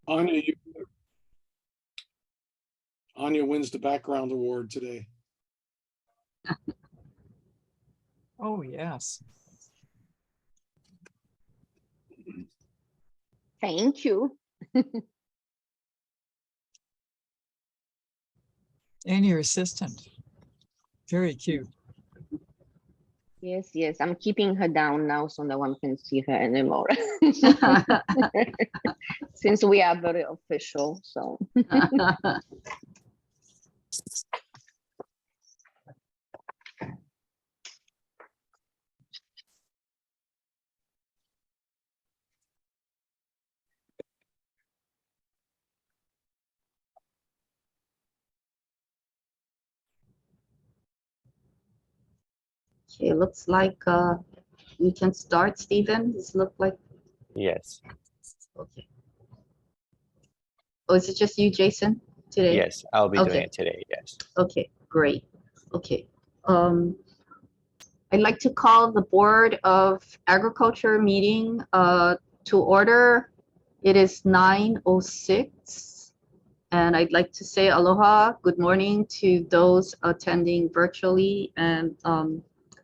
Anya, Anya wins the background award today. Oh, yes. Thank you. And your assistant. Very cute. Yes, yes. I'm keeping her down now so no one can see her anymore. Since we are very official, so. Okay, looks like we can start, Stephen. This look like, Yes. okay. Oh, is it just you, Jason, today? Yes, I'll be doing Okay. it today. Yes. Okay, great. Okay. I'd like to call the Board of Agriculture meeting to order. It is 9:06. And I'd like to say aloha, good morning to those attending virtually and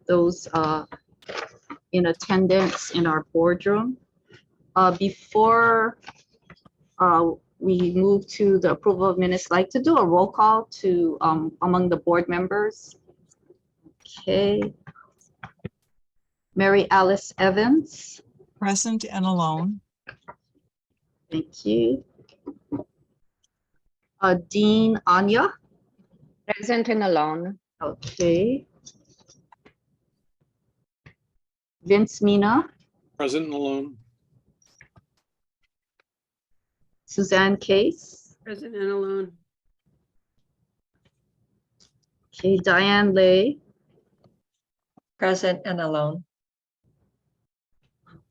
those in attendance in our boardroom. Before we move to the approval of minutes, I'd like to do a roll call to among the board members. Okay. Mary Alice Evans. Present and alone. Thank you. Dean Anya. Present and alone. Okay. Vince Mina. Present and alone. Suzanne Case. Present and alone. Okay, Diane Lay. Present and alone.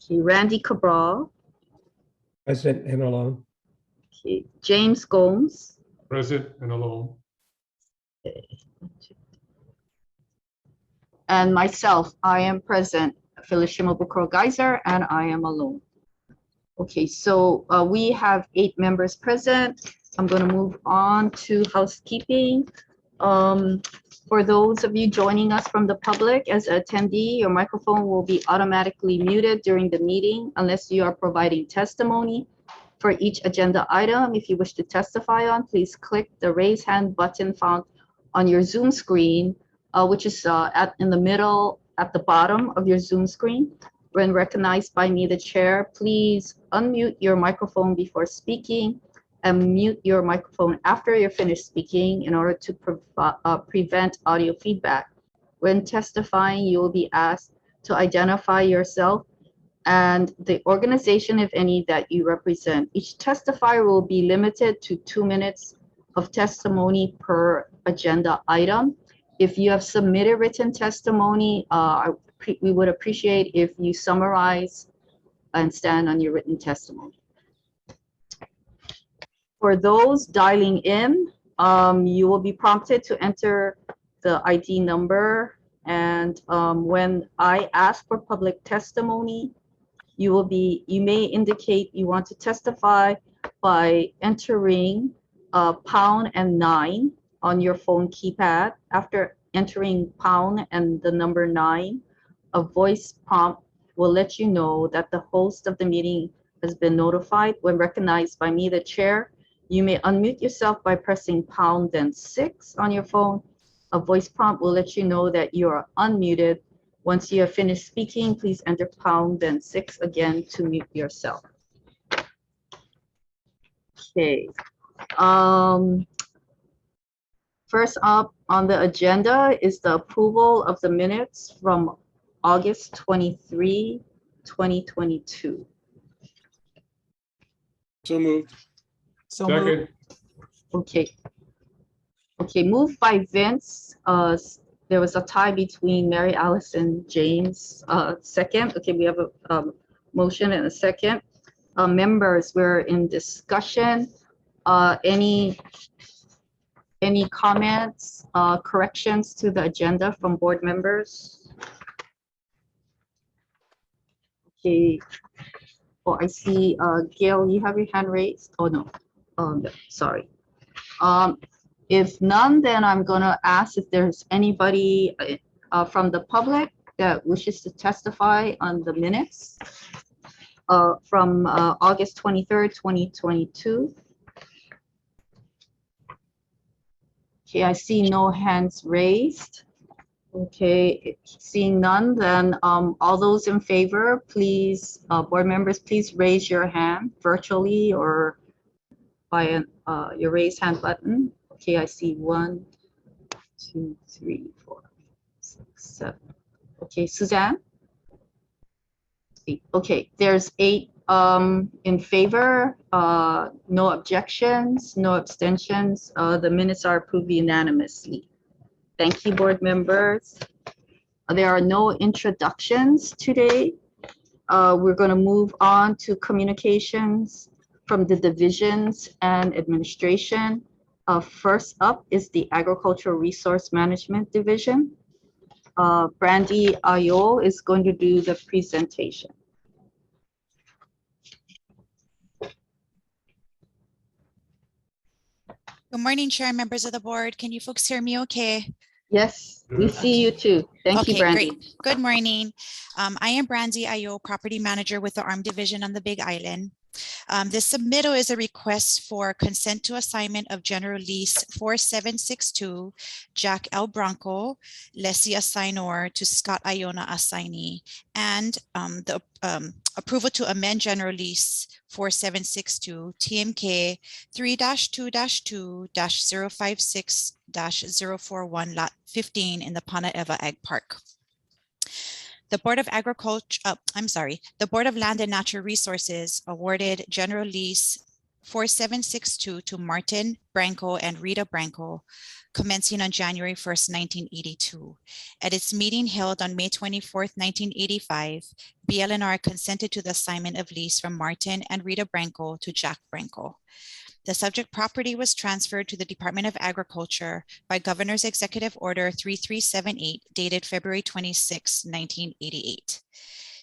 Okay, Randy Cabral. Present and alone. Okay, James Gomes. Present and alone. And myself, I am present, Phyllis Shimabukuro Geyser, and I am alone. Okay, so we have 8 members present. I'm going to move on to housekeeping. For those of you joining us from the public as an attendee, your microphone will be automatically muted during the meeting unless you are providing testimony. For each agenda item, if you wish to testify on, please click the raise hand button found on your Zoom screen, which is in the middle at the bottom of your Zoom screen. When recognized by me, the chair, please unmute your microphone before speaking and mute your microphone after you're finished speaking in order to prevent audio feedback. When testifying, you will be asked to identify yourself and the organization, if any, that you represent. Each testifier will be limited to 2 minutes of testimony per agenda item. If you have submitted written testimony, we would appreciate if you summarize and stand on your written testimony. For those dialing in, you will be prompted to enter the ID number. And when I ask for public testimony, you may indicate you want to testify by entering pound and 9 on your phone keypad. After entering pound and the number 9, a voice prompt will let you know that the host of the meeting has been notified. When recognized by me, the chair, you may unmute yourself by pressing pound then 6 on your phone. A voice prompt will let you know that you are unmuted. Once you have finished speaking, please enter pound then 6 again to mute yourself. Okay. First up on the agenda is the approval of the minutes from August 23, 2022. So moved. So moved. Okay. Okay, moved by Vince. There was a tie between Mary Alice and James. Second. Okay, we have a motion and a second. Members, we're in discussion. Any comments, corrections to the agenda from board members? Okay. Oh, I see, Gail, you have your hand raised? Oh, no. No, sorry. If none, then I'm gonna ask if there's anybody from the public that wishes to testify on the minutes from August 23rd, 2022. Okay, I see no hands raised. Okay, seeing none, then all those in favor, please, board members, please raise your hand virtually or by your raise hand button. Okay, I see 1, 2, 3, 4, 6, 7. Okay, Suzanne? 8. Okay, there's 8 in favor, no objections, no abstentions. The minutes are approved unanimously. Thank you, board members. There are no introductions today. We're going to move on to communications from the divisions and administration. First up is the Agricultural Resource Management Division. Brandy Ayo is going to do the presentation. Good morning, Chair and members of the board. Can you folks hear me okay? Yes, we see you too. Thank you, Okay, Brandy. great. Good morning. I am Brandy Ayo, Property Manager with the ARM Division on the Big Island. This submittal is a request for consent to assignment of General Lease 4762, Jack L. Bronco, lessee assignor to Scott Iona assignee, and the approval to amend General Lease 4762 TMK 3-2-2-056-041 Lot 15 in the Pana Eva Ag Park. The Board of Agriculture, the Board of Land and Natural Resources awarded General Lease 4762 to Martin Branco and Rita Branco, commencing on January 1st, 1982. At its meeting held on May 24th, 1985, BLNR consented to the assignment of lease from Martin and Rita Branco to Jack Branco. The subject property was transferred to the Department of Agriculture by Governor's Executive Order 3378, dated February 26, 1988.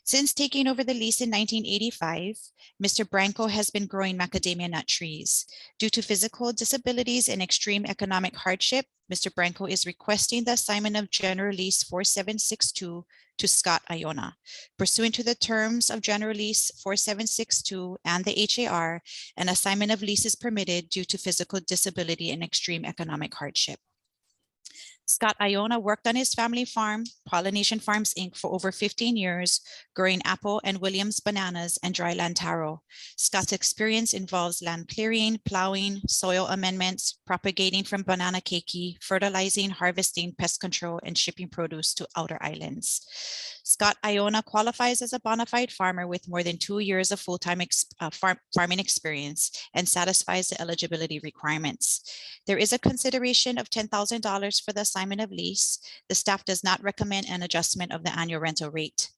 Since taking over the lease in 1985, Mr. Branco has been growing macadamia nut trees. Due to physical disabilities and extreme economic hardship, Mr. Branco is requesting the assignment of General Lease 4762 to Scott Iona. Pursuant to the terms of General Lease 4762 and the HAR, an assignment of lease is permitted due to physical disability and extreme economic hardship. Scott Iona worked on his family farm, Pollination Farms Inc., for over 15 years, growing apple and Williams bananas and dryland taro. Scott's experience involves land clearing, plowing, soil amendments, propagating from banana keiki, fertilizing, harvesting, pest control, and shipping produce to outer islands. Scott Iona qualifies as a bona fide farmer with more than 2 years of full-time farming experience and satisfies the eligibility requirements. There is a consideration of $10,000 for the assignment of lease. The staff does not recommend an adjustment of the annual rental rate.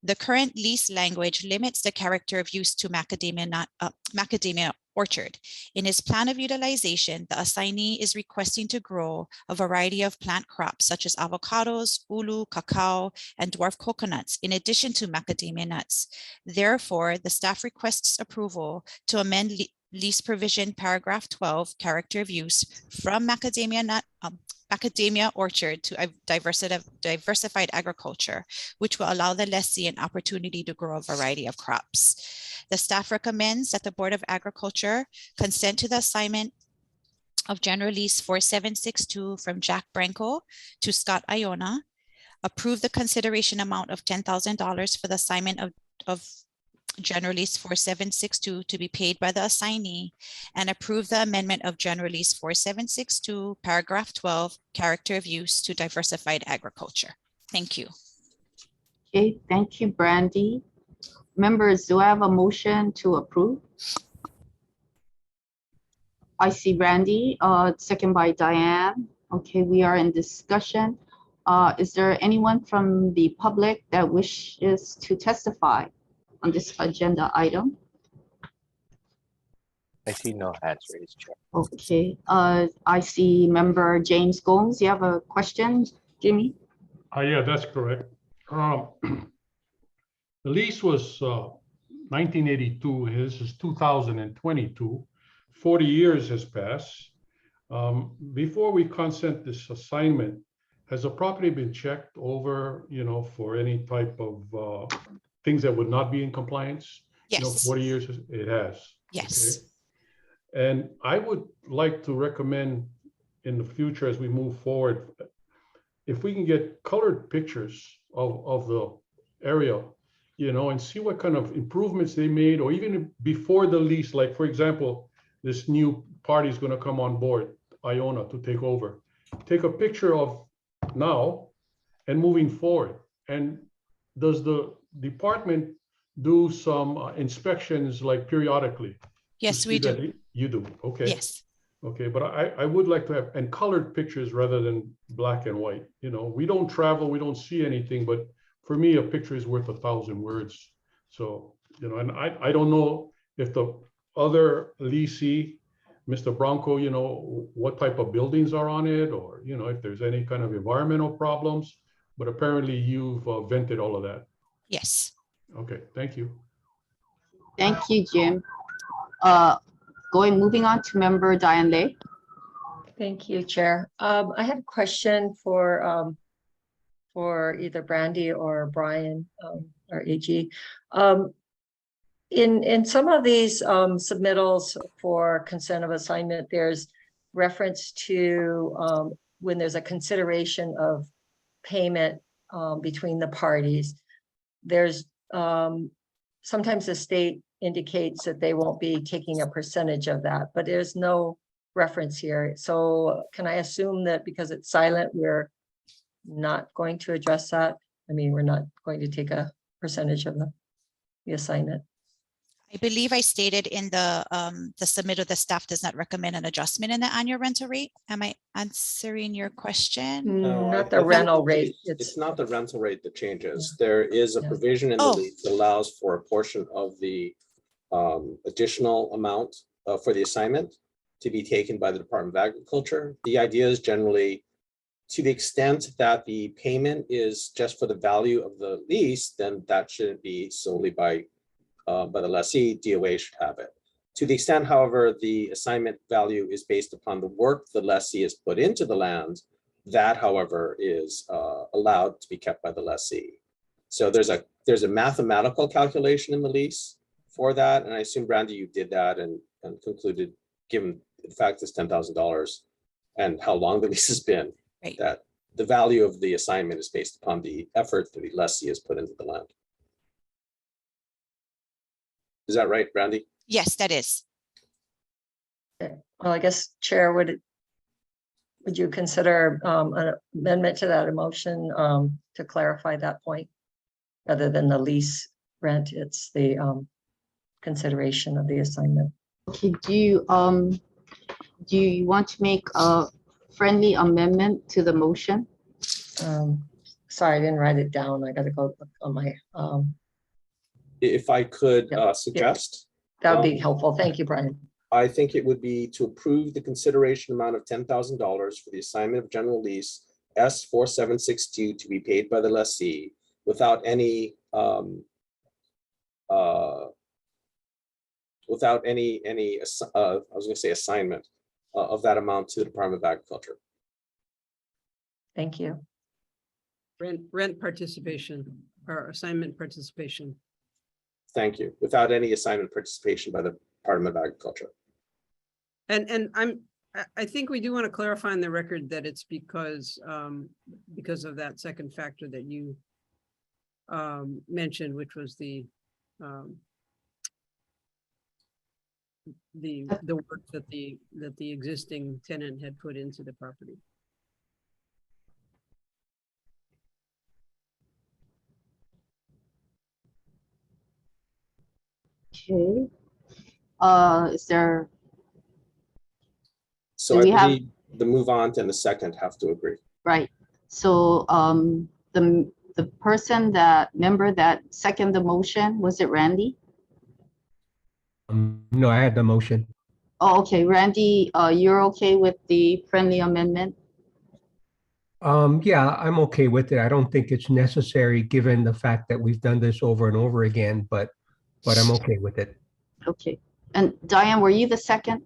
The current lease language limits the character of use to macadamia orchard. In his plan of utilization, the assignee is requesting to grow a variety of plant crops such as avocados, ulu, cacao, and dwarf coconuts, in addition to macadamia nuts. Therefore, the staff requests approval to amend lease provision paragraph 12, character of use, from macadamia orchard to diversified agriculture, which will allow the lessee an opportunity to grow a variety of crops. The staff recommends that the Board of Agriculture consent to the assignment of General Lease 4762 from Jack Branco to Scott Iona, approve the consideration amount of $10,000 for the assignment of General Lease 4762 to be paid by the assignee, and approve the amendment of General Lease 4762, paragraph 12, character of use to diversified agriculture. Thank you. Okay, thank you, Brandy. Members, do I have a motion to approve? I see Randy, second by Diane. Okay, we are in discussion. Is there anyone from the public that wishes to testify on this agenda item? I see no hands raised, Chair. Okay, I see member James Gomes. You have a question, Jimmy? Yeah, that's correct. The lease was 1982, this is 2022. 40 years has passed. Before we consent this assignment, has the property been checked over, for any type of things that would not be in compliance? Yes, 40 years, it has. yes. Okay. And I would like to recommend in the future as we move forward, if we can get colored pictures of the area, and see what kind of improvements they made, or even before the lease, like for example, this new party is going to come on board, Iona, to take over. Take a picture of now and moving forward. And does the department do some inspections like periodically? Yes, we do. You do, okay. Yes, Okay, but I would like to have, and colored pictures rather than black and white. We don't travel, we don't see anything, but for me, a picture is worth 1,000 words. So, and I don't know if the other leasee, Mr. Bronco, what type of buildings are on it, or, if there's any kind of environmental problems, but apparently you've vented all of that. yes. Okay, thank you. Thank you, Jim. Moving on to member Diane Lay. Thank you, Chair. I have a question for either Brandy or Brian, or AG. In some of these submittals for consent of assignment, there's reference to when there's a consideration of payment between the parties. There's sometimes the state indicates that they won't be taking a percentage of that, but there's no reference here. So can I assume that because it's silent, we're not going to address that? I mean, we're not going to take a percentage of the assignment. I believe I stated in the submittal, the staff does not recommend an adjustment in the annual rental rate. Am I answering your question? No, Not I the think rental rate. It's not the rental rate that changes. There is a Yeah. provision in the Oh. lease that allows for a portion of the additional amount for the assignment to be taken by the Department of Agriculture. The idea is generally, to the extent that the payment is just for the value of the lease, then that shouldn't be solely by the lessee. DOA should have it. To the extent, however, the assignment value is based upon the work the lessee has put into the land, that, however, is allowed to be kept by the lessee. So there's a mathematical calculation in the lease for that, and I assume, Brandy, you did that and concluded, given the fact it's $10,000 and how long the lease has been, Right. that the value of the assignment is based upon the effort that the lessee has put into the land. Is that right, Brandy? Yes, that is. Well, I guess, Chair, would you consider an amendment to that motion to clarify that point? Rather than the lease rent, it's the consideration of the assignment. Okay, do you want to make a friendly amendment to the motion? Sorry, I didn't write it down. I gotta go look on my, If I could Yep. suggest, that would be helpful. Thank you, Brian. I think it would be to approve the consideration amount of $10,000 for the assignment of general lease S4762 to be paid by the lessee without any assignment of that amount to the Department of Agriculture. Thank you. Rent participation or assignment participation. Thank you. Without any assignment participation by the Department of Agriculture. And I think we do want to clarify in the record that it's because of that second factor that you mentioned, which was the work that the existing tenant had put into the property. Okay. Is there, So Do I we have- believe the move on and the second have to agree. right, so the person member that seconded the motion, was it Randy? No, I had the motion. Oh, okay, Randy, you're okay with the friendly amendment? Yeah, I'm okay with it. I don't think it's necessary, given the fact that we've done this over and over again, but but I'm okay with it. Okay. And Diane, were you the second?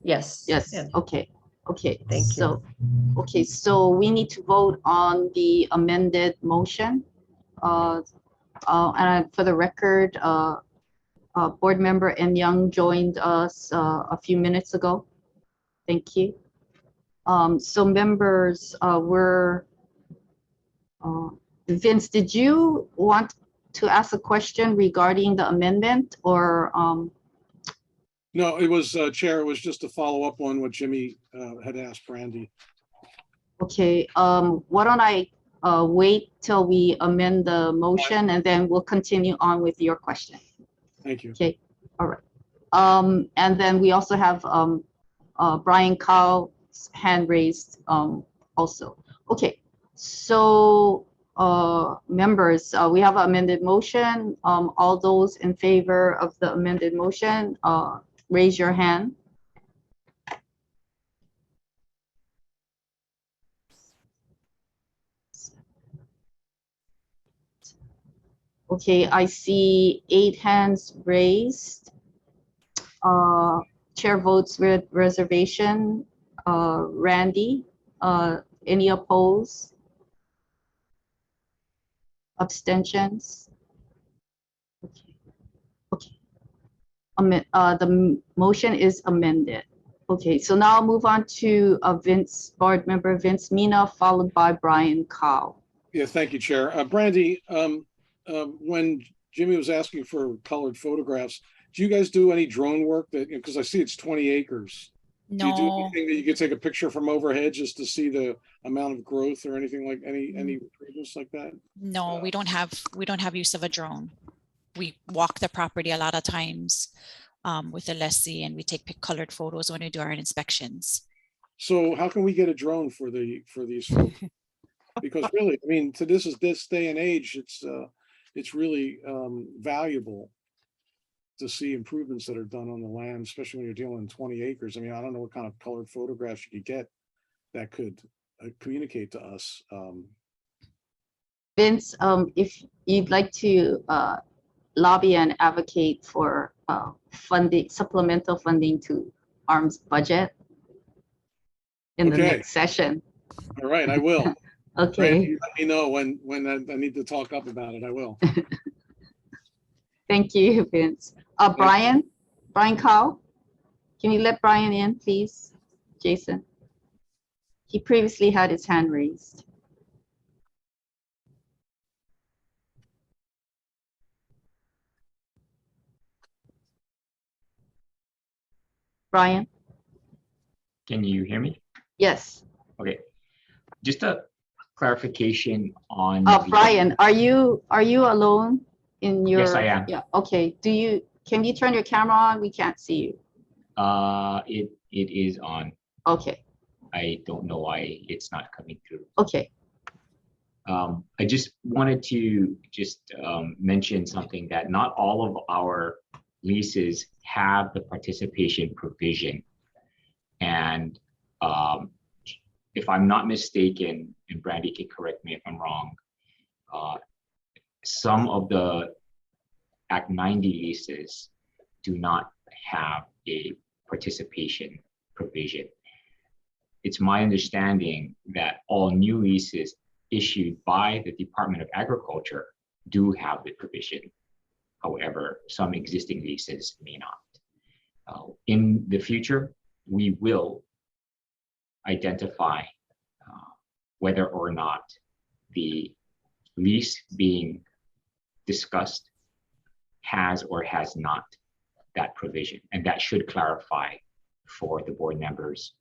Yes. Yes, yeah, okay, okay. Thank you. So, okay, so we need to vote on the amended motion. And for the record, Board Member N Young joined us a few minutes ago. Thank you. So members, Vince, did you want to ask a question regarding the amendment or? No, it was, Chair, it was just to follow up on what Jimmy had asked Brandy. Okay, why don't I wait till we amend the motion and then we'll continue on with your question. Thank you. Okay, all right. And then we also have Brian Cow's hand raised also. Okay, so members, we have an amended motion. All those in favor of the amended motion, raise your hand. Okay, I see 8 hands raised. Chair votes with reservation. Randy, any opposed? Abstentions? Okay. Okay. The motion is amended. Okay, so now I'll move on to Board Member Vince Mina, followed by Brian Cow. Yeah, thank you, Chair. Brandy, when Jimmy was asking for colored photographs, do you guys do any drone work that, because I see it's 20 acres. Do you do No, anything that you could take a picture from overhead just to see the amount of growth or anything like any improvements like that? no, we don't have use of a drone. We walk the property a lot of times with the lessee, and we take colored photos when we do our inspections. So how can we get a drone for these folks? Because really, I mean, to this day and age, it's really valuable to see improvements that are done on the land, especially when you're dealing in 20 acres. I mean, I don't know what kind of colored photographs you could get that could communicate to us. Vince, if you'd like to lobby and advocate for funding, supplemental funding to ARM's budget in the Okay. next session. All right, I will. Okay. Brandy, let me know when I need to talk up about it. I will. Thank you, Vince. Brian Cow, can you let Brian in, please? Jason. He previously had his hand raised. Brian? Can you hear me? Yes. Okay. Just a clarification on. Brian, are you alone in your? Yes, I am. Yeah. Okay. Can you turn your camera on? We can't see you. It is on. Okay. I don't know why it's not coming through. Okay. I just wanted to mention something, that not all of our leases have the participation provision. And if I'm not mistaken, and Brandy can correct me if I'm wrong, some of the Act 90 leases do not have a participation provision. It's my understanding that all new leases issued by the Department of Agriculture do have the provision. However, some existing leases may not. In the future, we will identify whether or not the lease being discussed has or has not that provision, and that should clarify for the board members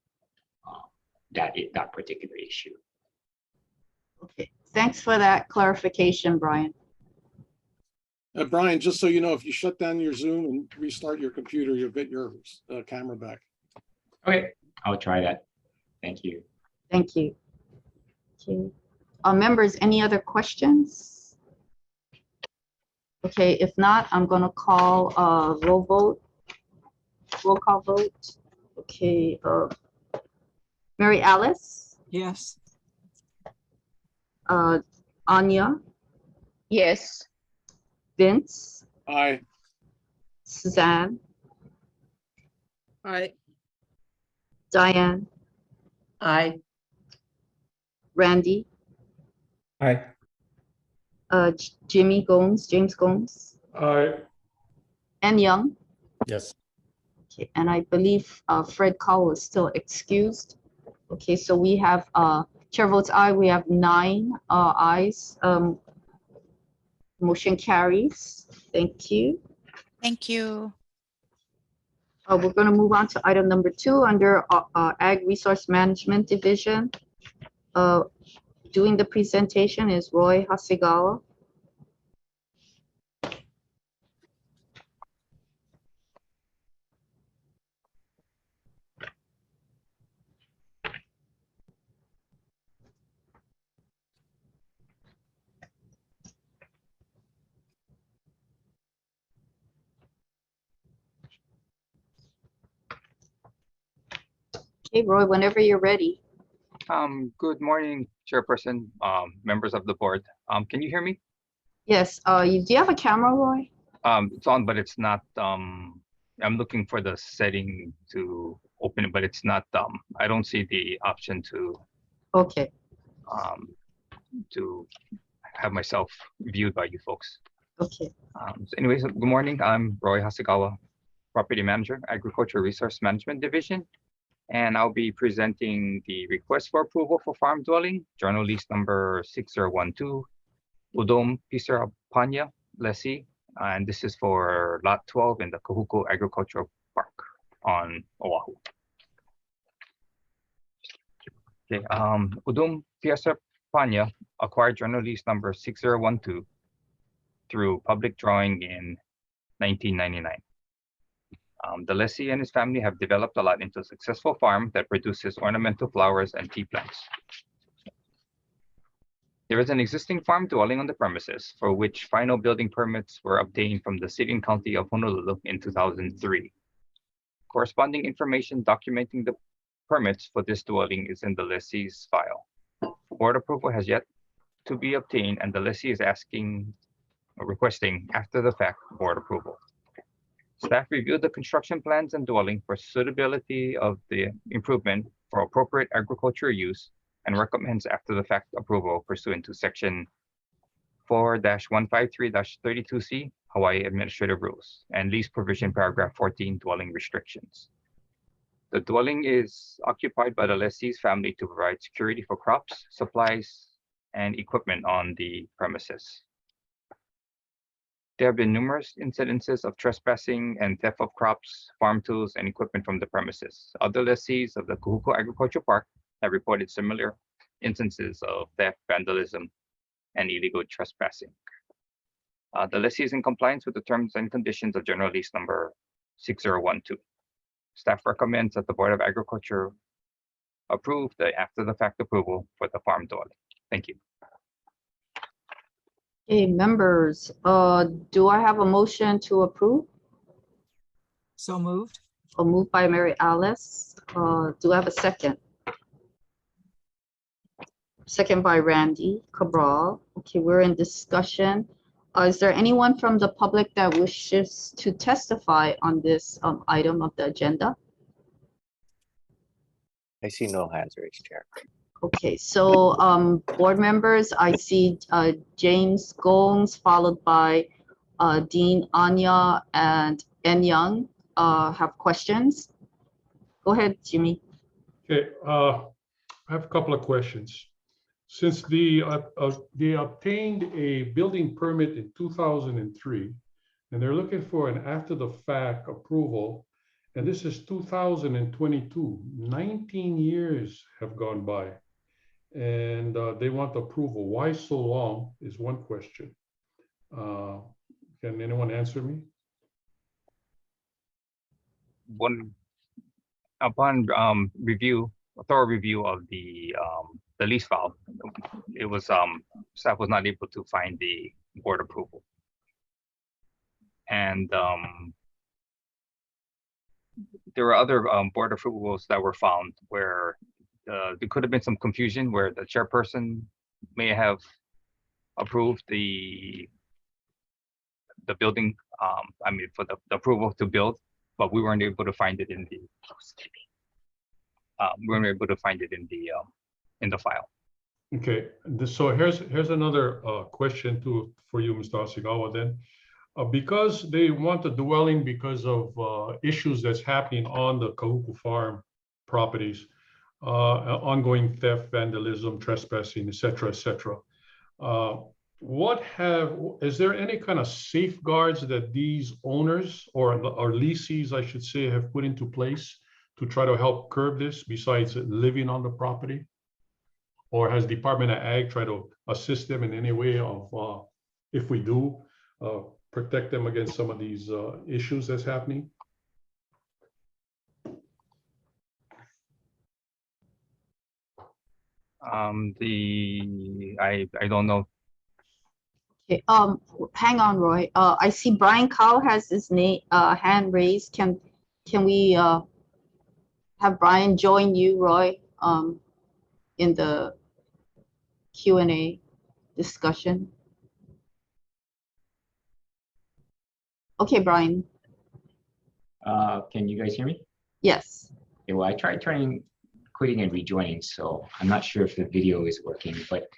that particular issue. Okay. Thanks for that clarification, Brian. Brian, just so you know, if you shut down your Zoom and restart your computer, you'll get your camera back. Okay, I'll try that. Thank you. Thank you. Okay. Members, any other questions? Okay, if not, I'm going to call roll call vote. Okay, Mary Alice, Yes. Anya, Yes. Vince, Aye. Suzanne, I, Diane, Aye. Randy, Aye. Jimmy Gomes, James Gomes, and Young. Yes. Okay, and I believe Fred Cowell is still excused. Okay, so we have chair votes aye. We have 9 ayes. Motion carries. Thank you. Thank you. We're going to move on to item number 2 under Ag Resource Management Division. Doing the presentation is Roy Hasegawa. Okay, Roy, whenever you're ready. Good morning, Chairperson, members of the board. Can you hear me? Yes, do you have a camera, Roy? It's on, but it's not, I'm looking for the setting to open it, but it's not, I don't see the option Okay. to have myself viewed by you folks. Okay. So anyways, good morning. I'm Roy Hasegawa, Property Manager, Agriculture Resource Management Division. And I'll be presenting the request for approval for farm dwelling, journal lease number 6012, Udom Pisarapanya, lessee. And this is for lot 12 in the Kahuku Agricultural Park on Oahu. Okay, Udom Pisarapanya acquired journal lease number 6012 through public drawing in 1999. The lessee and his family have developed a lot into a successful farm that produces ornamental flowers and tea plants. There is an existing farm dwelling on the premises for which final building permits were obtained from the city and county of Honolulu in 2003. Corresponding information documenting the permits for this dwelling is in the lessee's file. Board approval has yet to be obtained, and the lessee is requesting after the fact board approval. Staff reviewed the construction plans and dwelling for suitability of the improvement for appropriate agricultural use and recommends after the fact approval pursuant to section 4-153-32C Hawaii Administrative Rules and lease provision paragraph 14 dwelling restrictions. The dwelling is occupied by the lessee's family to provide security for crops, supplies, and equipment on the premises. There have been numerous incidences of trespassing and theft of crops, farm tools, and equipment from the premises. Other lessees of the Kahuku Agricultural Park have reported similar instances of theft, vandalism, and illegal trespassing. The lessee is in compliance with the terms and conditions of General Lease number 6012. Staff recommends that the Board of Agriculture approve the after-the-fact approval for the farm dwelling. Thank you. Okay, members, do I have a motion to approve? So moved. A move by Mary Alice. Do I have a second? Second by Randy Cabral. Okay, we're in discussion. Is there anyone from the public that wishes to testify on this item of the agenda? I see no hands raised, Chair. Okay, so board members, I see James Gomes followed by Dean Anya and N Young have questions. Go ahead, Jimmy. Okay, I have a couple of questions. Since they obtained a building permit in 2003, and they're looking for an after-the-fact approval, and this is 2022, 19 years have gone by, and they want approval. Why so long is one question. Can anyone answer me? Upon review, a thorough review of the lease file, it was staff was not able to find the board approval, and there were other board approvals that were found where there could have been some confusion where the chairperson may have approved the building I mean, for the approval to build, but we weren't able to find it in the we weren't able to find it in the file. Okay, so here's another question for you, Mr. Hasegawa then. Because they want the dwelling because of issues that's happening on the Kahuku Farm properties, ongoing theft, vandalism, trespassing, et cetera, et cetera. Is there any kind of safeguards that these owners or lessees, I should say, have put into place to try to help curb this besides living on the property? Or has Department of Ag tried to assist them in any way of, if we do, protect them against some of these issues that's happening? I don't know. Okay, hang on, Roy. I see Brian Cow has his hand raised. Can we have Brian join you, Roy, in the Q&A discussion? Okay, Brian. Can you guys hear me? Yes. Okay, well, I tried quitting and rejoining, so I'm not sure if the video is working, but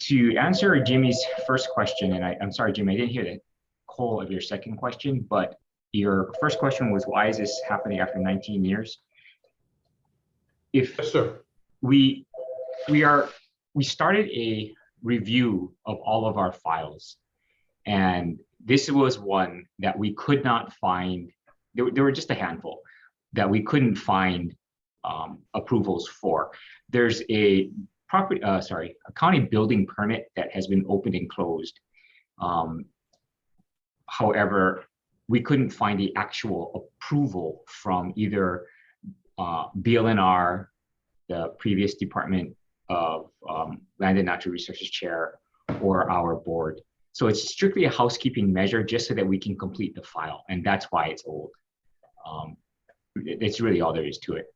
to answer Jimmy's first question, and I'm sorry, Jimmy, I didn't hear the whole of your second question, but your first question was, why is this happening after 19 years? Yes, sir. We started a review of all of our files, and this was one that we could not find. There were just a handful that we couldn't find approvals for. There's a county building permit that has been opened and closed. However, we couldn't find the actual approval from either BLNR, the previous Department of Land and Natural Resources chair, or our board. So it's strictly a housekeeping measure just so that we can complete the file, and that's why it's old. It's really all there is to it.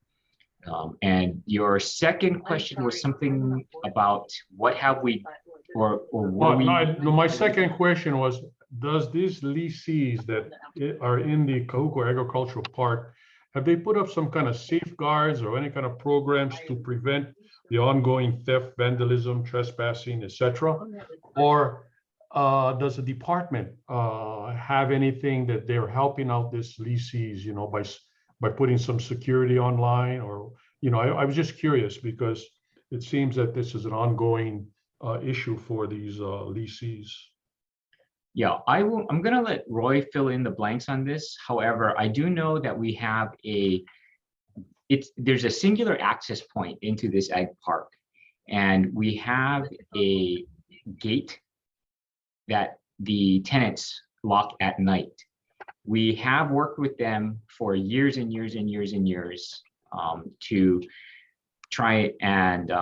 And your second question was something about what have we, or what we. No, my second question was, does these lessees that are in the Kahuku Agricultural Park, have they put up some kind of safeguards or any kind of programs to prevent the ongoing theft, vandalism, trespassing, etc.? Or does the department have anything that they're helping out these lessees, by putting some security online? Or, I was just curious because it seems that this is an ongoing issue for these lessees. Yeah, I'm gonna let Roy fill in the blanks on this. However, I do know that we have there's a singular access point into this ag park, and we have a gate that the tenants lock at night. We have worked with them for years and years and years and years to try and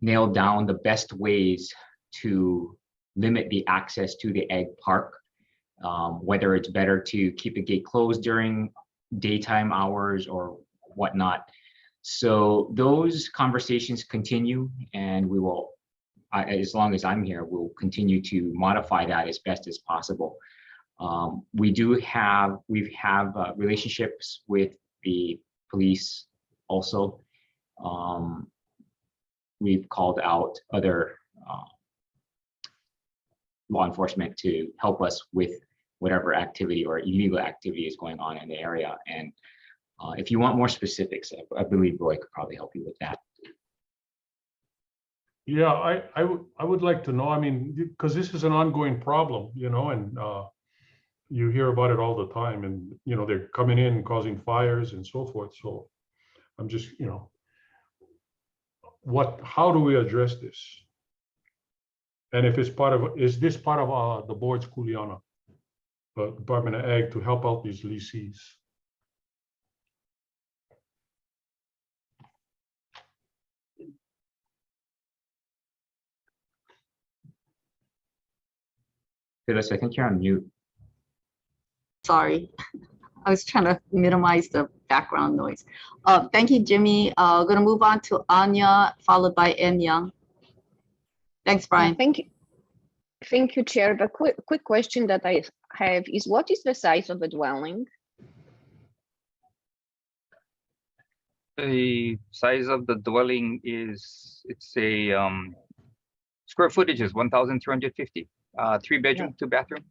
nail down the best ways to limit the access to the ag park, whether it's better to keep the gate closed during daytime hours or whatnot. So those conversations continue, and we will, as long as I'm here, we'll continue to modify that as best as possible. We've relationships with the police also. We've called out other law enforcement to help us with whatever activity or illegal activity is going on in the area. And if you want more specifics, I believe Roy could probably help you with that. Yeah, I would like to know, I mean, because this is an ongoing problem, and you hear about it all the time, and, they're coming in and causing fires and so forth. So I'm just, how do we address this? And if it's is this part of the board's kuleana, Department of Ag, to help out these lessees? Phyllis, I think you're on mute. Sorry, I was trying to minimize the background noise. Thank you, Jimmy. Going to move on to Anya, followed by En Young. Thanks, Brian. Thank you. Thank you, Chair. The quick question that I have is, what is the size of a dwelling? The size of the dwelling is, it's a square footage is 1,350, 3 bedroom, 2 bathroom.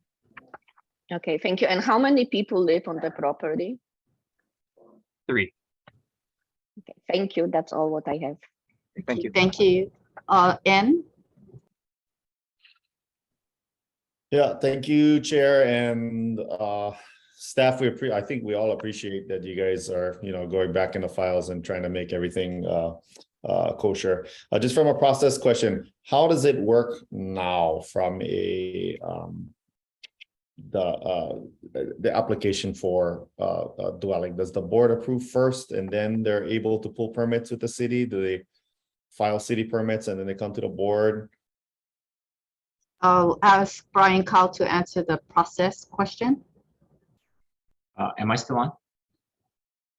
Okay, thank you. And how many people live on the property? 3. Okay, thank you. That's all what I have. Thank you. Thank you. N? Yeah, thank you, Chair and staff. I think we all appreciate that you guys are, going back in the files and trying to make everything kosher. Just from a process question, how does it work now from a the application for a dwelling? Does the board approve first and then they're able to pull permits with the city? Do they file city permits and then they come to the board? I'll ask Brian Cowell to answer the process question. Am I still on?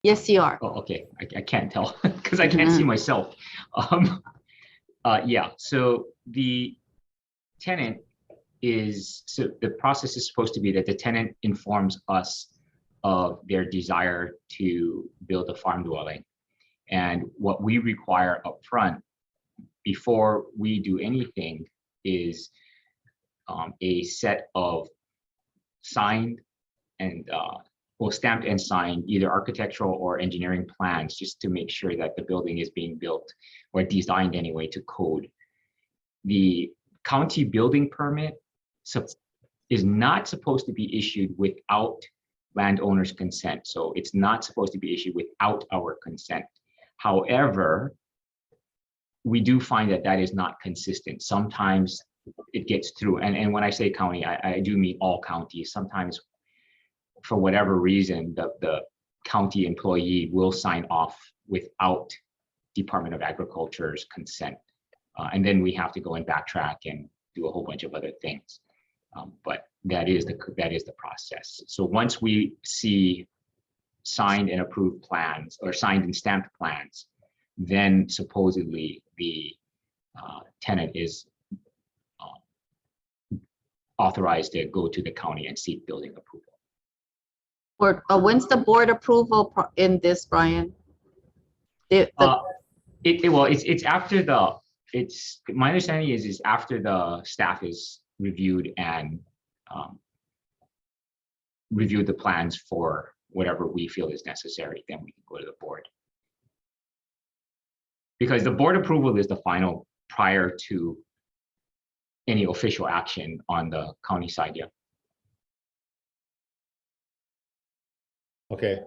Yes, you are. Oh, okay. I can't tell because I can't see myself. Yeah, so the tenant so the process is supposed to be that the tenant informs us of their desire to build a farm dwelling. And what we require upfront before we do anything is a set of signed and stamped and signed either architectural or engineering plans, just to make sure that the building is being built or designed anyway to code. The county building permit is not supposed to be issued without landowner's consent. So it's not supposed to be issued without our consent. However, we do find that that is not consistent. Sometimes it gets through. And when I say county, I do mean all counties. Sometimes for whatever reason, the county employee will sign off without Department of Agriculture's consent. And then we have to go and backtrack and do a whole bunch of other things. But that is the process. So once we see signed and approved plans or signed and stamped plans, then supposedly the tenant is authorized to go to the county and seek building approval. Or when's the board approval in this, Brian? Well, it's after my understanding is after the staff is reviewed and reviewed the plans for whatever we feel is necessary, then we can go to the board. Because the board approval is the final prior to any official action on the county side. Yeah. Okay,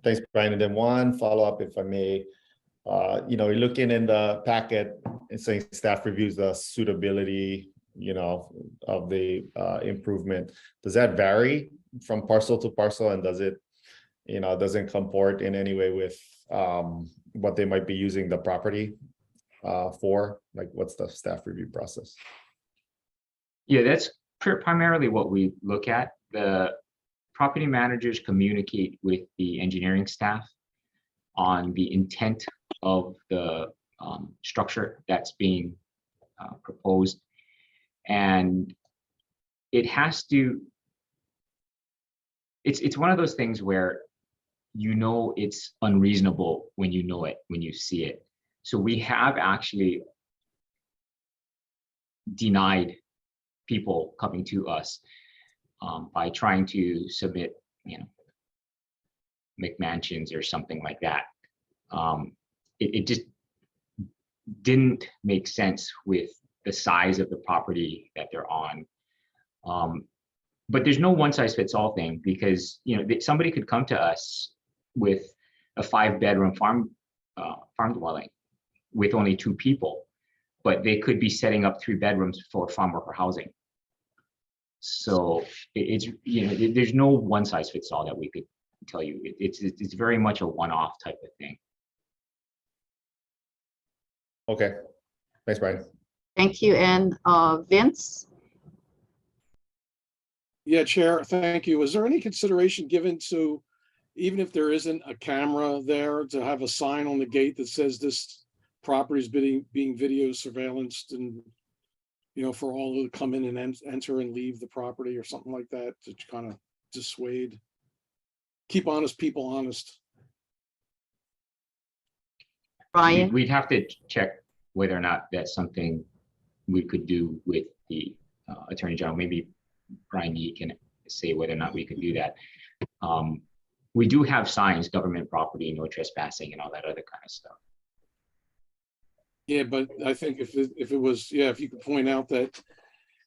thanks, Brian. And then one follow-up, if I may. You're looking in the packet and saying staff reviews the suitability, of the improvement. Does that vary from parcel to parcel, and does it, doesn't comport in any way with what they might be using the property for? Like, what's the staff review process? Yeah, that's primarily what we look at. The property managers communicate with the engineering staff on the intent of the structure that's being proposed. And it has to, it's one of those things where it's unreasonable when you know it, when you see it. So we have actually denied people coming to us by trying to submit, McMansions or something like that. It just didn't make sense with the size of the property that they're on. But there's no one size fits all thing, because somebody could come to us with a 5-bedroom farm dwelling with only 2 people, but they could be setting up 3 bedrooms for farm worker housing. So it's there's no one size fits all that we could tell you. It's very much a one-off type of thing. Okay, thanks, Brian. Thank you. And Vince? Yeah, Chair, thank you. Is there any consideration given to, even if there isn't a camera there, to have a sign on the gate that says this property is being video surveillanced and you know, for all to come in and enter and leave the property or something like that to kind of dissuade, keep honest people honest. Brian? We'd have to check whether or not that's something we could do with the Attorney General. Maybe Brian Yee can say whether or not we could do that. We do have signs, government property, no trespassing, and all that other kind of stuff. Yeah, but I think if it was, yeah, if you could point out that,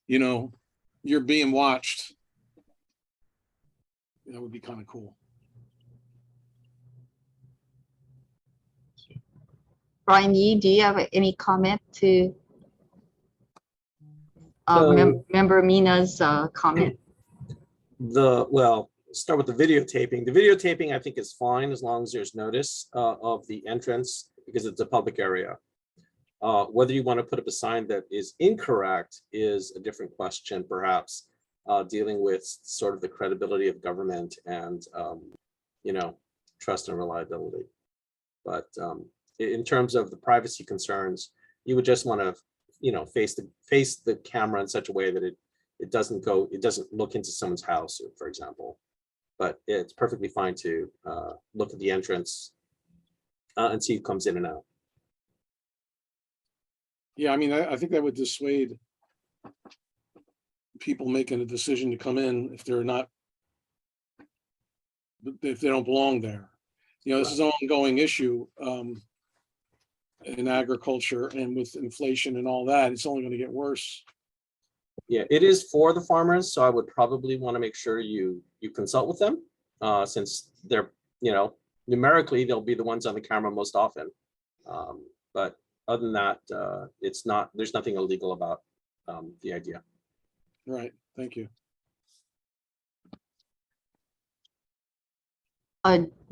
you know, you're being watched, that would be kind of cool. Brian Yee, do you have any comment to So- Member Mina's comment? Well, start with the videotaping. The videotaping, I think, is fine as long as there's notice of the entrance because it's a public area. Whether you want to put up a sign that is incorrect is a different question, perhaps, dealing with sort of the credibility of government and, you know, trust and reliability. But in terms of the privacy concerns, you would just want to, you know, face the camera in such a way that it doesn't look into someone's house, for example. But it's perfectly fine to look at the entrance and see who comes in and out. Yeah, I mean, I think that would dissuade people making a decision to come in if they're not, if they don't belong there. You know, this is an ongoing issue in agriculture, and with inflation and all that, it's only going to get worse. Yeah, it is for the farmers, so I would probably want to make sure you consult with them, since they're, you know, numerically they'll be the ones on the camera most often. But other than that, there's nothing illegal about the idea. Right, thank you.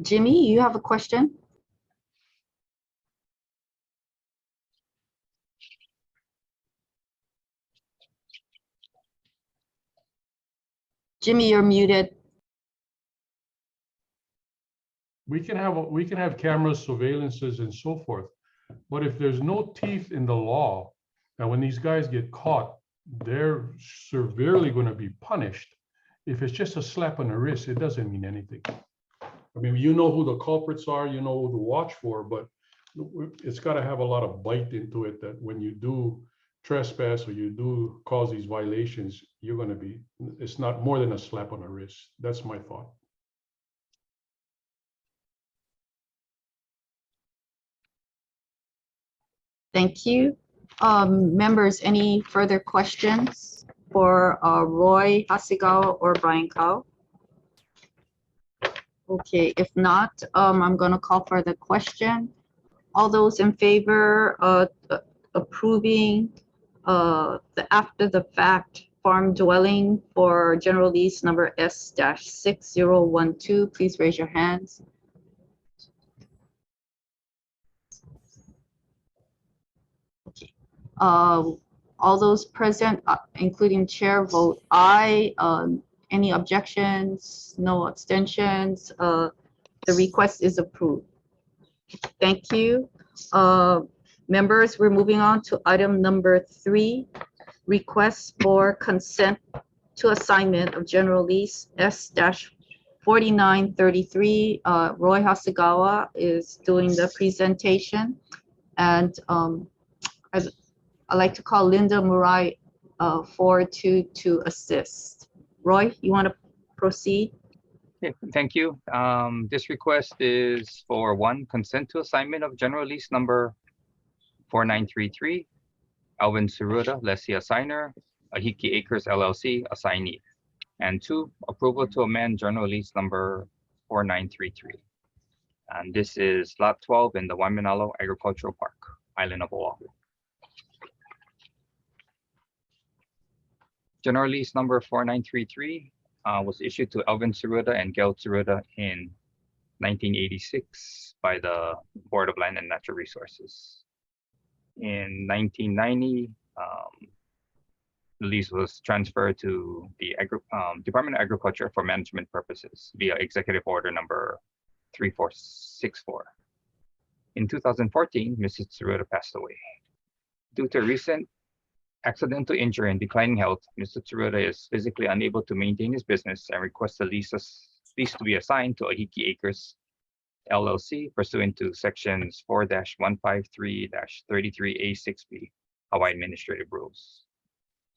Jimmy, you have a question? Jimmy, you're muted. We can have cameras, surveillances, and so forth. But if there's no teeth in the law, and when these guys get caught, they're severely going to be punished. If it's just a slap on the wrist, it doesn't mean anything. I mean, you know who the culprits are, you know who to watch for, but it's got to have a lot of bite into it that when you do trespass or you do cause these violations, you're going to be, it's not more than a slap on the wrist. That's my thought. Thank you. Members, any further questions for Roy Hasegawa or Brian Kao? Okay, if not, I'm going to call for the question. All those in favor of approving the after the fact farm dwelling for general lease number S-6012, please raise your hands. Okay. All those present, including chair, vote aye. Any objections? No abstentions? The request is approved. Thank you. Members, we're moving on to item number 3, request for consent to assignment of general lease S-4933. Roy Hasegawa is doing the presentation, and I'd like to call Linda Murai forward to assist. Roy, you want to proceed? Okay, thank you. This request is for one, consent to assignment of general lease number 4933, Alvin Tsuruda, lessee assigner, Ahiki Acres LLC, assignee. And 2, approval to amend general lease number 4933. And this is lot 12 in the Waimanalo Agricultural Park, Island of Oahu. General lease number 4933 was issued to Alvin Tsuruda and Gail Tsuruda in 1986 by the Board of Land and Natural Resources. In 1990, the lease was transferred to the Department of Agriculture for management purposes via Executive Order number 3464. In 2014, Mrs. Tsuruda passed away. Due to recent accidental injury and declining health, Mr. Tsuruda is physically unable to maintain his business and requests the lease to be assigned to Ahiki Acres LLC pursuant to sections 4-153-33A6B Hawaii Administrative Rules.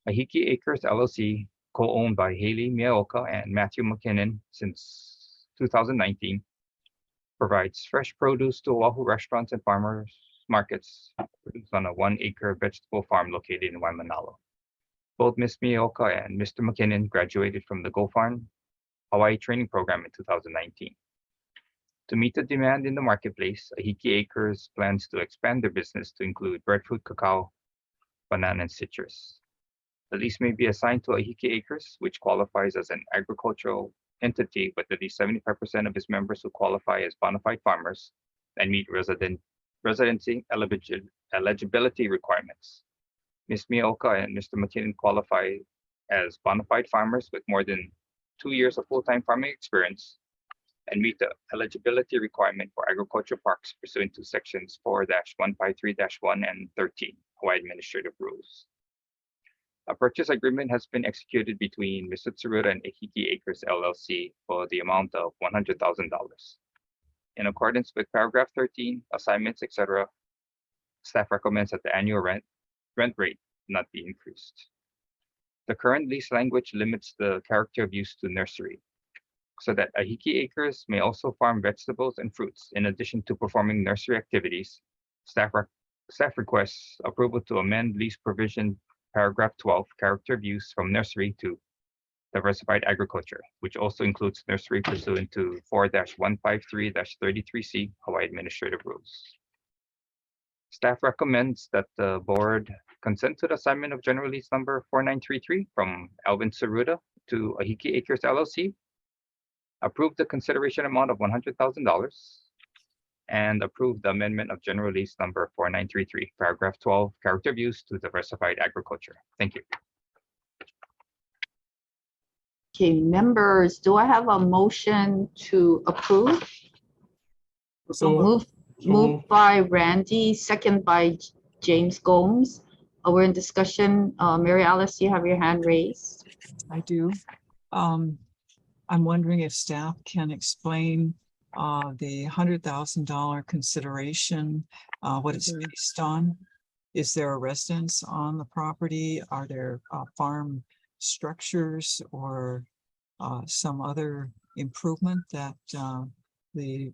Ahiki Acres LLC, co-owned by Haley Miaoka and Matthew McKinnon since 2019, provides fresh produce to Oahu restaurants and farmers markets produced on a 1-acre vegetable farm located in Waimanalo. Both Ms. Miaoka and Mr. McKinnon graduated from the Go Farm Hawaii training program in 2019. To meet the demand in the marketplace, Ahiki Acres plans to expand their business to include breadfruit, cacao, banana, and citrus. The lease may be assigned to Ahiki Acres, which qualifies as an agricultural entity with at least 75% of its members who qualify as bona fide farmers and meet residency eligibility requirements. Ms. Miaoka and Mr. McKinnon qualify as bona fide farmers with more than 2 years of full-time farming experience and meet the eligibility requirement for agriculture parks pursuant to sections 4-153-1 and 13 Hawaii Administrative Rules. A purchase agreement has been executed between Mr. Tsuruda and Ahiki Acres LLC for the amount of $100,000. In accordance with paragraph 13, assignments, etc., staff recommends that the annual rent rate not be increased. The current lease language limits the character of use to nursery, so that Ahiki Acres may also farm vegetables and fruits in addition to performing nursery activities. Staff requests approval to amend lease provision paragraph 12, character of use from nursery to diversified agriculture, which also includes nursery pursuant to 4-153-33C Hawaii Administrative Rules. Staff recommends that the board consent to the assignment of general lease number 4933 from Alvin Tsuruda to Ahiki Acres LLC, approve the consideration amount of $100,000, and approve the amendment of general lease number 4933, paragraph 12, character of use to diversified agriculture. Thank you. Okay, members, do I have a motion to approve? Moved by Randy, second by James Gomes. We're in discussion. Mary Alice, you have your hand raised. I do. I'm wondering if staff can explain the $100,000 consideration, what it's based on. Is there a residence on the property? Are there farm structures or some other improvement that the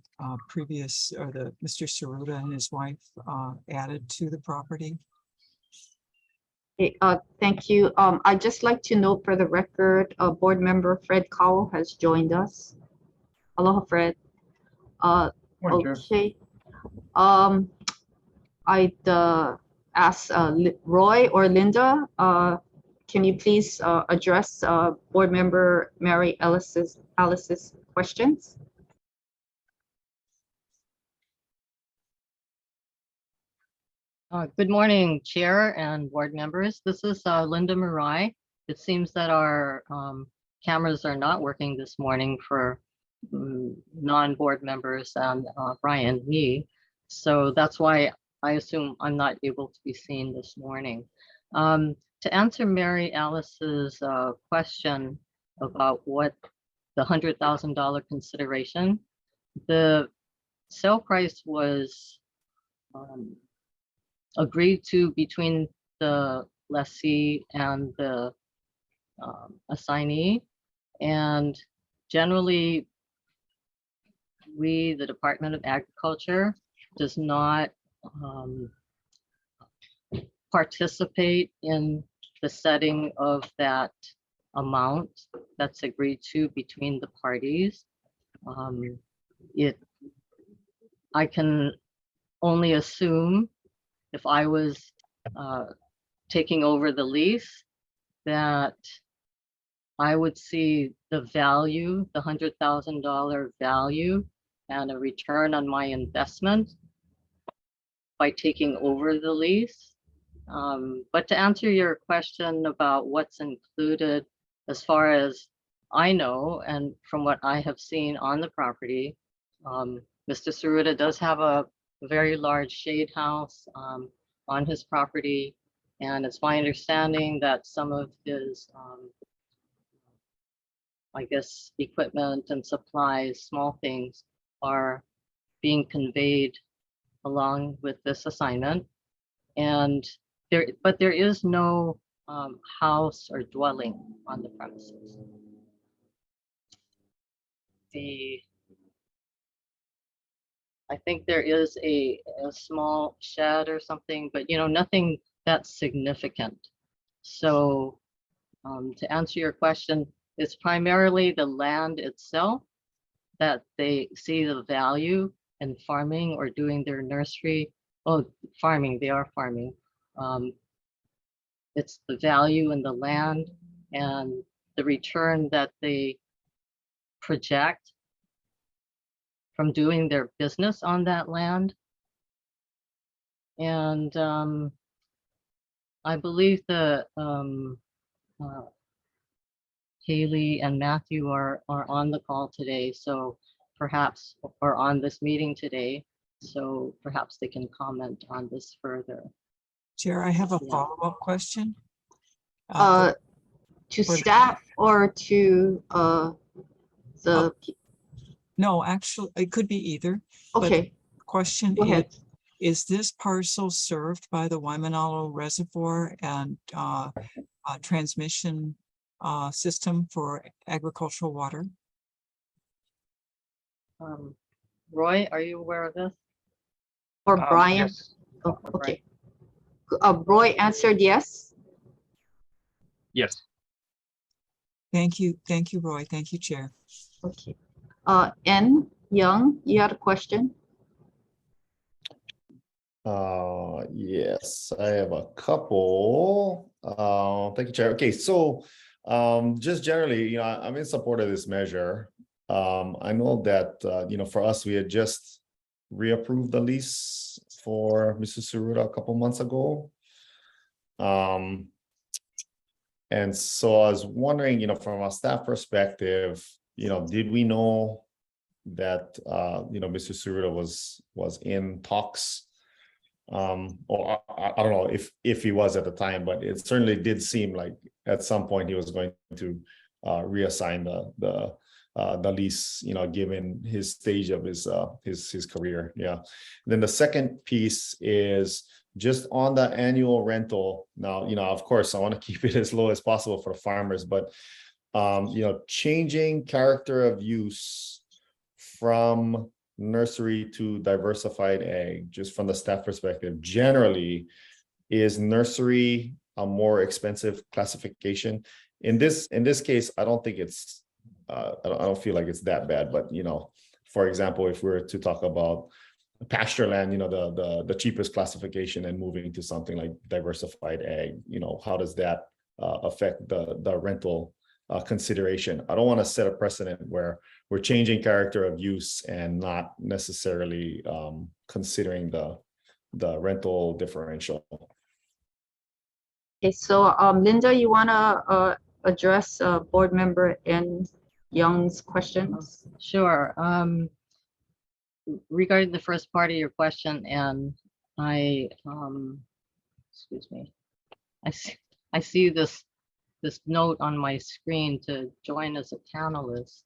previous or the Mr. Tsuruda and his wife added to the property? Okay, thank you. I'd just like to note for the record, board member Fred Cowell has joined us. Aloha, Fred. Okay. I'd ask Roy or Linda, can you please address board member Mary Alice's questions? Good morning, Chair and board members. This is Linda Marai. It seems that our cameras are not working this morning for non-board members and Brian, me. So that's why I assume I'm not able to be seen this morning. To answer Mary Alice's question about what the $100,000 consideration, the sale price was agreed to between the lessee and the assignee. And generally, we, the Department of Agriculture, does not participate in the setting of that amount that's agreed to between the parties. I can only assume, if I was taking over the lease, that I would see the value, the $100,000 value, and a return on my investment by taking over the lease. But to answer your question about what's included, as far as I know, and from what I have seen on the property, Mr. Tsuruda does have a very large shade house on his property. And it's my understanding that some of his, I guess, equipment and supplies, small things, are being conveyed along with this assignment. And but there is no house or dwelling on the premises. I think there is a small shed or something, but nothing that's significant. So to answer your question, it's primarily the land itself that they see the value in farming or doing their nursery. Oh, farming, they are farming. It's the value in the land and the return that they project from doing their business on that land. And I believe that Haley and Matthew are on the call today, so perhaps, or on this meeting today, so perhaps they can comment on this further. Chair, I have a Yeah. follow-up question. To for- staff or to the, No, actually, it could be either. but okay, Question go ahead. is this parcel served by the Waimanalo Reservoir and transmission system for agricultural water? Roy, are you aware of this? Or Brian? Yes. Oh, okay. Roy answered yes. Yes. Thank you, Roy. Thank you, Chair. Okay. N Young, you had a question? Yes, I have a couple. Thank you, Chair. Okay, so just generally, I'm in support of this measure. I know that for us, we had just reapproved the lease for Mr. Tsuruta a couple months ago. And so I was wondering, from a staff perspective, did we know that Mr. Tsuruta was in talks? Or I don't know if he was at the time, but it certainly did seem like at some point he was going to reassign the lease, given his stage of his career. Yeah. Then the second piece is just on the annual rental. Now, of course, I want to keep it as low as possible for farmers, but changing character of use from nursery to diversified ag, just from the staff perspective, generally, is nursery a more expensive classification? In this case, I don't think it's I don't feel like it's that bad, but for example, if we were to talk about pasture land, the cheapest classification, and moving to something like diversified ag, how does that affect the rental consideration? I don't want to set a precedent where we're changing character of use and not necessarily considering the rental differential. Okay, so Linda, you want to address board member N Young's questions? Sure. Regarding the first part of your question, and I, excuse me, I see this note on my screen to join as a panelist.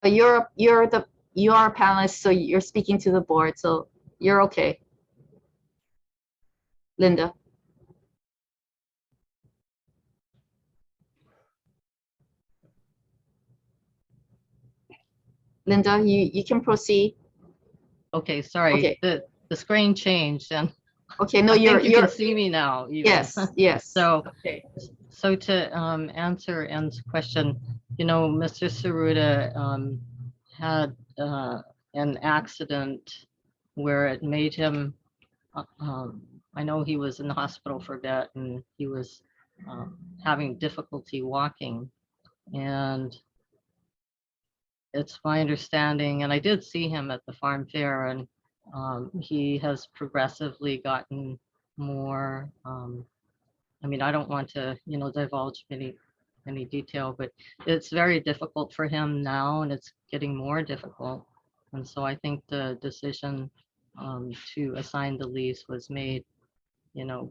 But you are a panelist, so you're speaking to the board, so you're okay. Linda. Linda, you can proceed. Okay, sorry. Okay. The screen changed and Okay, no, I think you you're can see me now. even. yes, yes. So, Okay. so to answer N's question, Mr. Tsuruta had an accident where it made him, I know he was in the hospital for a bit and he was having difficulty walking. And it's my understanding, and I did see him at the farm fair, and he has progressively gotten more, I don't want to, divulge any detail, but it's very difficult for him now and it's getting more difficult. And so I think the decision to assign the lease was made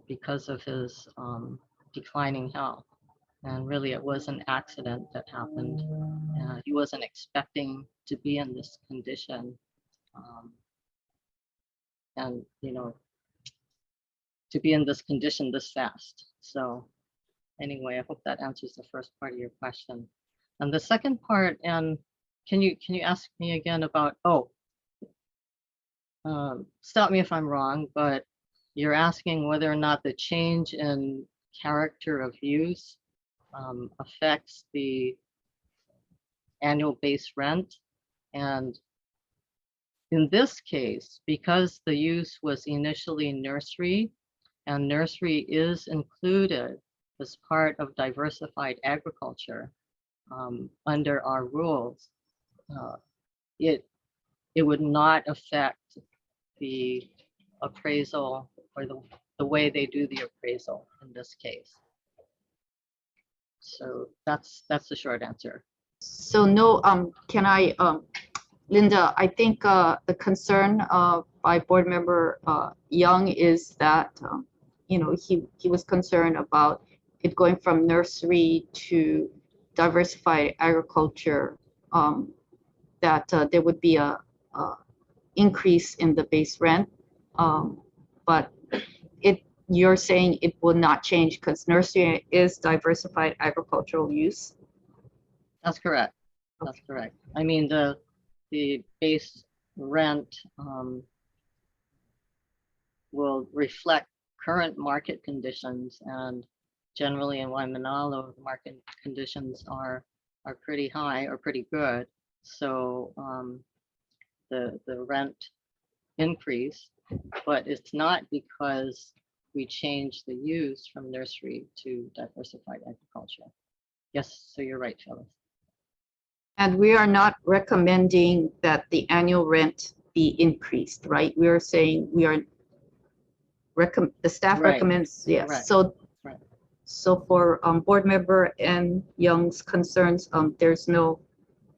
because of his declining health. And really, it was an accident that happened. He wasn't expecting to be in this condition. And, to be in this condition this fast. So anyway, I hope that answers the first part of your question. And the second part, and can you ask me again about, stop me if I'm wrong, but you're asking whether or not the change in character of use affects the annual base rent. And in this case, because the use was initially nursery, and nursery is included as part of diversified agriculture under our rules, it would not affect the appraisal or the way they do the appraisal in this case. So that's the short answer. So no, can I, Linda, I think the concern by board member Young is that, he was concerned about it going from nursery to diversified agriculture, that there would be a increase in the base rent. But you're saying it will not change because nursery is diversified agricultural use? That's correct. That's correct. I mean, the base rent will reflect current market conditions, and generally in Waimanalo, the market conditions are pretty high or pretty good. So the rent increase, but it's not because we changed the use from nursery to diversified agriculture. Yes, so you're right, Phyllis. And we are not recommending that the annual rent be increased, right? We are saying the staff Right. recommends, yes. Right. So, Right. so for board member and Young's concerns,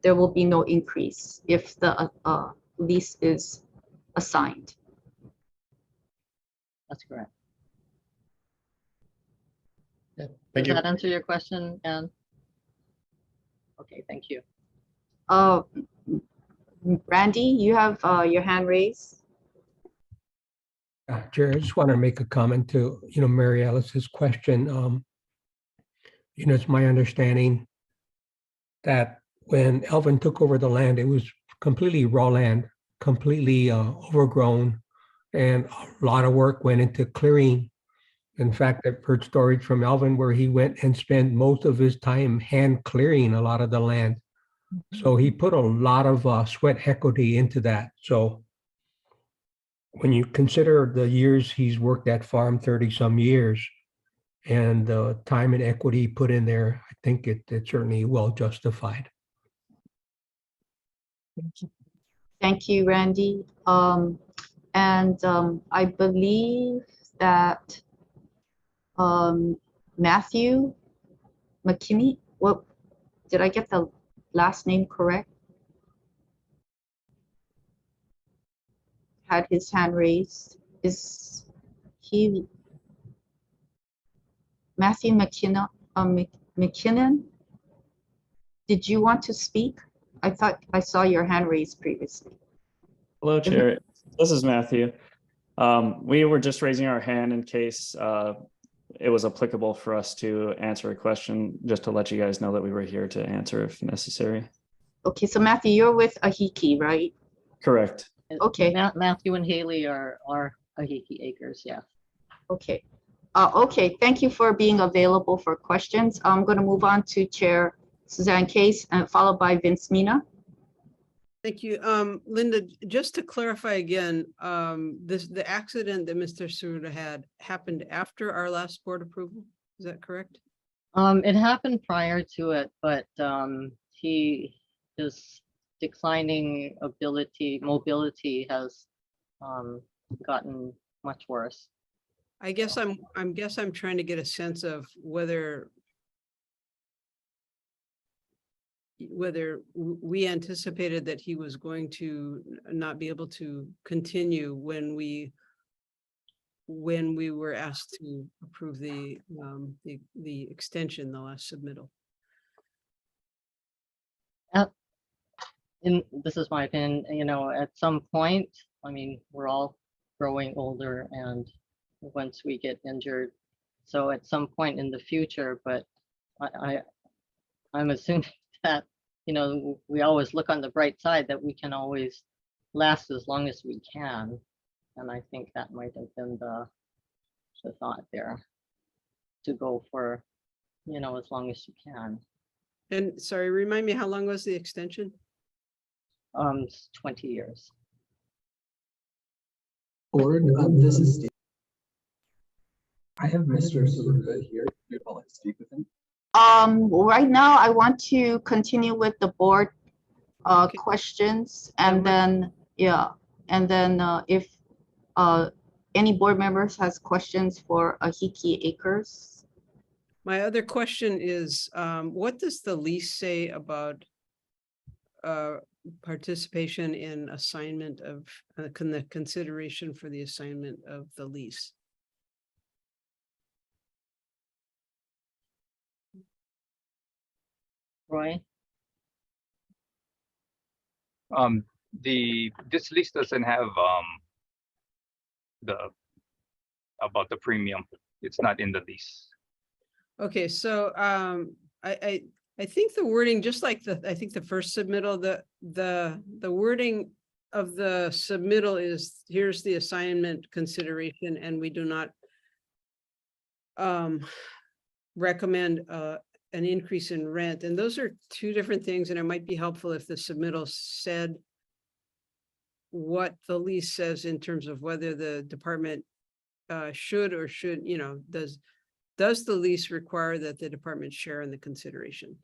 there will be no increase if the lease is assigned. That's correct. Thank Does you. that answer your question, Anne? Okay, thank you. Randy, you have your hand raised. Chair, I just want to make a comment to, Mary Alice's question. It's my understanding that when Elvin took over the land, it was completely raw land, completely overgrown, and a lot of work went into clearing. In fact, I've heard stories from Elvin where he went and spent most of his time hand clearing a lot of the land. So he put a lot of sweat equity into that. So when you consider the years he's worked that farm, 30 some years, and the time and equity put in there, I think it's certainly well justified. Thank you, Randy. I believe that Matthew McKinney, what, did I get the last name correct? Had his hand raised. Is he Matthew McKinnon? Did you want to speak? I thought I saw your hand raised previously. Hello, Chair. This is Matthew. We were just raising our hand in case it was applicable for us to answer a question, just to let you guys know that we were here to answer if necessary. Okay, so Matthew, you're with Ahiki, right? Correct. Okay. Matthew and Haley are Ahiki Acres, yeah. Okay. Okay, thank you for being available for questions. I'm going to move on to Chair Suzanne Case and followed by Vince Mina. Thank you. Linda, just to clarify again, the accident that Mr. Suda had happened after our last board approval. Is that correct? It happened prior to it, but his declining mobility has gotten much worse. I guess I'm trying to get a sense of whether we anticipated that he was going to not be able to continue when we when we were asked to approve the extension, the last submittal. And this is my opinion, you know, at some point, I mean, we're all growing older and once we get injured, so at some point in the future, but I'm assuming that, you know, we always look on the bright side that we can always last as long as we can. And I think that might have been the thought there, to go for, you know, as long as you can. And sorry, remind me, how long was the extension? 20 years. Board, this is Steve. I have Mr. Saruga here. You'd like to speak with him? Right now, I want to continue with the board Okay. questions, and then, yeah, and then if any board members has questions for Ahiki Acres. My other question is, what does the lease say about participation in assignment of the consideration for the assignment of the lease? Roy? This list doesn't have about the premium. It's not in the lease. Okay, so I think the wording, just like I think the first submittal, the wording of the submittal is, here's the assignment consideration, and we do not recommend an increase in rent. And those are two different things, and it might be helpful if the submittal said what the lease says in terms of whether the department should or should, you know, does the lease require that the department share in the consideration?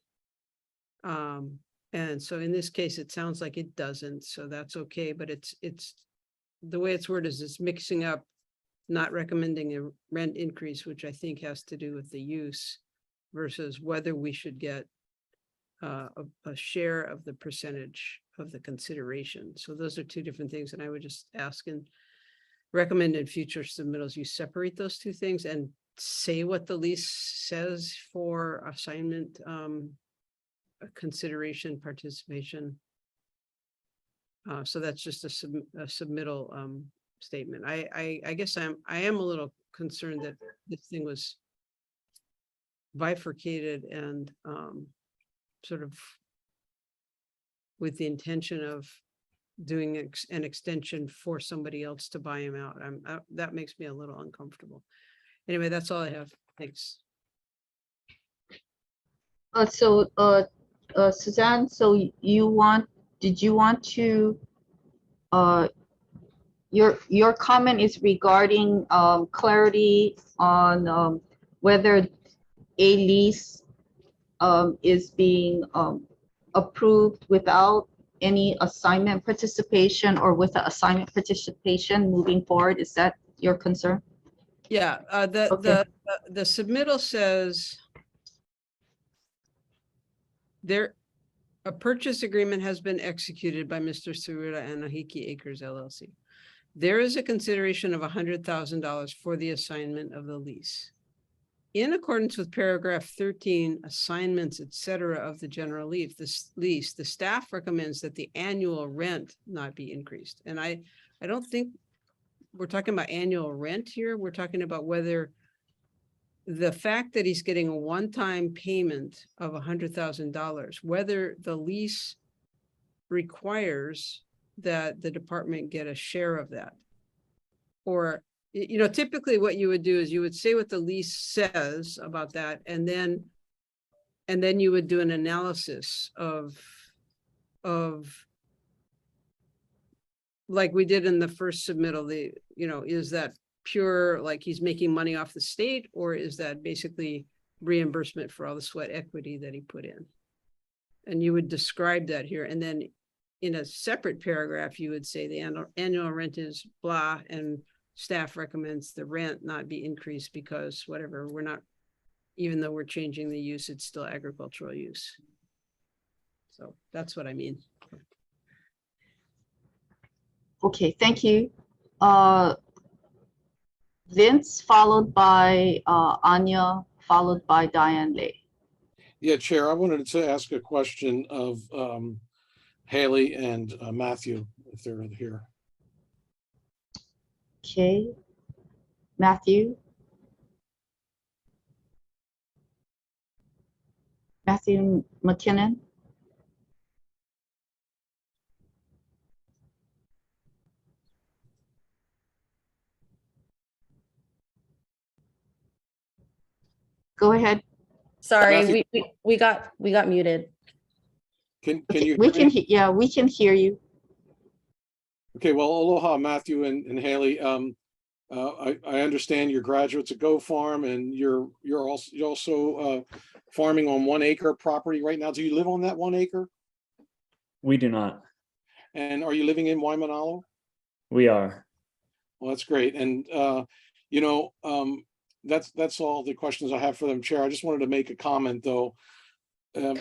And so in this case, it sounds like it doesn't, so that's okay, but it's the way it's worded is it's mixing up, not recommending a rent increase, which I think has to do with the use, versus whether we should get a share of the percentage of the consideration. So those are two different things, and I would just ask and recommend in future submittals, you separate those two things and say what the lease says for assignment, consideration, participation. So that's just a submittal statement. I guess I am a little concerned that this thing was bifurcated and sort of with the intention of doing an extension for somebody else to buy him out. That makes me a little uncomfortable. Anyway, that's all I have. Thanks. Suzanne, so did you want to, your comment is regarding clarity on whether a lease is being approved without any assignment participation or with the assignment participation moving forward? Is that your concern? Yeah, the submittal says a purchase agreement has been executed by Mr. Tsuruda and Ahiki Acres LLC. There is a consideration of $100,000 for the assignment of the lease. In accordance with paragraph 13, assignments, etc. of the general lease, the staff recommends that the annual rent not be increased. And I don't think we're talking about annual rent here. We're talking about whether the fact that he's getting a one-time payment of $100,000, whether the lease requires that the department get a share of that. Or, you know, typically what you would do is you would say what the lease says about that, and then you would do an analysis of like we did in the first submittal, is that pure, like he's making money off the state, or is that basically reimbursement for all the sweat equity that he put in? And you would describe that here. And then in a separate paragraph, you would say the annual rent is blah, and staff recommends the rent not be increased because whatever, we're not, even though we're changing the use, it's still agricultural use. So that's what I mean. Okay, thank you. Vince, followed by Anya, followed by Diane Lay. Yeah, Chair, I wanted to ask a question of Haley and Matthew, if they're here. Okay. Matthew. Matthew McKinnon. Go ahead. Sorry, Matthew- we got muted. Can Okay, you? we hear can, me? yeah, we can hear you. Okay, well, aloha, Matthew and Haley. I understand you're graduates at Go Farm, and you're also farming on 1 acre property right now. Do you live on that 1 acre? We do not. And are you living in Waimanalo? We are. Well, that's great. And you know, that's all the questions I have for them, Chair. I just wanted to make a comment, though.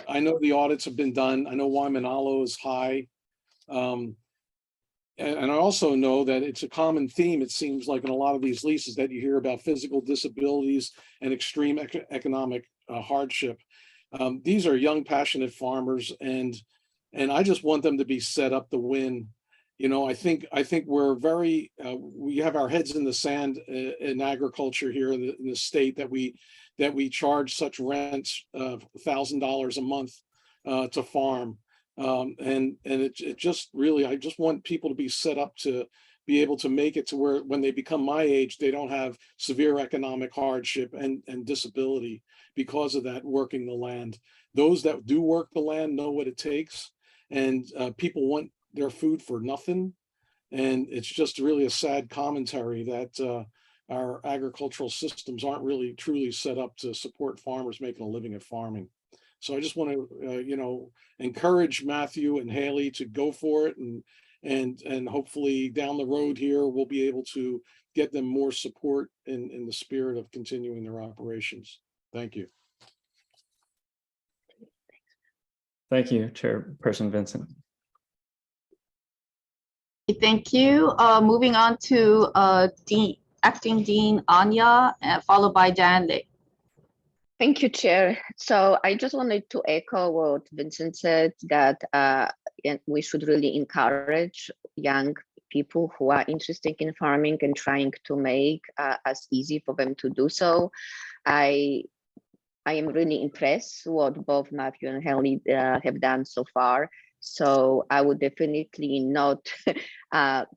I know the audits have been done. I know Waimanalo is high. And I also know that it's a common theme, it seems like, in a lot of these leases that you hear about physical disabilities and extreme economic hardship. These are young, passionate farmers, and I just want them to be set up to win. You know, I think we're very we have our heads in the sand in agriculture here in the state, that we charge such rents of $1,000 a month to farm. And it just really, I just want people to be set up to be able to make it to where when they become my age, they don't have severe economic hardship and disability because of that, working the land. Those that do work the land know what it takes, and people want their food for nothing. And it's just really a sad commentary that our agricultural systems aren't really truly set up to support farmers making a living at farming. So I just want to, you know, encourage Matthew and Haley to go for it, and hopefully down the road here, we'll be able to get them more support in the spirit of continuing their operations. Thank you. Thank you, Chairperson Vincent. Thank you. Moving on to Acting Dean Anya, followed by Diane Lay. Thank you, Chair. So I just wanted to echo what Vincent said, that we should really encourage young people who are interested in farming and trying to make as easy for them to do so. I am really impressed what both Matthew and Haley have done so far. So I would definitely not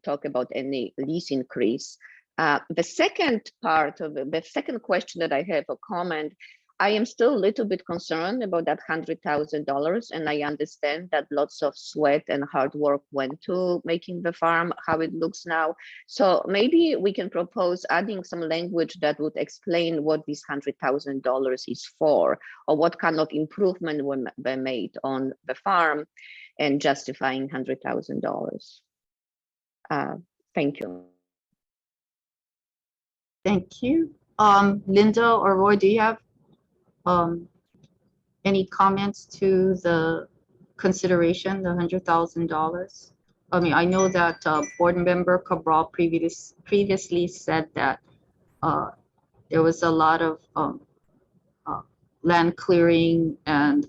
talk about any lease increase. The second part of the second question that I have, a comment, I am still a little bit concerned about that $100,000, and I understand that lots of sweat and hard work went to making the farm how it looks now. So maybe we can propose adding some language that would explain what this $100,000 is for, or what kind of improvement were made on the farm, and justifying $100,000. Thank you. Thank you. Linda or Roy, do you have any comments to the consideration, the $100,000? I mean, I know that Board Member Cabral previously said that there was a lot of land clearing and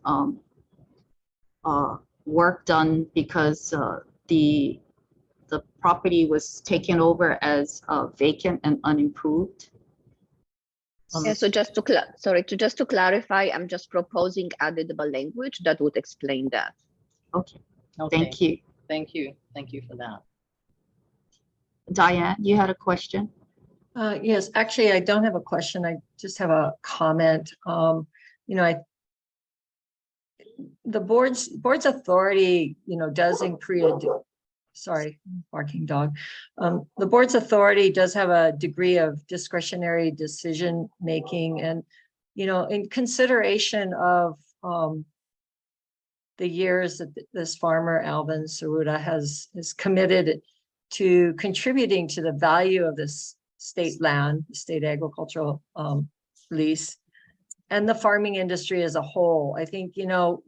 work done because the property was taken over as vacant and unimproved. Yeah, so just to clarify, I'm just proposing editable language that would explain that. Okay, Okay, thank you. thank you. Thank you for that. Diane, you had a question? Yes, actually, I don't have a question. I just have a comment. You know, the board's authority, you know, does increase. Sorry, barking dog. The board's authority does have a degree of discretionary decision making, and you know, in consideration of the years that this farmer Alvin Saruda is committed to contributing to the value of this state land, state agricultural lease, and the farming industry as a whole. I think, you know,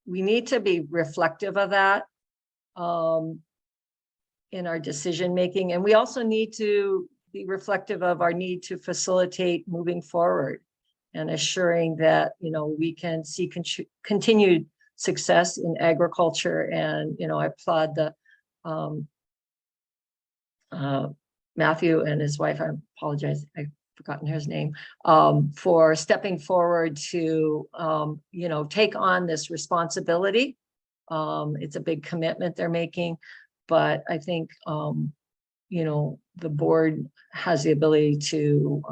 we need to be reflective of that in our decision making, and we also need to be reflective of our need to facilitate moving forward and assuring that, we can see continued success in agriculture. And, I applaud the Matthew and his wife, I apologize, I've forgotten his name, for stepping forward to, take on this responsibility. It's a big commitment they're making, but I think, the board has the ability to,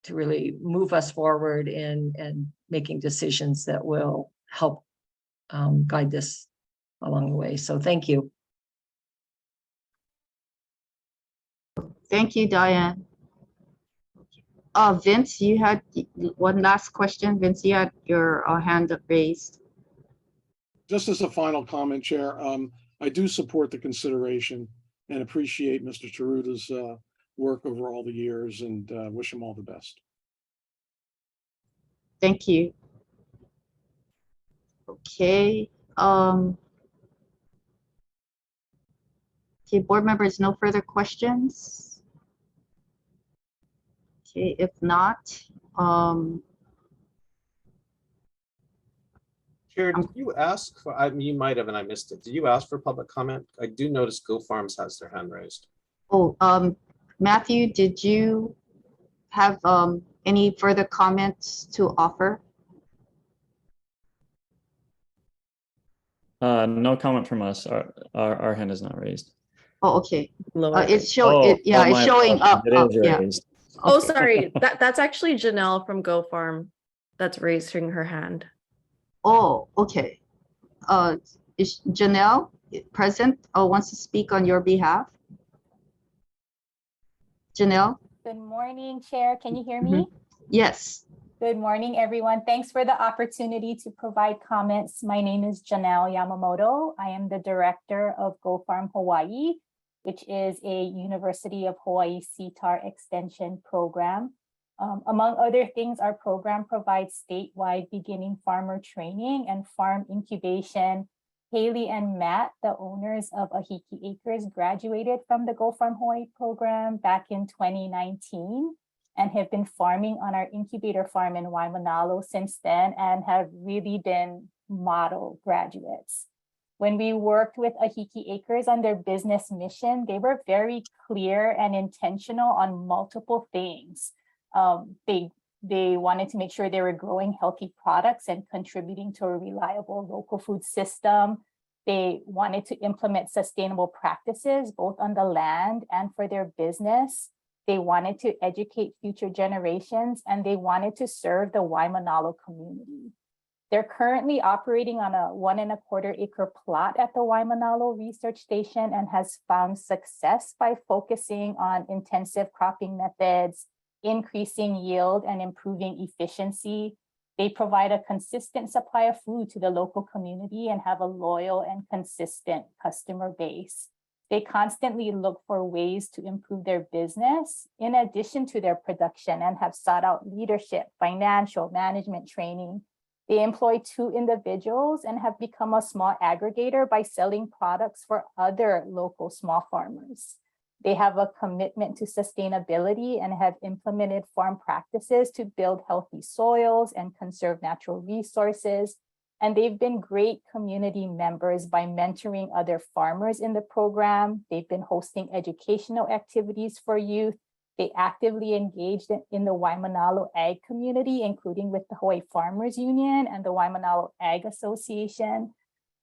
to really move us forward in making decisions that will help guide this along the way. So thank you. Thank you, Diane. Vince, you had one last question. Vince, you had your hand up raised. Just as a final comment, Chair, I do support the consideration and appreciate Mr. Taruta's work over all the years, and wish him all the best. Thank you. Okay. Okay, board members, no further questions? Okay, if not, Chair, did you ask for, you might have and I missed it. Did you ask for public comment? I do notice Go Farms has their hand raised. Matthew, did you have any further comments to offer? No comment from us. Our hand is not raised. Oh, okay. Lower. It's showing. It's my showing up. apologies. It is Yeah. raised. Oh, Okay. sorry. That's actually Janelle from Go Farm that's raising her hand. Oh, okay. Is Janelle present or wants to speak on your behalf? Janelle? Good morning, Chair. Can you hear me? Yes. Good morning, everyone. Thanks for the opportunity to provide comments. My name is Janelle Yamamoto. I am the director of Go Farm Hawaii, which is a University of Hawaii CTAR extension program. Among other things, our program provides statewide beginning farmer training and farm incubation. Haley and Matt, the owners of Ahiki Acres, graduated from the Go Farm Hawaii program back in 2019 and have been farming on our incubator farm in Waimanalo since then and have really been model graduates. When we worked with Ahiki Acres on their business mission, they were very clear and intentional on multiple things. They wanted to make sure they were growing healthy products and contributing to a reliable local food system. They wanted to implement sustainable practices, both on the land and for their business. They wanted to educate future generations, and they wanted to serve the Waimanalo community. They're currently operating on a 1.25 acre plot at the Waimanalo Research Station and has found success by focusing on intensive cropping methods, increasing yield, and improving efficiency. They provide a consistent supply of food to the local community and have a loyal and consistent customer base. They constantly look for ways to improve their business in addition to their production and have sought out leadership, financial management training. They employ 2 individuals and have become a small aggregator by selling products for other local small farmers. They have a commitment to sustainability and have implemented farm practices to build healthy soils and conserve natural resources. And they've been great community members by mentoring other farmers in the program. They've been hosting educational activities for youth. They actively engaged in the Waimanalo Ag community, including with the Hawaii Farmers Union and the Waimanalo Ag Association.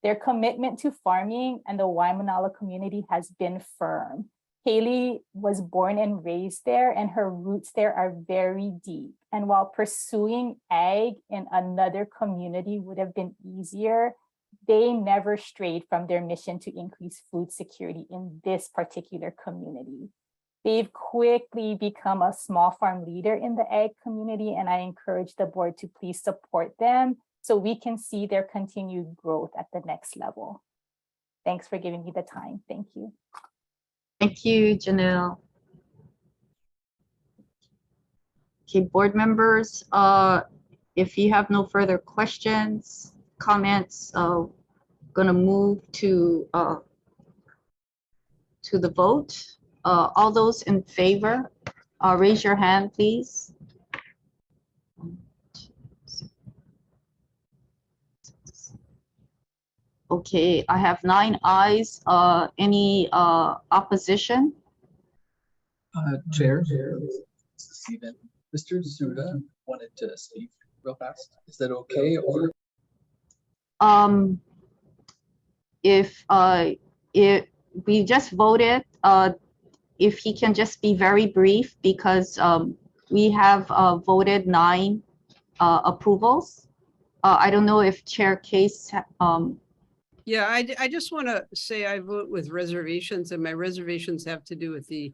Their commitment to farming and the Waimanalo community has been firm. Haley was born and raised there, and her roots there are very deep. And while pursuing ag in another community would have been easier, they never strayed from their mission to increase food security in this particular community. They've quickly become a small farm leader in the ag community, and I encourage the board to please support them so we can see their continued growth at the next level. Thanks for giving me the time. Thank you. Thank you, Janelle. Okay, board members, if you have no further questions, comments, gonna move to the vote. All those in favor, raise your hand, please. Okay, I have 9 ayes. Any opposition? Chair, this is Steven. Mr. Zuda wanted to speak real fast. Is that okay, or? If we just voted, if he can just be very brief, because we have voted 9 approvals. I don't know if Chair Case, Yeah, I just want to say I vote with reservations, and my reservations have to do with the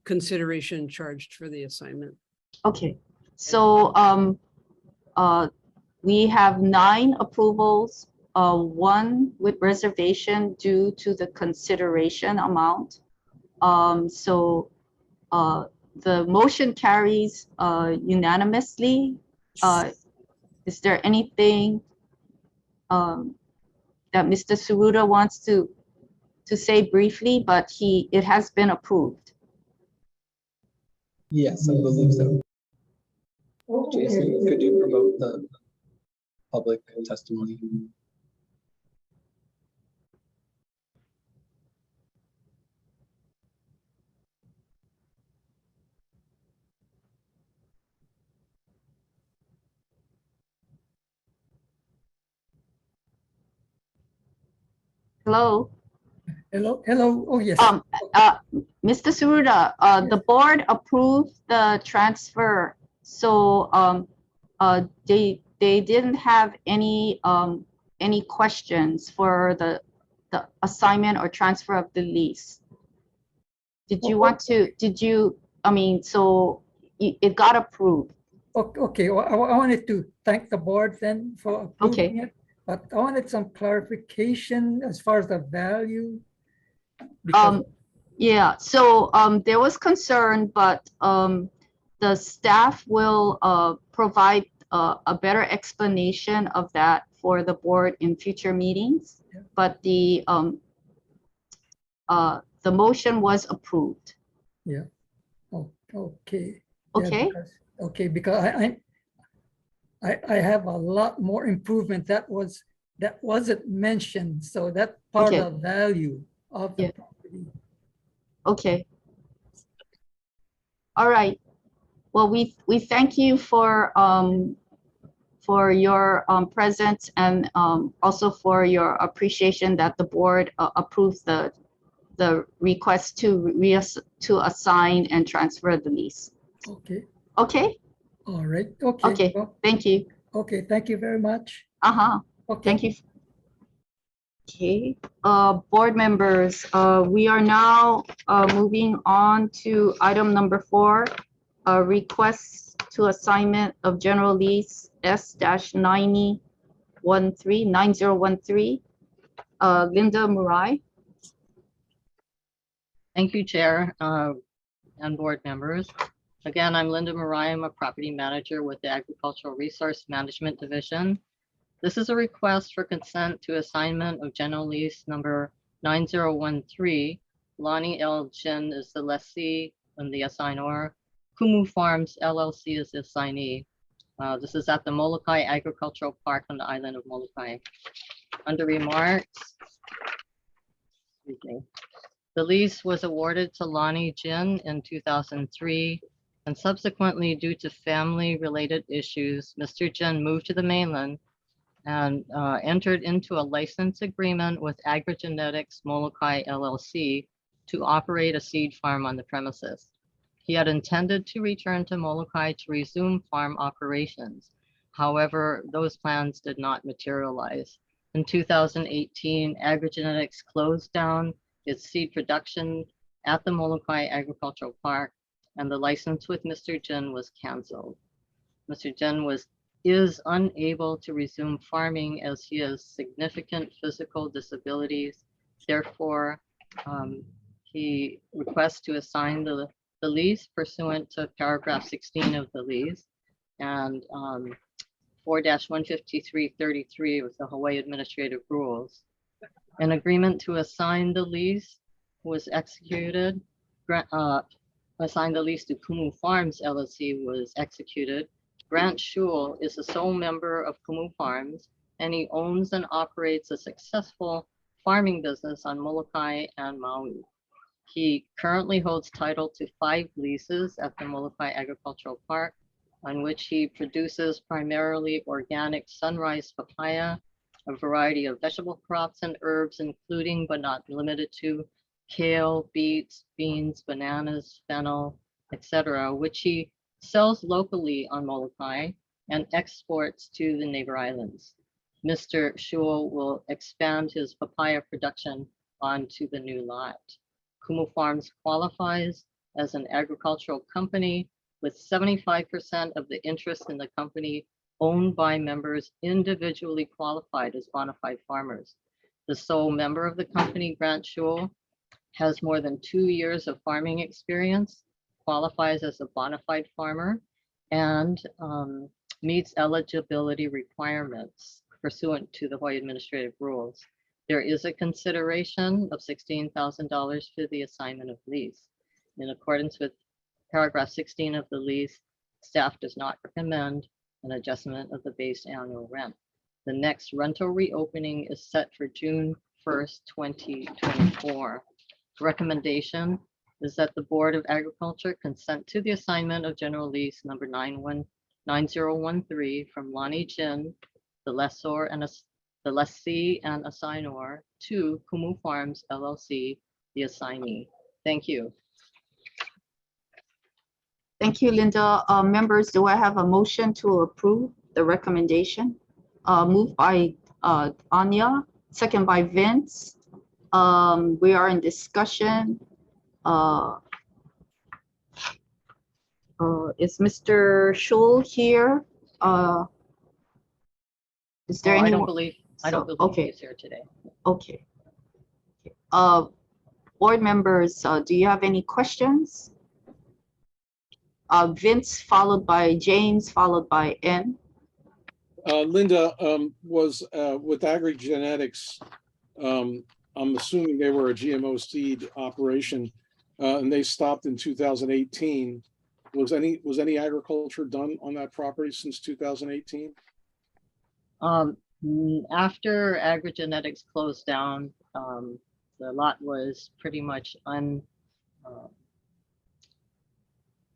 consideration charged for the assignment. okay, so we have 9 approvals, 1 with reservation due to the consideration amount. So the motion carries unanimously. Is there anything that Mr. Tsuruda wants to say briefly, but it has been approved? Yes, I believe so. Jason, could you promote the public testimony? Hello? Hello. Oh, yes. Mr. Tsuruda, the board approved the transfer. So they didn't have any questions for the assignment or transfer of the lease. Did you want to, I mean, so it got approved. Okay, well, I wanted to thank the board then for approving it, but I wanted some clarification as far as the value. Yeah, so there was concern, but the staff will provide a better explanation of that for the board in future meetings. But the motion was approved. Yeah. Oh, okay. Okay. Yeah, because I have a lot more improvement that wasn't mentioned. So that part Okay. of value of the property. Okay. All right. Well, we thank you for your presence, and also for your appreciation that the board approves the request to assign and transfer the lease. Okay. Okay. All right. Okay. Okay. Well, thank you. okay. Thank you very much. Okay. Thank you. Okay. Board members, we are now moving on to item number 4, requests to assignment of general lease S-9013. Linda Murai. Thank you, Chair, and board members. Again, I'm Linda Murai. I'm a property manager with the Agricultural Resource Management Division. This is a request for consent to assignment of general lease number 9013. Lonnie L. Jin is the lessee and the assignor. Kumu Farms LLC is the assignee. This is at the Molokai Agricultural Park on the island of Molokai. Under remarks, the lease was awarded to Lonnie Jin in 2003, and subsequently, due to family-related issues, Mr. Jin moved to the mainland and entered into a license agreement with Agrigenetics Molokai LLC to operate a seed farm on the premises. He had intended to return to Molokai to resume farm operations. However, those plans did not materialize. In 2018, Agrigenetics closed down its seed production at the Molokai Agricultural Park, and the license with Mr. Jin was canceled. Mr. Jin is unable to resume farming as he has significant physical disabilities. Therefore, he requests to assign the lease pursuant to paragraph 16 of the lease and 4-15333 with the Hawaii Administrative Rules. An agreement to assign the lease was executed. Assigned the lease to Kumu Farms LLC was executed. Grant Shul is the sole member of Kumu Farms, and he owns and operates a successful farming business on Molokai and Maui. He currently holds title to 5 leases at the Molokai Agricultural Park, on which he produces primarily organic sunrise papaya, a variety of vegetable crops and herbs, including but not limited to kale, beets, beans, bananas, fennel, etc., which he sells locally on Molokai and exports to the neighbor islands. Mr. Shul will expand his papaya production onto the new lot. Kumu Farms qualifies as an agricultural company with 75% of the interest in the company owned by members individually qualified as bona fide farmers. The sole member of the company, Grant Shul, has more than 2 years of farming experience, qualifies as a bona fide farmer, and meets eligibility requirements pursuant to the Hawaii administrative rules. There is a consideration of $16,000 for the assignment of lease. In accordance with paragraph 16 of the lease, staff does not recommend an adjustment of the base annual rent. The next rental reopening is set for June 1st, 2024. Recommendation is that the Board of Agriculture consent to the assignment of general lease number 9013 from Lonnie Jin, the lessor and the lessee and assignor, to Kumu Farms LLC, the assignee. Thank you. Thank you, Linda. Members, do I have a motion to approve the recommendation? Moved by Anya, second by Vince. We are in discussion. Is Mr. Shul here? Is there I anyone? don't believe Okay. he's here today. Okay. Board members, do you have any questions? Vince, followed by James, followed by N. Linda, was with AgriGenetics, I'm assuming they were a GMO seed operation, and they stopped in 2018. Was any agriculture done on that property since 2018? After AgriGenetics closed down, the lot was pretty much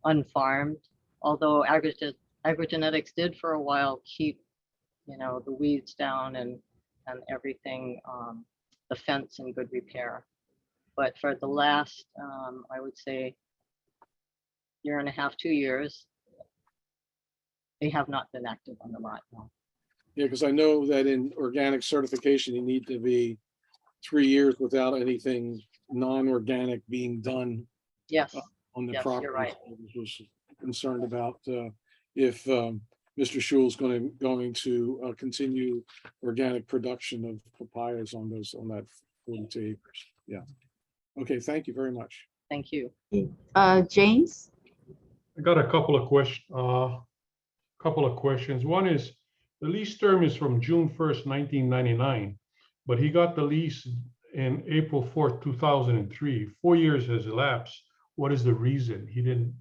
unfarmed, although AgriGenetics did for a while keep, the weeds down and everything, the fence in good repair. But for the last, I would say, 1.5 to 2 years, they have not been active on the lot. No. Yeah, because I know that in organic certification, you need to be 3 years without anything non-organic being done. Yes. On the Yes, property. you're right. I was concerned about if Mr. Shul's going to continue organic production of papayas on that 42 acres. Yeah. Okay. Thank you very much. Thank you. James. I got a couple of questions. One is the lease term is from June 1st, 1999, but he got the lease in April 4th, 2003. 4 years has elapsed. What is the reason he didn't,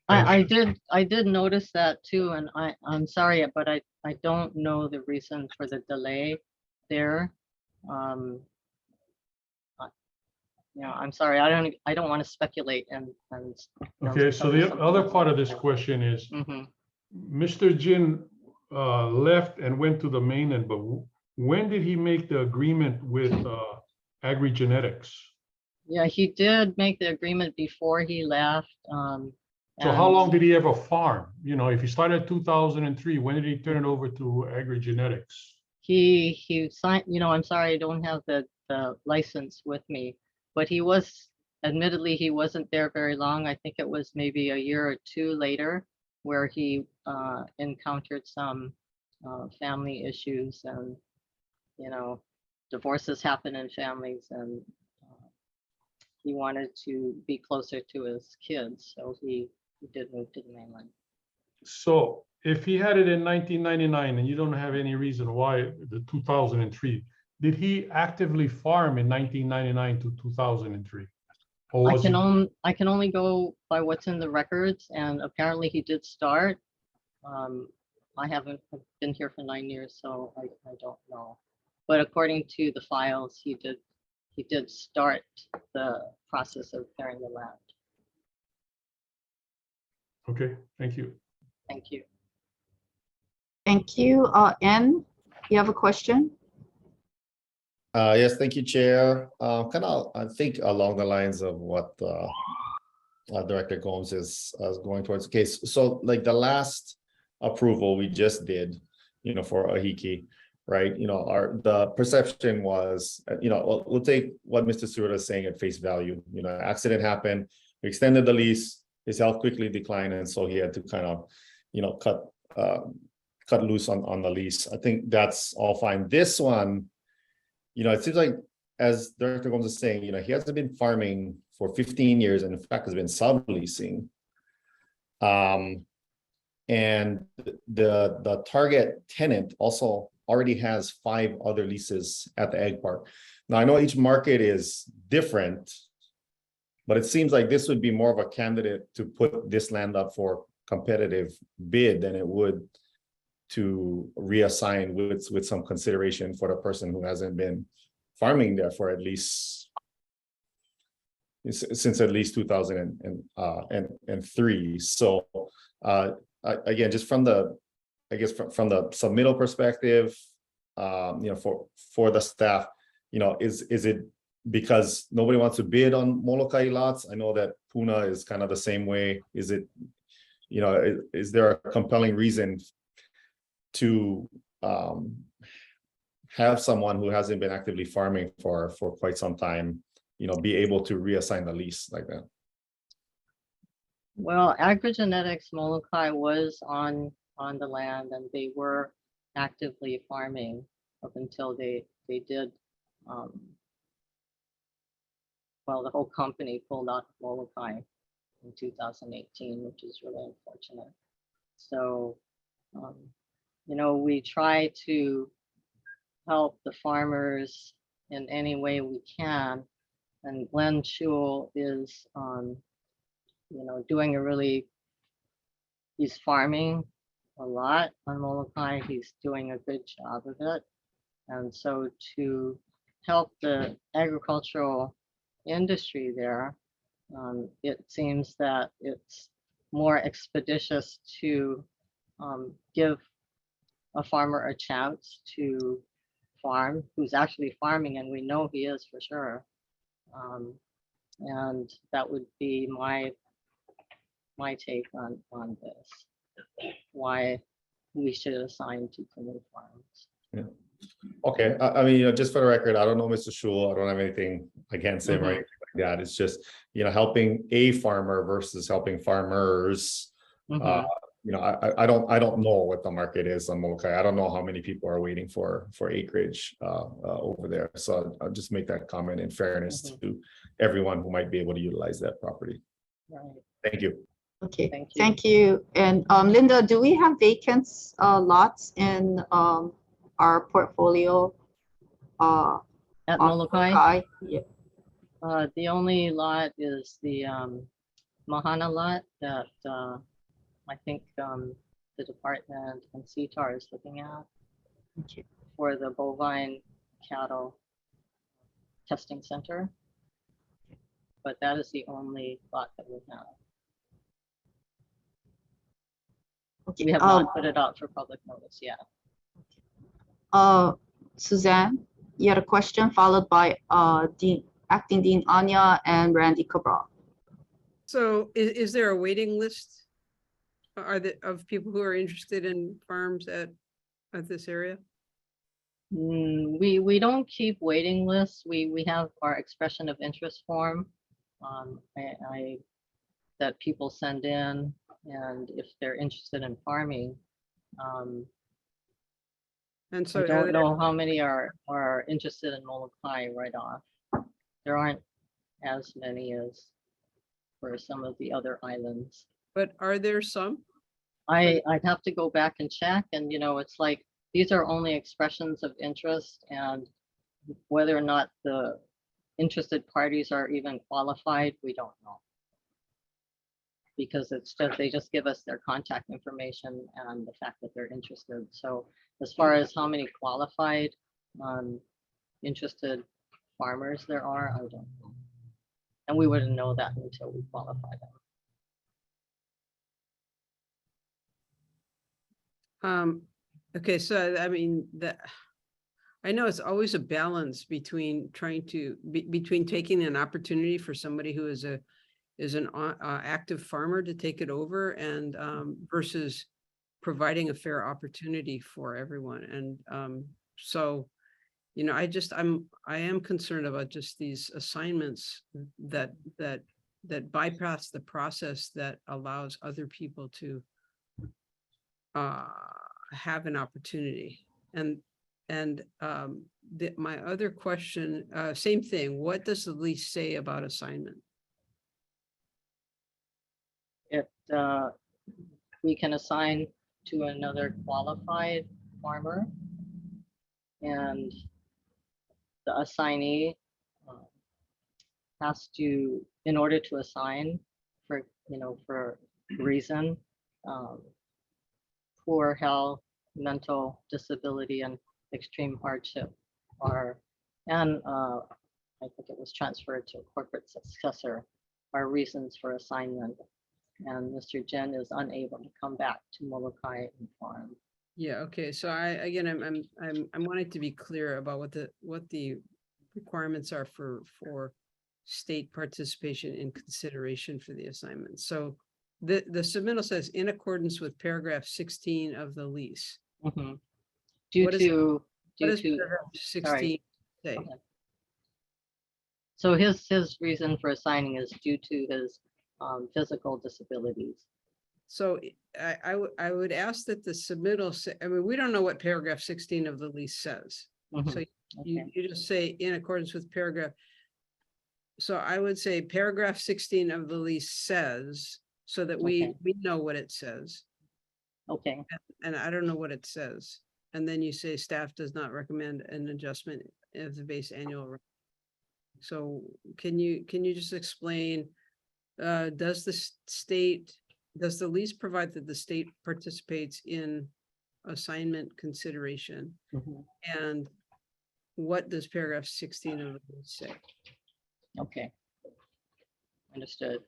I did notice that too, and I'm sorry, but I don't know the reason for the delay there. I'm sorry, I don't want to speculate and Okay, so the other part of this question is Mr. Jin left and went to the mainland, but when did he make the agreement with AgriGenetics? Yeah, he did make the agreement before he left. So how long did he have a farm? If he started in 2003, when did he turn it over to AgriGenetics? He signed, I'm sorry, I don't have the license with me, but he wasn't there very long. I think it was maybe a year or two later where he encountered some family issues, and, divorces happen in families, and he wanted to be closer to his kids, so he did move to the mainland. So if he had it in 1999 and you don't have any reason why the 2003, did he actively farm in 1999 to 2003? Or I was can he? only go by what's in the records, and apparently he did start. I haven't been here for 9 years, so I don't know. But according to the files, he did start the process of clearing the land. Okay, thank you. Thank you. Thank you. Ann, you have a question? Yes, thank you, Chair. Kind of, I think along the lines of what Director Gomes is going towards the case. So like the last approval we just did, for Ahiki, right? The perception was, we'll take what Mr. Stewart is saying at face value. Accident happened, we extended the lease, his health quickly declined, and so he had to kind of, cut loose on the lease. I think that's all fine. This one, it seems like, as Director Gomes is saying, he hasn't been farming for 15 years, and in fact has been subleasing. And the target tenant also already has 5 other leases at the Egg Park. Now, I know each market is different, but it seems like this would be more of a candidate to put this land up for competitive bid than it would to reassign with some consideration for the person who hasn't been farming there for at least since at least 2003. So again, just from the, I guess from the submittal perspective, for the staff, is it because nobody wants to bid on Molokai lots? I know that Puna is kind of the same way. Is it, is there a compelling reason to have someone who hasn't been actively farming for quite some time, be able to reassign the lease like that? Well, Agrigenetics Molokai was on the land, and they were actively farming up until they did, well, the whole company pulled out of Molokai in 2018, which is really unfortunate. So, we try to help the farmers in any way we can. And Glenn Schul is, doing he's farming a lot on Molokai. He's doing a good job of it. And so to help the agricultural industry there, it seems that it's more expeditious to give a farmer a chance to farm, who's actually farming, and we know he is for sure. And that would be my take on this, why we should assign to Canoe Farms. Yeah. Okay, I mean, just for the record, I don't know Mr. Schul. I don't have anything against him or anything like that. It's just, helping a farmer versus helping farmers. I don't know what the market is on Molokai. I don't know how many people are waiting for acreage over there. So I'll just make that comment in fairness to everyone who might be able to utilize that property. Right. Thank you. Okay, thank you. And Linda, do we have vacant lots in our portfolio? At Molokai? Yeah. The only lot is the Mahana lot that I think the department and CTAR is looking at for the bovine cattle testing center. But that is the only lot that we have. Okay. We have not put it out for public notice yet. Suzanne, you had a question followed by Acting Dean Anya and Randy Cabral. So is there a waiting list? Of people who are interested in farms at this area? We don't keep waiting lists. We have our expression of interest form that people send in, and if they're interested in farming. And so I don't know how many are interested in Molokai right off. There aren't as many as for some of the other islands. But are there some? I'd have to go back and check, and it's like these are only expressions of interest, and Whether or not the interested parties are even qualified, we don't know. Because it's just, they just give us their contact information and the fact that they're interested. So as far as how many qualified, interested farmers there are, I don't know. And we wouldn't know that until we qualify them. Okay, so I mean, I know it's always a balance between trying to, between taking an opportunity for somebody who is an active farmer to take it over and versus providing a fair opportunity for everyone. And so, you know, I am concerned about just these assignments that bypass the process that allows other people to have an opportunity. And my other question, same thing, what does the lease say about assignment? We can assign to another qualified farmer, and the assignee has to, in order to assign for, you know, for reason, poor health, mental disability, and extreme hardship and I think it was transferred to a corporate successor, are reasons for assignment. And Mr. Jen is unable to come back to Molokai and farm. Yeah, okay, so I'm wanting to be clear about what the requirements are for state participation in consideration for the assignment. So the submittal says in accordance with paragraph 16 of the lease. Mm-hmm. What does paragraph 16 say? Okay. So his reason for assigning is due to his physical disabilities. So I would ask that the submittal say, I mean, we don't know what paragraph 16 of the lease says. Mhm. So you just say in accordance with paragraph. So I would say paragraph 16 of the lease says, so that we know what it says. Okay. And I don't know what it says. And then you say staff does not recommend an adjustment of the base annual rate. So can you just explain, does the lease provide that the state participates in assignment consideration? Mhm. And what does paragraph 16 of the lease say? Okay. Understood.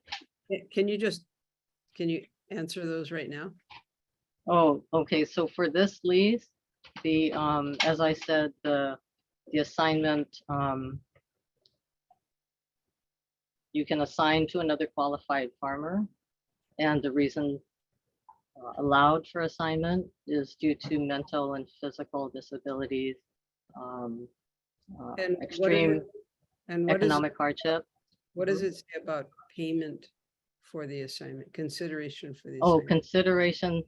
Can you answer those right now? Oh, okay. So for this lease, the as I said, the assignment, you can assign to another qualified farmer, and the reason allowed for assignment is due to mental and physical disabilities, extreme economic hardship. What does it say about payment for the assignment, consideration for the Oh, assignment? consideration.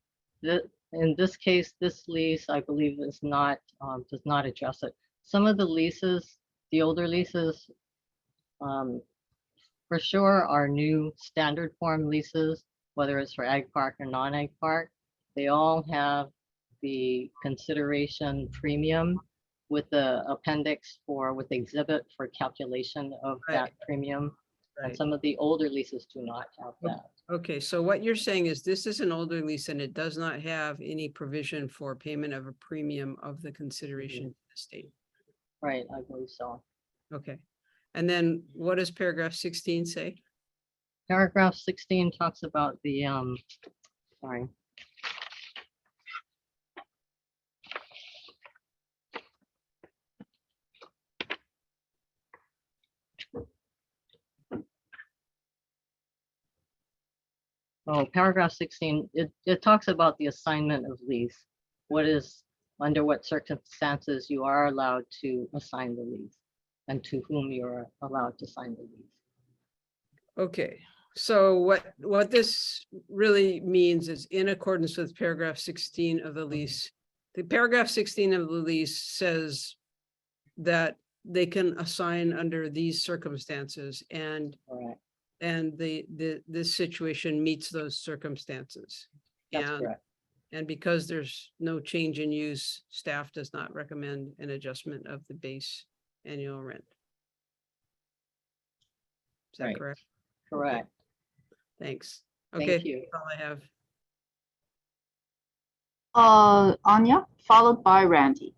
In this case, this lease, I believe, is not does not address it. Some of the leases, the older leases, for sure, are new standard form leases, whether it's for ag park or non-ag park. They all have the consideration premium with the appendix with the exhibit for calculation of that premium. And some of the older leases do not have that. Okay, so what you're saying is this is an older lease and it does not have any provision for payment of a premium of the consideration to the state. Right, I believe so. Okay, and then what does paragraph 16 say? Paragraph 16 talks about the, sorry. Oh, paragraph 16, it talks about the assignment of lease. Under what circumstances you are allowed to assign the lease and to whom you're allowed to sign the lease. Okay, so what this really means is in accordance with paragraph 16 of the lease. The paragraph 16 of the lease says that they can assign under these circumstances and this situation meets those circumstances. That's correct. And because there's no change in use, staff does not recommend an adjustment of the base annual rent. Is that Right. correct? Correct. Thanks. Thank Okay, you. that's all I have. Anya, followed by Randy.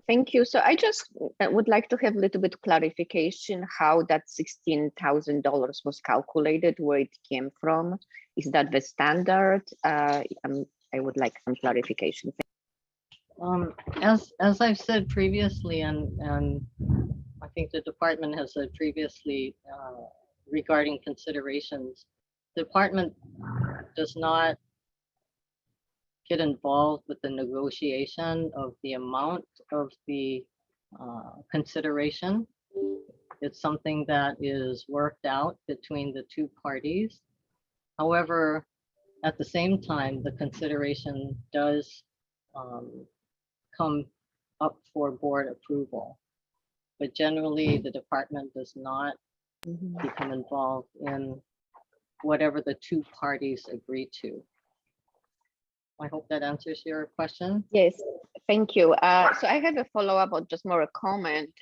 Thank you. So I just would like to have a little bit clarification how that $16,000 was calculated, where it came from. Is that the standard? I would like some clarification. As I've said previously, and I think the department has said previously regarding considerations, the department does not get involved with the negotiation of the amount of the consideration. It's something that is worked out between the two parties. However, at the same time, the consideration does come up for board approval. But generally, the department does not become involved in whatever the two parties agree to. I hope that answers your question. Yes, thank you. So I have a follow-up or just more a comment.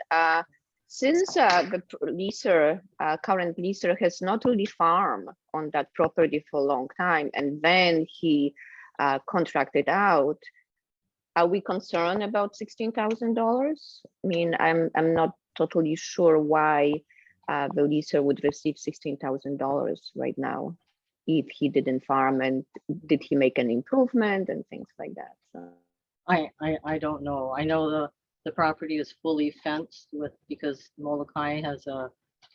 Since the leaser, current leaser has not really farmed on that property for a long time, and then he contracted out, are we concerned about $16,000? I mean, I'm not totally sure why the leaser would receive $16,000 right now if he didn't farm, and did he make an improvement and things like that? So. I don't know. I know the property is fully fenced with, because Molokai has a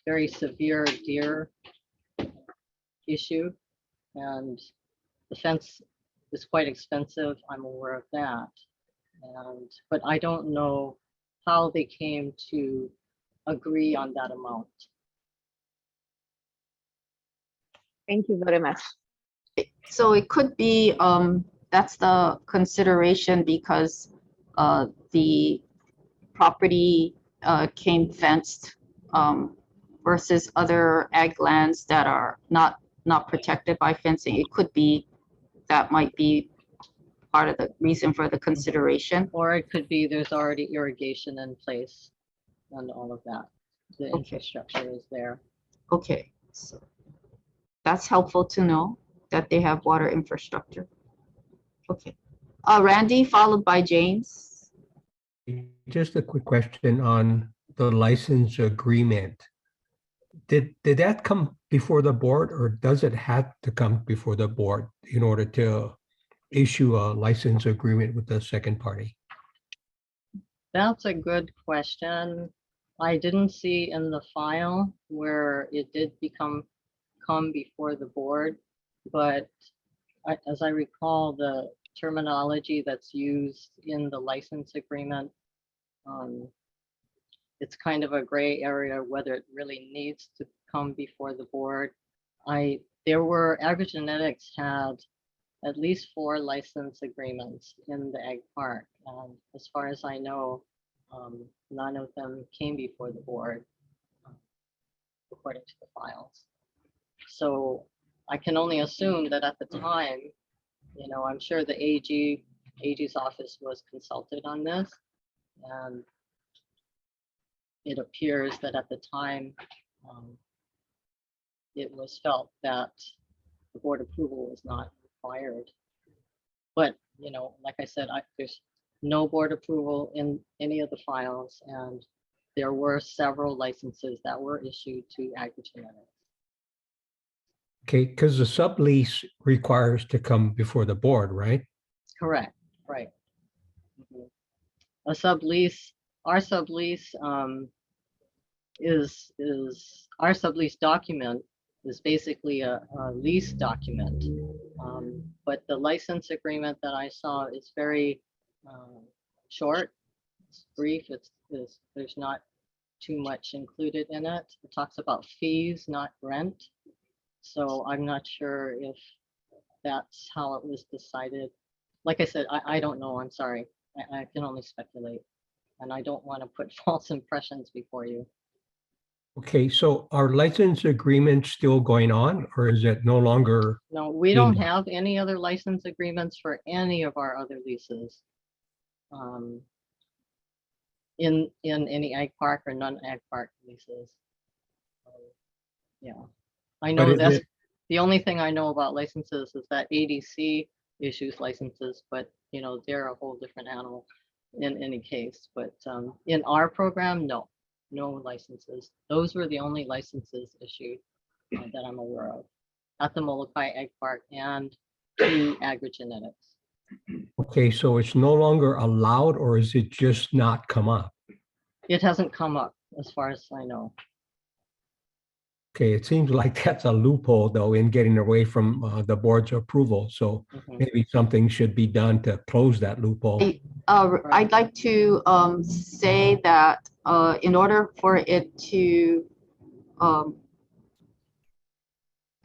very severe deer issue, and the fence is quite expensive. I'm aware of that. But I don't know how they came to agree on that amount. Thank you very much. So it could be, that's the consideration because the property came fenced versus other ag lands that are not protected by fencing. It could be, that might be part of the reason for the consideration. Or it could be there's already irrigation in place and all of that. The infrastructure is there. Okay, so that's helpful to know that they have water infrastructure. Okay, Randy, followed by James. Just a quick question on the license agreement. Did that come before the board, or does it have to come before the board in order to issue a license agreement with the second party? That's a good question. I didn't see in the file where it did come before the board, but as I recall, the terminology that's used in the license agreement, it's kind of a gray area whether it really needs to come before the board. Agrigenetics had at least 4 license agreements in the ag park, and as far as I know, none of them came before the board, according to the files. So I can only assume that at the time, I'm sure the AG's office was consulted on this, and it appears that at the time, it was felt that the board approval was not required. But, like I said, there's no board approval in any of the files, and there were several licenses that were issued to Agrigenetics. Okay, because the sublease requires to come before the board, right? Correct, right. A sublease, our sublease our sublease document is basically a lease document. But the license agreement that I saw is very short, it's brief, there's not too much included in it. It talks about fees, not rent. So I'm not sure if that's how it was decided. Like I said, I don't know, I'm sorry. I can only speculate, and I don't want to put false impressions before you. Okay, so are license agreements still going on, or is it no longer? No, we don't have any other license agreements for any of our other leases. in any ag park or non-ag park leases. Yeah, I But know is that's it- the only thing I know about licenses is that ADC issues licenses, but you know, they're a whole different animal in any case. But in our program, no licenses. Those were the only licenses issued that I'm aware of at the Molokai Ag Park and to Agrigenetics. Okay, so it's no longer allowed, or is it just not come up? It hasn't come up as far as I know. Okay, it seems like that's a loophole though in getting away from the board's approval. So Mhm. maybe something should be done to close that loophole. I'd like to say that in order for it to,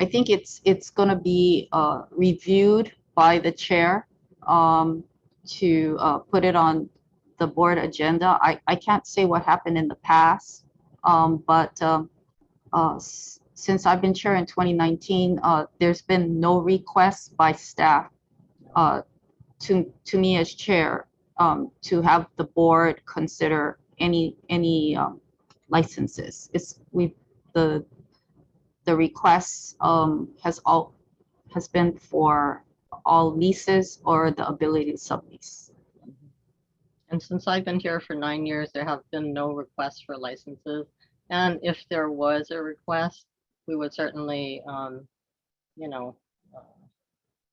I think it's going to be reviewed by the chair to put it on the board agenda. I can't say what happened in the past, but since I've been chair in 2019, there's been no request by staff to me as chair to have the board consider any licenses. The request has been for all leases or the ability to sublease. And since I've been here for 9 years, there have been no requests for licenses. And if there was a request, we would certainly, you know,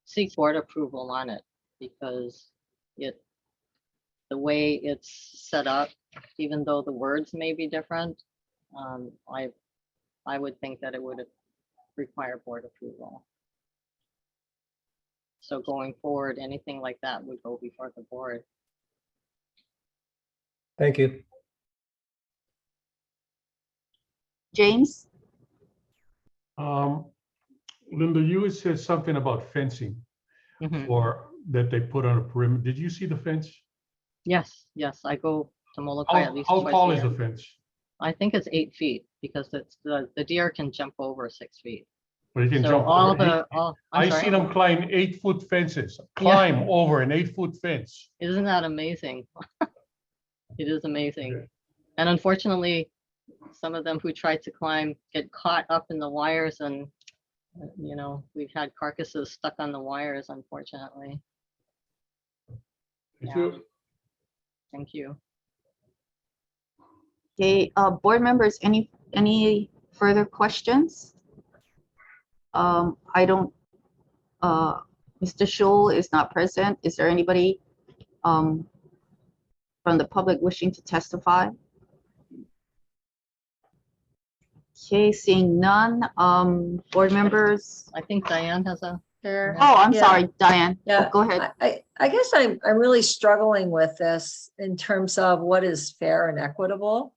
seek board approval on it because the way it's set up, even though the words may be different, I would think that it would require board approval. So going forward, anything like that would go before the board. Thank you. James? Linda, you had said something about fencing Mhm. or that they put on a perimeter. Did you see the fence? Yes, I go to Molokai at least How twice tall a is year. the fence? I think it's 8 feet because it's the deer can jump over 6 feet. Well, you can So jump all over the, all, I'm I sorry. see them climb 8-foot fences, climb over an 8-foot fence. Isn't that amazing? It is amazing. And unfortunately, some of them who try to climb get caught up in the wires and, you know, we've had carcasses stuck on the wires, unfortunately. Thank Yeah. you. Thank you. Okay, board members, any further questions? I don't, Mr. Schul is not present. Is there anybody from the public wishing to testify? Okay, seeing none, board members. I think Diane has a. Oh, I'm Yeah. sorry, Diane. Yeah, Go ahead. I guess I'm really struggling with this in terms of what is fair and equitable.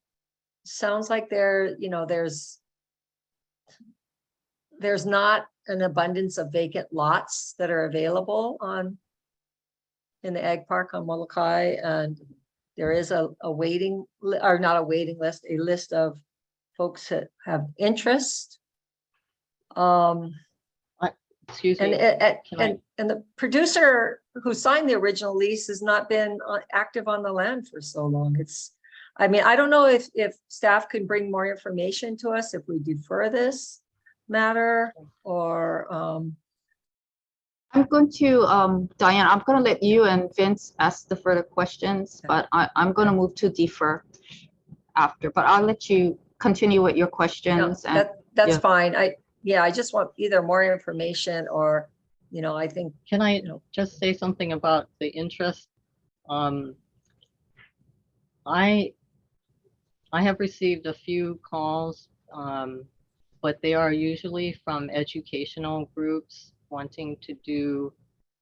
Sounds like there's not an abundance of vacant lots that are available in the ag park on Molokai, and there is a waiting, or not a waiting list, a list of folks that have interest. Excuse And, me. and the producer who signed the original lease has not been active on the land for so long. I mean, I don't know if staff can bring more information to us if we defer this matter or. I'm going to, Diane, I'm going to let you and Vince ask the further questions, but I'm going to move to defer after, but I'll let you continue with your questions. No, And that's yeah. fine. I just want either more information or, I think. Can I just say something about the interest? I have received a few calls, but they are usually from educational groups wanting to do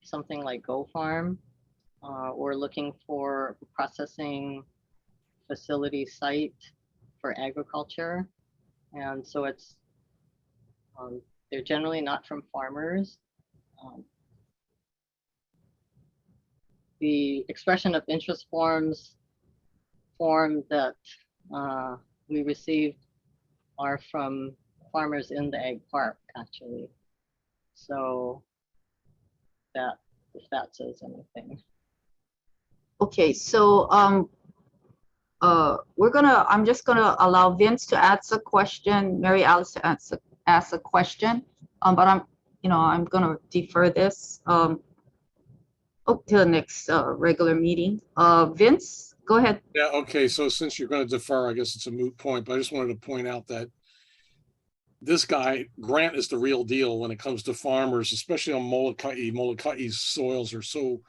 something like Go Farm or looking for a processing facility site for agriculture. And so they're generally not from farmers. The expression of interest form that we received are from farmers in the ag park, actually. So if that says anything. Okay, so I'm just gonna allow Vince to ask a question, Mary Alice to ask a question. But I'm gonna defer this, to the next, regular meeting. Vince, go ahead. Yeah, okay, so since you're gonna defer, I guess it's a moot point, but I just wanted to point out that this guy, Grant, is the real deal when it comes to farmers, especially on Molokai. Molokai's soils are so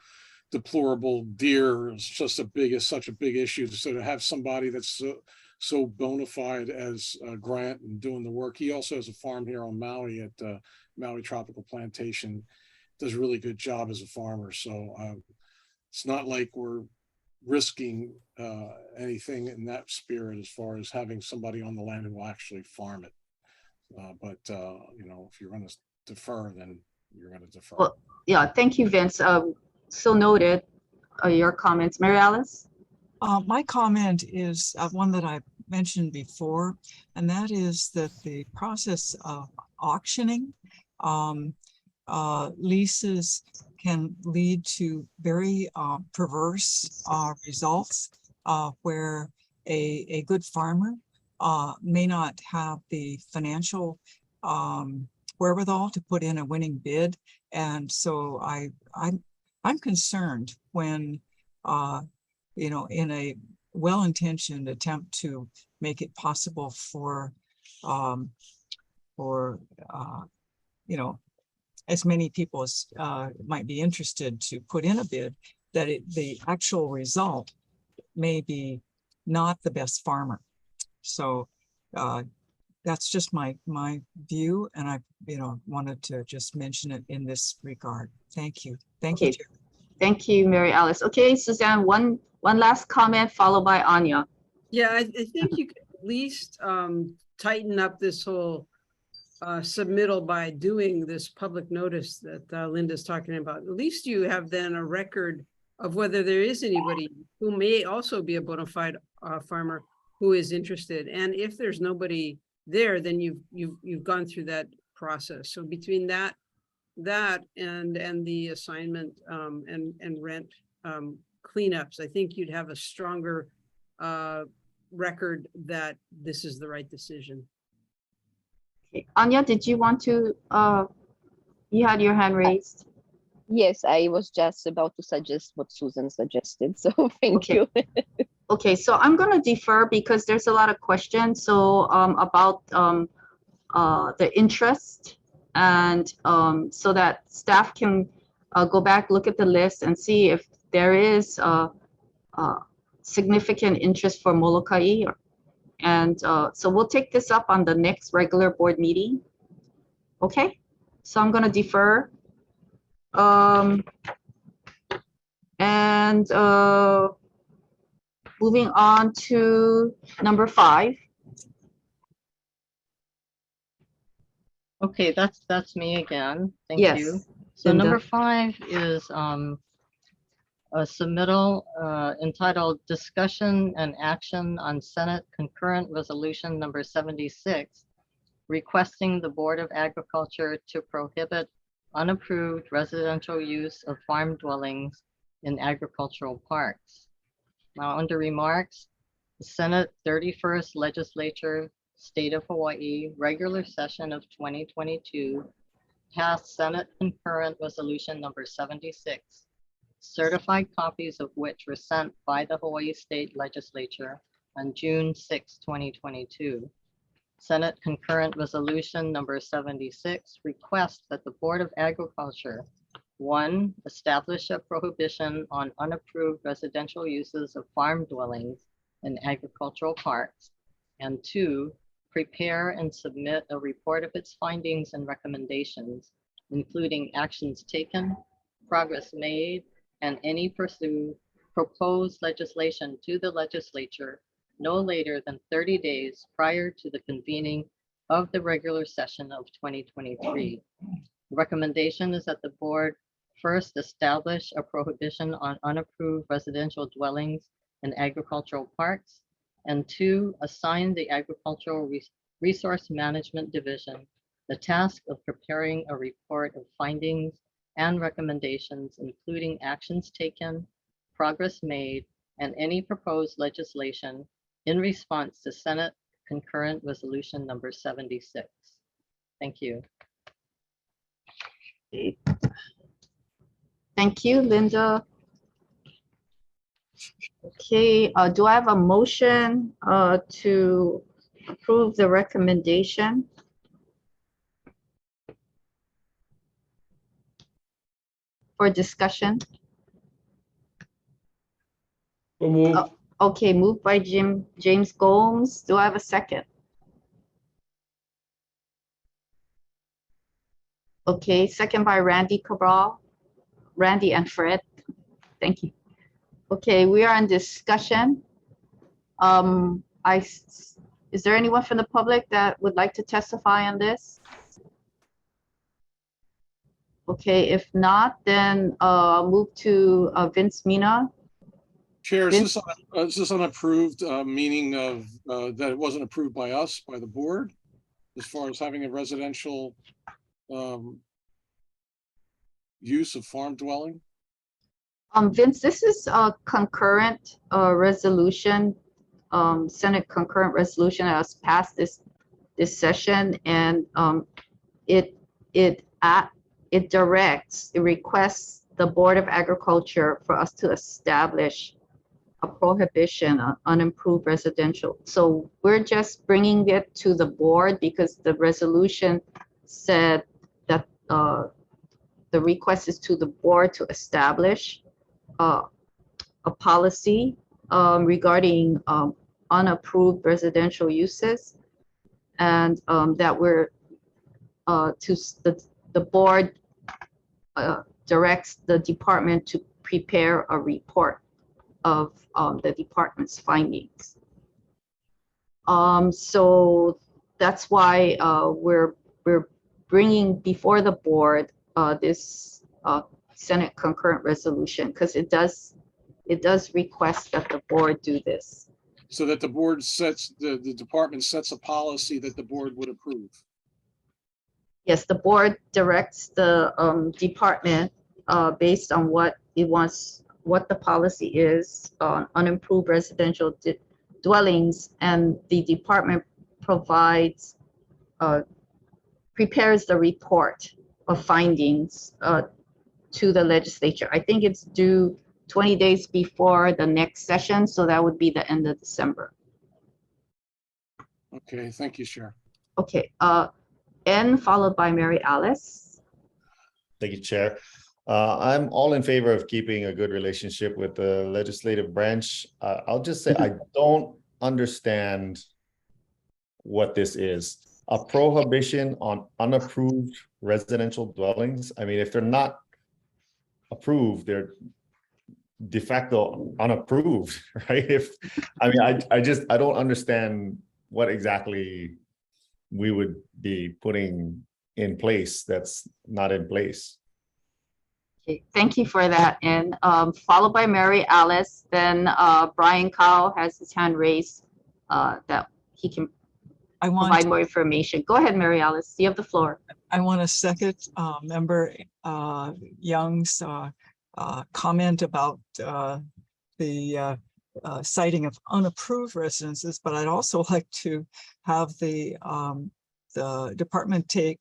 deplorable. Deer is just such a big issue. So to have somebody that's so bona fide as Grant and doing the work. He also has a farm here on Maui at Maui Tropical Plantation. Does a really good job as a farmer. So it's not like we're risking anything in that spirit as far as having somebody on the land who will actually farm it. But if you're going to defer, then you're going to defer. Well, yeah, thank you, Vince. So noted. Your comments, Mary Alice? My comment is one that I mentioned before, and that is that the process of auctioning leases can lead to very perverse results where a good farmer may not have the financial wherewithal to put in a winning bid. And so I'm concerned when, in a well-intentioned attempt to make it possible for as many people as might be interested to put in a bid, that the actual result may be not the best farmer. So that's just my view, and I wanted to just mention it in this regard. Thank you. Thank you, Chair. Thank you, Mary Alice. Okay, Suzanne, one last comment followed by Anya. Yeah, I think you could at least tighten up this whole submittal by doing this public notice that Linda's talking about. At least you have then a record of whether there is anybody who may also be a bona fide farmer who is interested. And if there's nobody there, then you've gone through that process. So between that and the assignment and rent cleanups, I think you'd have a stronger record that this is the right decision. Okay. Anya, did you want to, you had your hand raised? Yes, I was just about to suggest what Susan suggested, so thank you. Okay, so I'm going to defer because there's a lot of questions. So about the interest, and so that staff can go back, look at the list and see if there is significant interest for Molokai. And so we'll take this up on the next regular board meeting. Okay, so I'm going to defer. Moving on to number 5. Okay, that's me again. Thank Yes, you. So Linda. number 5 is a submittal entitled Discussion and Action on Senate Concurrent Resolution number 76, requesting the Board of Agriculture to prohibit unapproved residential use of farm dwellings in agricultural parks. Now, under remarks, the Senate 31st Legislature, State of Hawaii, regular session of 2022 passed Senate Concurrent Resolution number 76, certified copies of which were sent by the Hawaii State Legislature on June 6, 2022. Senate Concurrent Resolution number 76 requests that the Board of Agriculture, 1, establish a prohibition on unapproved residential uses of farm dwellings in agricultural parks, and 2, prepare and submit a report of its findings and recommendations, including actions taken, progress made, and any proposed legislation to the legislature no later than 30 days prior to the convening of the regular session of 2023. The recommendation is that the board first establish a prohibition on unapproved residential dwellings in agricultural parks, and 2, assign the Agricultural Resource Management Division the task of preparing a report of findings and recommendations, including actions taken, progress made, and any proposed legislation in response to Senate Concurrent Resolution number 76. Thank you. Thank you, Linda. Okay, do I have a motion to approve the recommendation? For discussion? So moved. Okay, moved by James Gomes. Do I have a second? Okay, second by Randy Cabral. Randy and Fred. Thank you. Okay, we are in discussion. Is there anyone from the public that would like to testify on this? Okay, if not, then I'll move to Vince Mina. Chair, is this unapproved, meaning of that it wasn't approved by us, by the board, as far as having a residential use of farm dwelling? Vince, this is a concurrent resolution, Senate concurrent resolution that was passed this session, and it requests the Board of Agriculture for us to establish a prohibition on unimproved residential. So we're just bringing it to the board because the resolution said that the request is to the board to establish a policy regarding unapproved residential uses, and that we're the board directs the department to prepare a report of the department's findings. So that's why we're bringing before the board this Senate concurrent resolution, because it does request that the board do this. So that the board sets, the department sets a policy that the board would approve. Yes, the board directs the department based on what it wants, what the policy is on unimproved residential dwellings, and the department provides, prepares the report of findings to the legislature. I think it's due 20 days before the next session, so that would be the end of December. Okay, thank you, Chair. Okay, N followed by Mary Alice. Thank you, Chair. I'm all in favor of keeping a good relationship with the legislative branch. I'll just say I don't understand what this is. A prohibition on unapproved residential dwellings. I mean, if they're not approved, they're de facto unapproved, right? I don't understand what exactly we would be putting in place that's not in place. Okay, thank you for that. And followed by Mary Alice, then Brian Cowell has his hand raised that he can provide more information. Go ahead, Mary Alice, you have the floor. I want to second Member Young's comment about the citing of unapproved residences, but I'd also like to have the department take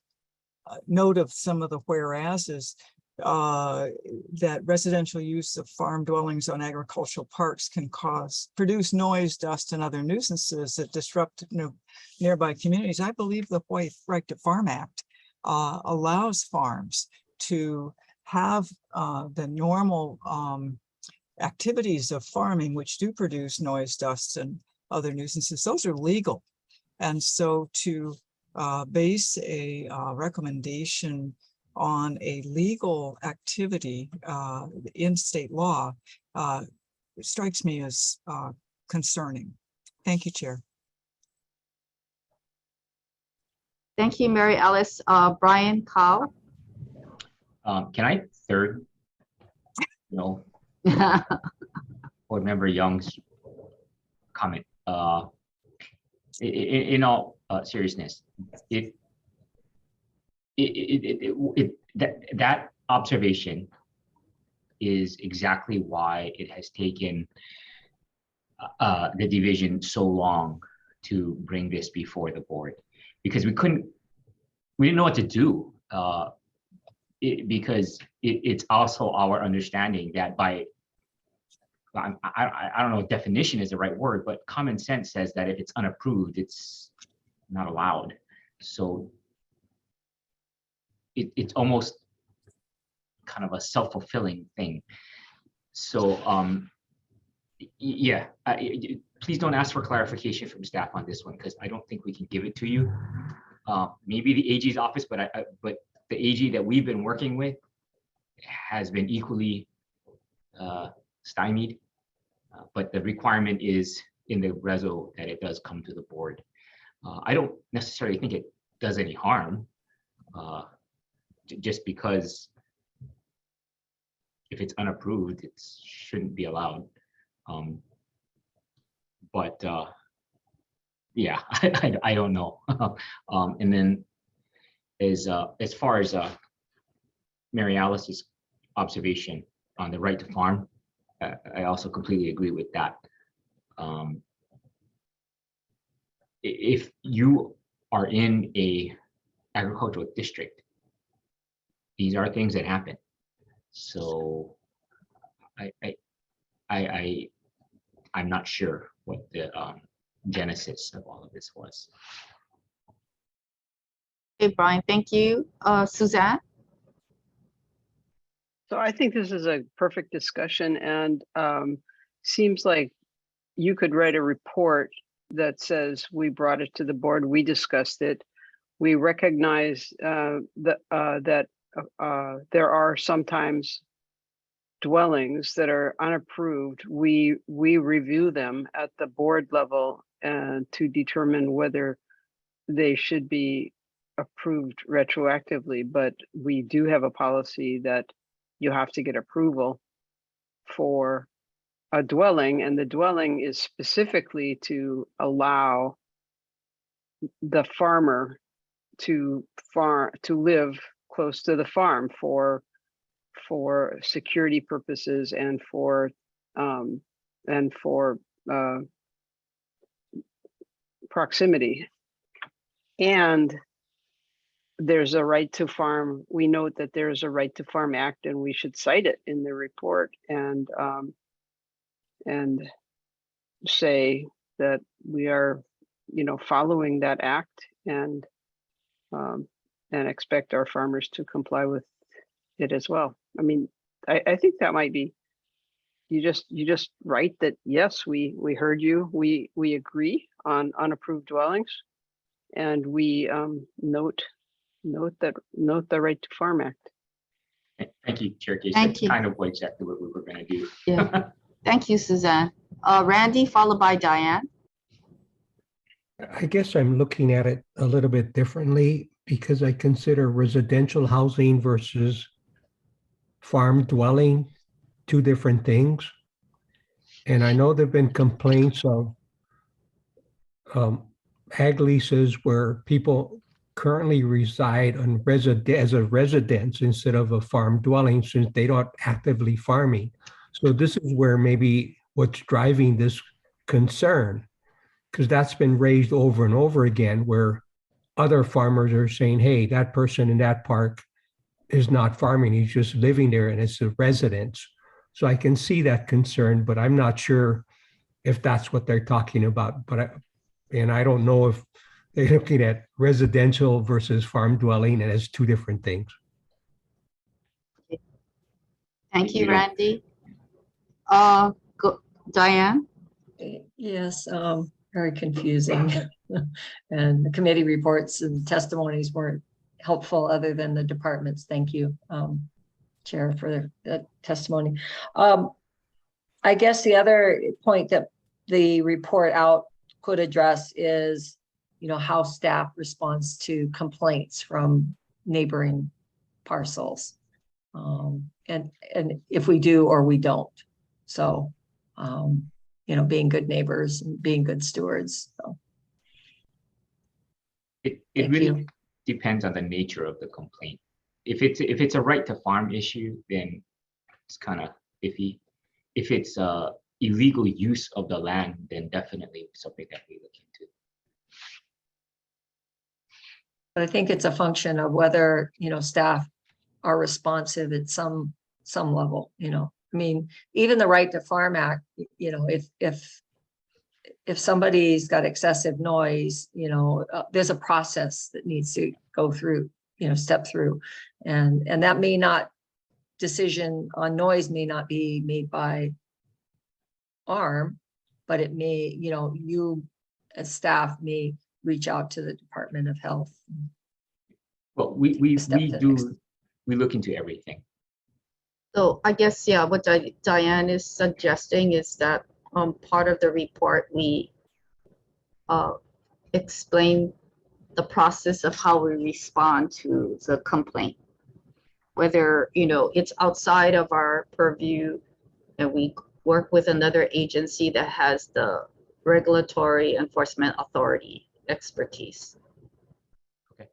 note of some of the whereases that residential use of farm dwellings on agricultural parks can produce noise, dust, and other nuisances that disrupt nearby communities. I believe the Hawaii Right to Farm Act allows farms to have the normal activities of farming, which do produce noise, dust, and other nuisances. Those are legal. And so to base a recommendation on a legal activity in state law strikes me as concerning. Thank you, Chair. Thank you, Mary Alice. Brian Cowell. Can I third, Board Member Young's comment? In all seriousness, that observation is exactly why it has taken the division so long to bring this before the board, because we didn't know what to do. Because it's also our understanding that I don't know if definition is the right word, but common sense says that if it's unapproved, it's not allowed. So it's almost kind of a self-fulfilling thing. So yeah, please don't ask for clarification from staff on this one, because I don't think we can give it to you. Maybe the AG's office, but the AG that we've been working with has been equally stymied. But the requirement is in the reso that it does come to the board. I don't necessarily think it does any harm, just because if it's unapproved, it shouldn't be allowed. But yeah, I don't know. And then as far as Mary Alice's observation on the right to farm, I also completely agree with that. If you are in a agricultural district, these are things that happen. So I'm not sure what the genesis of all of this was. Okay, Brian, thank you. Suzanne? So I think this is a perfect discussion, and seems like you could write a report that says we brought it to the board, we discussed it, we recognize that there are sometimes dwellings that are unapproved. We review them at the board level and to determine whether they should be approved retroactively, but we do have a policy that you have to get approval for a dwelling, and the dwelling is specifically to allow the farmer to live close to the farm for security purposes and for proximity. And there's a right to farm. We note that there's a right to farm act, and we should cite it in the report and say that we are, following that act and expect our farmers to comply with it as well. I mean, I think that might be, you just write that, yes, we heard you, we agree on unapproved dwellings, and we note the right to farm act. Thank you, Chair Casey. Thank That's you. kind of exactly what we were going to do. Yeah. Thank you, Suzanne. Randy, followed by Diane. I guess I'm looking at it a little bit differently because I consider residential housing versus farm dwelling two different things. And I know there've been complaints of ag leases where people currently reside on as a residence instead of a farm dwelling, since they don't actively farming. So this is where maybe what's driving this concern, because that's been raised over and over again, where other farmers are saying, hey, that person in that park is not farming, he's just living there and it's a residence. So I can see that concern, but I'm not sure if that's what they're talking about. But I don't know if they're looking at residential versus farm dwelling and as two different things. Thank you, Randy. Diane? Yes, very confusing. And the committee reports and testimonies weren't helpful other than the departments. Thank you, Chair, for that testimony. I guess the other point that the report out could address is, how staff responds to complaints from neighboring parcels. And if we do or we don't. So, being good neighbors and being good stewards. So. It really depends on the nature of the complaint. If it's a right to farm issue, then it's kind of iffy. If it's illegal use of the land, then definitely something that we look into. But I think it's a function of whether, staff are responsive at some level, I mean, even the Right to Farm Act, if somebody's got excessive noise, there's a process that needs to go through, step through. And that may not, decision on noise may not be made by ARM, but it may, you as staff may reach out to the Department of Health. Well, we look into everything. So I guess, yeah, what Diane is suggesting is that part of the report, we explain the process of how we respond to the complaint. Whether, it's outside of our purview and we work with another agency that has the regulatory enforcement authority expertise. Okay.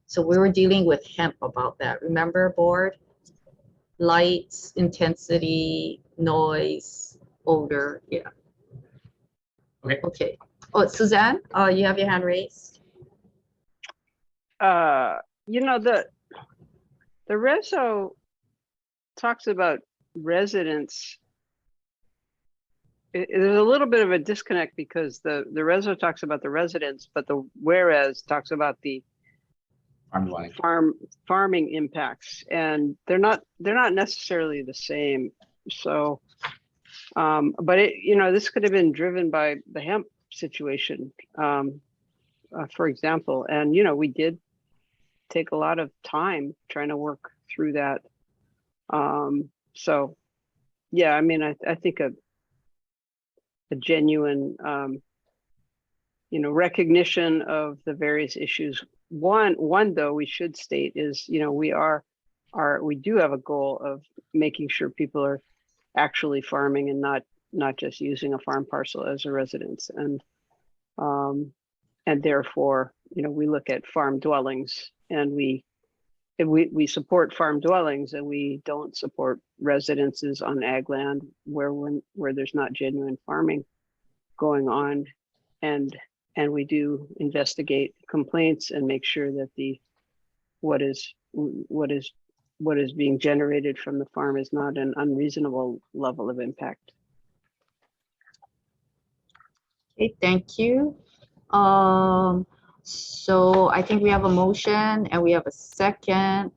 So we were dealing with hemp about that. Remember, board? Lights, intensity, noise, odor, yeah. Okay. Okay. Oh, Suzanne, you have your hand raised. The reso talks about residents. There's a little bit of a disconnect because the reso talks about the residents, but the whereas talks about the farming impacts, and they're not necessarily the same. So, but this could have been driven by the hemp situation, for example, and we did take a lot of time trying to work through that. So yeah, I mean, I think a genuine, recognition of the various issues. One though, we should state is, we do have a goal of making sure people are actually farming and not just using a farm parcel as a residence. And therefore, we look at farm dwellings, and we support farm dwellings, and we don't support residences on ag land where there's not genuine farming going on. And we do investigate complaints and make sure that what is being generated from the farm is not an unreasonable level of impact. Okay, thank you. So I think we have a motion and we have a second.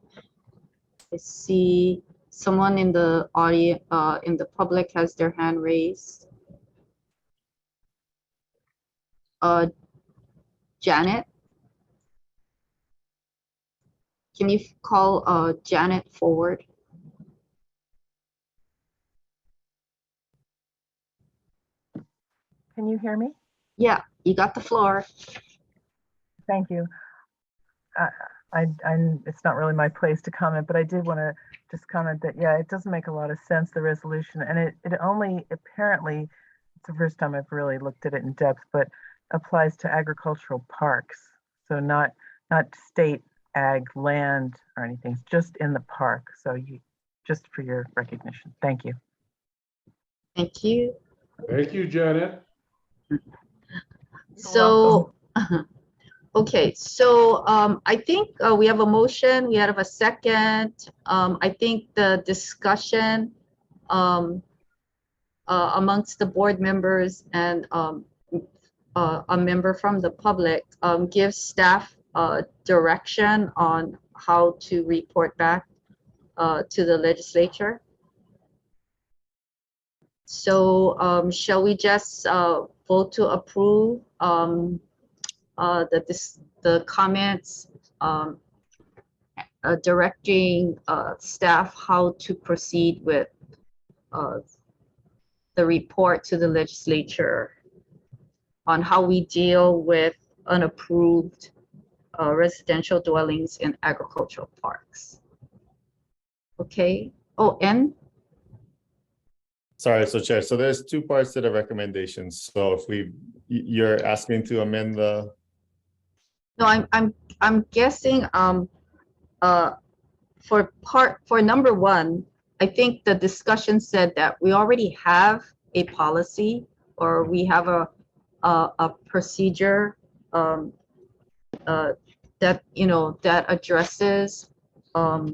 I see someone in the audience, in the public has their hand raised. Janet? Can you call Janet forward? Can you hear me? Yeah, you got the floor. Thank you. It's not really my place to comment, but I did want to just comment that, yeah, it doesn't make a lot of sense, the resolution, and it only apparently, it's the first time I've really looked at it in depth, but applies to agricultural parks. So not state ag land or anything, it's just in the park. So just for your recognition. Thank you. Thank you. Thank you, Janet. So, okay, so I think we have a motion, we have a second. I think the discussion amongst the board members and a member from the public gives staff direction on how to report back to the legislature. So shall we just vote to approve the comments directing staff how to proceed with the report to the legislature on how we deal with unapproved residential dwellings in agricultural parks? Okay. Oh, and Sorry, so Chair, so there's two parts to the recommendations. So if you're asking to amend the. no, I'm guessing for number one, I think the discussion said that we already have a policy or we have a procedure that, you know, that addresses a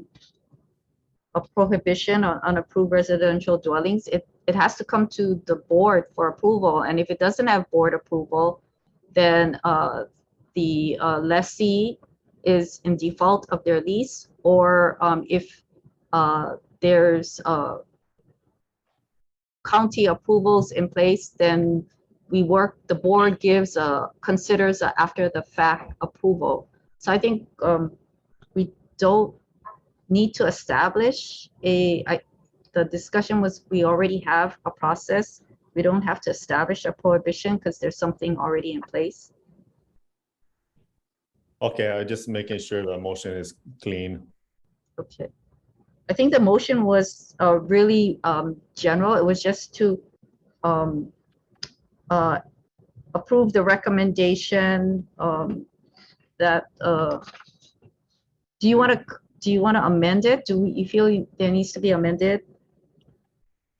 prohibition on unapproved residential dwellings. It has to come to the board for approval. And if it doesn't have board approval, then the lessee is in default of their lease, or if there's county approvals in place, then the board gives considers a after the fact approval. So I think we don't need to establish the discussion was we already have a process. We don't have to establish a prohibition because there's something already in place. Okay, I'm just making sure the motion is clean. Okay. I think the motion was really general. It was just to approve the recommendation that do you want to amend it? Do you feel there needs to be amended?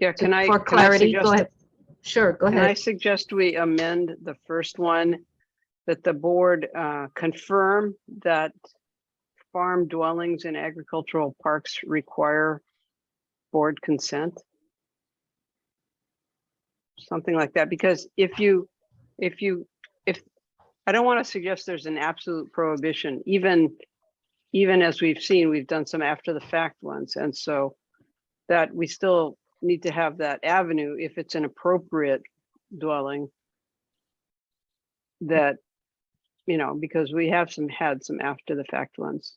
Yeah, For clarity, go ahead. Sure, go Can I ahead. suggest we amend the first one, that the board confirm that farm dwellings in agricultural parks require board consent? Something like that, because if I don't want to suggest there's an absolute prohibition, even as we've seen, we've done some after the fact ones. And so that we still need to have that avenue if it's an appropriate dwelling that, you know, because we have had some after the fact ones.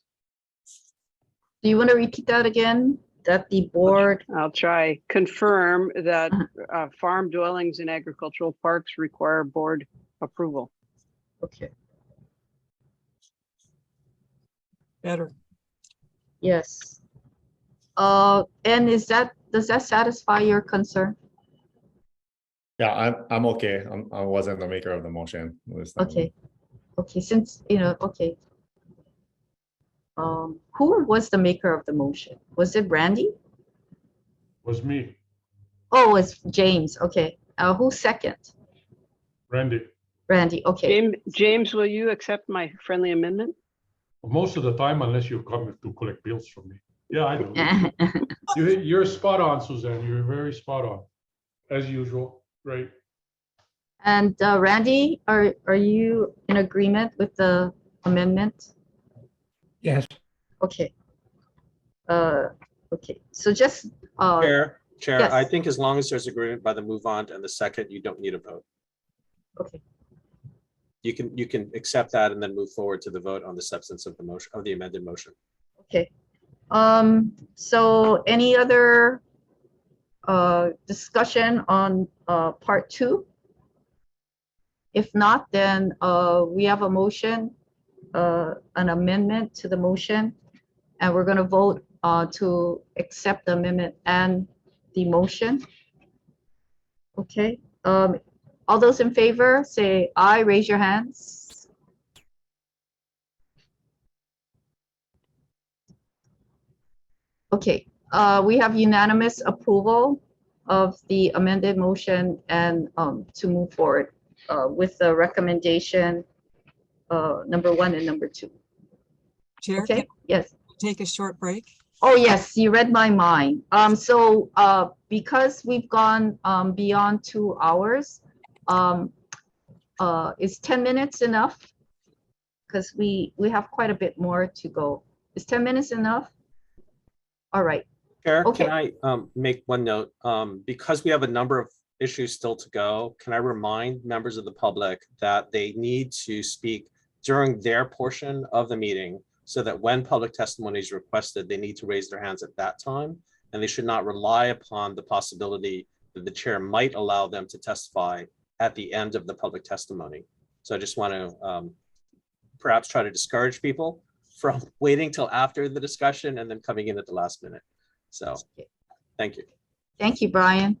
Do you want to repeat that again? That the board, I'll try. Confirm that farm dwellings in agricultural parks require board approval. okay, Better. yes. And does that satisfy your concern? Yeah, I'm okay. I wasn't the maker of the motion. Okay, okay, since, you know, okay. Who was the maker of the motion? Was it Randy? Was me, Oh, it's James, okay. Who's second? Randy. Randy, okay. James, will you accept my friendly amendment? Most of the time, unless you come to collect bills from me. Yeah, I do. You're spot on, Suzanne. You're very spot on, as usual, right? And Randy, are you in agreement with the amendment? Yes. Okay. Okay, so just. Chair, I yes. think as long as there's agreement by the move on and the second, you don't need a vote. Okay. You can accept that and then move forward to the vote on the substance of the motion, of the amended motion. Okay. So any other discussion on part 2? If not, then we have a motion, an amendment to the motion, and we're going to vote to accept the amendment and the motion. Okay. All those in favor, say aye, raise your hands. Okay, we have unanimous approval of the amended motion and to move forward with the recommendation number 1 and number 2. Chair, Okay, can yes. we take a short break? Oh, yes, you read my mind. So because we've gone beyond 2 hours, is 10 minutes enough? Because we have quite a bit more to go. Is 10 minutes enough? All right. Chair, Okay. can I make one note? Because we have a number of issues still to go, can I remind members of the public that they need to speak during their portion of the meeting, so that when public testimony is requested, they need to raise their hands at that time, and they should not rely upon the possibility that the chair might allow them to testify at the end of the public testimony. So I just want to perhaps try to discourage people from waiting till after the discussion and then coming in at the last minute. So thank you. Thank you, Brian.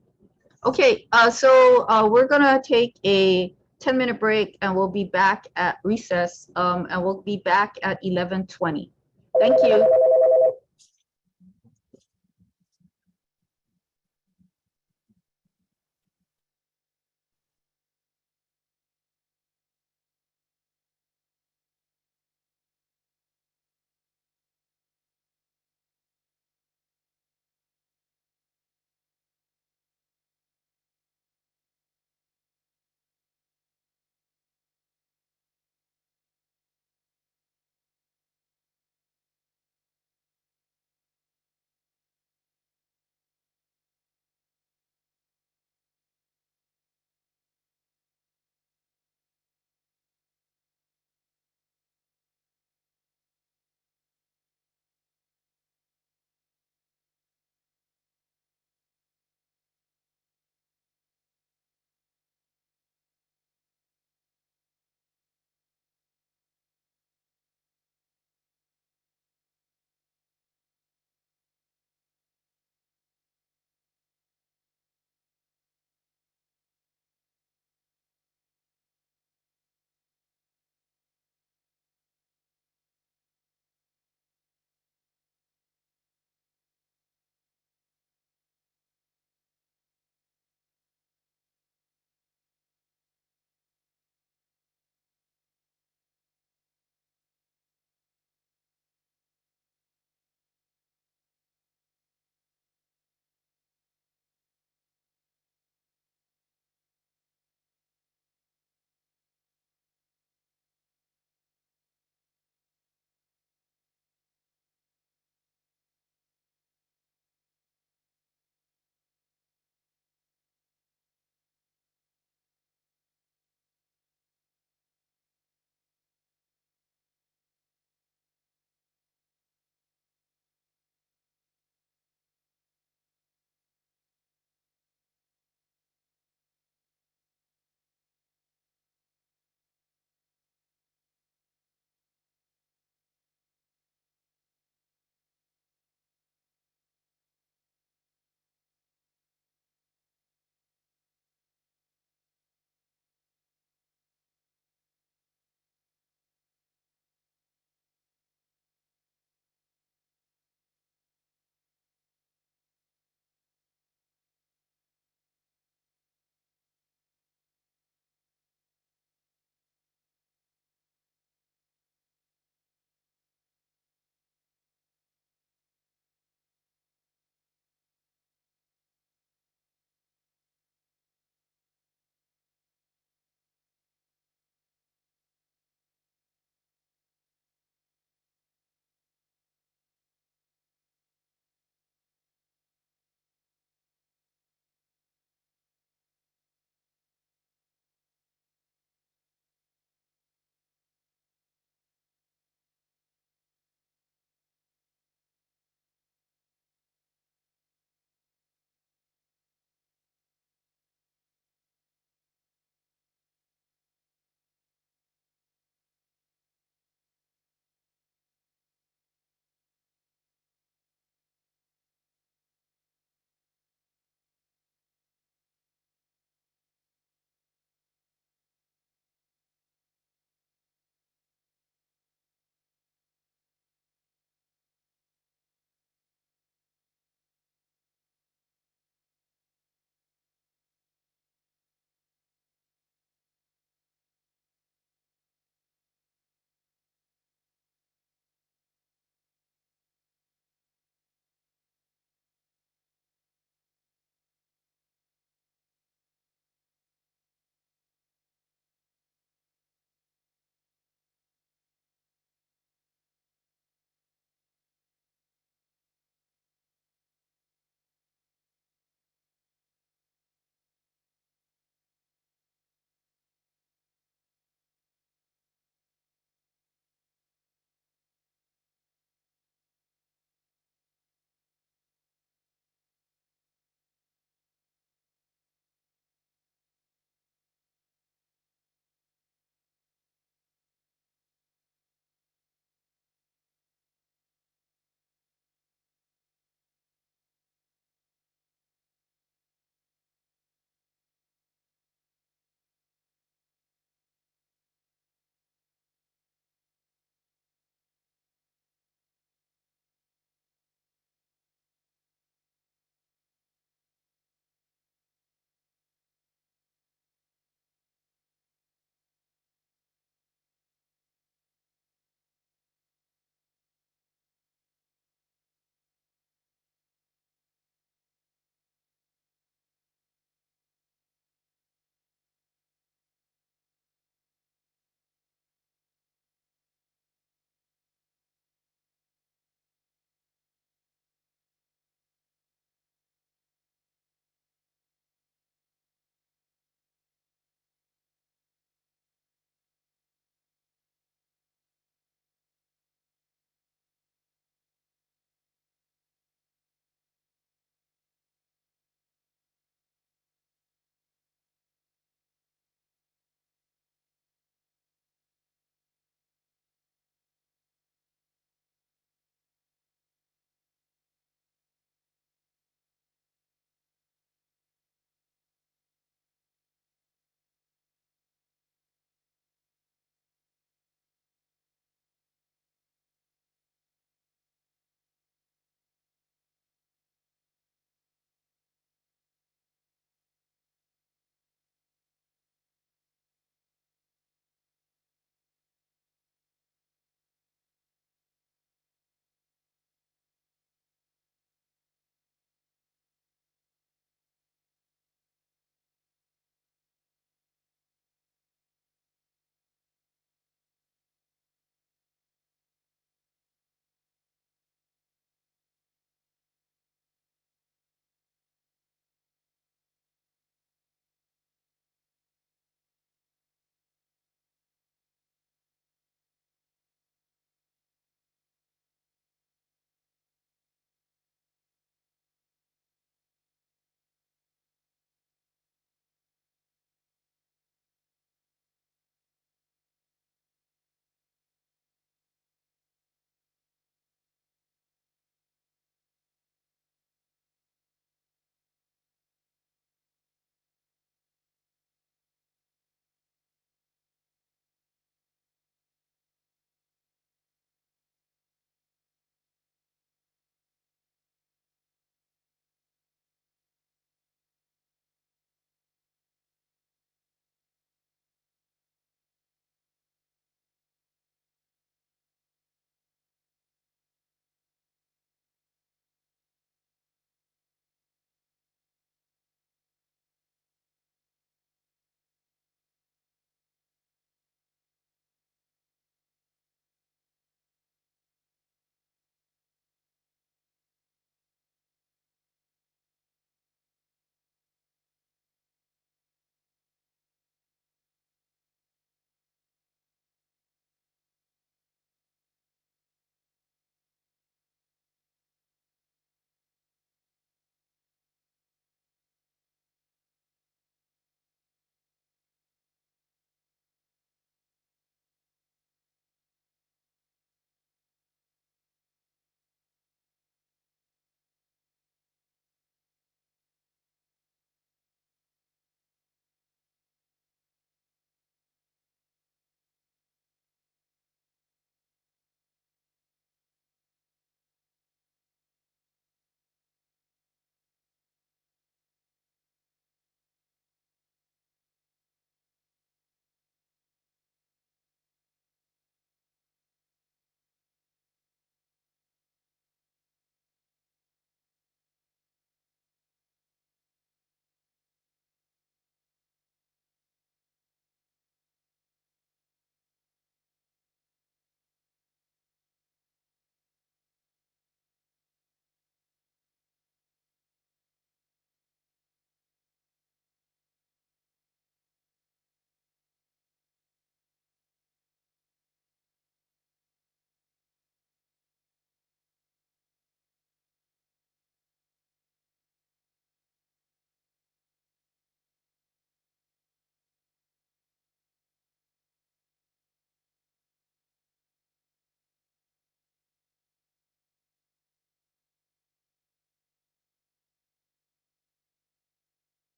Okay, so we're gonna take a 10-minute break and we'll be back at recess and we'll be back at 11:20. Thank you.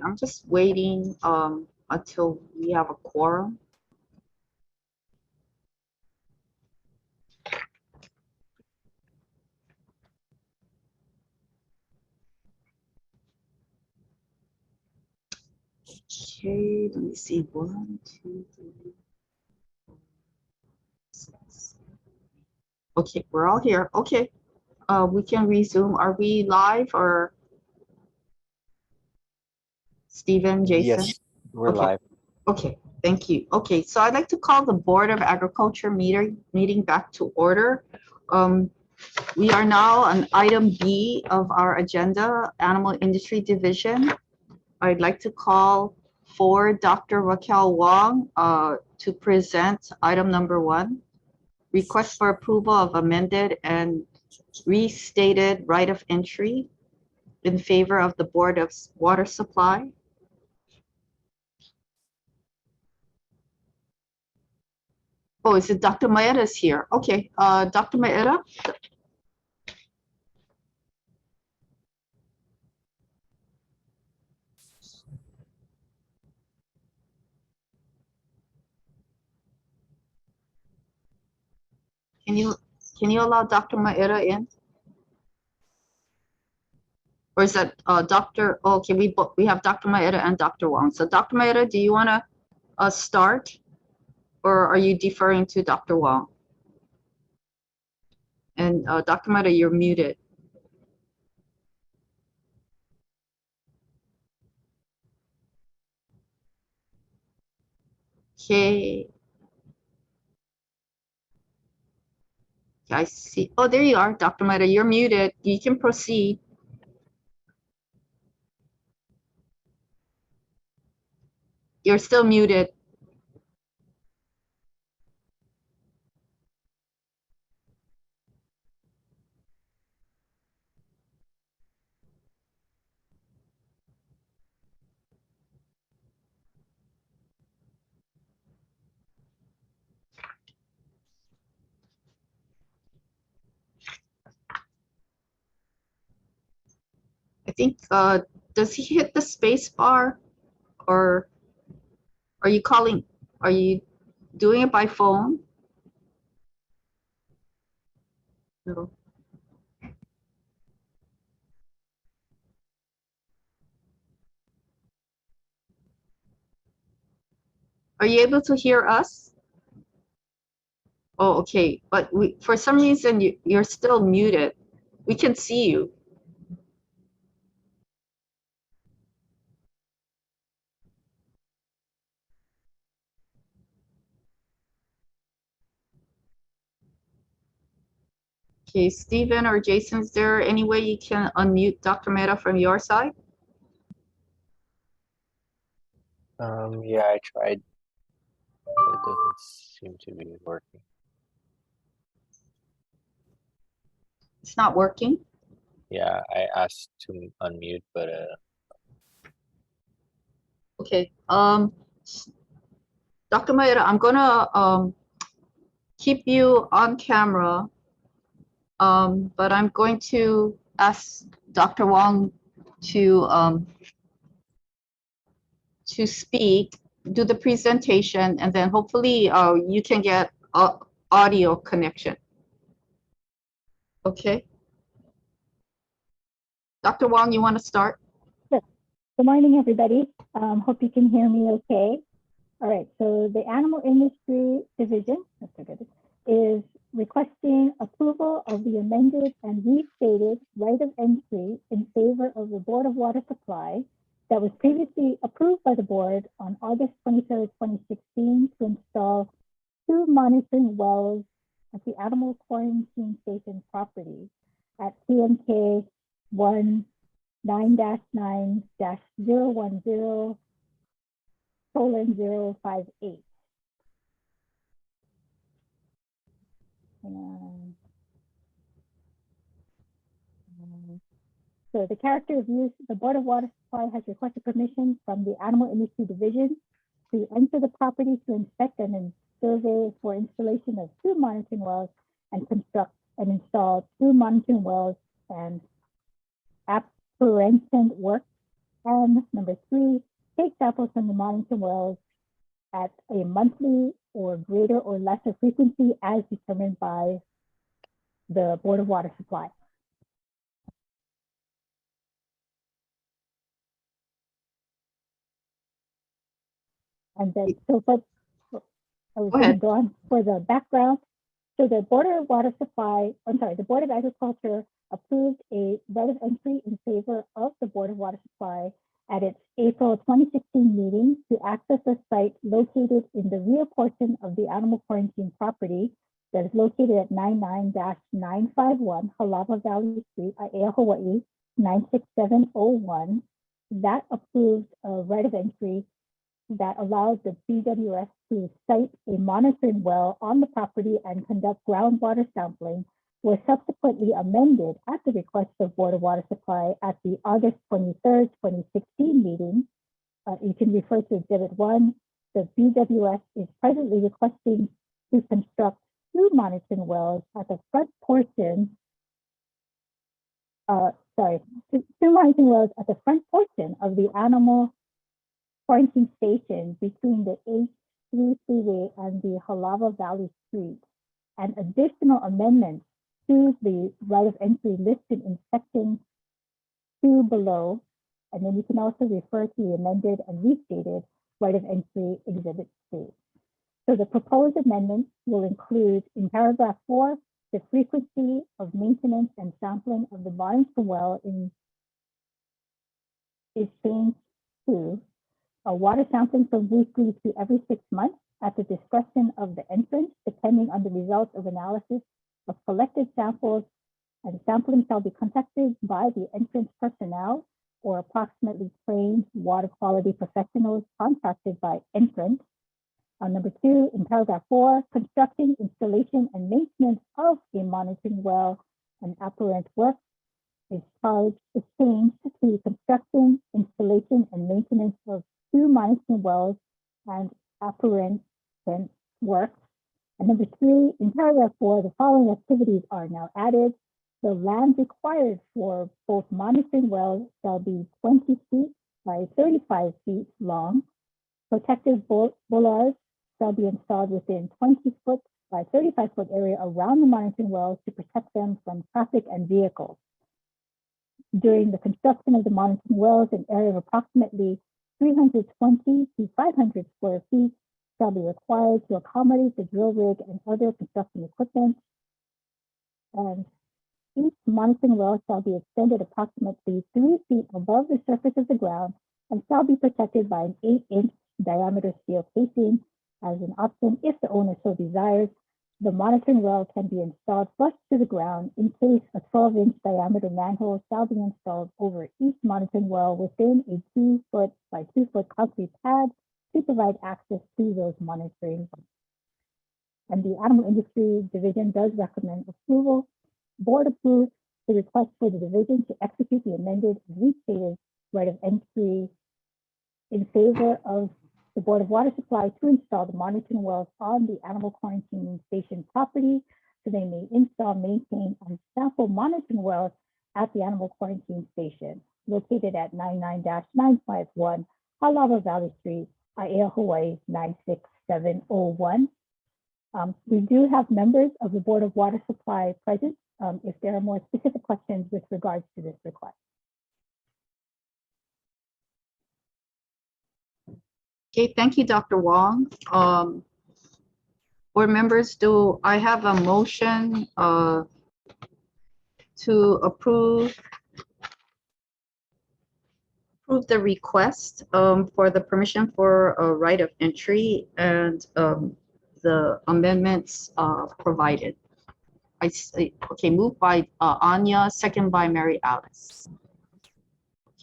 I'm just waiting until we have a quorum. Okay, let me see. 1, 2, 3, 4, 6. Okay, we're all here. Okay, we can resume. Are we live or Stephen, Jason? Yes, we're Okay. live. Okay, thank you. Okay, so I'd like to call the Board of Agriculture meeting back to order. We are now on item B of our agenda, Animal Industry Division. I'd like to call for Dr. Raquel Wong to present item number 1, request for approval of amended and restated right of entry in favor of the Board of Water Supply. Oh, is it Dr. Maeda is here? Okay, Dr. Maeda? Can you allow Dr. Maeda in? Or is that Dr. Okay, we have Dr. Maeda and Dr. Wong. So Dr. Maeda, do you want to start, or are you deferring to Dr. Wong? And Dr. Maeda, you're muted. Okay. I see. Oh, there you are, Dr. Maeda. You're muted. You can proceed. You're still muted. I think, does he hit the space bar, or are you doing it by phone? No. Are you able to hear us? Oh, okay, but for some reason you're still muted. We can see you. Okay, Stephen or Jason, is there any way you can unmute Dr. Mehta from your side? Yeah, I tried, but it doesn't seem to be working. It's not working? Yeah, I asked to unmute, but Okay, Dr. Mehta, I'm gonna keep you on camera, but I'm going to ask Dr. Wong to speak, do the presentation, and then hopefully you can get audio connection. Okay. Dr. Wong, you want to start? Sure. Good morning, everybody. Hope you can hear me okay. All right, so the Animal Industry Division is requesting approval of the amended and restated right of entry in favor of the Board of Water Supply that was previously approved by the board on August 23rd, 2016 to install 2 monitoring wells at the Animal Quarantine Station property at CMK 19-9-9-010:058. So the character of use, the Board of Water Supply has requested permission from the Animal Industry Division to enter the property to inspect and survey for installation of 2 monitoring wells and construct and install 2 monitoring wells and appurtenant work And number 3, take samples from the Monington wells at a monthly or greater or lesser frequency as determined by the Board of Water Supply. And then, so for, I was going to go on for the background. So the Board of Water Supply, I'm sorry, the Board of Agriculture approved a right of entry in favor of the Board of Water Supply at its April 2016 meeting to access a site located in the rear portion of the animal quarantine property that is located at 99-951 Halava Valley Street, Aiea, Hawaii, 96701. That approved a right of entry that allowed the BWS to site a monitoring well on the property and conduct groundwater sampling was subsequently amended at the request of Board of Water Supply at the August 23rd, 2016 meeting. You can refer to Exhibit 1. The BWS is presently requesting to construct 2 monitoring wells at the front portion, 2 monitoring wells at the front portion of the animal quarantine station between the H3 freeway and the Halava Valley Street, and additional amendments to the right of entry listed in section 2 below. And then you can also refer to the amended and restated right of entry Exhibit 2. So the proposed amendments will include in paragraph 4, the frequency of maintenance and sampling of the monitoring well is changed to a water sampling from weekly to every 6 months at the discretion of the entrant, depending on the results of analysis of collected samples, and sampling shall be conducted by the entrance personnel or approximately trained water quality professionals contracted by entrant. Number 2, in paragraph 4, constructing, installation, and maintenance of a monitoring well and apparent work is changed to construction, installation, and maintenance of 2 monitoring wells and apparent works. And number 3, in paragraph 4, the following activities are now added. The land required for both monitoring wells shall be 20 feet by 35 feet long. Protective bollards shall be installed within 20 foot by 35 foot area around the monitoring wells to protect them from traffic and vehicles. During the construction of the monitoring wells, an area of approximately 320 to 500 square feet shall be required to accommodate the drill rig and other construction equipment. And each monitoring well shall be extended approximately 3 feet above the surface of the ground and shall be protected by an 8-inch diameter steel casing. As an option, if the owner so desires, the monitoring well can be installed flush to the ground in case a 12-inch diameter manhole shall be installed over each monitoring well within a 2 foot by 2 foot concrete pad to provide access to those monitoring. And the Animal Industry Division does recommend approval. Board approves the request for the division to execute the amended and restated right of entry in favor of the Board of Water Supply to install the monitoring wells on the animal quarantine station property, so they may install, maintain, and sample monitoring wells at the animal quarantine station located at 99-951 Halava Valley Street, Aiea, Hawaii, 96701. We do have members of the Board of Water Supply present if there are more specific questions with regards to this request. Okay, thank you, Dr. Wong. Board members, do I have a motion to approve the request for the permission for a right of entry and the amendments provided? I say, okay, moved by Anya, second by Mary Alice.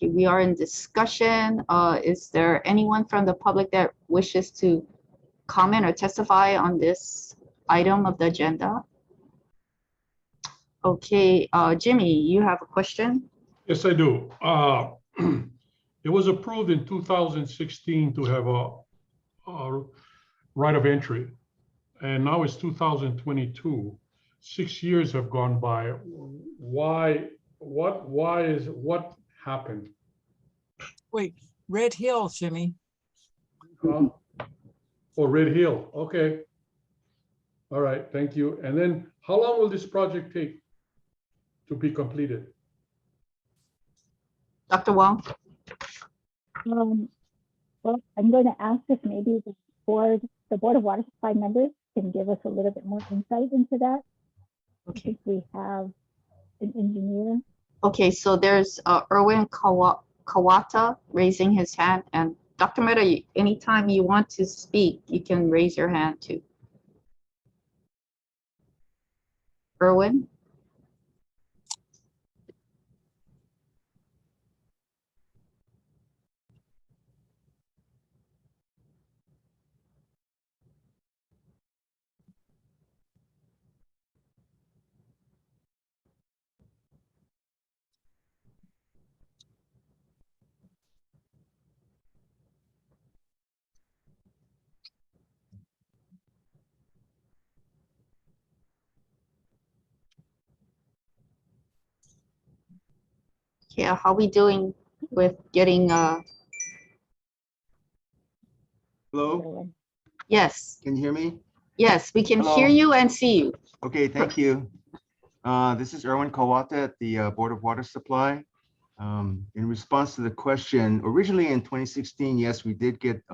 Okay, we are in discussion. Is there anyone from the public that wishes to comment or testify on this item of the agenda? Okay, Jimmy, you have a question? Yes, I do. It was approved in 2016 to have a right of entry, and now it's 2022. 6 years have gone by. What happened? Wait, Red Hill, Jimmy. Oh, Red Hill, okay. All right, thank you. And then how long will this project take to be completed? Dr. Wong? Well, I'm going to ask if maybe the Board of Water Supply members can give us a little bit more insight into that. I think we have an engineer. Okay, so there's Erwin Kawata raising his hand, and Dr. Mehta, anytime you want to speak, you can raise your hand too. Erwin? Yeah, how we doing with getting Hello, yes, can you hear me? yes, we can Hello. hear you and see you. Okay, thank you. This is Erwin Kawata at the Board of Water Supply. In response to the question, originally in 2016, yes, we did get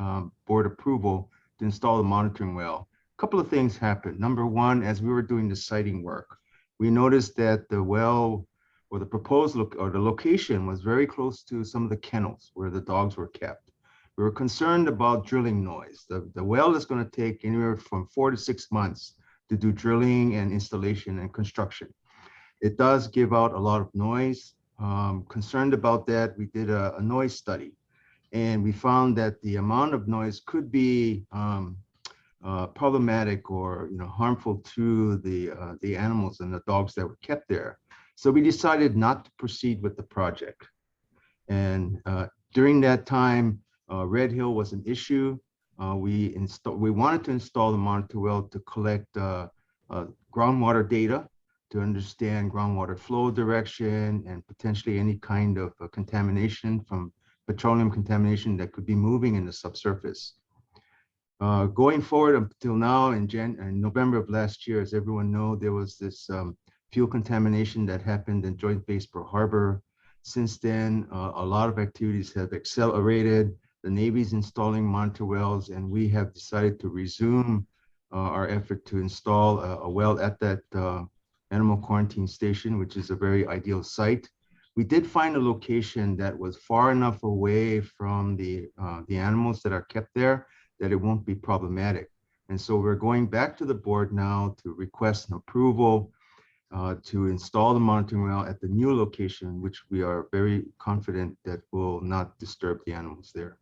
board approval to install the monitoring well. A couple of things happened. Number one, as we were doing the siting work, we noticed that the well or the proposed look or the location was very close to some of the kennels where the dogs were kept. We were concerned about drilling noise. The well is going to take anywhere from 4 to 6 months to do drilling and installation and construction. It does give out a lot of noise. Concerned about that, we did a noise study, and we found that the amount of noise could be problematic or harmful to the animals and the dogs that were kept there. So we decided not to proceed with the project. And during that time, Red Hill was an issue. We wanted to install the monitor well to collect groundwater data to understand groundwater flow direction and potentially any kind of contamination from petroleum contamination that could be moving in the subsurface. Going forward until now, in November of last year, as everyone knows, there was this fuel contamination that happened in Joint Base Pearl Harbor. Since then, a lot of activities have accelerated. The Navy's installing monitor wells, and we have decided to resume our effort to install a well at that animal quarantine station, which is a very ideal site. We did find a location that was far enough away from the animals that are kept there that it won't be problematic. And so we're going back to the board now to request an approval to install the monitoring well at the new location, which we are very confident that will not disturb the animals there.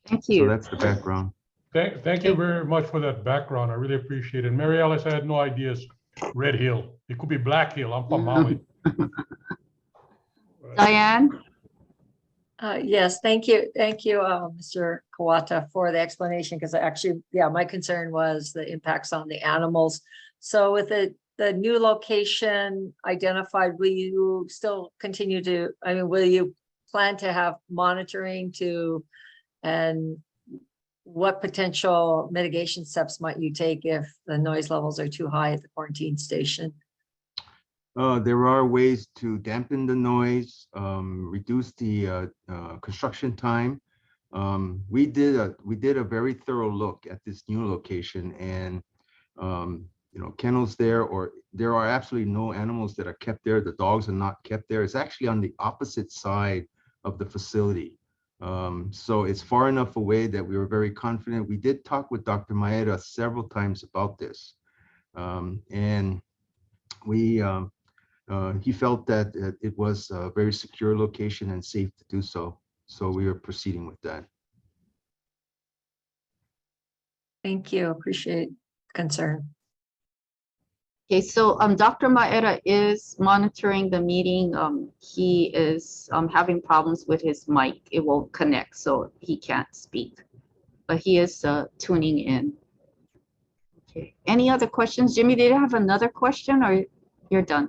Thank you. So that's the background. Thank you very much for that background. I really appreciate it. Mary Alice, I had no ideas. Red Hill. It could be Black Hill. I'm from Maui. Diane? Yes, thank you. Thank you, Mr. Kawata, for the explanation, because actually, yeah, my concern was the impacts on the animals. So with the new location identified, will you still continue to, will you plan to have monitoring and what potential mitigation steps might you take if the noise levels are too high at the quarantine station? There are ways to dampen the noise, reduce the construction time. We did a very thorough look at this new location, and kennels there, or there are absolutely no animals that are kept there. The dogs are not kept there. It's actually on the opposite side of the facility. So it's far enough away that we were very confident. We did talk with Dr. Maeda several times about this, and he felt that it was a very secure location and safe to do so. So we are proceeding with that. Thank you. Appreciate the concern. Okay, so Dr. Maeda is monitoring the meeting. He is having problems with his mic. It won't connect, so he can't speak, but he is tuning in. Okay, any other questions? Jimmy, did you have another question, or you're done?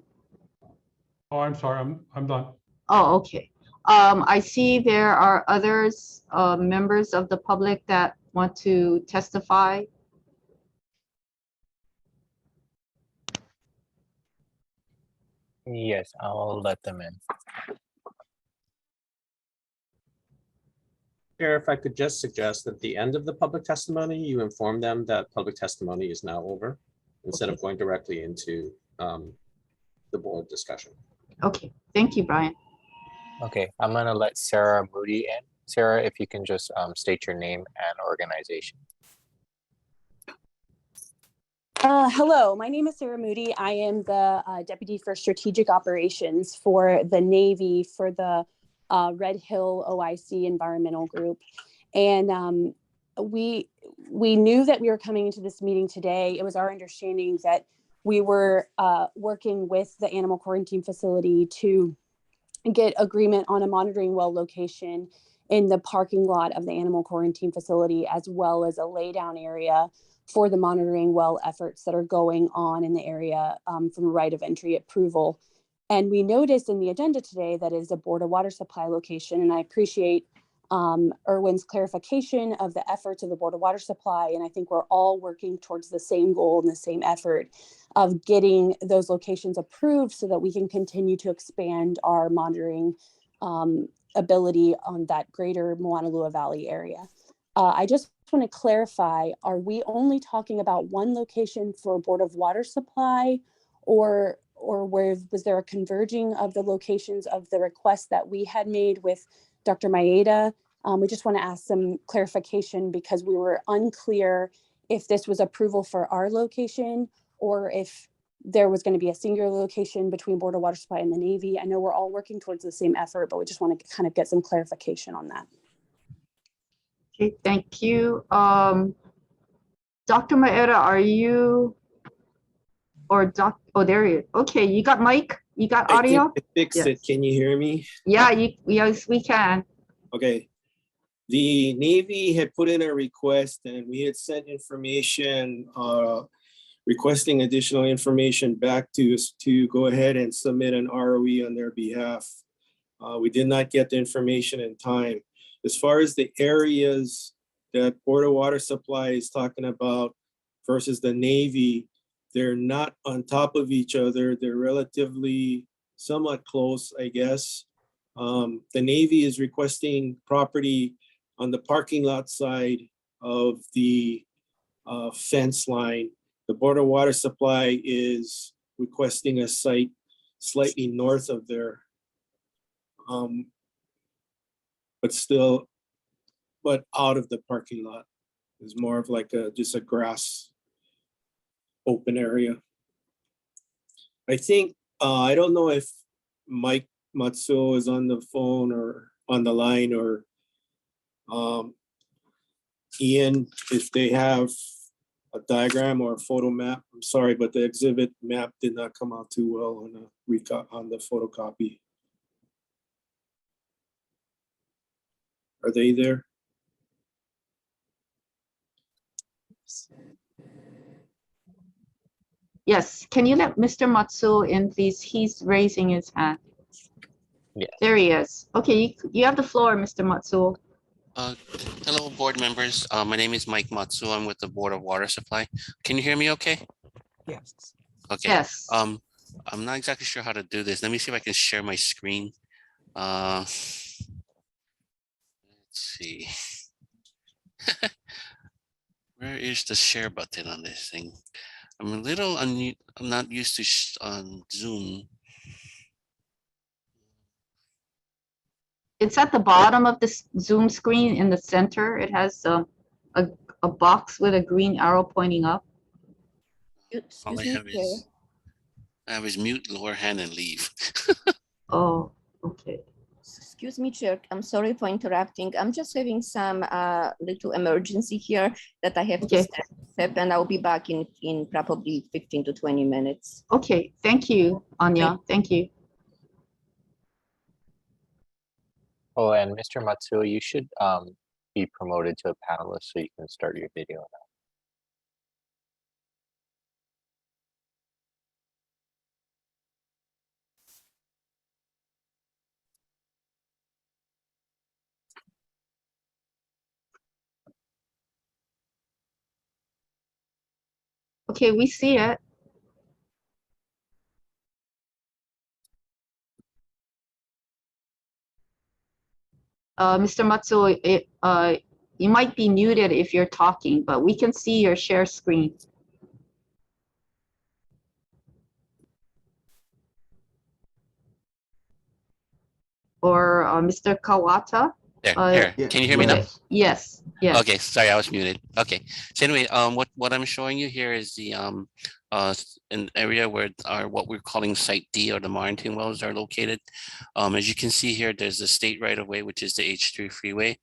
Oh, I'm sorry, I'm done. Oh, okay. I see there are others, members of the public that want to testify. Yes, I'll let them in. Chair, if I could just suggest that at the end of the public testimony, you inform them that public testimony is now over instead of going directly into the board discussion. Okay, thank you, Brian. Okay, I'm gonna let Sarah Moody in. Sarah, if you can just state your name and organization. Hello, my name is Sarah Moody. I am the Deputy for Strategic Operations for the Navy for the Red Hill OIC Environmental Group. And we knew that we were coming into this meeting today. It was our understanding that we were working with the animal quarantine facility to get agreement on a monitoring well location in the parking lot of the animal quarantine facility, as well as a laydown area for the monitoring well efforts that are going on in the area from right of entry approval. And we noticed in the agenda today that is a Board of Water Supply location, and I appreciate Erwin's clarification of the efforts of the Board of Water Supply, and I think we're all working towards the same goal and the same effort of getting those locations approved so that we can continue to expand our monitoring ability on that greater Moanalua Valley area. I just want to clarify, are we only talking about one location for Board of Water Supply, or was there a converging of the locations of the request that we had made with Dr. Maeda? We just want to ask some clarification because we were unclear if this was approval for our location or if there was going to be a singular location between Board of Water Supply and the Navy. I know we're all working towards the same effort, but we just want to kind of get some clarification on that. Okay, thank you. Dr. Maeda, are you, or oh, there you, okay, you got mic? You got audio? I fixed Yes. it. Can you hear me? Yeah, yes, we can. Okay. The Navy had put in a request and we had sent information, requesting additional information back to us to go ahead and submit an ROE on their behalf. We did not get the information in time. As far as the areas that Board of Water Supply is talking about versus the Navy, they're not on top of each other. They're relatively somewhat close, I guess. The Navy is requesting property on the parking lot side of the fence line. The Board of Water Supply is requesting a site slightly north of there. But out of the parking lot. It's more of like just a grass open area. I think, I don't know if Mike Matsuo is on the phone or on the line, or Ian, if they have a diagram or a photo map. I'm sorry, but the exhibit map did not come out too well on the photocopy. Are they there? Yes, can you let Mr. Matsuo in, please? He's raising his hand. Yeah. There he is. Okay, you have the floor, Mr. Matsuo. Hello, board members. My name is Mike Matsuo. I'm with the Board of Water Supply. Can you hear me okay? Yes. Okay. Yes. I'm not exactly sure how to do this. Let me see if I can share my screen. Let's see. Where is the share button on this thing? I'm a little I'm not used to on Zoom. It's at the bottom of the Zoom screen in the center. It has a box with a green arrow pointing up. All I have is mute, lower hand, and leave. Oh, okay. Excuse me, Chair. I'm sorry for interrupting. I'm just having some little emergency here that I have to step, and I'll be back in probably 15 to 20 minutes. Okay, thank you, Anya. Thank you. Oh, and Mr. Matsuo, you should be promoted to a panelist so you can start your video now. Okay, we see it. Mr. Matsuo, you might be muted if you're talking, but we can see your share screen. Or Mr. Kawata? Here, can you hear me now? Okay, yes, yes. Okay, sorry, I was muted. Okay, so anyway, what I'm showing you here is the an area where what we're calling Site D, or the monitoring wells, are located. As you can see here, there's the state right of way, which is the H3 freeway.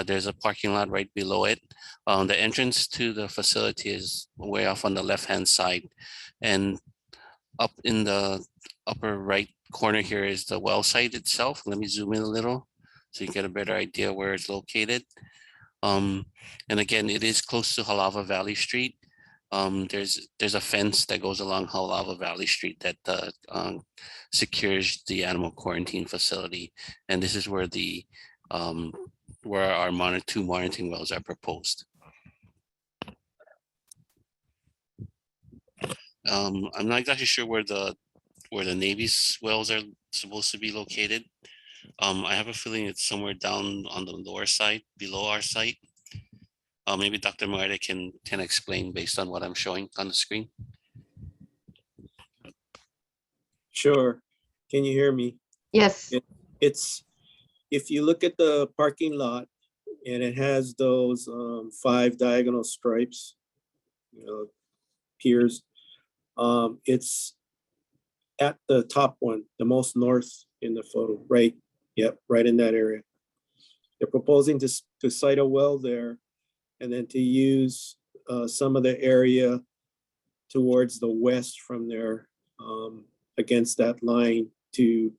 There's a parking lot right below it. The entrance to the facility is way off on the left-hand side, and up in the upper right corner here is the well site itself. Let me zoom in a little so you get a better idea where it's located. And again, it is close to Halava Valley Street. There's a fence that goes along Halava Valley Street that secures the animal quarantine facility. And this is where the where our two monitoring wells are proposed. I'm not exactly sure where the Navy's wells are supposed to be located. I have a feeling it's somewhere down on the lower side, below our site. Maybe Dr. Maeda can explain based on what I'm showing on the screen. Sure. Can you hear me? Yes. It's, if you look at the parking lot and it has those 5 diagonal stripes, piers, it's at the top one, the most north in the photo, right? Yep, right in that area. They're proposing to site a well there and then to use some of the area towards the west from there against that line to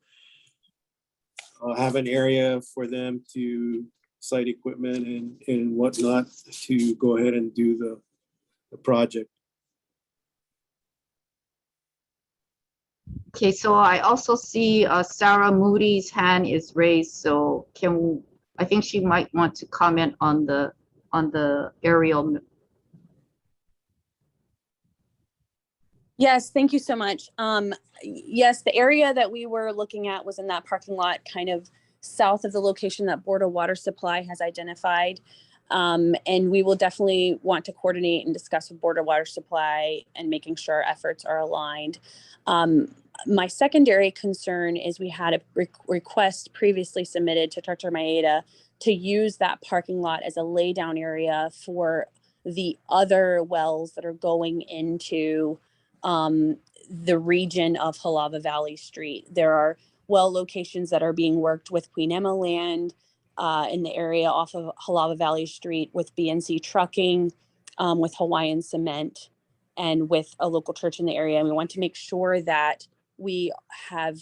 have an area for them to site equipment and whatnot to go ahead and do the project. Okay, so I also see Sarah Moody's hand is raised, so I think she might want to comment on the aerial. Yes, thank you so much. Yes, the area that we were looking at was in that parking lot kind of south of the location that Board of Water Supply has identified. And we will definitely want to coordinate and discuss with Board of Water Supply and making sure our efforts are aligned. My secondary concern is we had a request previously submitted to Dr. Maeda to use that parking lot as a laydown area for the other wells that are going into the region of Halava Valley Street. There are well locations that are being worked with Queen Emma land in the area off of Halava Valley Street with BNC Trucking, with Hawaiian Cement, and with a local church in the area. And we want to make sure that we have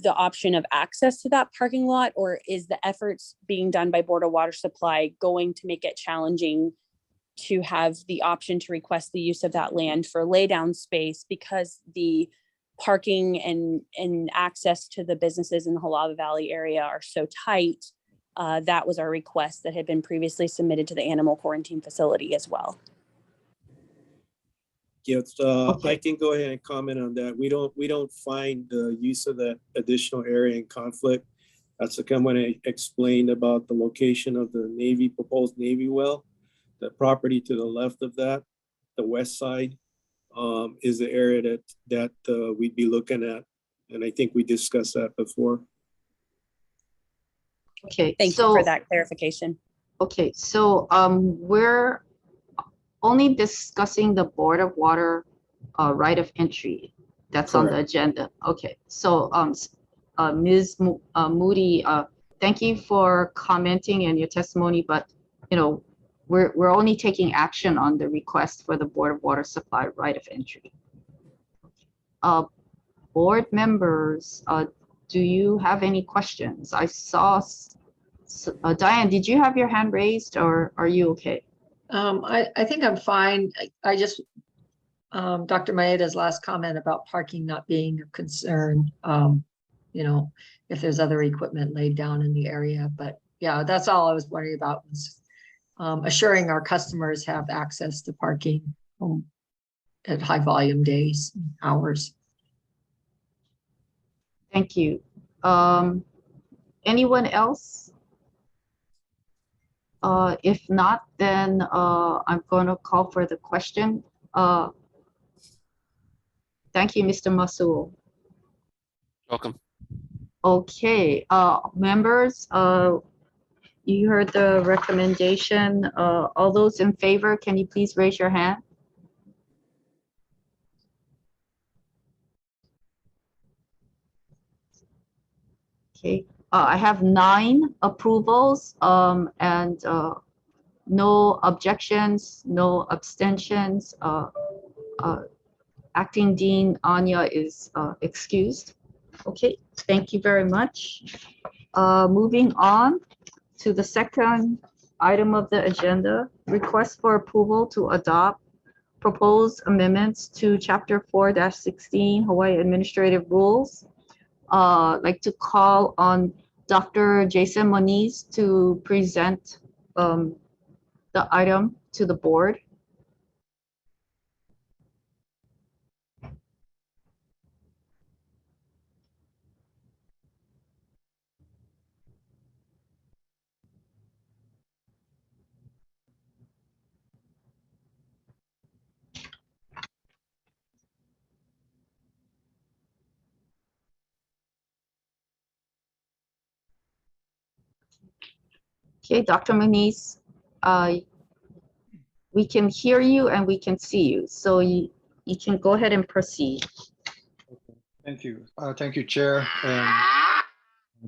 the option of access to that parking lot, or is the efforts being done by Board of Water Supply going to make it challenging to have the option to request the use of that land for laydown space because the parking and access to the businesses in the Halava Valley area are so tight? That was our request that had been previously submitted to the animal quarantine facility as well. Yes, I can go ahead and comment on that. We don't find the use of that additional area in conflict. That's like I'm going to explain about the location of the proposed Navy well. The property to the left of that, the west side, is the area that we'd be looking at. And I think we discussed that before. Okay, Thank you for that clarification. Okay, so we're only discussing the Board of Water right of entry. That's on the agenda. Okay, so Ms. Moody, thank you for commenting and your testimony, but we're only taking action on the request for the Board of Water Supply right of entry. Board members, do you have any questions? I saw, Diane, did you have your hand raised or are you okay? I think I'm fine. I just, Dr. Maeda's last comment about parking not being a concern, if there's other equipment laid down in the area, but yeah, that's all I was worried about was assuring our customers have access to parking at high volume days, hours. Thank you. Anyone else? If not, then I'm going to call for the question. Thank you, Mr. Masul. Welcome. Okay, members, you heard the recommendation. All those in favor, can you please raise your hand? Okay, I have 9 approvals and no objections, no abstentions. Acting Dean Anya is excused. Okay, thank you very much. Moving on to the second item of the agenda, request for approval to adopt proposed amendments to Chapter 4-16 Hawaii Administrative Rules. I'd like to call on Dr. Jason Moniz to present the item to the board. Okay, Dr. Moniz, we can hear you and we can see you, so you can go ahead and proceed. Thank you. Thank you, Chair and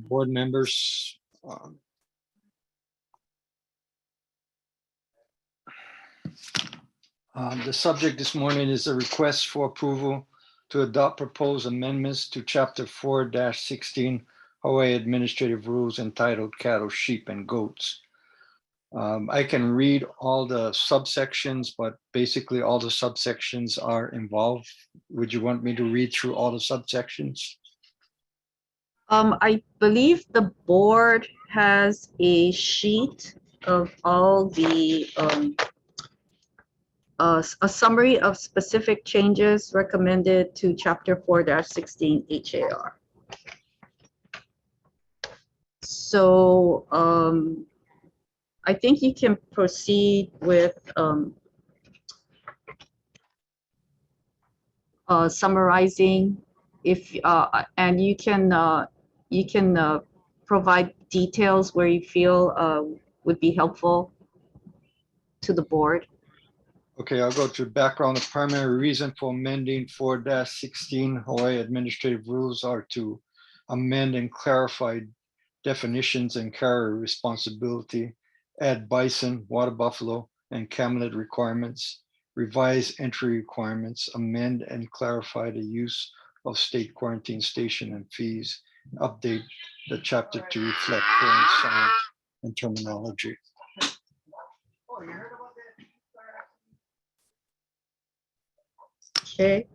board members. The subject this morning is a request for approval to adopt proposed amendments to Chapter 4-16 Hawaii Administrative Rules entitled Cattle, Sheep, and Goats. I can read all the subsections, but basically all the subsections are involved. Would you want me to read through all the subsections? I believe the board has a sheet of all the, a summary of specific changes recommended to Chapter 4-16 HAR. So I think you can proceed with summarizing if and you can provide details where you feel would be helpful to the board. Okay, I'll go to background. The primary reason for amending 4-16 Hawaii Administrative Rules are to amend and clarify definitions and carrier responsibility, add bison, water buffalo, and camelid requirements, revise entry requirements, amend and clarify the use of state quarantine station and fees, update the chapter to reflect current science and terminology. Okay.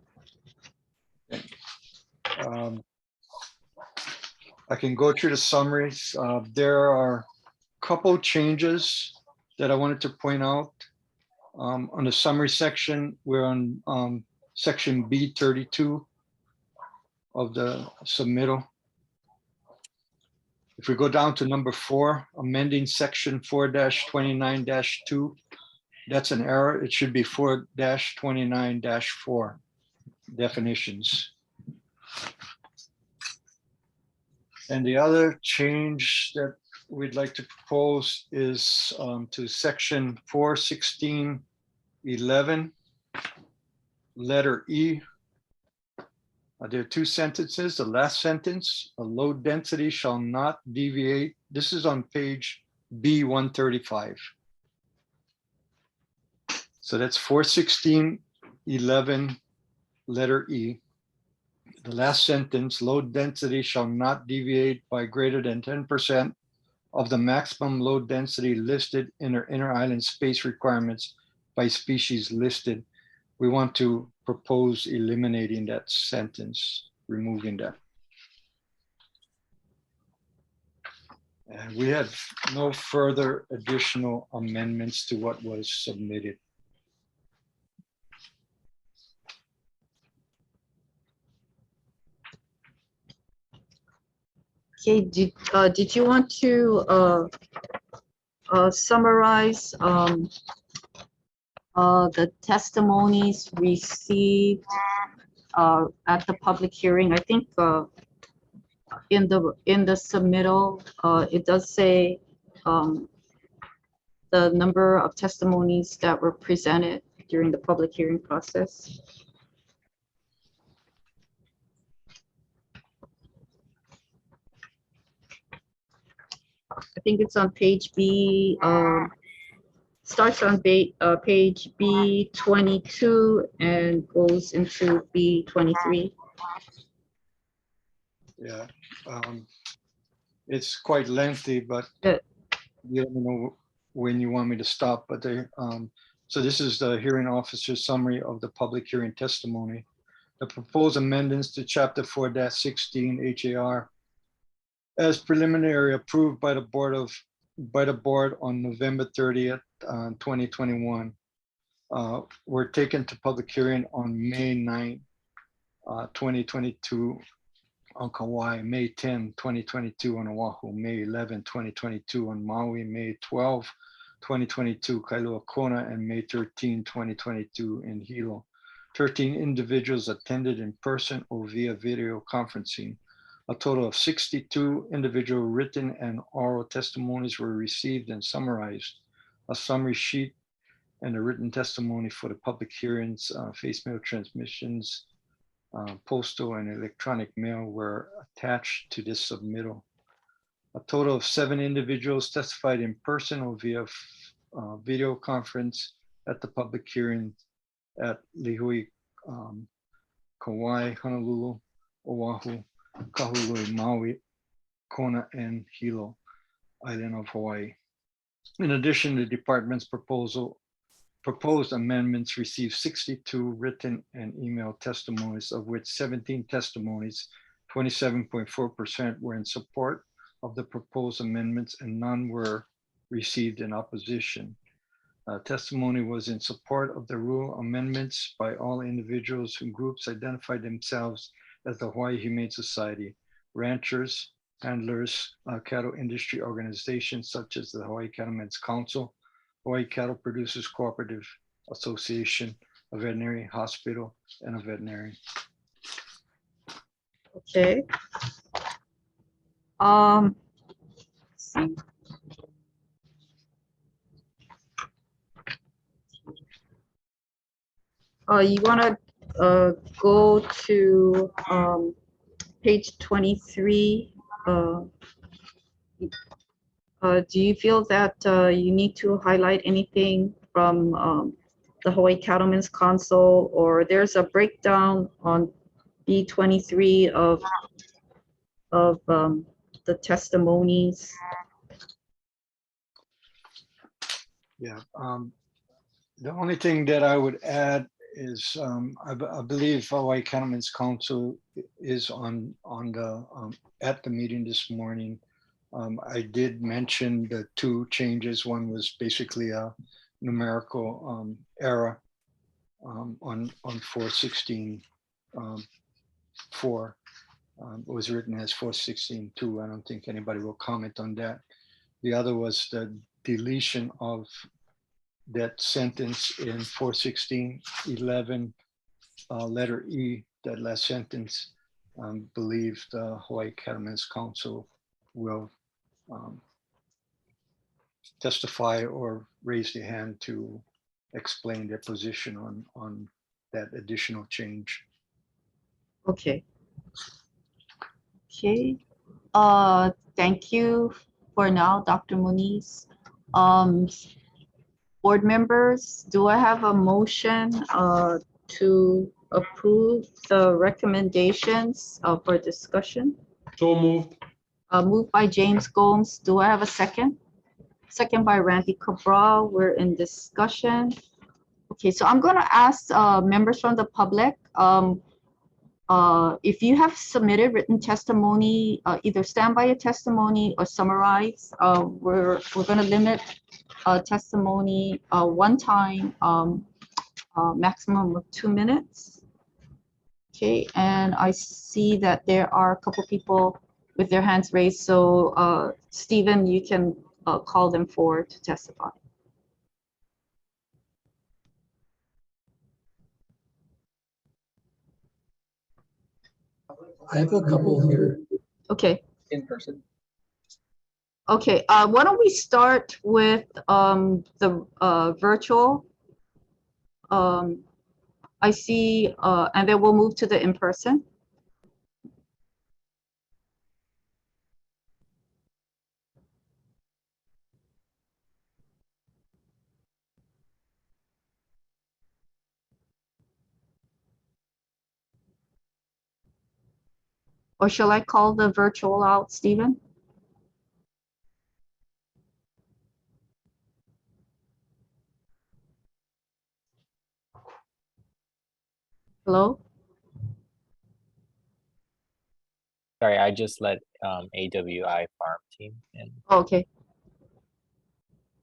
I can go through the summaries. There are a couple changes that I wanted to point out. On the summary section, we're on section B32 of the submittal. If we go down to number 4, amending section 4-29-2, that's an error. It should be 4-29-4 definitions. And the other change that we'd like to propose is to section 416.11, letter E. There are 2 sentences. The last sentence, a low density shall not deviate. This is on page B135. So that's 416.11, letter E. The last sentence, low density shall not deviate by greater than 10% of the maximum low density listed in our inner island space requirements by species listed. We want to propose eliminating that sentence, removing that. And we have no further additional amendments to what was submitted. Okay, did you want to summarize the testimonies received at the public hearing? I think in the submittal, it does say the number of testimonies that were presented during the public hearing process. I think it's on page B, starts on page B22 and goes into B23. Yeah, it's quite lengthy, but you let me know when you want me to stop. But so this is the hearing officer's summary of the public hearing testimony. The proposed amendments to chapter 4-16 HAR as preliminary approved by the board on November 30th, 2021, were taken to public hearing on May 9, 2022 on Kauai, May 10, 2022 on Oahu, May 11, 2022 on Maui, May 12, 2022 Kailua Kona, and May 13, 2022 in Hilo. 13 individuals attended in person or via video conferencing. A total of 62 individual written and oral testimonies were received and summarized. A summary sheet and a written testimony for the public hearings, face mail transmissions, postal and electronic mail were attached to this submittal. A total of 7 individuals testified in person or via video conference at the public hearing at Lihue, Kauai, Honolulu, Oahu, Kahului, Maui, Kona, and Hilo, island of Hawaii. In addition, the department's proposed amendments received 62 written and email testimonies, of which 17 testimonies, 27.4%, were in support of the proposed amendments and none were received in opposition. Testimony was in support of the rule amendments by all individuals and groups identified themselves as the Hawaii Humane Society, ranchers, handlers, cattle industry organizations such as the Hawaii Cattlemen's Council, Hawaii Cattle Producers Cooperative Association, a veterinary hospital, and a veterinarian. Okay. Let's see. You want to go to page 23. Do you feel that you need to highlight anything from the Hawaii Cattlemen's Council, or there's a breakdown on B23 of the testimonies? Yeah, the only thing that I would add is I believe Hawaii Cattlemen's Council is on the at the meeting this morning. I did mention the 2 changes. One was basically a numerical error on 416 4. It was written as 416.2. I don't think anybody will comment on that. The other was the deletion of that sentence in 416.11, letter E, that last sentence. Believe the Hawaii Cattlemen's Council will testify or raise their hand to explain their position on that additional change. Okay. Okay. Thank you for now, Dr. Muniz. Board members, do I have a motion to approve the recommendations for discussion? So moved. Moved by James Gomes. Do I have a second? Second by Randy Cabral. We're in discussion. Okay, so I'm going to ask members from the public, if you have submitted written testimony, either stand by your testimony or summarize. We're going to limit testimony one time, maximum of 2 minutes. Okay, and I see that there are a couple people with their hands raised. So Stephen, you can call them forward to testify. I have a couple here. Okay. In person. Okay, why don't we start with the virtual? I see, and then we'll move to the in-person. Or shall I call the virtual out, Stephen? Hello? Sorry, I just let AWI farm team in. Okay.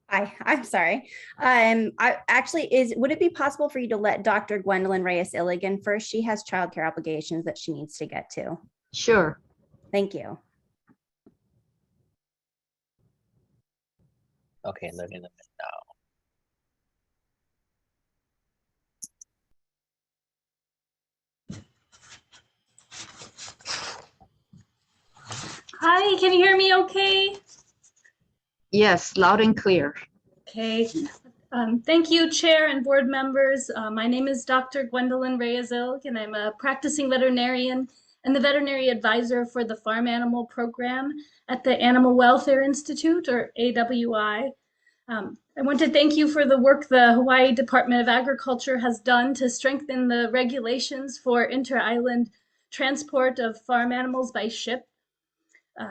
Hi, I'm sorry. I actually would it be possible for you to let Dr. Gwendolyn Reyes-Illigan first? She has childcare obligations that she needs to get to. Sure. Thank you. Okay, letting them in now. Hi, can you hear me okay? Yes, loud and clear. Okay. Thank you, Chair and board members. My name is Dr. Gwendolyn Reyes-Ilg, and I'm a practicing veterinarian and the veterinary advisor for the Farm Animal Program at the Animal Welfare Institute, or AWI. I want to thank you for the work the Hawaii Department of Agriculture has done to strengthen the regulations for inter-island transport of farm animals by ship.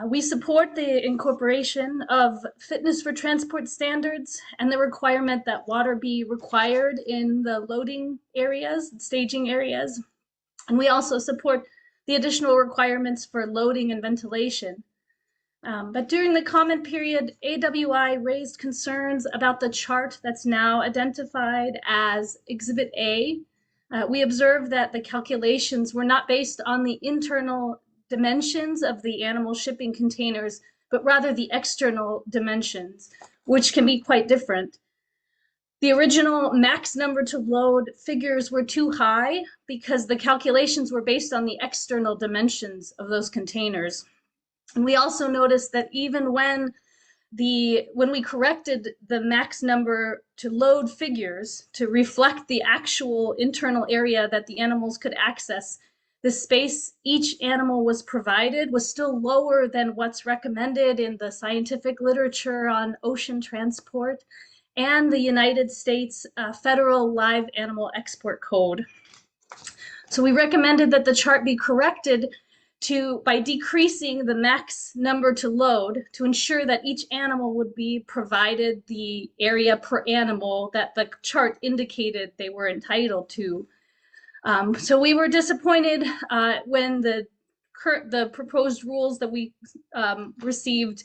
We support the incorporation of fitness for transport standards and the requirement that water be required in the loading areas, staging areas. And we also support the additional requirements for loading and ventilation. But during the comment period, AWI raised concerns about the chart that's now identified as Exhibit A. We observed that the calculations were not based on the internal dimensions of the animal shipping containers, but rather the external dimensions, which can be quite different. The original max number to load figures were too high because the calculations were based on the external dimensions of those containers. And we also noticed that even when we corrected the max number to load figures to reflect the actual internal area that the animals could access, the space each animal was provided was still lower than what's recommended in the scientific literature on ocean transport and the United States Federal Live Animal Export Code. So we recommended that the chart be corrected by decreasing the max number to load to ensure that each animal would be provided the area per animal that the chart indicated they were entitled to. So we were disappointed when the proposed rules that we received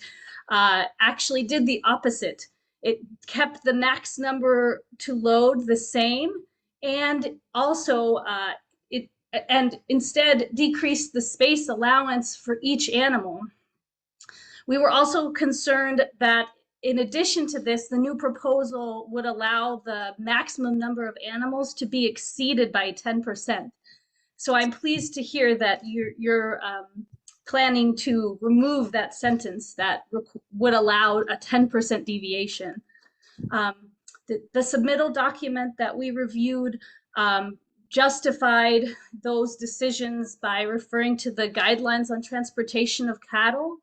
actually did the opposite. It kept the max number to load the same, and also and instead decreased the space allowance for each animal. We were also concerned that in addition to this, the new proposal would allow the maximum number of animals to be exceeded by 10%. So I'm pleased to hear that you're planning to remove that sentence that would allow a 10% deviation. The submittal document that we reviewed justified those decisions by referring to the guidelines on transportation of cattle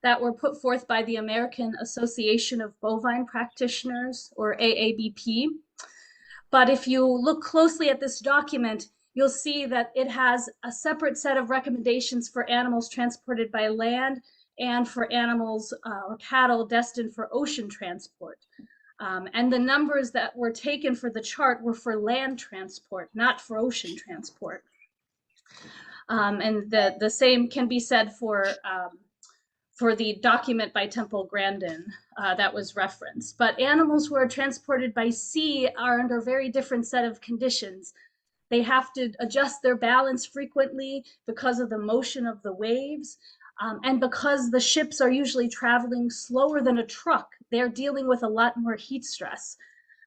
that were put forth by the American Association of Bovine Practitioners, or AABP. But if you look closely at this document, you'll see that it has a separate set of recommendations for animals transported by land and for animals or cattle destined for ocean transport. And the numbers that were taken for the chart were for land transport, not for ocean transport. And the same can be said for the document by Temple Grandin that was referenced. But animals who are transported by sea are under a very different set of conditions. They have to adjust their balance frequently because of the motion of the waves. And because the ships are usually traveling slower than a truck, they're dealing with a lot more heat stress.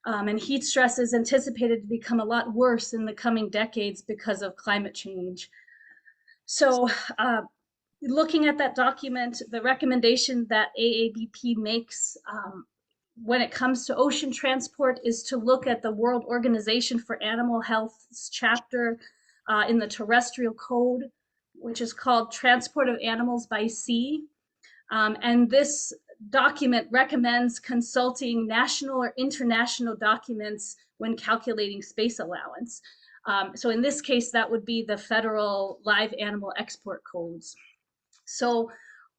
And heat stress is anticipated to become a lot worse in the coming decades because of climate change. So looking at that document, the recommendation that AABP makes when it comes to ocean transport is to look at the World Organization for Animal Health's chapter in the terrestrial code, which is called Transport of Animals by Sea. And this document recommends consulting national or international documents when calculating space allowance. So in this case, that would be the federal live animal export codes. So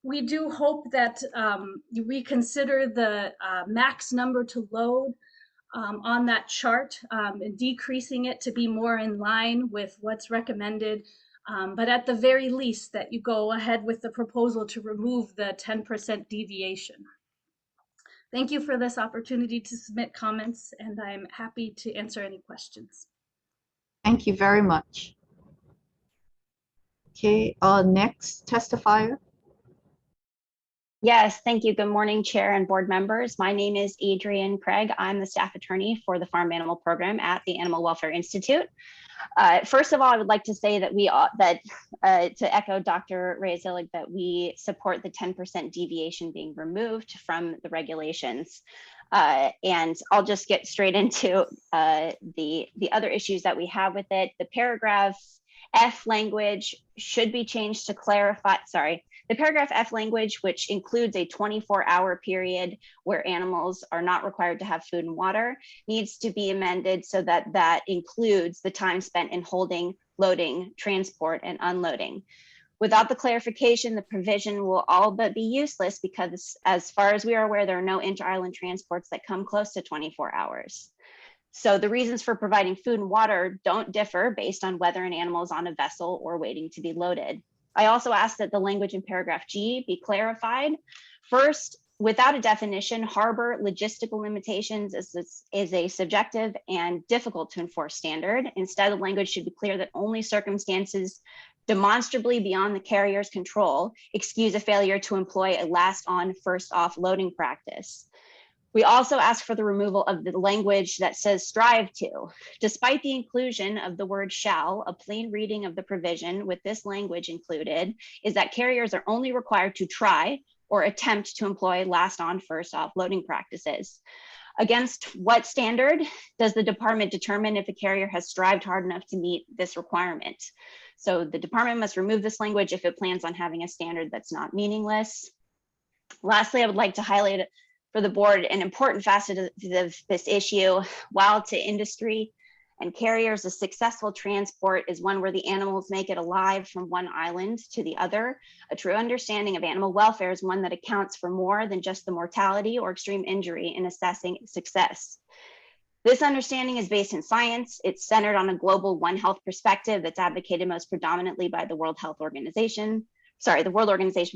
we do hope that you reconsider the max number to load on that chart and decreasing it to be more in line with what's recommended. But at the very least, that you go ahead with the proposal to remove the 10% deviation. Thank you for this opportunity to submit comments, and I'm happy to answer any questions. Thank you very much. Okay, next testifier. Yes, thank you. Good morning, Chair and board members. My name is Adrienne Craig. I'm the staff attorney for the Farm Animal Program at the Animal Welfare Institute. First of all, I would like to say that to echo Dr. Reyes-Illig, that we support the 10% deviation being removed from the regulations. And I'll just get straight into the other issues that we have with it. The paragraph F language should be changed to clarify, the paragraph F language, which includes a 24-hour period where animals are not required to have food and water, needs to be amended so that that includes the time spent in holding, loading, transport, and unloading. Without the clarification, the provision will all but be useless because, as far as we are aware, there are no inter-island transports that come close to 24 hours. So the reasons for providing food and water don't differ based on whether an animal is on a vessel or waiting to be loaded. I also asked that the language in paragraph G be clarified. First, without a definition, harbor logistical limitations is a subjective and difficult to enforce standard. Instead, the language should be clear that only circumstances demonstrably beyond the carrier's control excuse a failure to employ a last on, first off loading practice. We also ask for the removal of the language that says strive to. Despite the inclusion of the word shall, a plain reading of the provision with this language included is that carriers are only required to try or attempt to employ last on, first off loading practices. Against what standard does the department determine if a carrier has strived hard enough to meet this requirement? So the department must remove this language if it plans on having a standard that's not meaningless. Lastly, I would like to highlight for the board an important facet of this issue. While to industry and carriers, a successful transport is one where the animals make it alive from one island to the other. A true understanding of animal welfare is one that accounts for more than just the mortality or extreme injury in assessing success. This understanding is based in science. It's centered on a global One Health perspective that's advocated most predominantly by the World Organization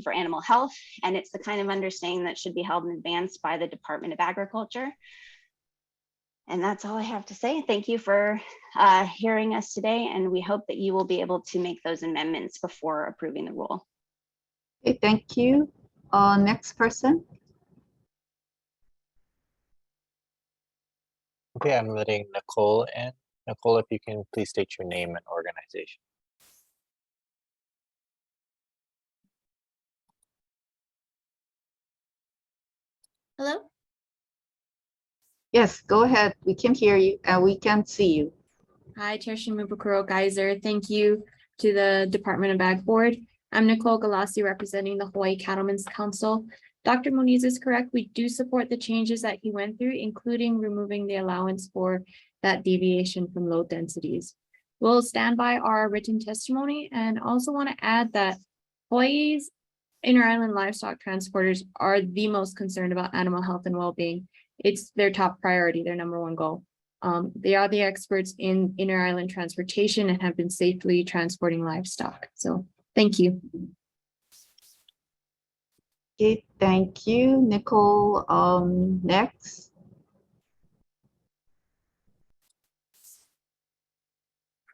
for Animal Health, and it's the kind of understanding that should be held in advance by the Department of Agriculture. And that's all I have to say. Thank you for hearing us today, and we hope that you will be able to make those amendments before approving the rule. Okay, thank you. Next person. Okay, I'm letting Nicole in. Nicole, if you can please state your name and organization. Hello? Yes, go ahead. We can hear you and we can see you. Hi, Chair Shimabukuro Geyser. Thank you to the Department of Ag Board. I'm Nicole Galassi representing the Hawaii Cattlemen's Council. Dr. Moniz is correct. We do support the changes that he went through, including removing the allowance for that deviation from load densities. We'll stand by our written testimony and also want to add that Hawaii's inter-island livestock transporters are the most concerned about animal health and well-being. It's their top priority, their number one goal. They are the experts in inter-island transportation and have been safely transporting livestock. So thank you. Okay, thank you, Nicole. Next.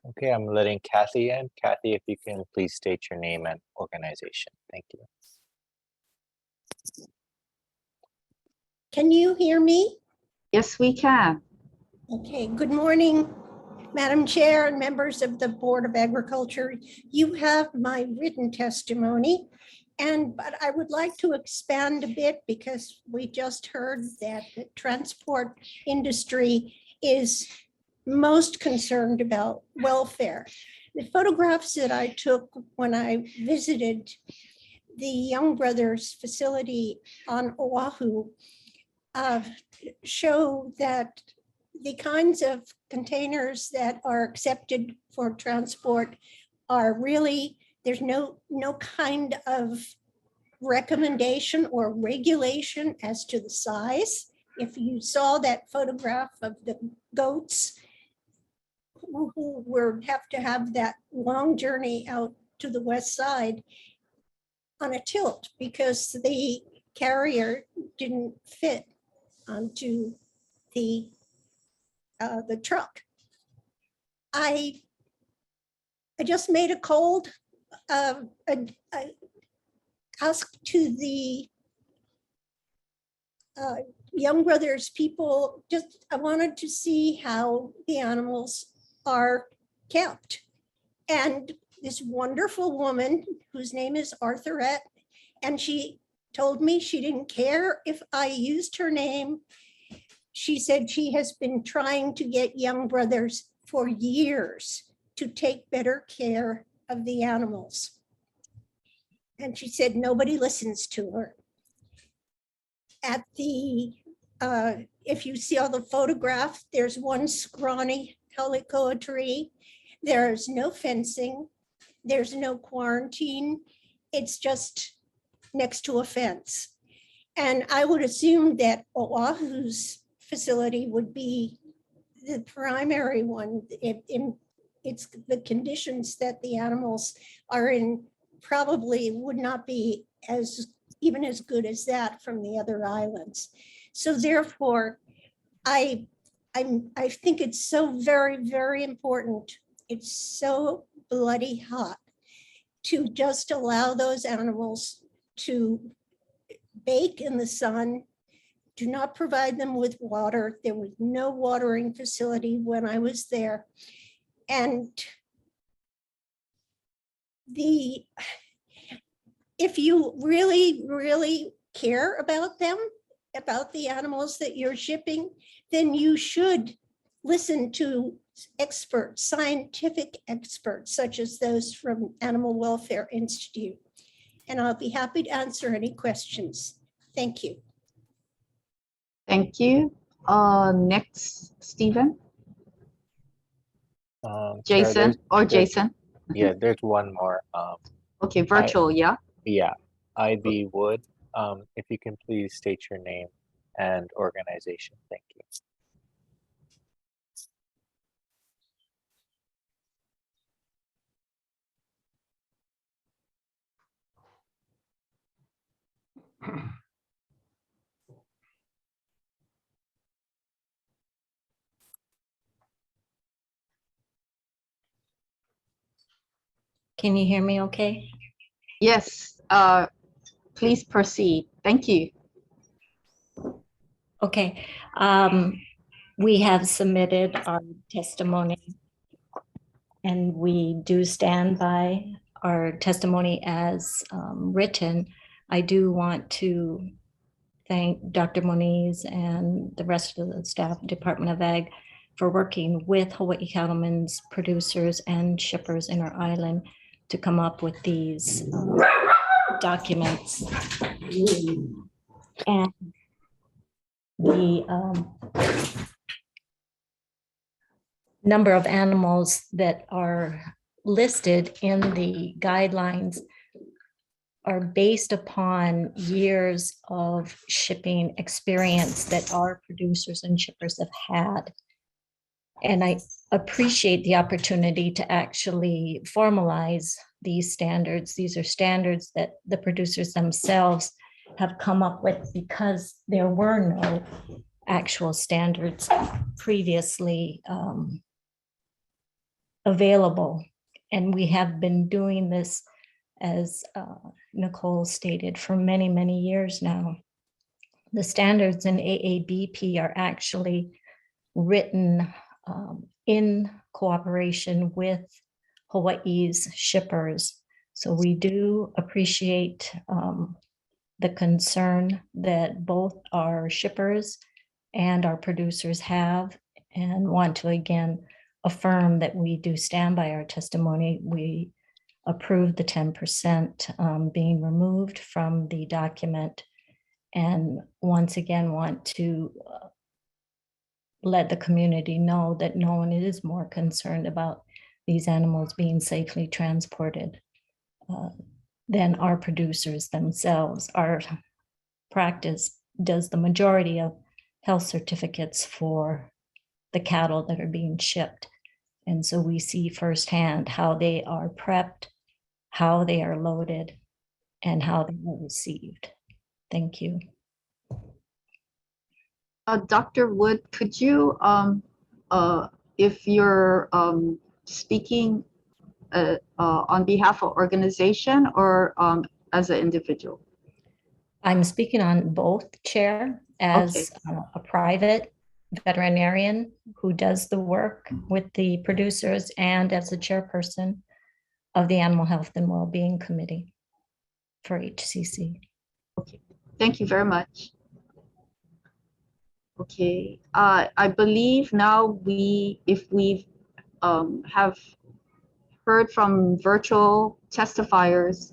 Okay, I'm letting Kathy in. Kathy, if you can please state your name and organization. Thank you. Can you hear me? Yes, we can. Okay, good morning, Madam Chair and members of the Board of Agriculture. You have my written testimony, but I would like to expand a bit because we just heard that the transport industry is most concerned about welfare. The photographs that I took when I visited the Young Brothers facility on Oahu show that the kinds of containers that are accepted for transport are really, there's no kind of recommendation or regulation as to the size. If you saw that photograph of the goats who would have to have that long journey out to the west side on a tilt because the carrier didn't fit onto the truck. I just made a cold ask to the Young Brothers people. I wanted to see how the animals are kept. And this wonderful woman whose name is Arthurette, and she told me she didn't care if I used her name. She said she has been trying to get Young Brothers for years to take better care of the animals. And she said nobody listens to her. At the, if you see all the photograph, there's one scrawny helicoa tree. There's no fencing. There's no quarantine. It's just next to a fence. And I would assume that Oahu's facility would be the primary one. It's the conditions that the animals are in probably would not be even as good as that from the other islands. So therefore, I think it's so very, very important. It's so bloody hot to just allow those animals to bake in the sun. Do not provide them with water. There was no watering facility when I was there. And if you really, really care about them, about the animals that you're shipping, then you should listen to experts, scientific experts, such as those from Animal Welfare Institute. And I'll be happy to answer any questions. Thank you. Thank you. Next, Stephen. Jason or Jason. Yeah, there's one more. Okay, virtual, yeah. Yeah, Ivy Wood. If you can please state your name and organization. Thank you. Can you hear me okay? Yes, please proceed. Thank you. Okay, we have submitted our testimony and we do stand by our testimony as written. I do want to thank Dr. Moniz and the rest of the staff, Department of Ag, for working with Hawaii Cattlemen's producers and shippers in our island to come up with these documents. And the number of animals that are listed in the guidelines are based upon years of shipping experience that our producers and shippers have had. And I appreciate the opportunity to actually formalize these standards. These are standards that the producers themselves have come up with because there were no actual standards previously available. And we have been doing this, as Nicole stated, for many, many years now. The standards in AABP are actually written in cooperation with Hawaii's shippers. So we do appreciate the concern that both our shippers and our producers have, and want to again affirm that we do stand by our testimony. We approved the 10% being removed from the document, and once again want to let the community know that no one is more concerned about these animals being safely transported than our producers themselves. Our practice does the majority of health certificates for the cattle that are being shipped. And so we see firsthand how they are prepped, how they are loaded, and how they are received. Thank you. Dr. Wood, could you, if you're speaking on behalf of organization or as an individual? I'm speaking on both, Chair, as a private veterinarian who does the work with the producers, and as the chairperson of the Animal Health and Wellbeing Committee for HCC. Okay, thank you very much. Okay, I believe now if we have heard from virtual testifiers,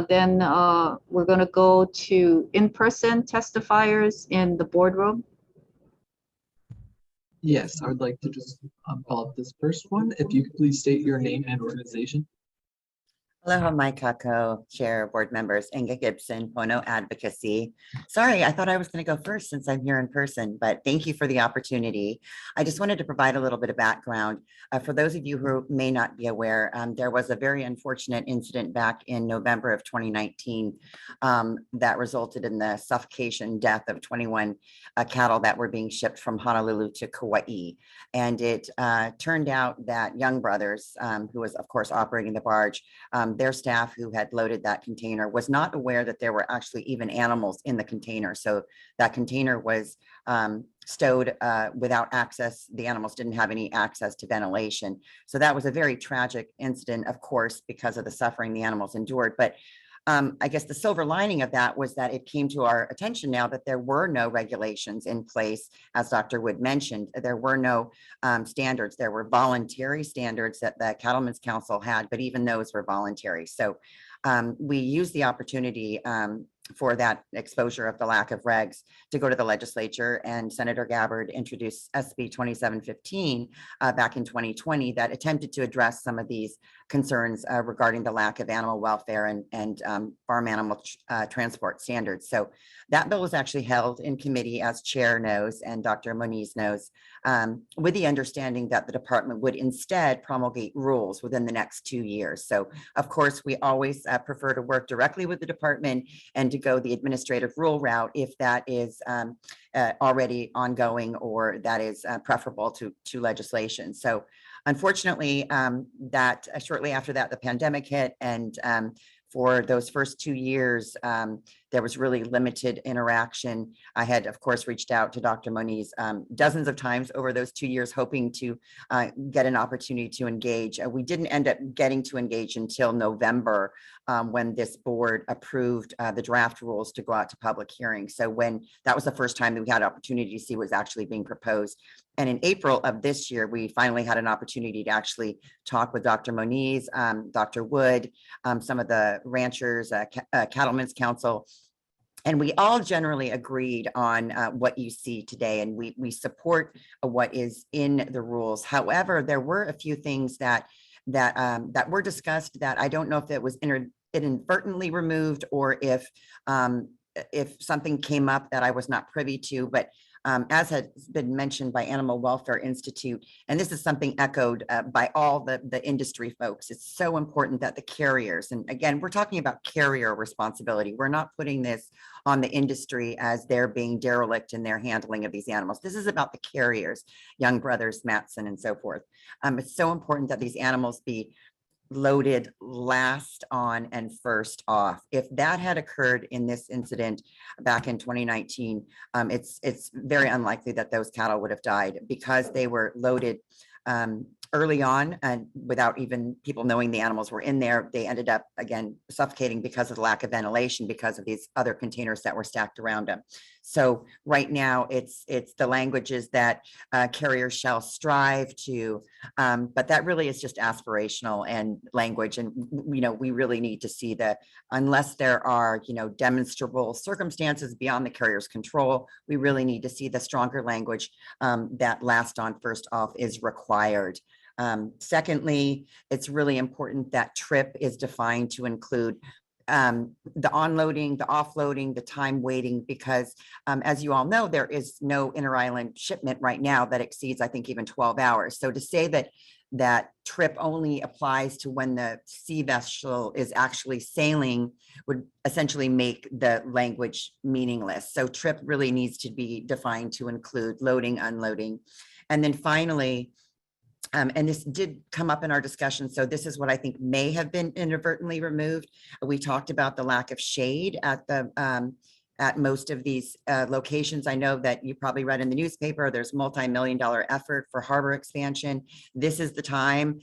then we're going to go to in-person testifiers in the boardroom. Yes, I would like to just follow up this first one. If you could please state your name and organization. Aloha mai kako, Chair, board members, Inga Gibson, Pono Advocacy. Sorry, I thought I was going to go first since I'm here in person, but thank you for the opportunity. I just wanted to provide a little bit of background. For those of you who may not be aware, there was a very unfortunate incident back in November of 2019 that resulted in the suffocation death of 21 cattle that were being shipped from Honolulu to Kauai. And it turned out that Young Brothers, who was of course operating the barge, their staff who had loaded that container was not aware that there were actually even animals in the container. So that container was stowed without access. The animals didn't have any access to ventilation. So that was a very tragic incident, of course, because of the suffering the animals endured. But I guess the silver lining of that was that it came to our attention now that there were no regulations in place. As Dr. Wood mentioned, there were no standards. There were voluntary standards that the Cattlemen's Council had, but even those were voluntary. So we used the opportunity for that exposure of the lack of regs to go to the legislature, and Senator Gabbard introduced SB 2715 back in 2020 that attempted to address some of these concerns regarding the lack of animal welfare and farm animal transport standards. So that bill was actually held in committee, as Chair knows and Dr. Moniz knows, with the understanding that the department would instead promulgate rules within the next 2 years. So of course, we always prefer to work directly with the department and to go the administrative rule route if that is already ongoing or that is preferable to legislation. So unfortunately, that shortly after that, the pandemic hit, and for those first 2 years, there was really limited interaction. I had, of course, reached out to Dr. Moniz dozens of times over those 2 years, hoping to get an opportunity to engage. We didn't end up getting to engage until November, when this board approved the draft rules to go out to public hearings. So when that was the first time that we had an opportunity to see what was actually being proposed. And in April of this year, we finally had an opportunity to actually talk with Dr. Moniz, Dr. Wood, some of the ranchers, Cattlemen's Council, and we all generally agreed on what you see today, and we support what is in the rules. However, there were a few things that were discussed that I don't know if it was inadvertently removed or if if something came up that I was not privy to, but as has been mentioned by Animal Welfare Institute, and this is something echoed by all the industry folks, it's so important that the carriers, and again, we're talking about carrier responsibility. We're not putting this on the industry as they're being derelict in their handling of these animals. This is about the carriers, Young Brothers, Matson, and so forth. It's so important that these animals be loaded last on and first off. If that had occurred in this incident back in 2019, it's very unlikely that those cattle would have died because they were loaded early on and without even people knowing the animals were in there. They ended up, again, suffocating because of the lack of ventilation because of these other containers that were stacked around them. So right now it's the languages that carriers shall strive to, but that really is just aspirational and language. And, we really need to see that unless there are, demonstrable circumstances beyond the carrier's control, we really need to see the stronger language that last on first off is required. Secondly, it's really important that trip is defined to include the onloading, the offloading, the time waiting, because as you all know, there is no inter-island shipment right now that exceeds, I think, even 12 hours. So to say that trip only applies to when the sea vessel is actually sailing would essentially make the language meaningless. So trip really needs to be defined to include loading, unloading. And then finally, and this did come up in our discussion, so this is what I think may have been inadvertently removed. We talked about the lack of shade at most of these locations. I know that you probably read in the newspaper, there's multi-million-dollar effort for harbor expansion. This is the time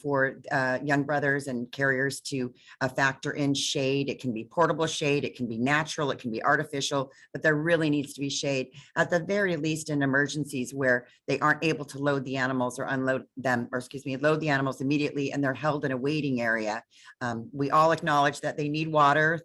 for Young Brothers and carriers to factor in shade. It can be portable shade, it can be natural, it can be artificial, but there really needs to be shade, at the very least in emergencies where they aren't able to load the animals or unload them, or load the animals immediately and they're held in a waiting area. We all acknowledge that they need water.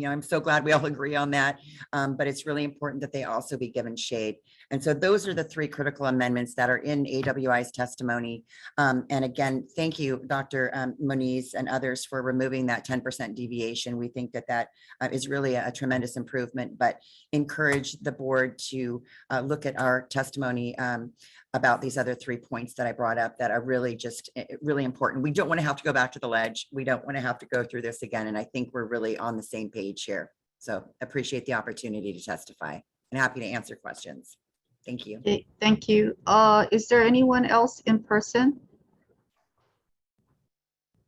I'm so glad we all agree on that, but it's really important that they also be given shade. And so those are the three critical amendments that are in AWI's testimony. And again, thank you, Dr. Moniz and others for removing that 10% deviation. We think that is really a tremendous improvement, but encourage the board to look at our testimony about these other 3 points that I brought up that are really just really important. We don't want to have to go back to the ledge. We don't want to have to go through this again. And I think we're really on the same page here. So appreciate the opportunity to testify and happy to answer questions. Thank you. Okay, thank you. Is there anyone else in person?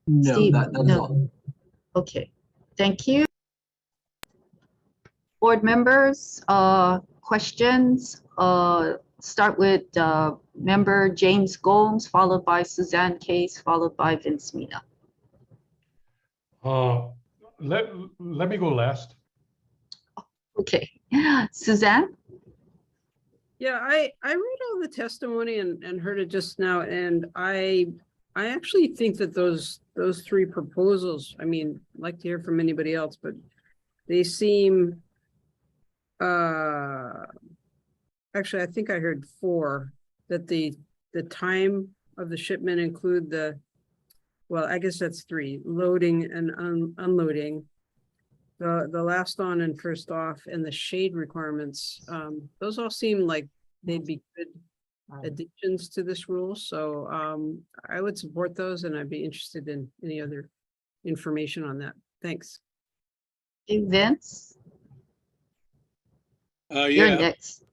No, Steve, that is no. all. Okay, thank you. Board members, questions? Start with member James Gomes, followed by Suzanne Case, followed by Vince Mina. Let me go last. Okay, Suzanne? Yeah, I read all the testimony and heard it just now, and I actually think that those three proposals, I mean, I'd like to hear from anybody else, but they seem actually, I think I heard 4, that the time of the shipment include well, I guess that's 3, loading and unloading, the last on and first off, and the shade requirements. Those all seem like they'd be good additions to this rule. So I would support those, and I'd be interested in any other information on that. Thanks. Hey, Vince? You're Yeah. next.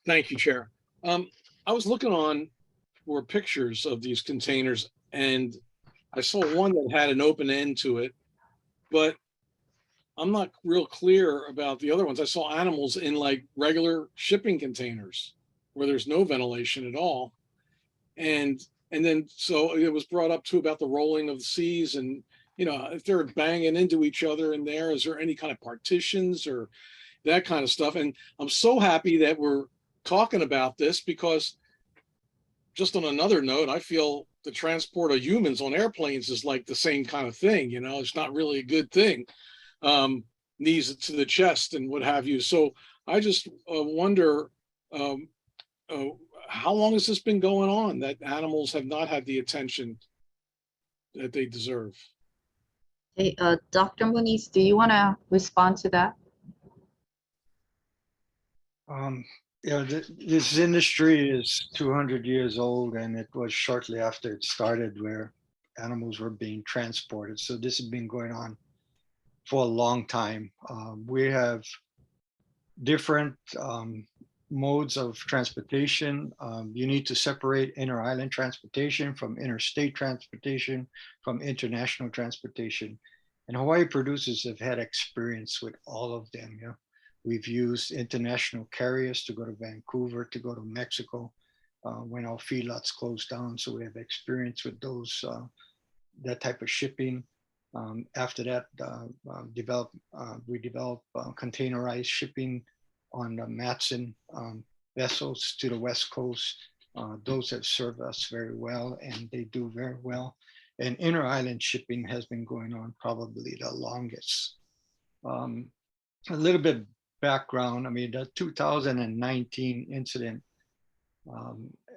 Thank you, Chair. I was looking for pictures of these containers, and I saw one that had an open end to it, but I'm not real clear about the other ones. I saw animals in like regular shipping containers where there's no ventilation at all. And then so it was brought up too about the rolling of the seas, and if they're banging into each other in there, is there any kind of partitions or that kind of stuff? And I'm so happy that we're talking about this, because just on another note, I feel the transport of humans on airplanes is like the same kind of thing. It's not really a good thing. Knees to the chest and what have you. So I just wonder, how long has this been going on that animals have not had the attention that they deserve? Hey, Dr. Muniz, do you want to respond to that? Yeah, this industry is 200 years old, and it was shortly after it started where animals were being transported. So this has been going on for a long time. We have different modes of transportation. You need to separate inter-island transportation from interstate transportation, from international transportation. And Hawaii producers have had experience with all of them. Yeah. We've used international carriers to go to Vancouver, to go to Mexico when our feedlots closed down. So we have experience with those, that type of shipping. After that, we developed containerized shipping on the Matson vessels to the West Coast. Those have served us very well, and they do very well. And inter-island shipping has been going on probably the longest. A little bit background, I mean, the 2019 incident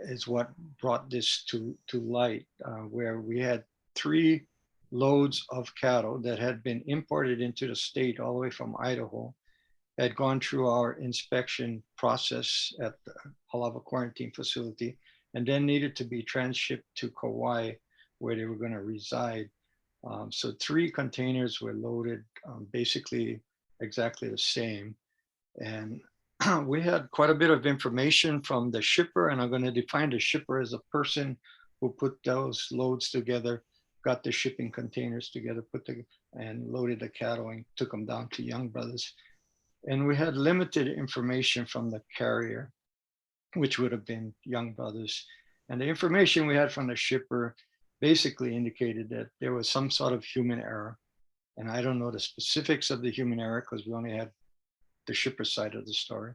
is what brought this to light, where we had 3 loads of cattle that had been imported into the state all the way from Idaho, had gone through our inspection process at the Halawa quarantine facility, and then needed to be transshipped to Kauai, where they were going to reside. So 3 containers were loaded, basically exactly the same. And we had quite a bit of information from the shipper, and I'm going to define the shipper as a person who put those loads together, got the shipping containers together, and loaded the cattle and took them down to Young Brothers. And we had limited information from the carrier, which would have been Young Brothers. And the information we had from the shipper basically indicated that there was some sort of human error. And I don't know the specifics of the human error because we only had the shipper side of the story.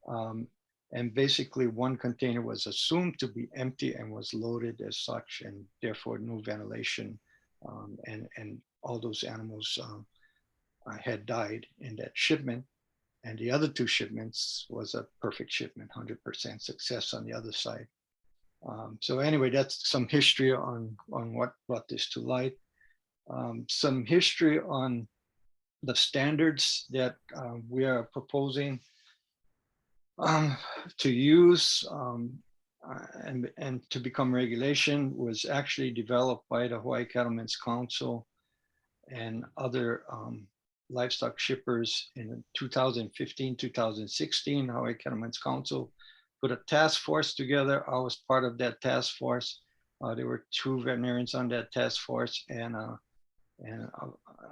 And basically 1 container was assumed to be empty and was loaded as such, and therefore no ventilation. And all those animals had died in that shipment. And the other 2 shipments was a perfect shipment, 100% success on the other side. So anyway, that's some history on what brought this to light. Some history on the standards that we are proposing to use and to become regulation was actually developed by the Hawaii Cattlemen's Council and other livestock shippers in 2015, 2016. Hawaii Cattlemen's Council put a task force together. I was part of that task force. There were 2 veterinarians on that task force, and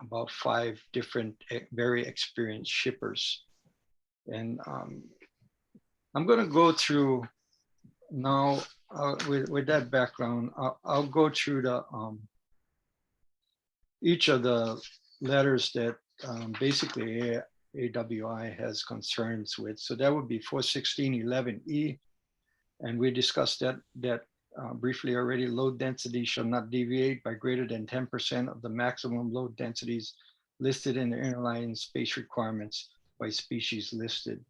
about 5 different very experienced shippers. And I'm going to go through now with that background. I'll go through the each of the letters that basically AWI has concerns with. So that would be 416.11E, and we discussed that briefly already. Load density shall not deviate by greater than 10% of the maximum load densities listed in the interline space requirements by species listed.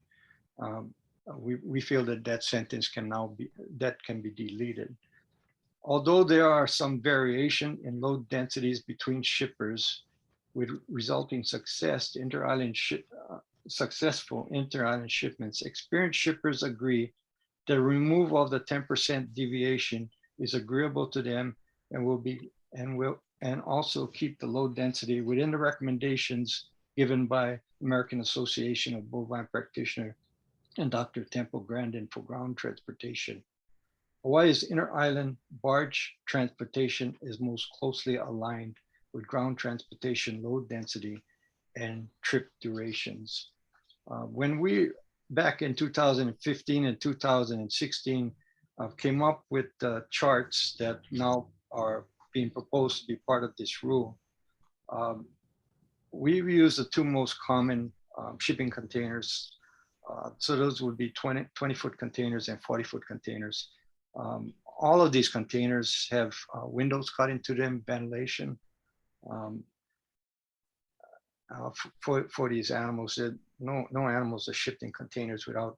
We feel that sentence can be deleted. Although there are some variation in load densities between shippers with resulting success, successful inter-island shipments, experienced shippers agree the removal of the 10% deviation is agreeable to them and also keep the load density within the recommendations given by American Association of Bovine Practitioners and Dr. Temple Grandin for ground transportation. Hawaii's inter-island barge transportation is most closely aligned with ground transportation load density and trip durations. When we, back in 2015 and 2016, came up with the charts that now are being proposed to be part of this rule, we've used the 2 most common shipping containers. So those would be 20-foot containers and 40-foot containers. All of these containers have windows cut into them, ventilation. For these animals, no animals are shipped in containers without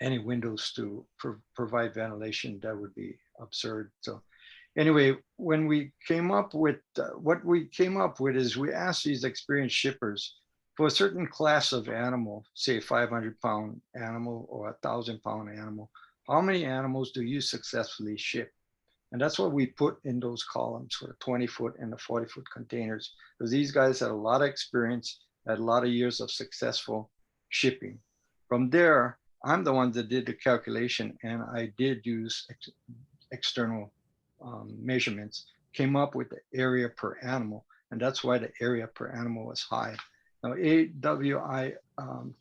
any windows to provide ventilation. That would be absurd. So Anyway, when we came up with, what we came up with is we asked these experienced shippers for a certain class of animal, say 500-pound animal or 1,000-pound animal, how many animals do you successfully ship? And that's what we put in those columns for the 20-foot and the 40-foot containers, because these guys had a lot of experience, had a lot of years of successful shipping. From there, I'm the one that did the calculation, and I did use external measurements, came up with the area per animal, and that's why the area per animal was high. Now, AWI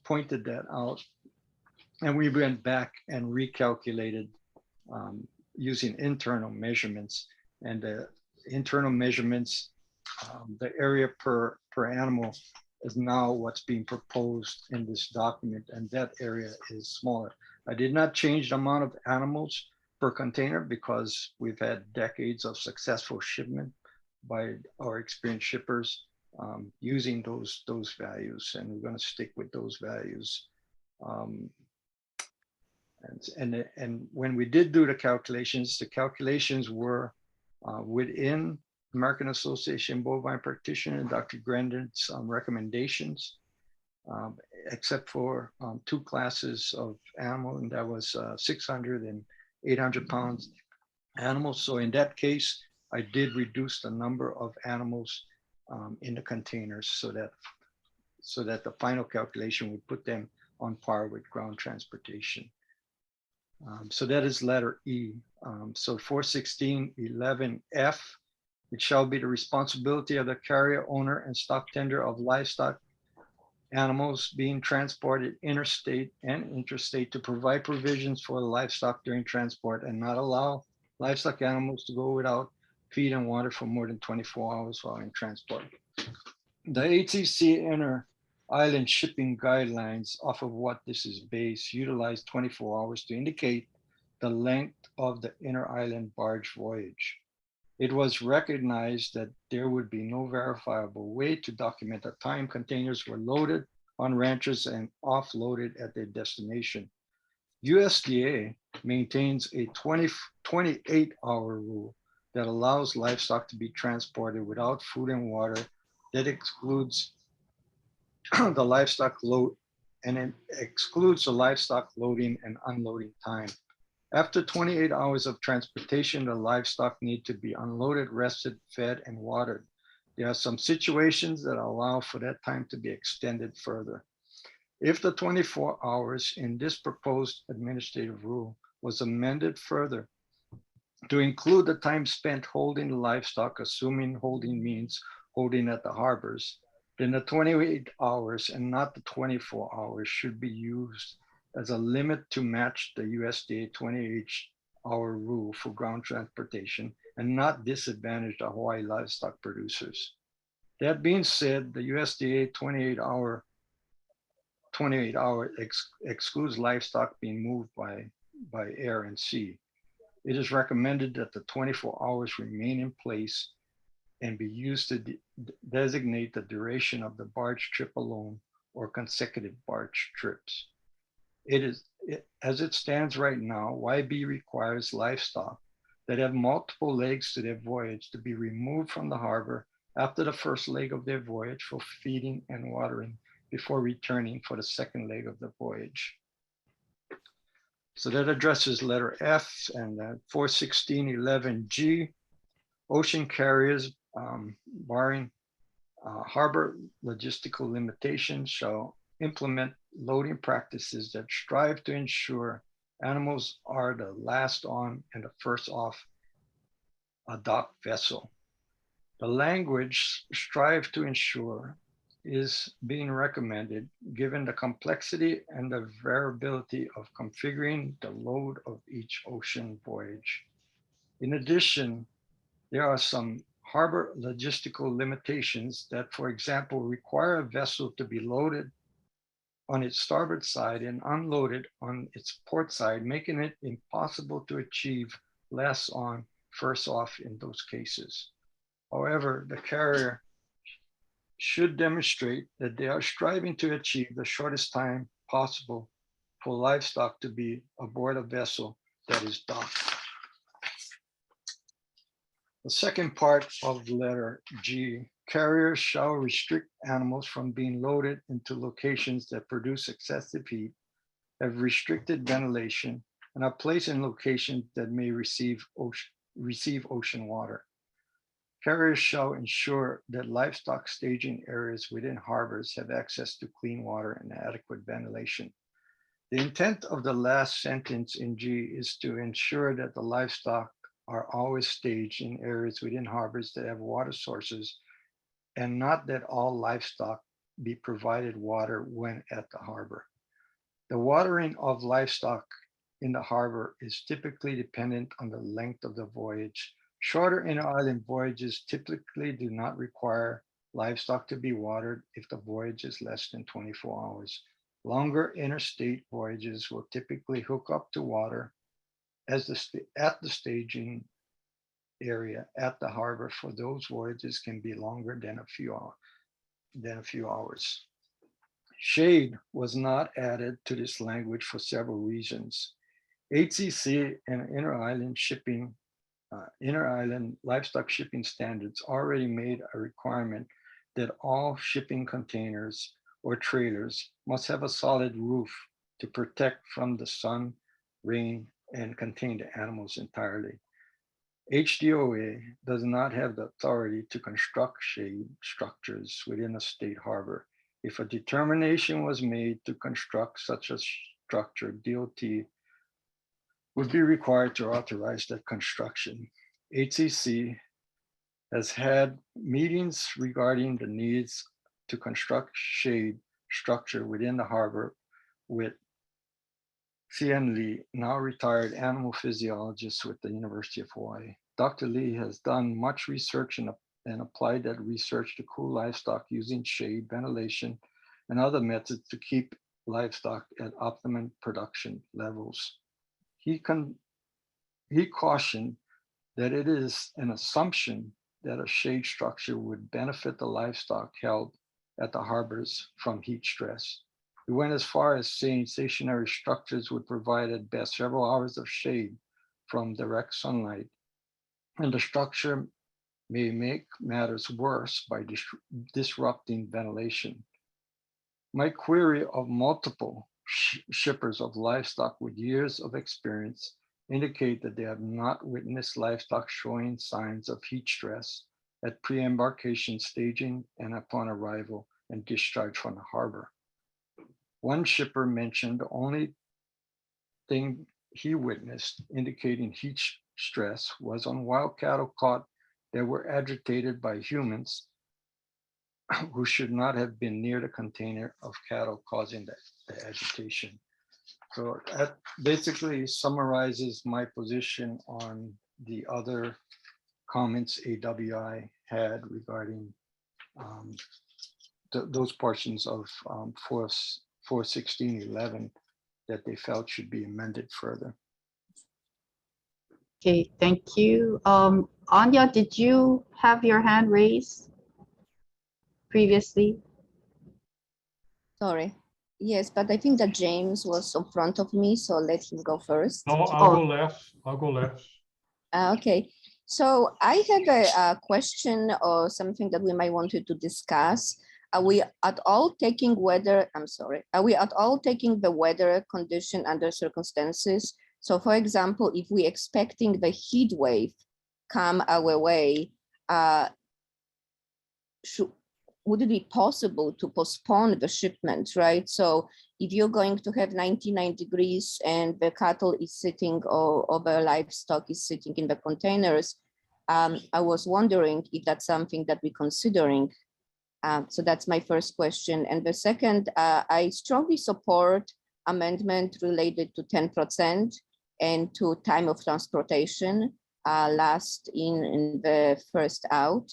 pointed that out, and we went back and recalculated using internal measurements, and the internal measurements, the area per animal is now what's being proposed in this document, and that area is smaller. I did not change the amount of animals per container because we've had decades of successful shipment by our experienced shippers using those values, and we're going to stick with those values. And when we did do the calculations were within American Association Bovine Practitioner and Dr. Grandin's recommendations, except for 2 classes of animal, and that was 600 and 800 pounds animals. So in that case, I did reduce the number of animals in the containers so that the final calculation would put them on par with ground transportation. So that is letter E. So 416.11F, it shall be the responsibility of the carrier, owner, and stock tender of livestock animals being transported interstate and interstate to provide provisions for the livestock during transport and not allow livestock animals to go without feed and water for more than 24 hours while in transport. The ATC Inter-Island Shipping Guidelines, off of what this is based, utilize 24 hours to indicate the length of the inter-island barge voyage. It was recognized that there would be no verifiable way to document the time containers were loaded on ranches and offloaded at their destination. USDA maintains a 28-hour rule that allows livestock to be transported without food and water. That excludes the livestock load, and it excludes the livestock loading and unloading time. After 28 hours of transportation, the livestock need to be unloaded, rested, fed, and watered. There are some situations that allow for that time to be extended further. If the 24 hours in this proposed administrative rule was amended further to include the time spent holding the livestock, assuming holding means holding at the harbors, then the 28 hours and not the 24 hours should be used as a limit to match the USDA 28-hour rule for ground transportation and not disadvantage the Hawaii livestock producers. That being said, the USDA 28-hour excludes livestock being moved by air and sea. It is recommended that the 24 hours remain in place and be used to designate the duration of the barge trip alone or consecutive barge trips. As it stands right now, YB requires livestock that have multiple legs to their voyage to be removed from the harbor after the first leg of their voyage for feeding and watering before returning for the second leg of the voyage. So that addresses letter F, and 416.11G, ocean carriers barring harbor logistical limitations shall implement loading practices that strive to ensure animals are the last on and the first off a docked vessel. The language strive to ensure is being recommended given the complexity and the variability of configuring the load of each ocean voyage. In addition, there are some harbor logistical limitations that, for example, require a vessel to be loaded on its starboard side and unloaded on its port side, making it impossible to achieve last on, first off in those cases. However, the carrier should demonstrate that they are striving to achieve the shortest time possible for livestock to be aboard a vessel that is docked. The second part of letter G, carriers shall restrict animals from being loaded into locations that produce excessive heat, have restricted ventilation, and are placed in locations that may receive ocean water. Carriers shall ensure that livestock staging areas within harbors have access to clean water and adequate ventilation. The intent of the last sentence in G is to ensure that the livestock are always staged in areas within harbors that have water sources, and not that all livestock be provided water when at the harbor. The watering of livestock in the harbor is typically dependent on the length of the voyage. Shorter inter-island voyages typically do not require livestock to be watered if the voyage is less than 24 hours. Longer interstate voyages will typically hook up to water at the staging area at the harbor. For those voyages can be longer than a few hours. Shade was not added to this language for several reasons. HCC and inter-island livestock shipping standards already made a requirement that all shipping containers or trailers must have a solid roof to protect from the sun, rain, and contain the animals entirely. HDOA does not have the authority to construct shade structures within a state harbor. If a determination was made to construct such a structure, DOT would be required to authorize that construction. HCC has had meetings regarding the needs to construct shade structure within the harbor with C.N. Lee, now retired animal physiologist with the University of Hawaii. Dr. Lee has done much research and applied that research to cool livestock using shade, ventilation, and other methods to keep livestock at optimum production levels. He cautioned that it is an assumption that a shade structure would benefit the livestock held at the harbors from heat stress. He went as far as saying stationary structures would provide at best several hours of shade from direct sunlight, and the structure may make matters worse by disrupting ventilation. My query of multiple shippers of livestock with years of experience indicate that they have not witnessed livestock showing signs of heat stress at pre-embarkation staging and upon arrival and discharge from the harbor. One shipper mentioned the only thing he witnessed indicating heat stress was on wild cattle caught that were agitated by humans who should not have been near the container of cattle causing the agitation. So that basically summarizes my position on the other comments AWI had regarding those portions of 416.11 that they felt should be amended further. Okay, thank you. Anya, did you have your hand raised previously? Sorry. Yes, but I think that James was in front of me, so let him go first. No, I'll go last. I'll go last. Okay, so I have a question or something that we might want to discuss. Are we at all taking weather, are we at all taking the weather condition under circumstances? So for example, if we expecting the heat wave come our way, would it be possible to postpone the shipment, right? So if you're going to have 99 degrees and the cattle is sitting or the livestock is sitting in the containers, I was wondering if that's something that we're considering. So that's my first question. And the second, I strongly support amendment related to 10% and to time of transportation, last in the first out.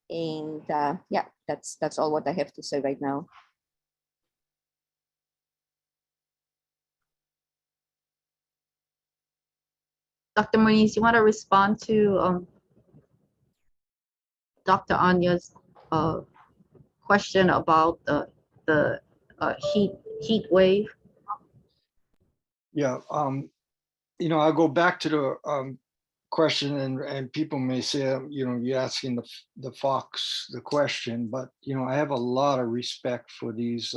And yeah, that's all what I have to say right now. Dr. Muniz, you want to respond to Dr. Anya's question about the heat wave? Yeah, I'll go back to the question, and people may say, you're asking the fox the question, but, I have a lot of respect for these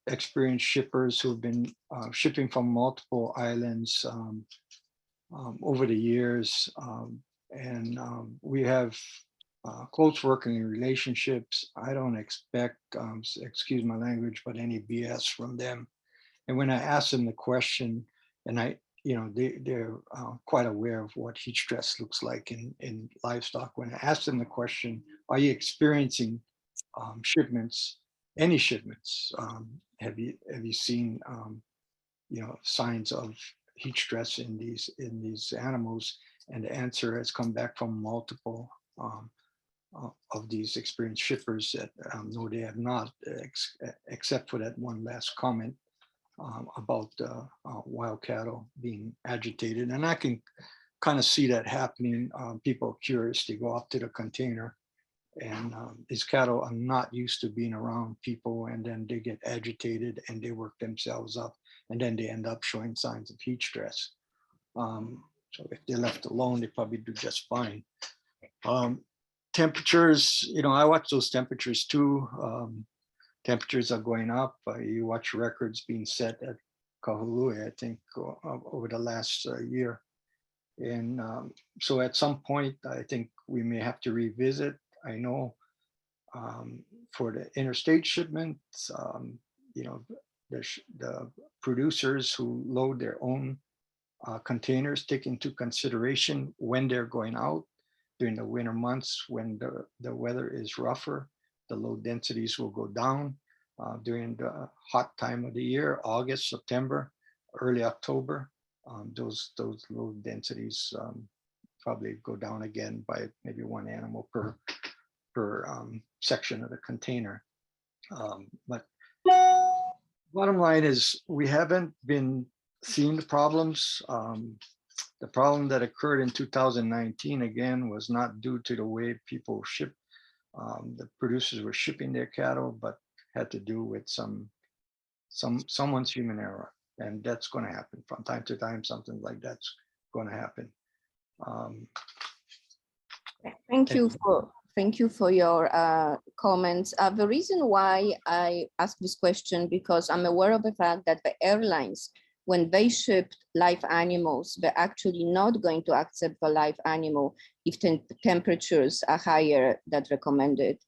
experienced shippers who've been shipping from multiple islands over the years. And we have close working relationships. I don't expect, excuse my language, but any BS from them. And when I ask them the question, and they're quite aware of what heat stress looks like in livestock. When I ask them the question, are you experiencing shipments, any shipments? Have you seen signs of heat stress in these animals? And the answer has come back from multiple of these experienced shippers that no, they have not, except for that one last comment about wild cattle being agitated. And I can kind of see that happening. People are curious, they go up to the container, and these cattle are not used to being around people, and then they get agitated and they work themselves up, and then they end up showing signs of heat stress. So if they're left alone, they probably do just fine. Temperatures, I watch those temperatures too. Temperatures are going up. You watch records being set at Kahului, I think, over the last year. And so at some point, I think we may have to revisit. I know for the interstate shipments, the producers who load their own containers take into consideration when they're going out during the winter months, when the weather is rougher, the load densities will go down. During the hot time of the year, August, September, early October, those load densities probably go down again by maybe one animal per section of the container. But bottom line is, we haven't been seeing the problems. The problem that occurred in 2019, again, was not due to the way people ship. The producers were shipping their cattle, but had to do with someone's human error. And that's going to happen from time to time. Something like that's going to happen. Thank you for your comments. The reason why I asked this question, because I'm aware of the fact that the airlines, when they shipped live animals, they're actually not going to accept the live animal if temperatures are higher than recommended.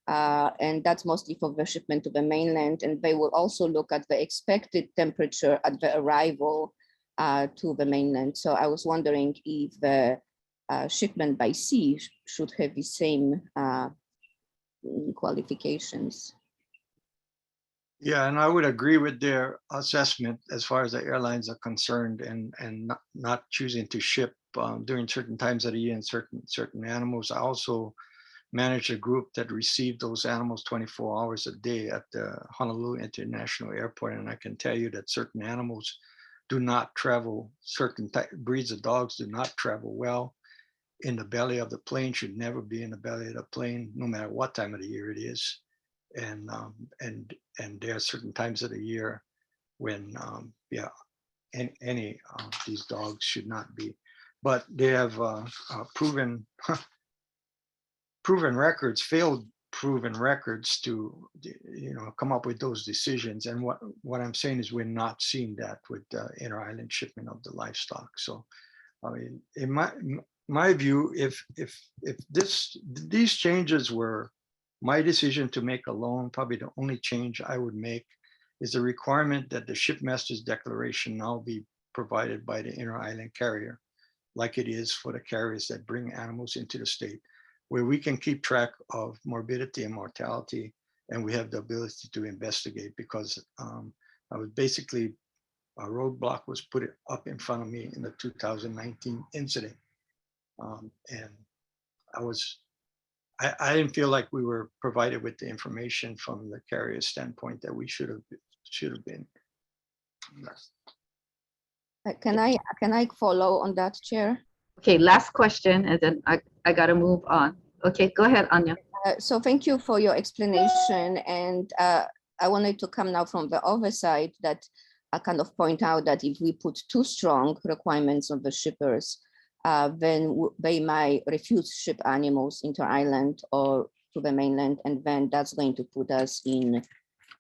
And that's mostly for the shipment to the mainland. And they will also look at the expected temperature at the arrival to the mainland. So I was wondering if the shipment by sea should have the same qualifications. Yeah, and I would agree with their assessment as far as the airlines are concerned, and not choosing to ship during certain times of the year and certain animals. I also managed a group that received those animals 24 hours a day at the Honolulu International Airport, and I can tell you that certain animals do not travel, certain breeds of dogs do not travel well in the belly of the plane, should never be in the belly of the plane, no matter what time of the year it is. And there are certain times of the year when any of these dogs should not be, but they have proven records, failed proven records to come up with those decisions. And what I'm saying is, we're not seeing that with inter-island shipment of the livestock. So I mean, in my view, if these changes were my decision to make alone, probably the only change I would make is the requirement that the shipmaster's declaration now be provided by the inter-island carrier, like it is for the carriers that bring animals into the state, where we can keep track of morbidity and mortality, and we have the ability to investigate. Because I was basically, a roadblock was put up in front of me in the 2019 incident, and I didn't feel like we were provided with the information from the carrier standpoint that we should have been. Can I follow on that, Chair? Okay, last question, and then I gotta move on. Okay, go ahead, Anya. So thank you for your explanation. And I wanted to come now from the other side, that I kind of point out that if we put too strong requirements on the shippers, then they might refuse to ship animals into island or to the mainland, and then that's going to put us in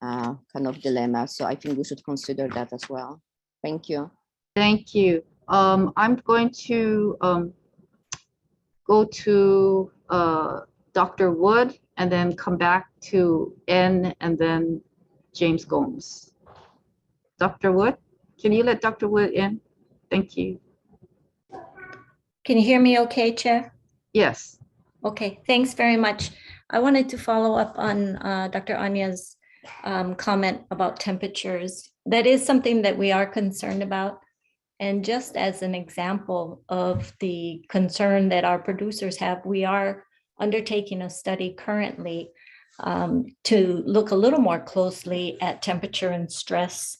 kind of dilemma. So I think we should consider that as well. Thank you. Thank you. I'm going to go to Dr. Wood and then come back to N and then James Gomes. Dr. Wood, can you let Dr. Wood in? Thank you. Can you hear me okay, Chair? Yes. Okay, thanks very much. I wanted to follow up on Dr. Anya's comment about temperatures. That is something that we are concerned about. And just as an example of the concern that our producers have, we are undertaking a study currently to look a little more closely at temperature and stress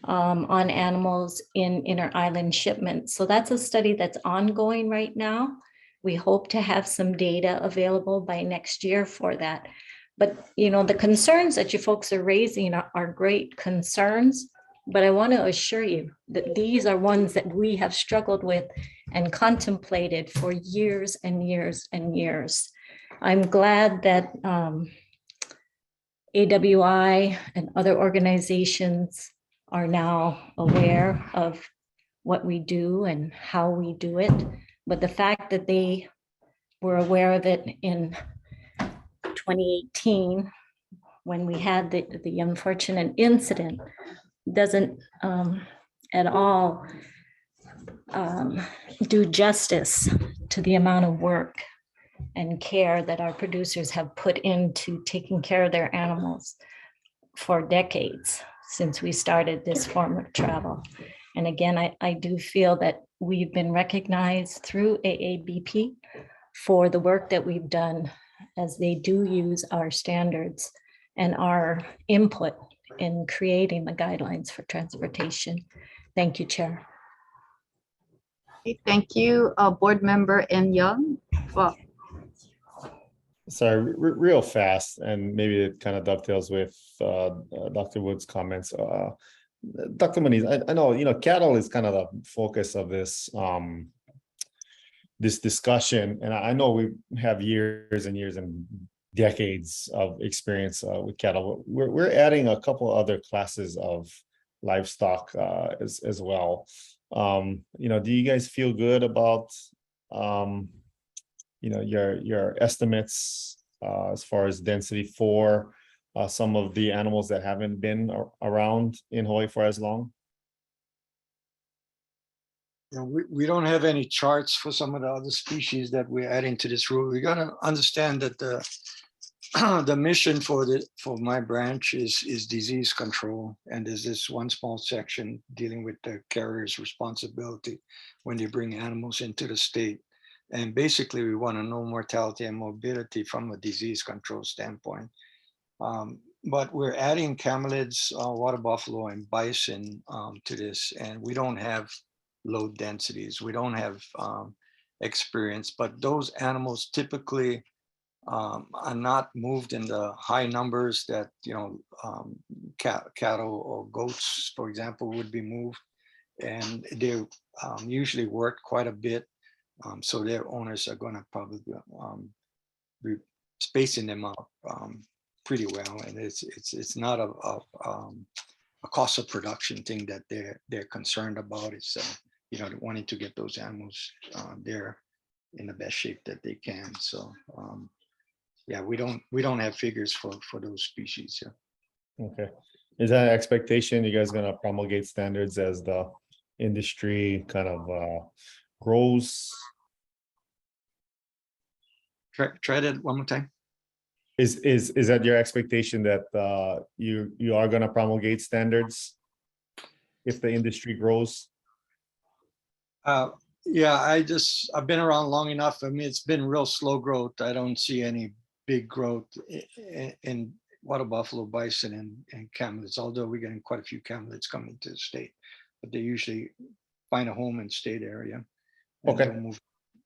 on animals in inter-island shipments. So that's a study that's ongoing right now. We hope to have some data available by next year for that. But you know, the concerns that you folks are raising are great concerns, but I want to assure you that these are ones that we have struggled with and contemplated for years and years and years. I'm glad that AWI and other organizations are now aware of what we do and how we do it. But the fact that they were aware of it in 2018, when we had the unfortunate incident, doesn't at all do justice to the amount of work and care that our producers have put into taking care of their animals for decades since we started this form of travel. And again, I do feel that we've been recognized through AABP for the work that we've done, as they do use our standards and our input in creating the guidelines for transportation. Thank you, Chair. Okay, thank you, Board Member N. Young. Well, sorry, real fast, and maybe it kind of dovetails with Dr. Wood's comments. Dr. Moniz, I know, you know, cattle is kind of the focus of this this discussion, and I know we have years and years and decades of experience with cattle. We're adding a couple other classes of livestock as well. You know, do you guys feel good about you know, your estimates as far as density for some of the animals that haven't been around in Hawaii for as long? You know, we don't have any charts for some of the other species that we're adding to this rule. We gotta understand that the the mission for my branch is disease control, and there's this one small section dealing with the carrier's responsibility when they bring animals into the state. And basically, we want to know mortality and morbidity from a disease control standpoint. But we're adding camelids, water buffalo, and bison to this, and we don't have low densities. We don't have experience, but those animals typically are not moved in the high numbers that, you know, cattle or goats, for example, would be moved, and they usually work quite a bit. So their owners are going to probably be spacing them out pretty well, and it's not a cost of production thing that they're concerned about. It's you know, wanting to get those animals there in the best shape that they can. So yeah, we don't have figures for those species. Yeah. Okay, is that an expectation? You guys gonna promulgate standards as the industry kind of grows? Try that one more time. Is that your expectation that you are going to promulgate standards if the industry grows? Yeah, I've been around long enough. I mean, it's been real slow growth. I don't see any big growth in water buffalo, bison, and camelids, although we're getting quite a few camelids coming to the state, but they usually find a home in state area. And okay.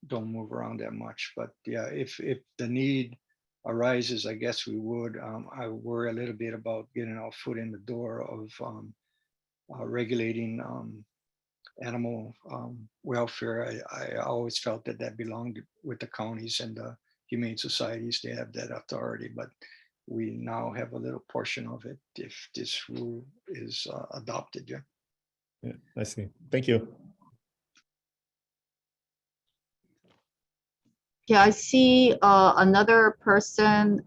Don't move around that much. But yeah, if the need arises, I guess we would. I worry a little bit about getting our foot in the door of regulating animal welfare. I always felt that that belonged with the counties and the humane societies. They have that authority, but we now have a little portion of it if this rule is adopted. Yeah. Yeah, I see. Thank you. Yeah, I see another person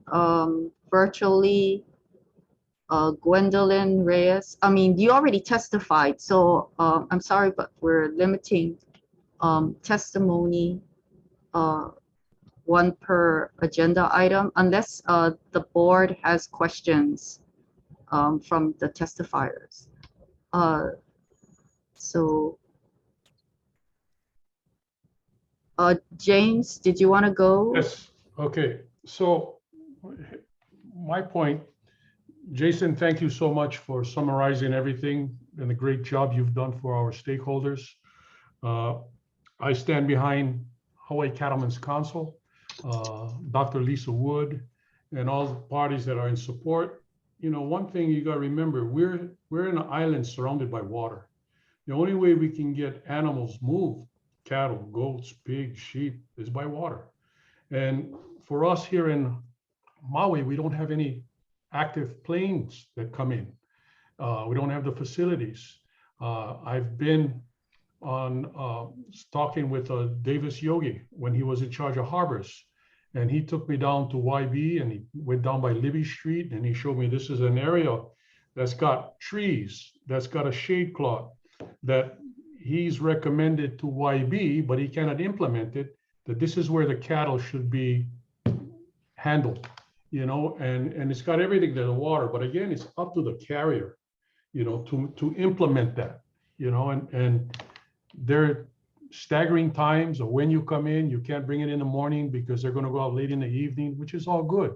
virtually, Gwendolyn Reyes. I mean, you already testified, so I'm sorry, but we're limiting testimony, one per agenda item, unless the board has questions from the testifiers. So, James, did you want to go? Yes, okay. So my point, Jason, thank you so much for summarizing everything and the great job you've done for our stakeholders. I stand behind Hawaii Cattlemen's Council, Dr. Lisa Wood, and all the parties that are in support. You know, one thing you got to remember, we're in an island surrounded by water. The only way we can get animals moved, cattle, goats, pigs, sheep, is by water. And for us here in Maui, we don't have any active planes that come in. We don't have the facilities. I've been on talking with Davis Yogi when he was in charge of harbors, and he took me down to YB, and he went down by Libby Street, and he showed me this is an area that's got trees, that's got a shade cloth, that he's recommended to YB, but he cannot implement it, that this is where the cattle should be handled, you know, and it's got everything there, the water, but again, it's up to the carrier, you know, to implement that, you know, and there are staggering times of when you come in, you can't bring it in the morning because they're going to go out late in the evening, which is all good.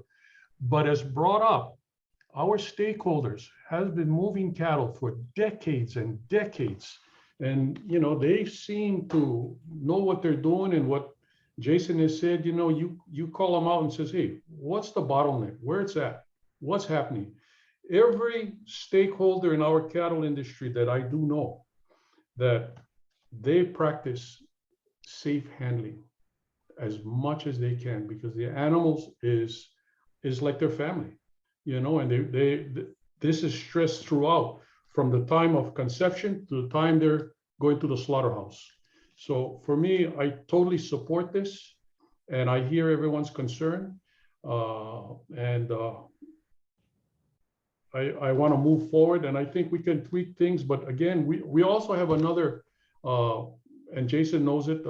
But as brought up, our stakeholders have been moving cattle for decades and decades. And, you know, they seem to know what they're doing, and what Jason has said, you know, you call them out and says, hey, what's the bottleneck? Where it's at? What's happening? Every stakeholder in our cattle industry that I do know, that they practice safe handling as much as they can, because the animals is like their family, you know, and this is stressed throughout, from the time of conception to the time they're going to the slaughterhouse. So for me, I totally support this, and I hear everyone's concern, and I want to move forward, and I think we can tweak things. But again, we also have another, and Jason knows it,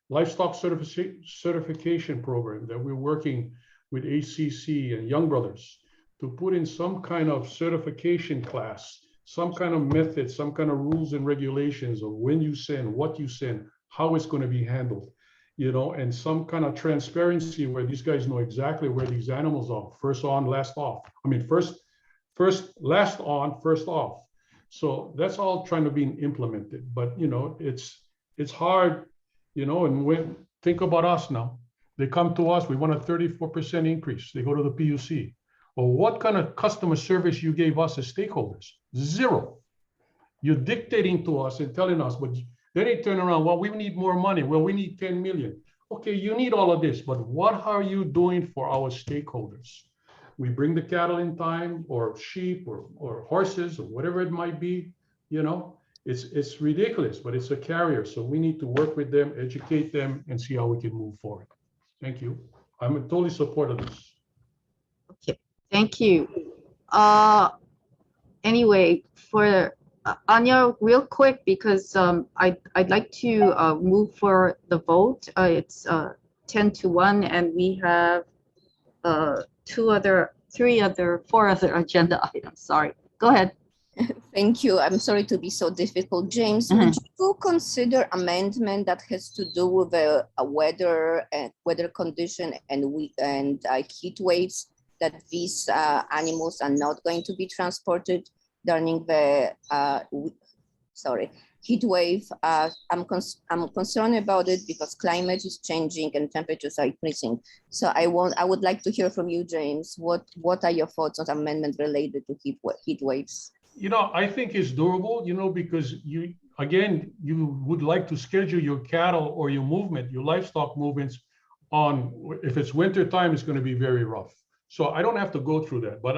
livestock certification program that we're working with ACC and Young Brothers to put in some kind of certification class, some kind of method, some kind of rules and regulations of when you send, what you send, how it's going to be handled, you know, and some kind of transparency where these guys know exactly where these animals are, first on, last off. I mean, first, last on, first off. So that's all trying to be implemented. But, you know, it's hard, you know, and think about us now. They come to us, we want a 34% increase. They go to the PUC. Well, what kind of customer service you gave us as stakeholders? Zero. You're dictating to us and telling us, but then they turn around, well, we need more money. Well, we need 10 million. Okay, you need all of this, but what are you doing for our stakeholders? We bring the cattle in time, or sheep, or horses, or whatever it might be, you know, it's ridiculous, but it's a carrier. So we need to work with them, educate them, and see how we can move forward. Thank you. I'm in totally support of this. Okay, thank you. Anyway, for Anya, real quick, because I'd like to move for the vote. It's 10-1, and we have 4 other agenda items. Sorry, go ahead. Thank you. I'm sorry to be so difficult. James, would you consider amendment that has to do with a weather and weather condition and heat waves, that these animals are not going to be transported during the heat wave? I'm concerned about it because climate is changing and temperatures are increasing. So I would like to hear from you, James. What are your thoughts on amendment related to heat waves? I think it's doable, because you, again, you would like to schedule your cattle or your movement, your livestock movements on, if it's winter time, it's going to be very rough. So I don't have to go through that, but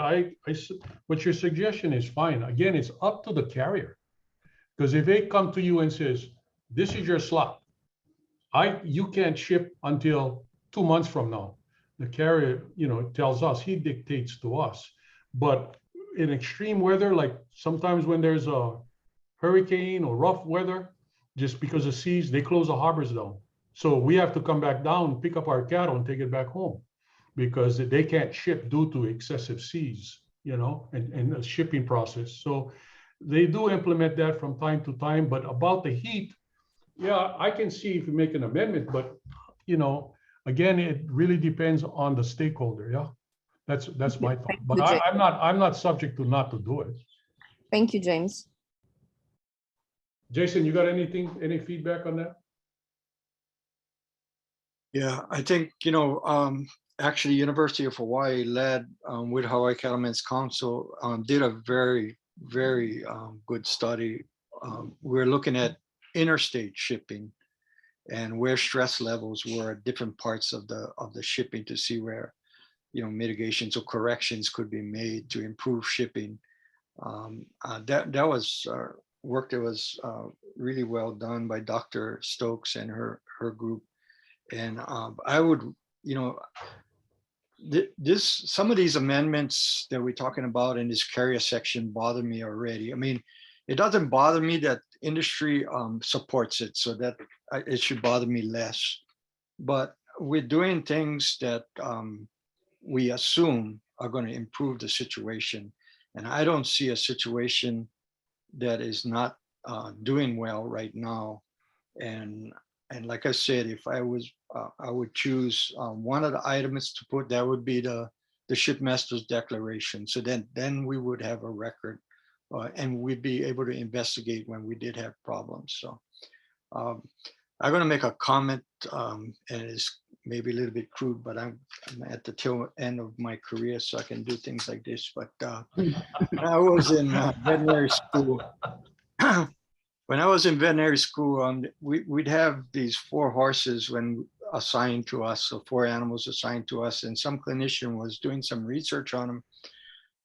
but your suggestion is fine. Again, it's up to the carrier. Because if they come to you and says, this is your slot, you can't ship until 2 months from now. The carrier, tells us, he dictates to us. But in extreme weather, like sometimes when there's a hurricane or rough weather, just because of seas, they close the harbors down. So we have to come back down, pick up our cattle and take it back home because they can't ship due to excessive seas, and the shipping process. So they do implement that from time to time, but about the heat, yeah, I can see if you make an amendment, but, again, it really depends on the stakeholder, yeah? That's my thought, but I'm not subject to not to do it. Thank you, James. Jason, you got any feedback on that? Yeah, I think, actually University of Hawaii led with Hawaii Cattlemen's Council did a very, very good study. We're looking at interstate shipping and where stress levels were at different parts of the shipping to see where, mitigations or corrections could be made to improve shipping. That was work that was really well done by Dr. Stokes and her group. And I would, some of these amendments that we're talking about in this carrier section bother me already. I mean, it doesn't bother me that industry supports it, so that it should bother me less. But we're doing things that we assume are going to improve the situation. And I don't see a situation that is not doing well right now. And like I said, if I was, I would choose one of the items to put, that would be the shipmaster's declaration. So then we would have a record and we'd be able to investigate when we did have problems. So I'm going to make a comment, and it's maybe a little bit crude, but I'm at the tail end of my career, so I can do things like this. But when I was in veterinary school, we'd have these 4 horses assigned to us, so 4 animals assigned to us, and some clinician was doing some research on them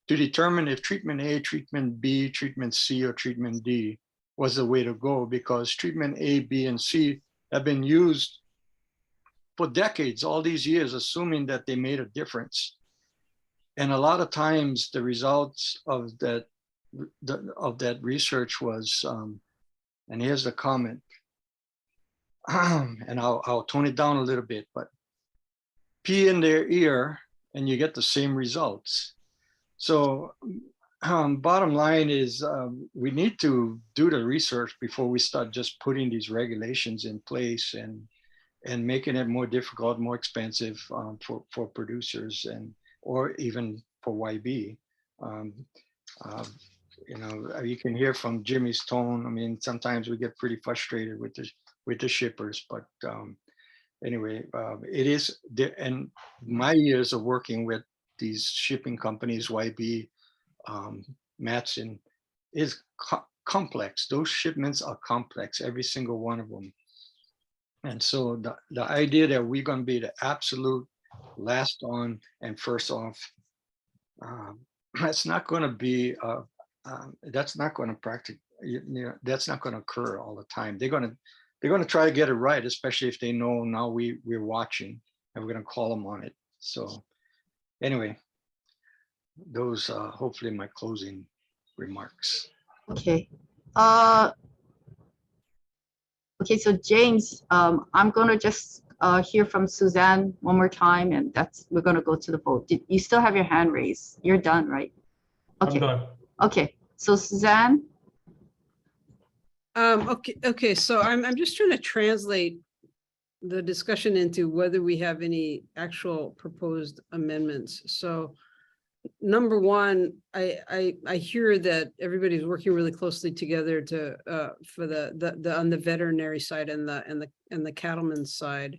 to determine if treatment A, treatment B, treatment C, or treatment D was the way to go, because treatment A, B, and C have been used for decades, all these years, assuming that they made a difference. And a lot of times the results of that research was, and here's the comment, and I'll tone it down a little bit, but pee in their ear and you get the same results. So bottom line is we need to do the research before we start just putting these regulations in place and making it more difficult, more expensive for producers or even for YB. You can hear from Jimmy's tone. I mean, sometimes we get pretty frustrated with the shippers, but anyway, it is, and my years of working with these shipping companies, YB, Matson, is complex. Those shipments are complex, every single one of them. And so the idea that we're going to be the absolute last on and first off, that's not going to be, that's not going to practice, that's not going to occur all the time. They're going to try to get it right, especially if they know now we're watching and we're going to call them on it. So anyway, those hopefully my closing remarks. Okay. Okay, so James, I'm gonna just hear from Suzanne one more time, and we're gonna go to the vote. You still have your hand raised? You're done, right? Okay. I'm done. Okay, so Suzanne. Okay. So I'm just trying to translate the discussion into whether we have any actual proposed amendments. So number one, I hear that everybody's working really closely together for the on the veterinary side and the cattleman's side,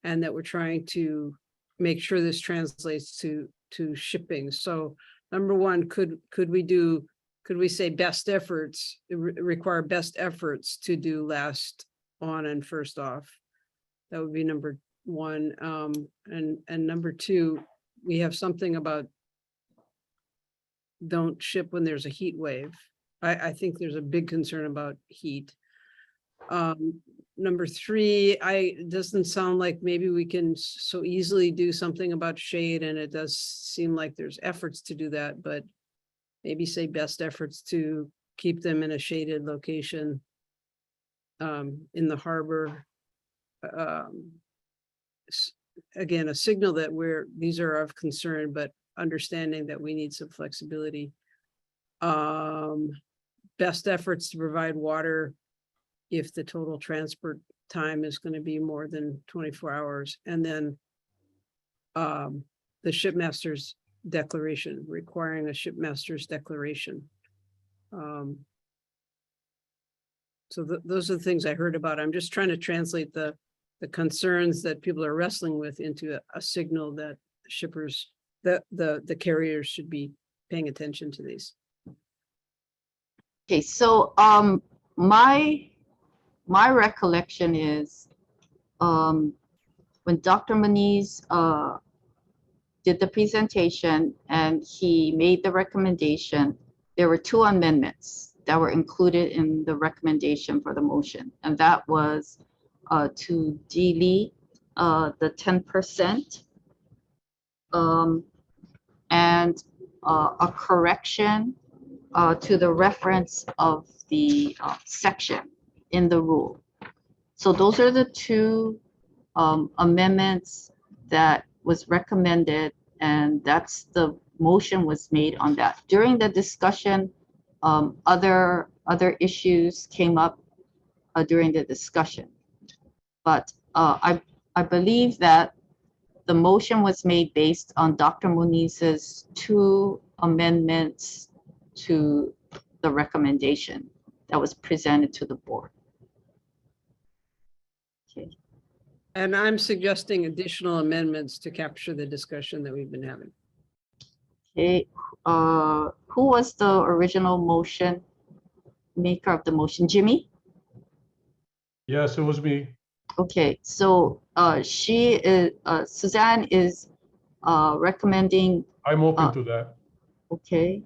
and that we're trying to make sure this translates to shipping. So number one, could we do could we say best efforts, require best efforts to do last on and first off? That would be number one. And number two, we have something about don't ship when there's a heat wave. I think there's a big concern about heat. Number three, it doesn't sound like maybe we can so easily do something about shade, and it does seem like there's efforts to do that, but maybe say best efforts to keep them in a shaded location in the harbor. Again, a signal that these are of concern, but understanding that we need some flexibility. Best efforts to provide water if the total transport time is going to be more than 24 hours. And then the shipmaster's declaration, requiring a shipmaster's declaration. So those are the things I heard about. I'm just trying to translate the concerns that people are wrestling with into a signal that shippers, the carriers should be paying attention to these. Okay, so my recollection is when Dr. Moniz did the presentation and he made the recommendation, there were 2 amendments that were included in the recommendation for the motion. And that was to delete the 10% and a correction to the reference of the section in the rule. So those are the 2 amendments that was recommended, and that's the motion was made on that. During the discussion, other issues came up during the discussion. But I believe that the motion was made based on Dr. Moniz's 2 amendments to the recommendation that was presented to the board. Okay. And I'm suggesting additional amendments to capture the discussion that we've been having. Okay, who was the original motion maker of the motion? Jimmy? Yes, it was me. Okay, so she is, Suzanne is recommending. I'm open to that. Okay,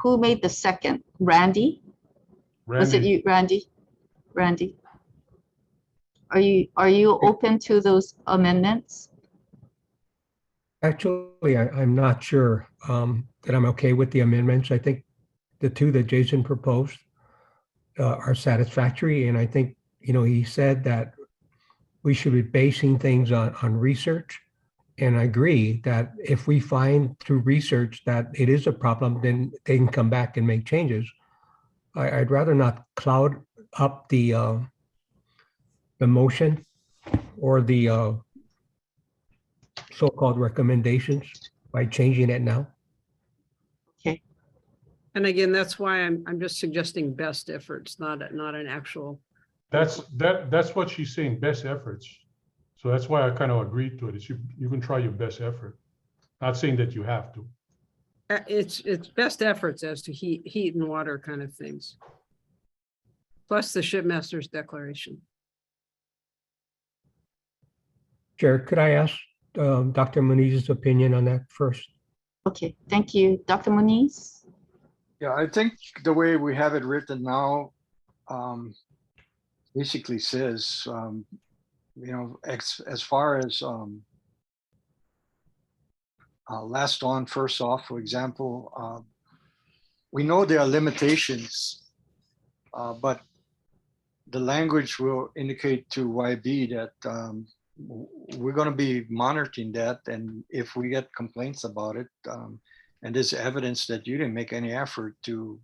who made the second? Randy? Was it you, Randy? Randy? Are you open to those amendments? Actually, I'm not sure that I'm okay with the amendments. I think the 2 that Jason proposed are satisfactory. And I think, he said that we should be basing things on research. And I agree that if we find through research that it is a problem, then they can come back and make changes. I'd rather not cloud up the motion or the so-called recommendations by changing it now. Okay. And again, that's why I'm just suggesting best efforts, not an actual. That's what she's saying, best efforts. So that's why I kind of agreed to it. Is you can try your best effort. Not saying that you have to. It's best efforts as to heat and water kind of things. Plus the shipmaster's declaration. Chair, could I ask Dr. Moniz's opinion on that first? Okay, thank you. Dr. Moniz? Yeah, I think the way we have it written now basically says, as far as last on, first off, for example, we know there are limitations, but the language will indicate to YB that we're going to be monitoring that. And if we get complaints about it, and there's evidence that you didn't make any effort to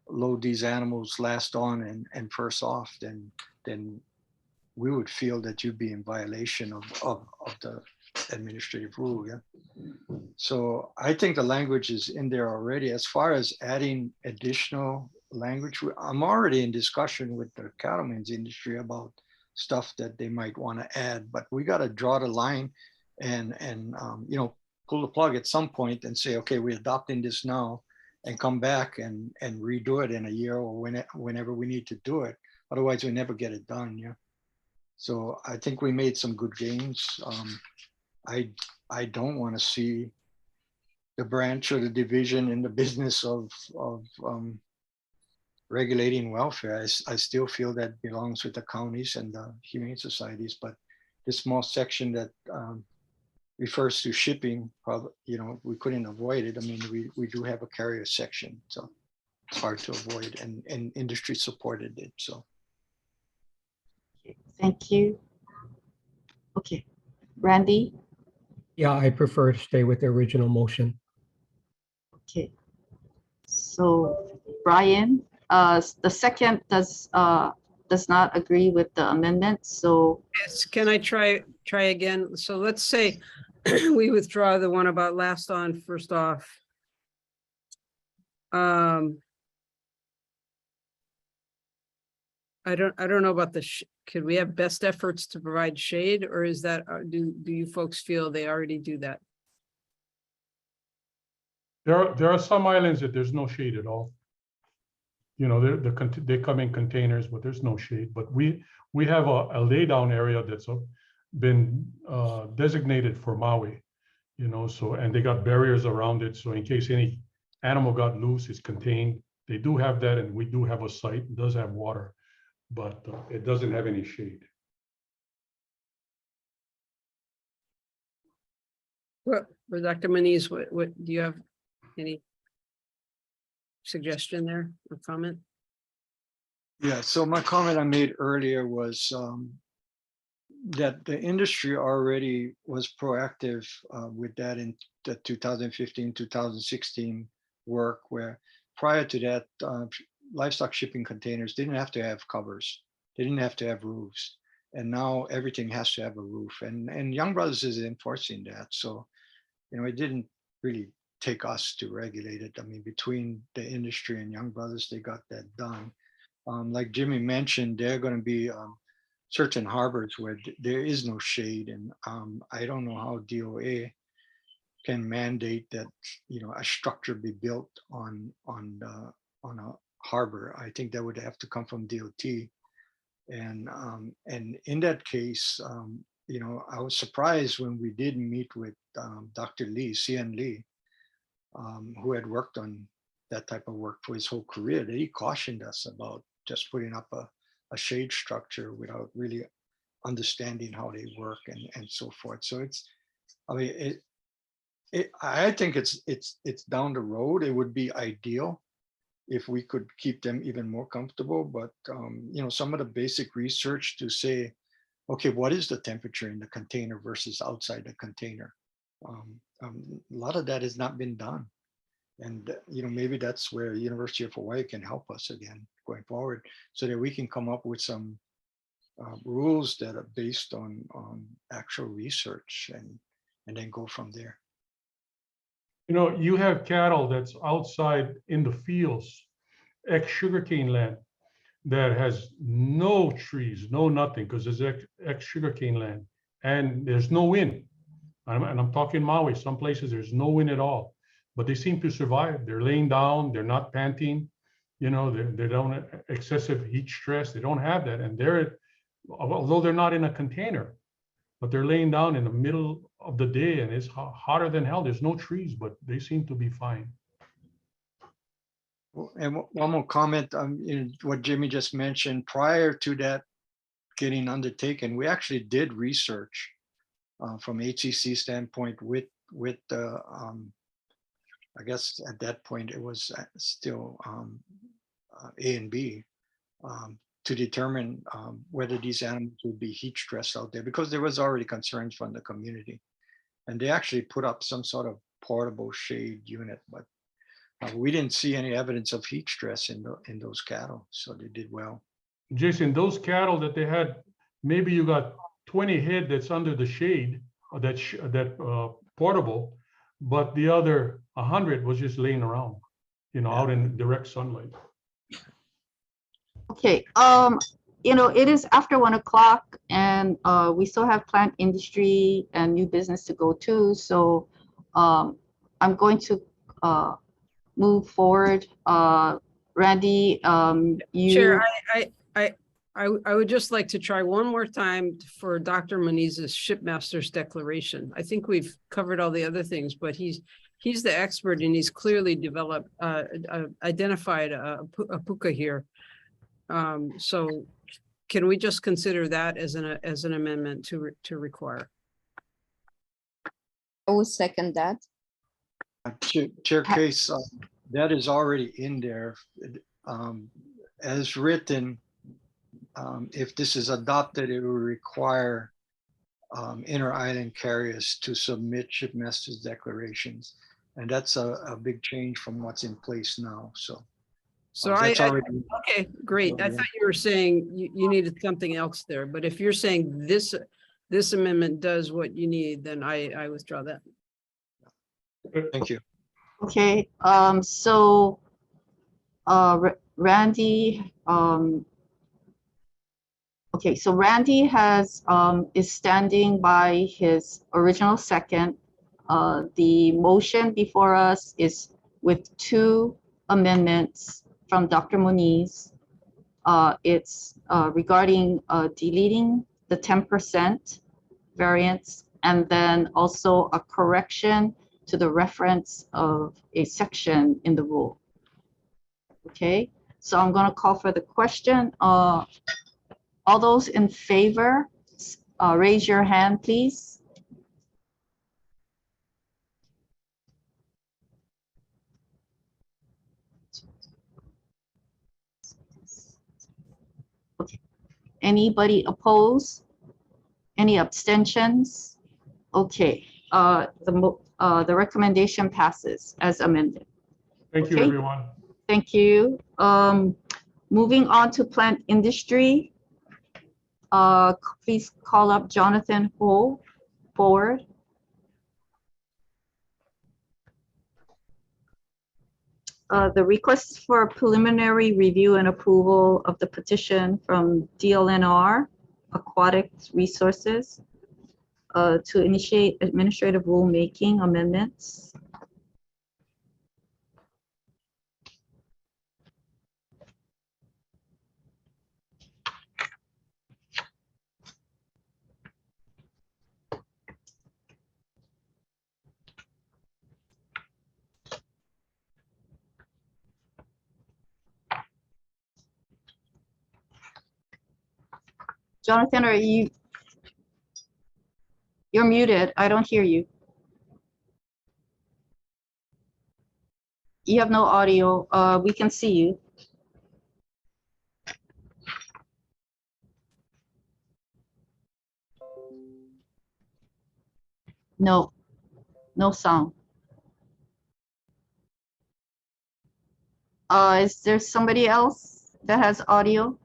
load these animals last on and first off, then we would feel that you'd be in violation of the administrative rule. Yeah. So I think the language is in there already. As far as adding additional language, I'm already in discussion with the cattlemen's industry about stuff that they might want to add, but we got to draw the line and pull the plug at some point and say, okay, we're adopting this now, and come back and redo it in a year or whenever we need to do it. Otherwise, we never get it done. Yeah. So I think we made some good gains. I don't want to see the branch or the division in the business of regulating welfare. I still feel that belongs with the counties and the humane societies, but this small section that refers to shipping, probably, you know, we couldn't avoid it. I mean, we do have a carrier section, so it's hard to avoid, and industry supported it, so. Thank you. Okay, Randy? Yeah, I prefer to stay with the original motion. Okay. So Brian, the second does not agree with the amendment, so. Yes, can I try again? So let's say we withdraw the one about last on, first off. I don't know about could we have best efforts to provide shade, or is that, do you folks feel they already do that? There are some islands that there's no shade at all. You know, they come in containers, but there's no shade. But we have a laydown area that's been designated for Maui, you know, so, and they got barriers around it. So in case any animal got loose, it's contained. They do have that, and we do have a site, it does have water, but it doesn't have any shade. Well, Dr. Moniz, what do you have any suggestion there or comment? Yeah, so my comment I made earlier was that the industry already was proactive with that in the 2015, 2016 work, where prior to that, livestock shipping containers didn't have to have covers. They didn't have to have roofs. And now everything has to have a roof. And Young Brothers is enforcing that. So, you know, it didn't really take us to regulate it. I mean, between the industry and Young Brothers, they got that done. Like Jimmy mentioned, there are going to be certain harbors where there is no shade. And I don't know how DOA can mandate that, you know, a structure be built on a harbor. I think that would have to come from DOT. And in that case, you know, I was surprised when we did meet with Dr. Lee, CN Lee, who had worked on that type of work for his whole career, that he cautioned us about just putting up a shade structure without really understanding how they work and so forth. So it's, I mean, I think it's down the road. It would be ideal if we could keep them even more comfortable, but you know, some of the basic research to say, okay, what is the temperature in the container versus outside the container? A lot of that has not been done. And, you know, maybe that's where University of Hawaii can help us again going forward, so that we can come up with some rules that are based on actual research and then go from there. You know, you have cattle that's outside in the fields, ex-sugarcane land, that has no trees, no nothing, because there's ex-sugarcane land, and there's no wind. And I'm talking Maui, some places there's no wind at all, but they seem to survive. They're laying down, they're not panting, you know, they don't have excessive heat stress. They don't have that. And although they're not in a container, but they're laying down in the middle of the day and it's hotter than hell. There's no trees, but they seem to be fine. And one more comment on what Jimmy just mentioned. Prior to that getting undertaken, we actually did research from HCC standpoint with the, I guess at that point it was still A and B, to determine whether these animals would be heat stressed out there, because there was already concerns from the community. And they actually put up some sort of portable shade unit, but we didn't see any evidence of heat stress in those cattle, so they did well. Jason, those cattle that they had, maybe you got 20 head that's under the shade, or that portable, but the other 100 was just laying around, you know, out in direct sunlight. Okay, you know, it is after 1 o'clock and we still have plant industry and new business to go to. So I'm going to move forward. Randy, you. Chair, I would just like to try one more time for Dr. Moniz's shipmaster's declaration. I think we've covered all the other things, but he's the expert and he's clearly developed, identified a puka here. So can we just consider that as an amendment to require? I will second that. Chair Case, that is already in there. As written, if this is adopted, it will require inter-island carriers to submit shipmasters declarations. And that's a big change from what's in place now, so. So that's already. okay, great. I thought you were saying you needed something else there, but if you're saying this amendment does what you need, then I withdraw that. Thank you. Okay, so Randy, okay, so Randy has is standing by his original second. The motion before us is with 2 amendments from Dr. Moniz. It's regarding deleting the 10% variance and then also a correction to the reference of a section in the rule. Okay, so I'm going to call for the question. All those in favor, raise your hand, please. Okay. Anybody oppose? Any abstentions? Okay. The recommendation passes as amended. Thank you, Okay. everyone. Thank you. Moving on to plant industry. Please call up Jonathan Ho forward. The request for preliminary review and approval of the petition from DLNR Aquatic Resources to initiate administrative rulemaking amendments. Jonathan, you're muted. I don't hear you. You have no audio. We can see you. No, no sound. Is there somebody else that has audio?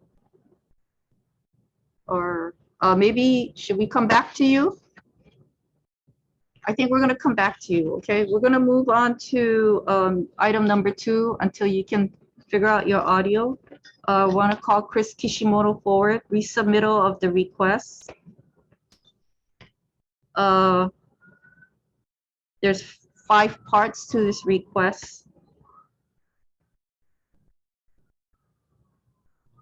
Or maybe should we come back to you? I think we're going to come back to you. Okay, we're going to move on to item number 2 until you can figure out your audio. I want to call Chris Kishimoto forward, resubmittal of the request. There's 5 parts to this request.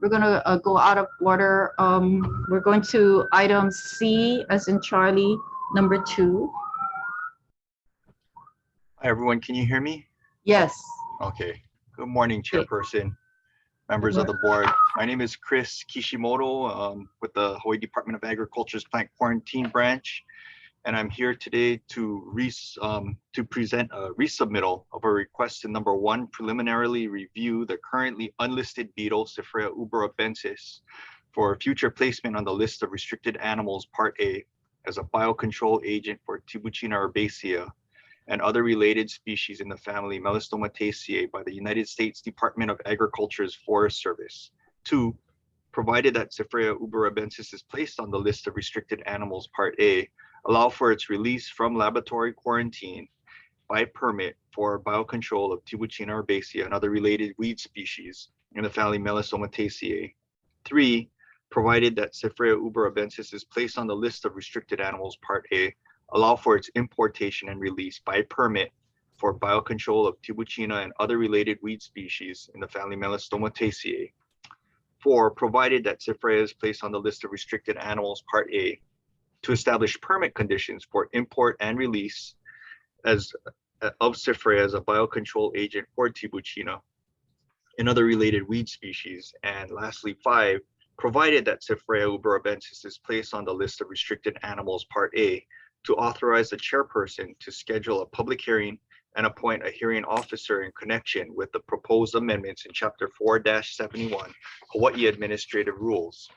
We're going to go out of order. We're going to item C as in Charlie, number 2. Hi, everyone. Can you hear me? Yes. Okay. Good morning, Chairperson, members of the board. My name is Chris Kishimoto with the Hawaii Department of Agriculture's Plant Quarantine Branch, and I'm here today to present a resubmittal of a request to number 1, preliminarily review the currently unlisted beetle Cyphrea uberabensis for future placement on the list of restricted animals Part A as a biocontrol agent for Tibouchina herbaceae and other related species in the family Melastomataceae by the United States Department of Agriculture's Forest Service. 2, provided that Cyphrea uberabensis is placed on the list of restricted animals Part A, allow for its release from laboratory quarantine by permit for biocontrol of Tibouchina herbaceae and other related weed species in the family Melastomataceae. 3, provided that Cyphrea uberabensis is placed on the list of restricted animals Part A, allow for its importation and release by permit for biocontrol of Tibuchina and other related weed species in the family Melastomaceae. 4, provided that Cyphrea is placed on the list of restricted animals, Part A, to establish permit conditions for import and release of Cyphrea as a biocontrol agent for Tibuchina and other related weed species. And lastly, 5, provided that Cyphrea uberabensis is placed on the list of restricted animals, Part A, to authorize the chairperson to schedule a public hearing and appoint a hearing officer in connection with the proposed amendments in Chapter 4-71 Hawaii Administrative Rules.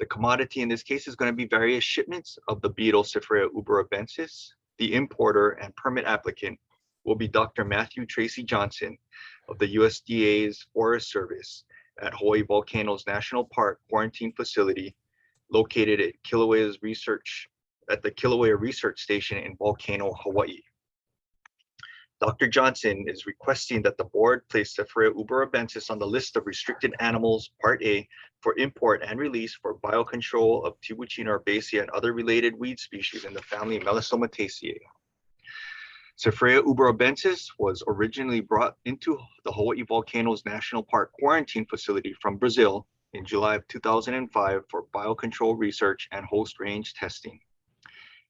The commodity in this case is going to be various shipments of the beetle Cyphrea uberabensis. The importer and permit applicant will be Dr. Matthew Tracy Johnson of the USDA's Forest Service at Hawaii Volcanoes National Park Quarantine Facility located at the Kilauea Research Station in Volcano, Hawaii. Dr. Johnson is requesting that the board place Cyphrea uberabensis on the list of restricted animals, Part A, for import and release for biocontrol of Tibuchina herbaceae and other related weed species in the family Melastomaceae. Cyphrea uberabensis was originally brought into the Hawaii Volcanoes National Park Quarantine Facility from Brazil in July of 2005 for biocontrol research and host range testing.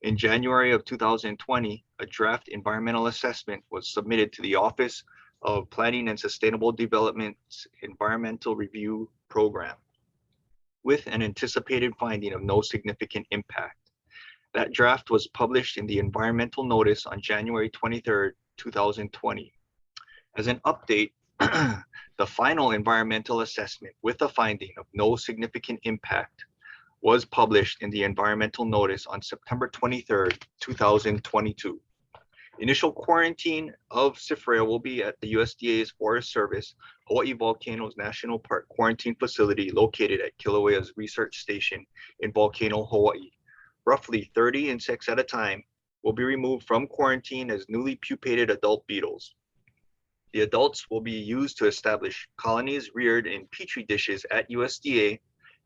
In January of 2020, a draft environmental assessment was submitted to the Office of Planning and Sustainable Development's Environmental Review Program with an anticipated finding of no significant impact. That draft was published in the environmental notice on January 23rd, 2020. As an update, the final environmental assessment with a finding of no significant impact was published in the environmental notice on September 23rd, 2022. Initial quarantine of Cyphrea will be at the USDA's Forest Service Hawaii Volcanoes National Park Quarantine Facility located at Kilauea's Research Station in Volcano, Hawaii. Roughly 30 insects at a time will be removed from quarantine as newly pupated adult beetles. The adults will be used to establish colonies reared in petri dishes at USDA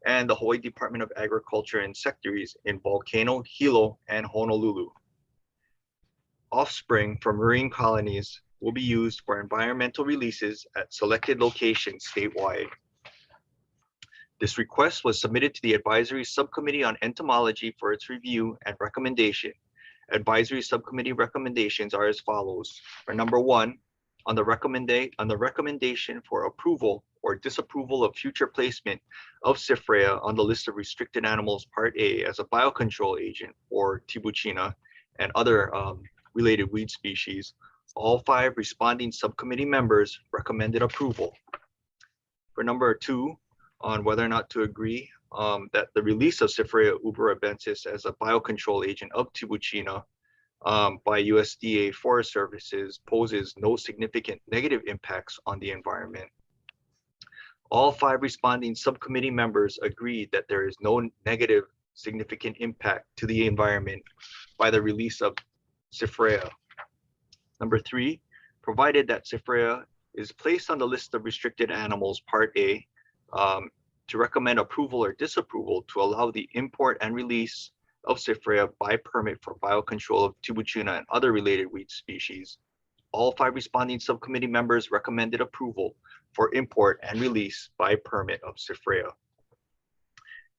and the Hawaii Department of Agriculture insectaries in Volcano, Hilo, and Honolulu. Offspring from marine colonies will be used for environmental releases at selected locations statewide. This request was submitted to the Advisory Subcommittee on Entomology for its review and recommendation. Advisory Subcommittee recommendations are as follows. For number 1, on the recommendation for approval or disapproval of future placement of Cyphrea on the list of restricted animals Part A as a biocontrol agent for Tibuchina and other related weed species, all 5 responding subcommittee members recommended approval. For number 2, on whether or not to agree that the release of Cyphrea uberabensis as a biocontrol agent of Tibuchina by USDA Forest Services poses no significant negative impacts on the environment. All 5 responding subcommittee members agreed that there is no negative significant impact to the environment by the release of Cyphrea. Number 3, provided that Cyphrea is placed on the list of restricted animals Part A, to recommend approval or disapproval to allow the import and release of Cyphrea by permit for biocontrol of Tibuchina and other related weed species. All 5 responding subcommittee members recommended approval for import and release by permit of Cyphrea.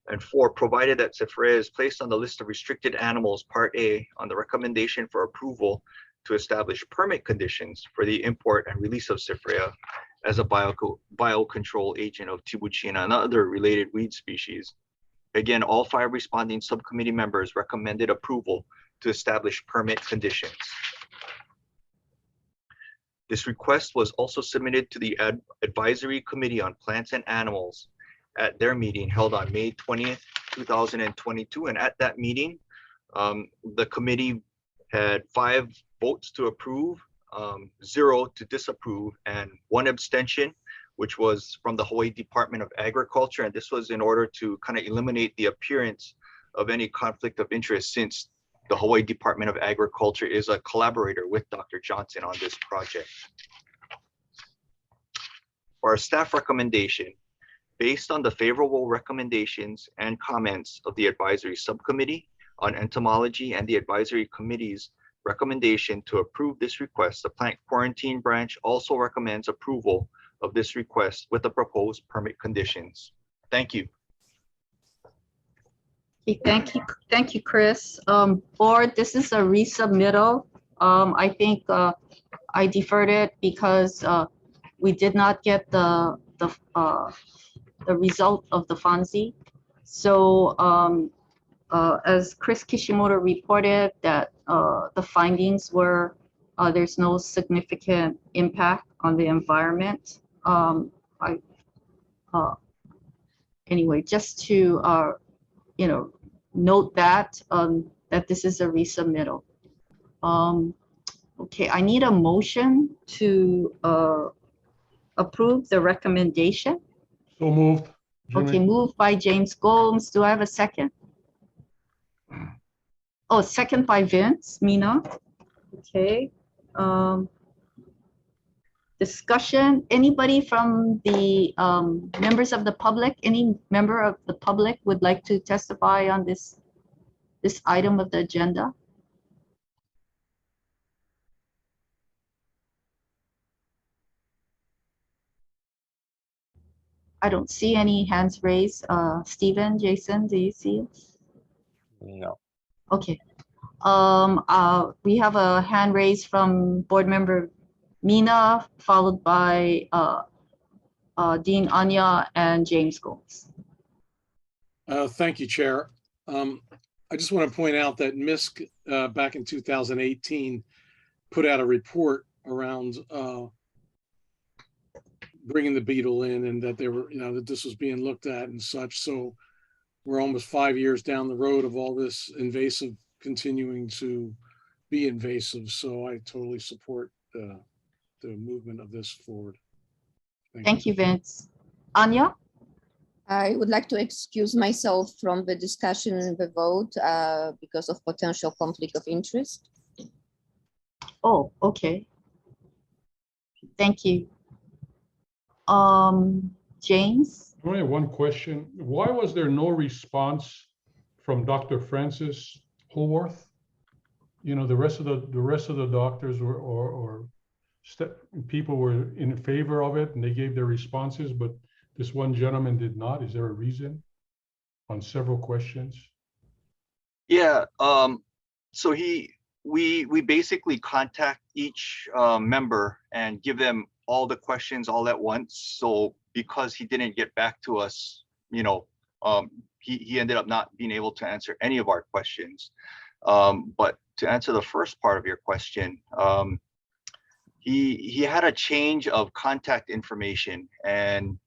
And 4, provided that Cyphrea is placed on the list of restricted animals Part A on the recommendation for approval to establish permit conditions for the import and release of Cyphrea as a biocontrol agent of Tibuchina and other related weed species. Again, all 5 responding subcommittee members recommended approval to establish permit conditions. This request was also submitted to the Advisory Committee on Plants and Animals at their meeting held on May 20th, 2022. And at that meeting, the committee had 5 votes to approve, 0 to disapprove, and 1 abstention, which was from the Hawaii Department of Agriculture. And this was in order to kind of eliminate the appearance of any conflict of interest, since the Hawaii Department of Agriculture is a collaborator with Dr. Johnson on this project. For our staff recommendation, based on the favorable recommendations and comments of the advisory subcommittee, on Entomology and the Advisory Committee's recommendation to approve this request, the Plant Quarantine Branch also recommends approval of this request with the proposed permit conditions. Thank you. Okay, thank you, Chris. Board, this is a resubmittal. I think I deferred it because we did not get the result of the FONSI. So as Chris Kishimoto reported that the findings were there's no significant impact on the environment. Anyway, just to note that that this is a resubmittal. Okay, I need a motion to approve the recommendation. So moved. Okay, Jimmy. moved by James Gomes. Do I have a second? Oh, second by Vince Mina. Okay. Discussion. Anybody from the members of the public? Any member of the public would like to testify on this item of the agenda? I don't see any hands raised. Stephen, Jason, do you see it? No. Okay. We have a hand raised from board member Mina, followed by Dean Anya and James Gomes. Thank you, Chair. I just want to point out that MISC back in 2018 put out a report around bringing the beetle in, and that they were, that this was being looked at and such. So we're almost 5 years down the road of all this invasive continuing to be invasive. So I totally support the movement of this forward. Thank you, Vince. Anya? I would like to excuse myself from the discussion and the vote because of potential conflict of interest. Oh, okay. Thank you. James? I only have one question. Why was there no response from Dr. Francis Holworth? The rest of the doctors or people were in favor of it and they gave their responses, but this one gentleman did not. Is there a reason on several questions? Yeah. So we basically contact each member and give them all the questions all at once. So because he didn't get back to us, he ended up not being able to answer any of our questions. But to answer the first part of your question, he had a change of contact information, and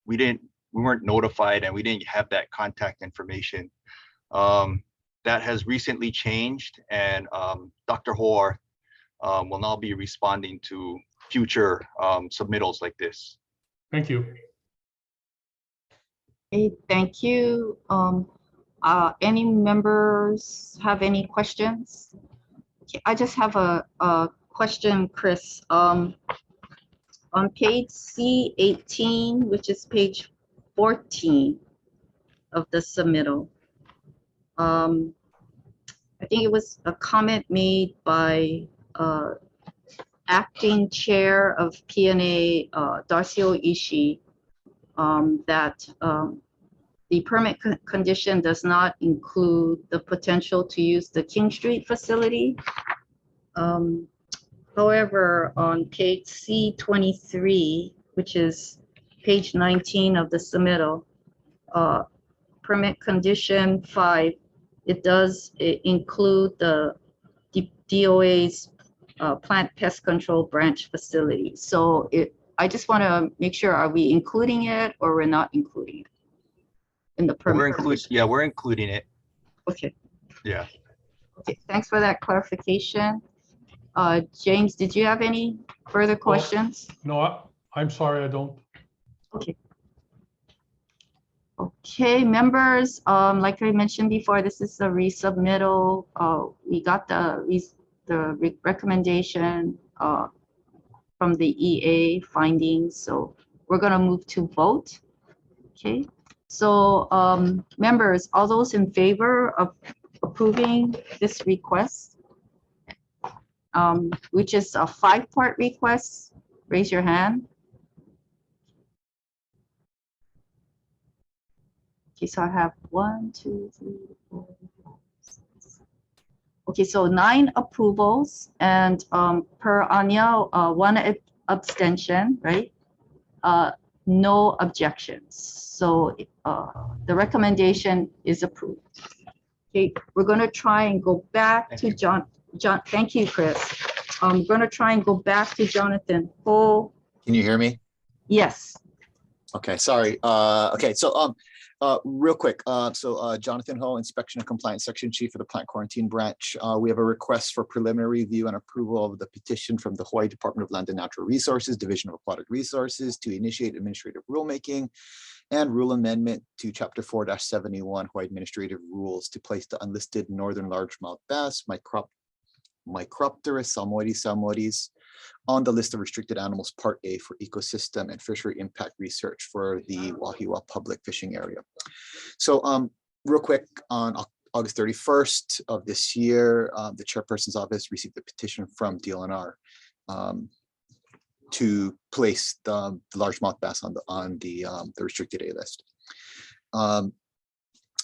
we weren't notified, and we didn't have that contact information. That has recently changed, and Dr. Hoare will now be responding to future submittals like this. Thank you. Okay, thank you. Any members have any questions? Okay, I just have a question, Chris. On page C18, which is page 14 of the submittal, I think it was a comment made by acting chair of PNA, Darcio Ishii, that the permit condition does not include the potential to use the King Street facility. However, on page C23, which is page 19 of the submittal, permit condition 5, it does include the DOA's plant pest control branch facility. So I just want to make sure, are we including it or we're not including it in the permit? We're including it. Okay. Yeah. Okay, thanks for that clarification. James, did you have any further questions? No, I'm sorry, I don't. Okay. Okay, members, like I mentioned before, this is a resubmittal. We got the recommendation from the EA findings, so we're gonna move to vote. Okay, so members, all those in favor of approving this request, which is a 5-part request. Raise your hand. Okay, so I have 1, 2, 3, 4, 5, 6. Okay, so 9 approvals, and per Anya, 1 abstention, right? No objections. So the recommendation is approved. Okay, we're going to try and go back to John. Thank you, Chris. I'm going to try and go back to Jonathan Ho. Can you hear me? Yes. Okay, sorry. Okay, so real quick. Jonathan Ho, Inspection and Compliance Section Chief for the Plant Quarantine Branch. We have a request for preliminary review and approval of the petition from the Hawaii Department of Land and Natural Resources, Division of Aquatic Resources, to initiate administrative rulemaking and rule amendment to Chapter 4-71 Hawaii Administrative Rules to place the unlisted northern largemouth bass, Micropterus salmoides, on the list of restricted animals Part A for ecosystem and fishery impact research for the Wahiawa public fishing area. So real quick, on August 31st of this year, the chairperson's office received a petition from DLNR to place the largemouth bass on the restricted A list.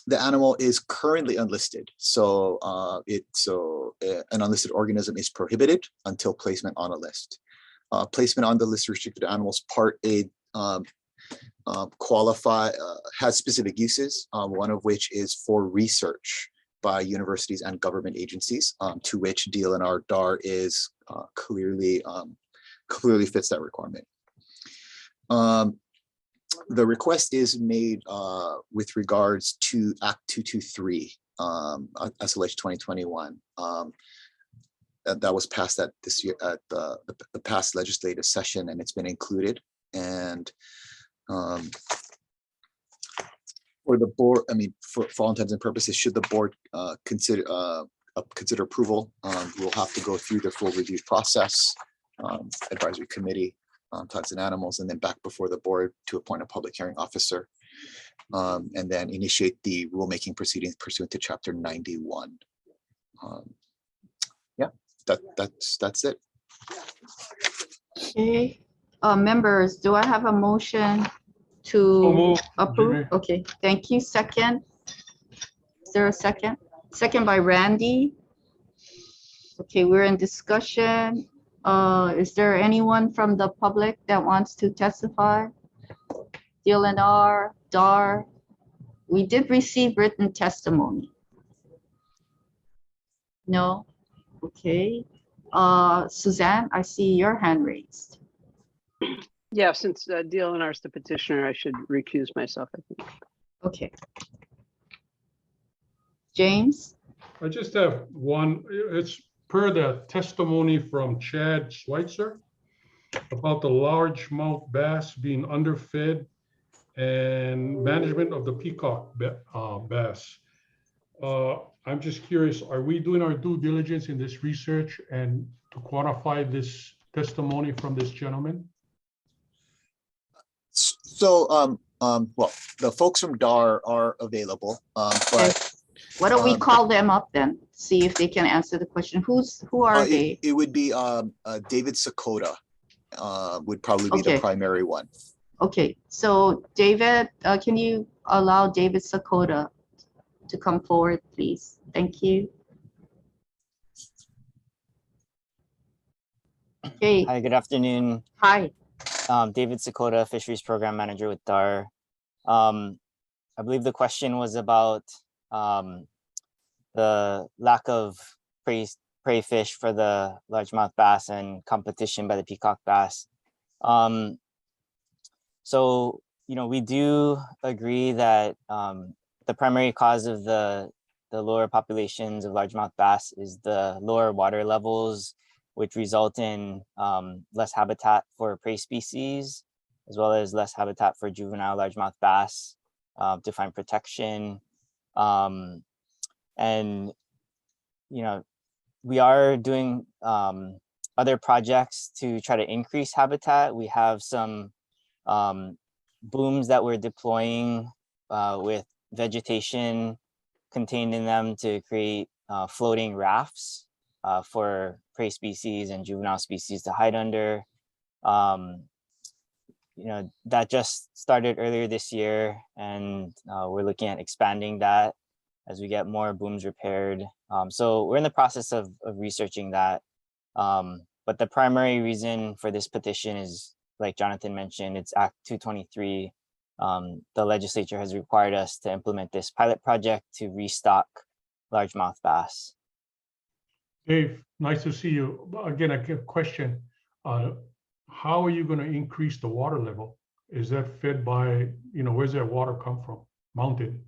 The animal is currently unlisted, so an unlisted organism is prohibited until placement on a list. Placement on the list of restricted animals Part A has specific uses, one of which is for research by universities and government agencies, to which DLNR DAR is clearly fits that requirement. The request is made with regards to Act 223, SLH 2021. That was passed at this year at the past legislative session, and it's been included. And for the board, I mean, for all intents and purposes, should the board consider approval, we'll have to go through the full review process, advisory committee, Plants and Animals, and then back before the board to appoint a public hearing officer, and then initiate the rulemaking proceedings pursuant to Chapter 91. Yeah, that's it. Okay, members, do I have a motion to approve? Okay, thank you. Second, is there a second? Second by Randy. Okay, we're in discussion. Is there anyone from the public that wants to testify? DLNR, DAR, we did receive written testimony. No? Okay. Suzanne, I see your hand raised. Yeah, since DLNR is the petitioner, I should recuse myself, I think. Okay. James? I just have one. It's per the testimony from Chad Schweitzer about the largemouth bass being underfed and management of the peacock bass. I'm just curious, are we doing our due diligence in this research and to quantify this testimony from this gentleman? So, well, the folks from DAR are available, but why don't we call them up then? See if they can answer the question. Who are they? It would be David Sakota would probably be the primary one. Okay, so David, can you allow David Sakota to come forward, please? Thank you. Okay. Hi, good afternoon. Hi. David Sakota, Fisheries Program Manager with DAR. I believe the question was about the lack of prey fish for the largemouth bass and competition by the peacock bass. So, you know, we do agree that the primary cause of the lower populations of largemouth bass is the lower water levels, which result in less habitat for prey species, as well as less habitat for juvenile largemouth bass to find protection. And, you know, we are doing other projects to try to increase habitat. We have some booms that we're deploying with vegetation contained in them to create floating rafts for prey species and juvenile species to hide under. That just started earlier this year, and we're looking at expanding that as we get more booms repaired. So we're in the process of researching that. But the primary reason for this petition is, like Jonathan mentioned, it's Act 223. The legislature has required us to implement this pilot project to restock largemouth bass. Dave, nice to see you. Again, a question. How are you going to increase the water level? Is that fed by, where's that water come from? Mountain?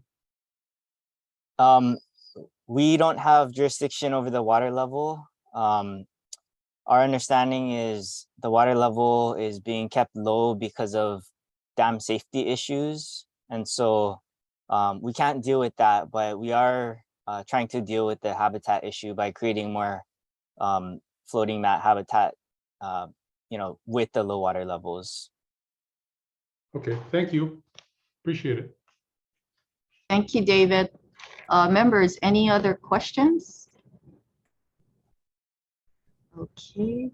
We don't have jurisdiction over the water level. Our understanding is the water level is being kept low because of dam safety issues. And so we can't deal with that, but we are trying to deal with the habitat issue by creating more floating mat habitat, with the low water levels. Okay, thank you. Appreciate it. Thank you, David. Members, any other questions? Okay.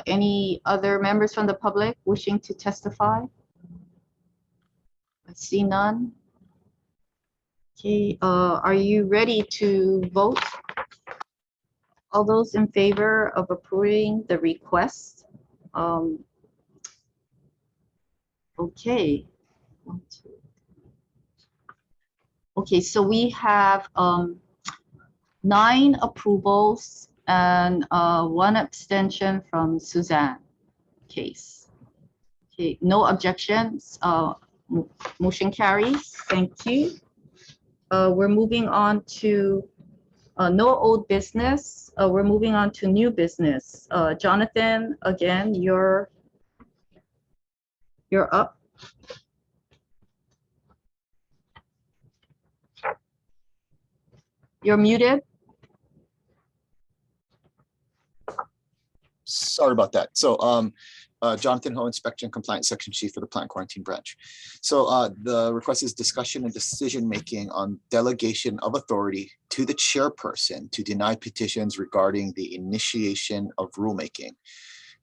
Any other members from the public wishing to testify? I see none. Okay, are you ready to vote? All those in favor of approving the request? Okay. 1, 2. Okay, so we have 9 approvals and 1 abstention from Suzanne case. Okay, no objections. Motion carries. Thank you. We're moving on to no old business. We're moving on to new business. Jonathan, again, you're up. You're muted. Sorry about that. So Jonathan Ho, Inspection Compliance Section Chief for the Plant Quarantine Branch. So the request is discussion and decision-making on delegation of authority to the chairperson to deny petitions regarding the initiation of rulemaking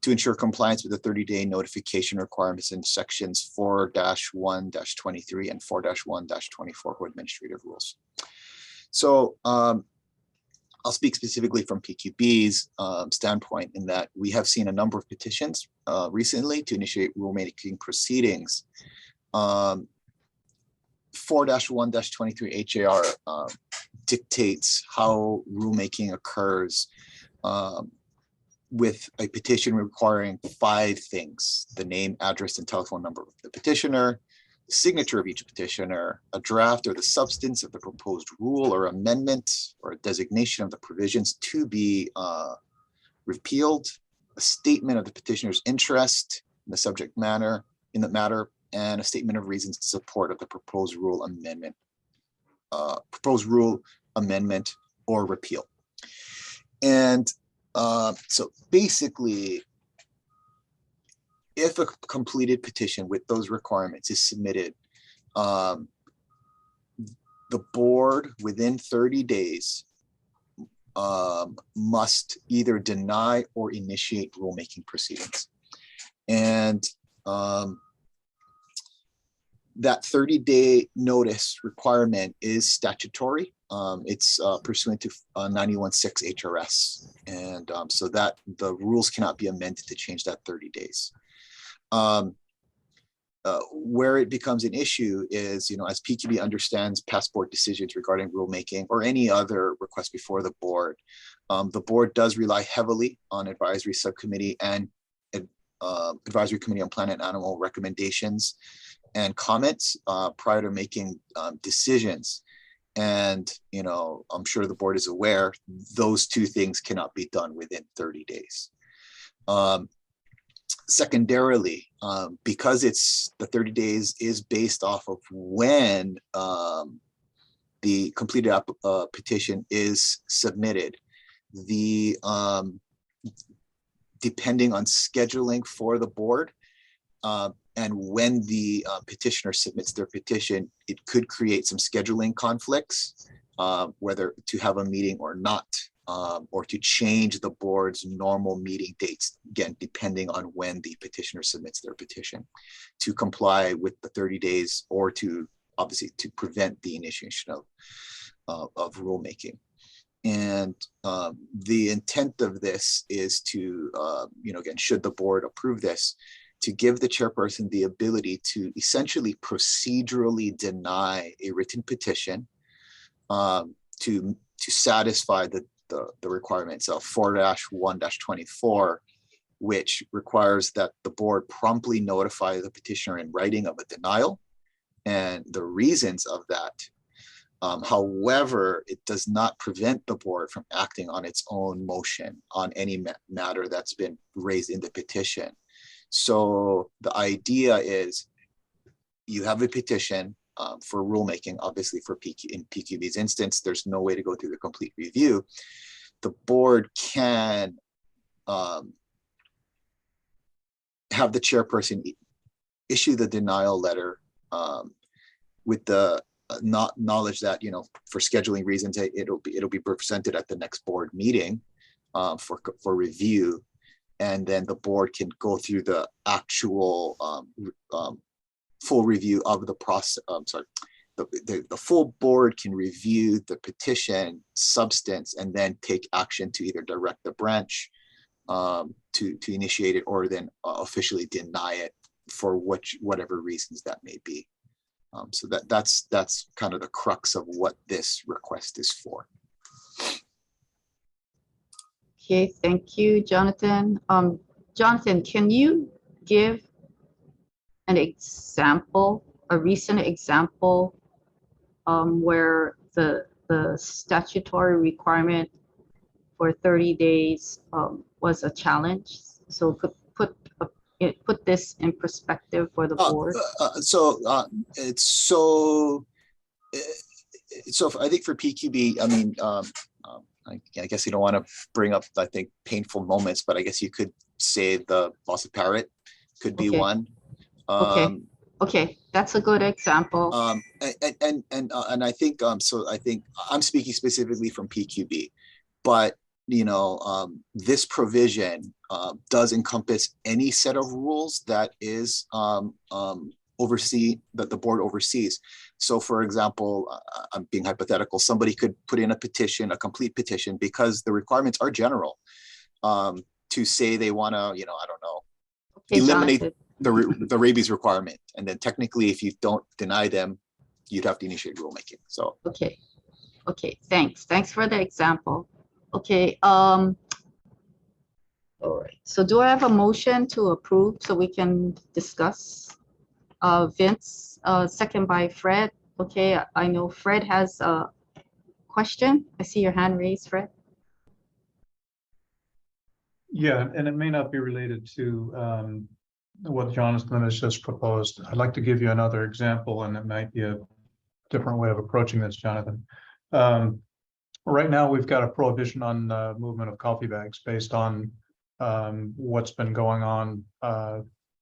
to ensure compliance with the 30-day notification requirements in sections 4-1-23 and 4-1-24 administrative rules. So I'll speak specifically from PQB's standpoint in that we have seen a number of petitions recently to initiate rulemaking proceedings. 4-1-23 HAR dictates how rulemaking occurs with a petition requiring 5 things: the name, address, and telephone number of the petitioner, the signature of each petitioner, a draft or the substance of the proposed rule or amendment, or a designation of the provisions to be repealed, a statement of the petitioner's interest in the subject matter, and a statement of reasons in support of the proposed rule amendment or repeal. And so basically, if a completed petition with those requirements is submitted, the board within 30 days must either deny or initiate rulemaking proceedings. And that 30-day notice requirement is statutory. It's pursuant to 91.6 HRS. And so that the rules cannot be amended to change that 30 days. Where it becomes an issue is, as PQB understands past board decisions regarding rulemaking or any other request before the board does rely heavily on advisory subcommittee and advisory committee on plant and animal recommendations and comments prior to making decisions. And, I'm sure the board is aware those 2 things cannot be done within 30 days. Secondarily, because it's the 30 days is based off of when the completed petition is submitted, the depending on scheduling for the board, And when the petitioner submits their petition, it could create some scheduling conflicts, whether to have a meeting or not, or to change the board's normal meeting dates, again, depending on when the petitioner submits their petition, to comply with the 30 days or to obviously to prevent the initiation of rulemaking. And the intent of this is to, again, should the board approve this, to give the chairperson the ability to essentially procedurally deny a written petition to satisfy the requirements of 4-1-24, which requires that the board promptly notify the petitioner in writing of a denial and the reasons of that. However, it does not prevent the board from acting on its own motion on any matter that's been raised in the petition. So the idea is you have a petition for rulemaking, obviously in PQB's instance, there's no way to go through the complete review. The board can have the chairperson issue the denial letter with the knowledge that, for scheduling reasons, it'll be presented at the next board meeting for review. And then the board can go through the actual full review of the process. The full board can review the petition substance and then take action to either direct the branch to initiate it or then officially deny it for whatever reasons that may be. So that's kind of the crux of what this request is for. Okay, thank you, Jonathan. Jonathan, can you give an example, a recent example, where the statutory requirement for 30 days was a challenge? So put this in perspective for the board. So I think for PQB, I mean, I guess you don't want to bring up, I think, painful moments, but I guess you could say the loss of parrot could be one. Okay, that's a good example. And I think so. I think I'm speaking specifically from PQB, but this provision does encompass any set of rules that is that the board oversees. So for example, I'm being hypothetical, somebody could put in a petition, a complete petition, because the requirements are general, to say they want to, I don't know, eliminate the rabies requirement. And then technically, if you don't deny them, you'd have to initiate rulemaking. So. Okay, thanks. Thanks for the example. Okay, all right. So do I have a motion to approve so we can discuss? Vince, second by Fred. Okay, I know Fred has a question. I see your hand raised, Fred. Yeah, and it may not be related to what Jonathan has just proposed. I'd like to give you another example, and it might be a different way of approaching this, Jonathan. Right now, we've got a prohibition on movement of coffee bags based on what's been going on,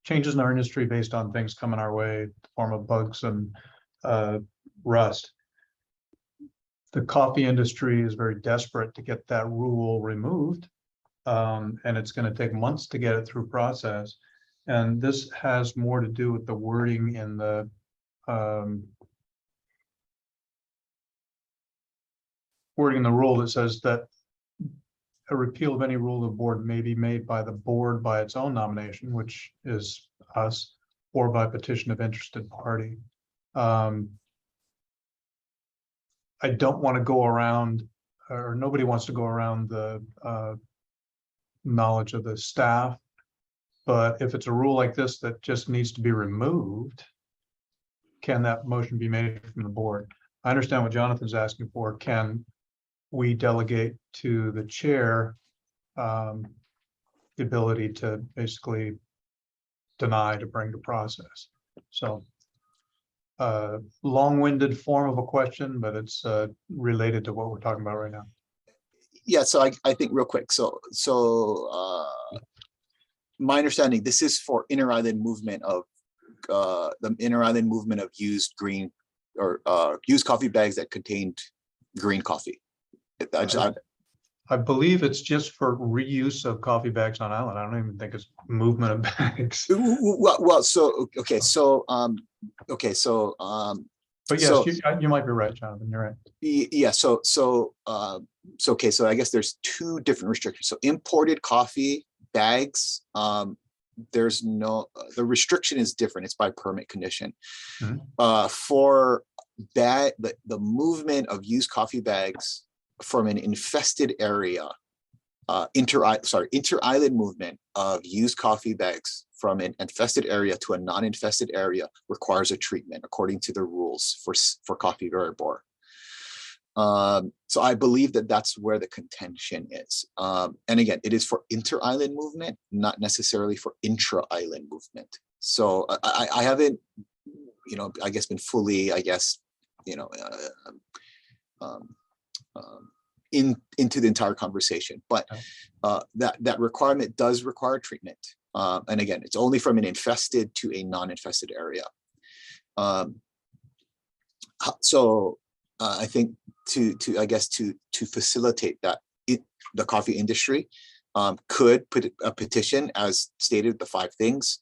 changes in our industry based on things coming our way in the form of bugs and rust. The coffee industry is very desperate to get that rule removed, and it's going to take months to get it through process. And this has more to do with the wording in the rule that says that a repeal of any rule of the board may be made by the board by its own nomination, which is us, or by petition of interested party. I don't want to go around, or nobody wants to go around the knowledge of the staff. But if it's a rule like this that just needs to be removed, can that motion be made from the board? I understand what Jonathan's asking for. Can we delegate to the chair the ability to basically deny to bring to process? So long-winded form of a question, but it's related to what we're talking about right now. Yeah, so I think real quick. So my understanding, this is for inter-island movement of the inter-island movement of used green or used coffee bags that contained green coffee. I believe it's just for reuse of coffee bags on island. I don't even think it's movement of bags. Well, so okay, so But yes, so- you might be right, Jonathan. You're right. Yeah, so okay, so I guess there's two different restrictions. So imported coffee bags, there's no, the restriction is different. It's by permit condition. For bag, the movement of used coffee bags from an infested area, inter-island movement of used coffee bags from an infested area to a non-infested area requires a treatment according to the rules for coffee variable. So I believe that that's where the contention is. And again, it is for inter-island movement, not necessarily for intra-island movement. So I haven't, I guess been fully, into the entire conversation, but that requirement does require treatment. And again, it's only from an infested to a non-infested area. So I think to facilitate that, the coffee industry could put a petition as stated, the 5 things,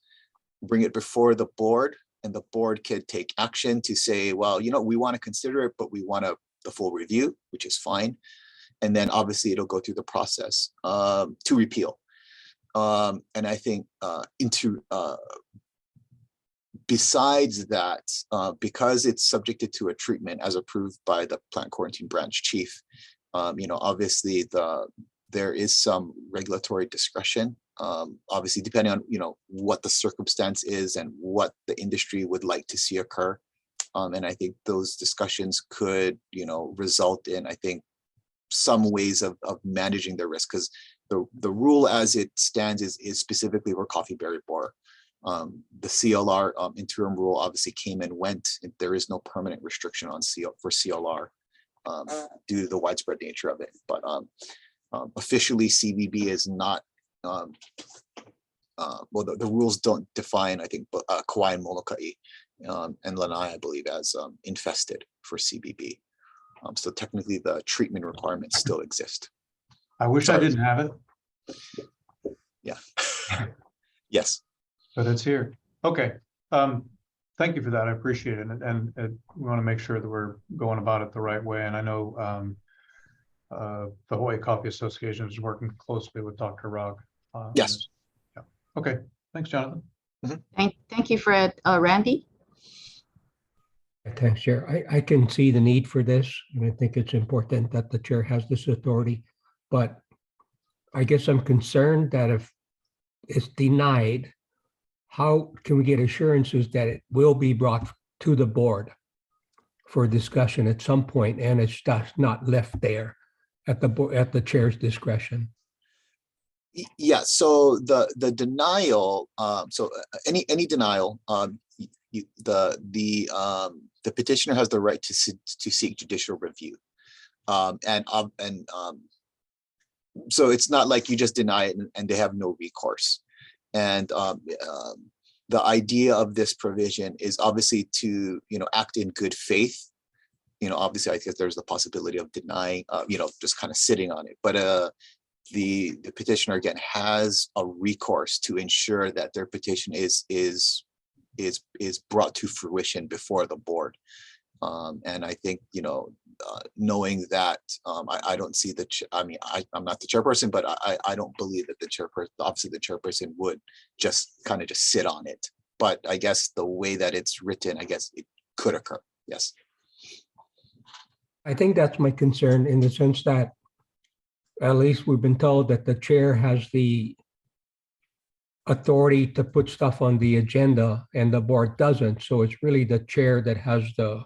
bring it before the board, and the board could take action to say, well, we want to consider it, but we want the full review, which is fine. And then obviously it'll go through the process to repeal. And I think besides that, because it's subjected to a treatment as approved by the plant quarantine branch chief, obviously there is some regulatory discretion, obviously depending on, what the circumstance is and what the industry would like to see occur. And I think those discussions could, result in, I think, some ways of managing the risk, because the rule as it stands is specifically for coffee berry borer. The CLR interim rule obviously came and went. There is no permanent restriction on CLR due to the widespread nature of it. But officially, CBB is not. Well, the rules don't define, I think, Kauai and Molokai and Lanai, I believe, as infested for CBB. So technically, the treatment requirements still exist. I wish I didn't have it. Yeah. Yes. But it's here. Okay. Thank you for that. I appreciate it. And we want to make sure that we're going about it the right way. And I know the Hawaii Coffee Association is working closely with Dr. Rogg. Yes. Yeah. Okay. Thanks, Jonathan. Thank you, Fred. Randy? Thanks, Chair. I can see the need for this, and I think it's important that the chair has this authority. But I guess I'm concerned that if it's denied, how can we get assurances that it will be brought to the board for discussion at some point, and it's just not left there at the chair's discretion? Yeah. So the denial. So any denial. The petitioner has the right to seek judicial review, so it's not like you just deny it and they have no recourse. And the idea of this provision is obviously to act in good faith. Obviously, I guess there's the possibility of denying, just kind of sitting on it. But the petitioner again has a recourse to ensure that their petition is brought to fruition before the board. And I think, knowing that, I don't see I'm not the chairperson, but I don't believe that the chairperson would just sit on it. But I guess the way that it's written, I guess it could occur. Yes. I think that's my concern, in the sense that at least we've been told that the chair has the authority to put stuff on the agenda and the board doesn't. So it's really the chair that has the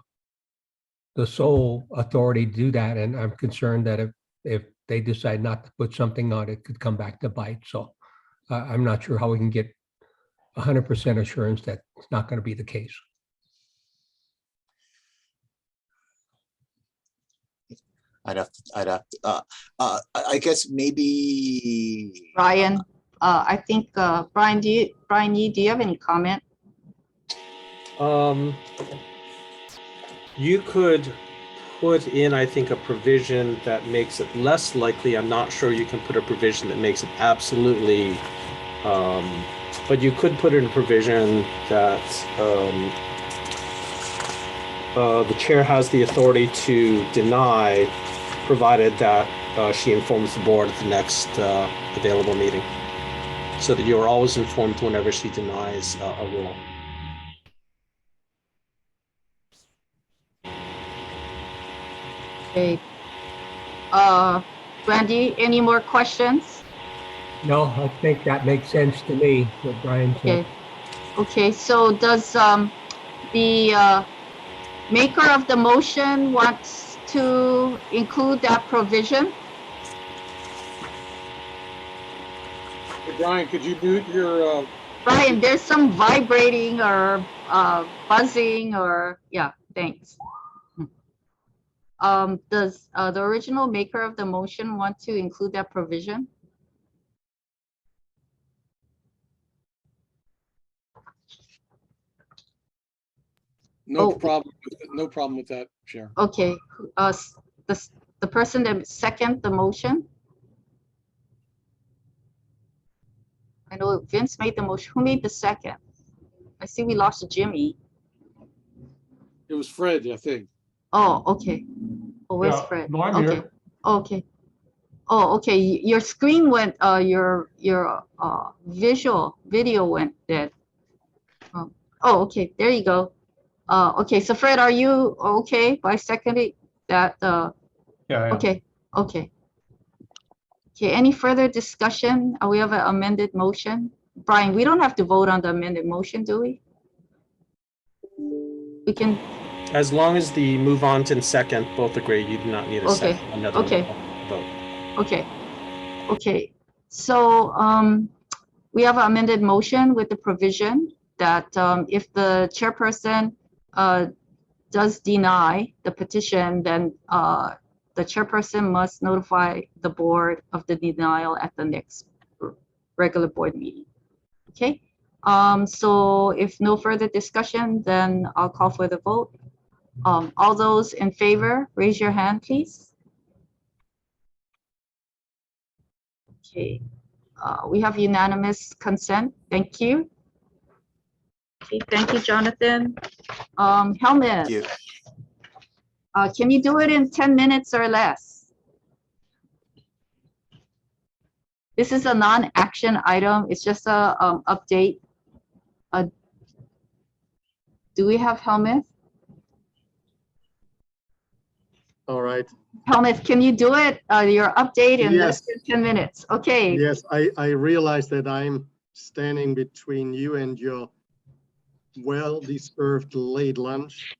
sole authority to do that. And I'm concerned that if they decide not to put something on, it could come back to bite. So I'm not sure how we can get 100% assurance that it's not going to be the case. I'd have to, I guess maybe Ryan, I think, Brian, Brian Yee, do you have any comment? You could put in, I think, a provision that makes it less likely. I'm not sure you can put a provision that makes it absolutely, but you could put in a provision that the chair has the authority to deny, provided that she informs the board at the next available meeting, so that you are always informed whenever she denies a rule. Okay. Brandy, any more questions? No, I think that makes sense to me, what Brian said. Okay. Okay, so does the maker of the motion wants to include that provision? Hey, Brian, could you mute your, Brian, there's some vibrating or buzzing or, yeah, thanks. Does the original maker of the motion want to include that provision? no problem, no problem with that, Chair. Okay, the person that second the motion? I know Vince made the motion. Who made the second? I see we lost Jimmy. It was Fred, I think. Oh, okay. Oh, where's Yeah, Fred? no, I'm Okay. here. Okay. Oh, okay. Your screen went, your video went dead. Oh, okay. There you go. Okay. So Fred, are you okay by seconding that? Yeah. Okay. Okay. Okay. Any further discussion? We have an amended motion. Brian, we don't have to vote on the amended motion, do we? We can. As long as the move on and second both agree, you do not need a Okay. second, another Okay. vote. Okay. Okay. So we have an amended motion with the provision that if the chairperson does deny the petition, then the chairperson must notify the board of the denial at the next regular board meeting. Okay. So if no further discussion, then I'll call for the vote. All those in favor, raise your hand, please. Okay, we have unanimous consent. Thank you. Okay, thank you, Jonathan. Helmut, can you do it in 10 minutes or less? This is a non-action item. It's just a update. Do we have Helmut? All right. Helmut, can you do it? Your update in less Yes. than 10 minutes. Okay. Yes, I realize that I'm standing between you and your well-deserved late lunch.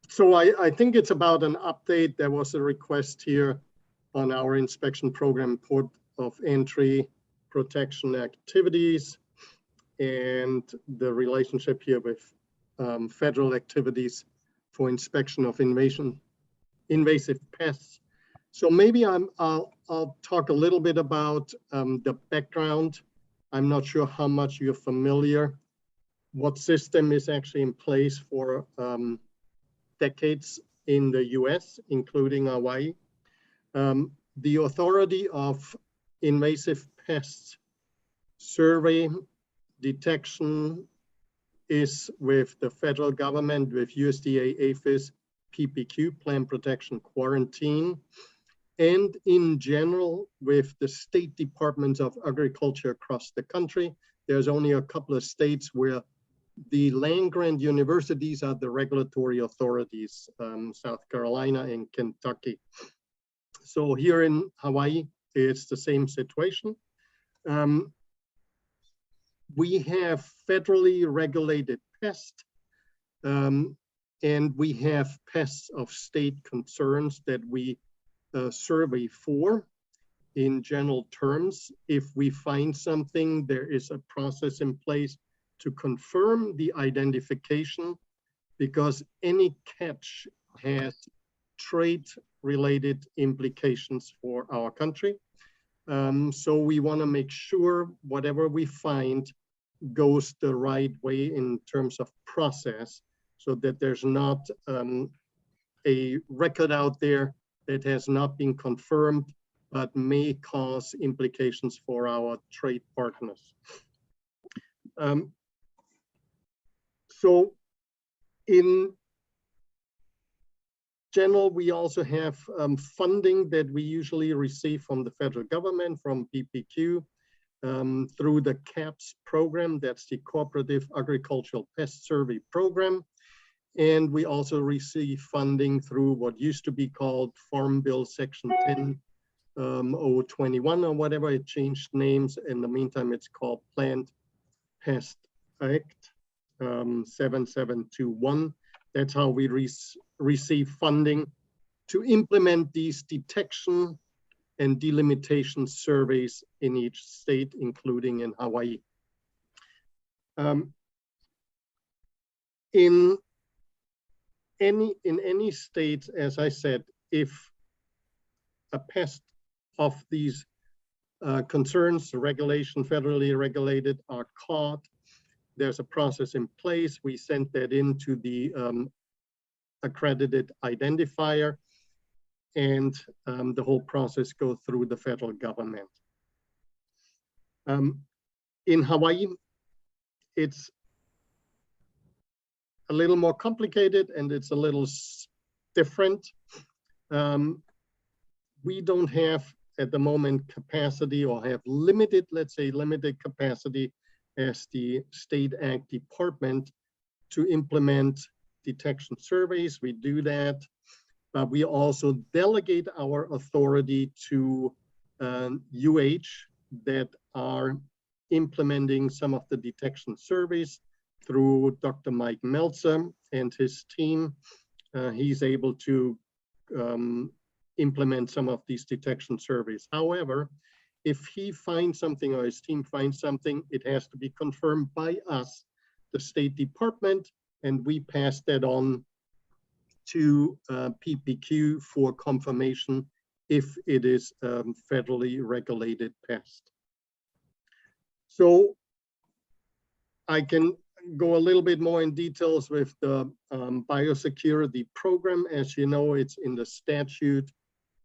So I think it's about an update. There was a request here on our inspection program, port of entry protection activities, and the relationship here with federal activities for inspection of invasive pests. So maybe I'll talk a little bit about the background. I'm not sure how much you're familiar. What system is actually in place for decades in the US, including Hawaii. The Authority of Invasive Pests survey detection is with the federal government, with USDA, APHIS, PPQ, Plant Protection Quarantine, and in general with the state departments of agriculture across the country. There's only a couple of states where the land-grant universities are the regulatory authorities, South Carolina and Kentucky. So here in Hawaii, it's the same situation. We have federally regulated pests, and we have pests of state concerns that we survey for. In general terms, if we find something, there is a process in place to confirm the identification, because any catch has trade-related implications for our country. So we want to make sure whatever we find goes the right way in terms of process, so that there's not a record out there that has not been confirmed, but may cause implications for our trade partners. So in general, we also have funding that we usually receive from the federal government, from PPQ, through the CAPS program, that's the Cooperative Agricultural Pest Survey Program. And we also receive funding through what used to be called Farm Bill Section 10-021 or whatever. It changed names. In the meantime, it's called Plant Pest Act 7721. That's how we receive funding to implement these detection and delimitation surveys in each state, including in Hawaii. In any state, as I said, if a pest of these concerns, regulation, federally regulated, are caught, there's a process in place. We send that into the accredited identifier, and the whole process goes through the federal government. In Hawaii, it's a little more complicated and it's a little different. We don't have at the moment capacity, or have limited, let's say limited capacity as the State Ag Department to implement detection surveys. We do that, but we also delegate our authority to UH that are implementing some of the detection surveys through Dr. Mike Meltzer and his team. He's able to implement some of these detection surveys. However, if he finds something or his team finds something, it has to be confirmed by us, the State Department, and we pass that on to PPQ for confirmation if it is federally regulated pest. So I can go a little bit more in details with the biosecurity program. As you know, it's in the statute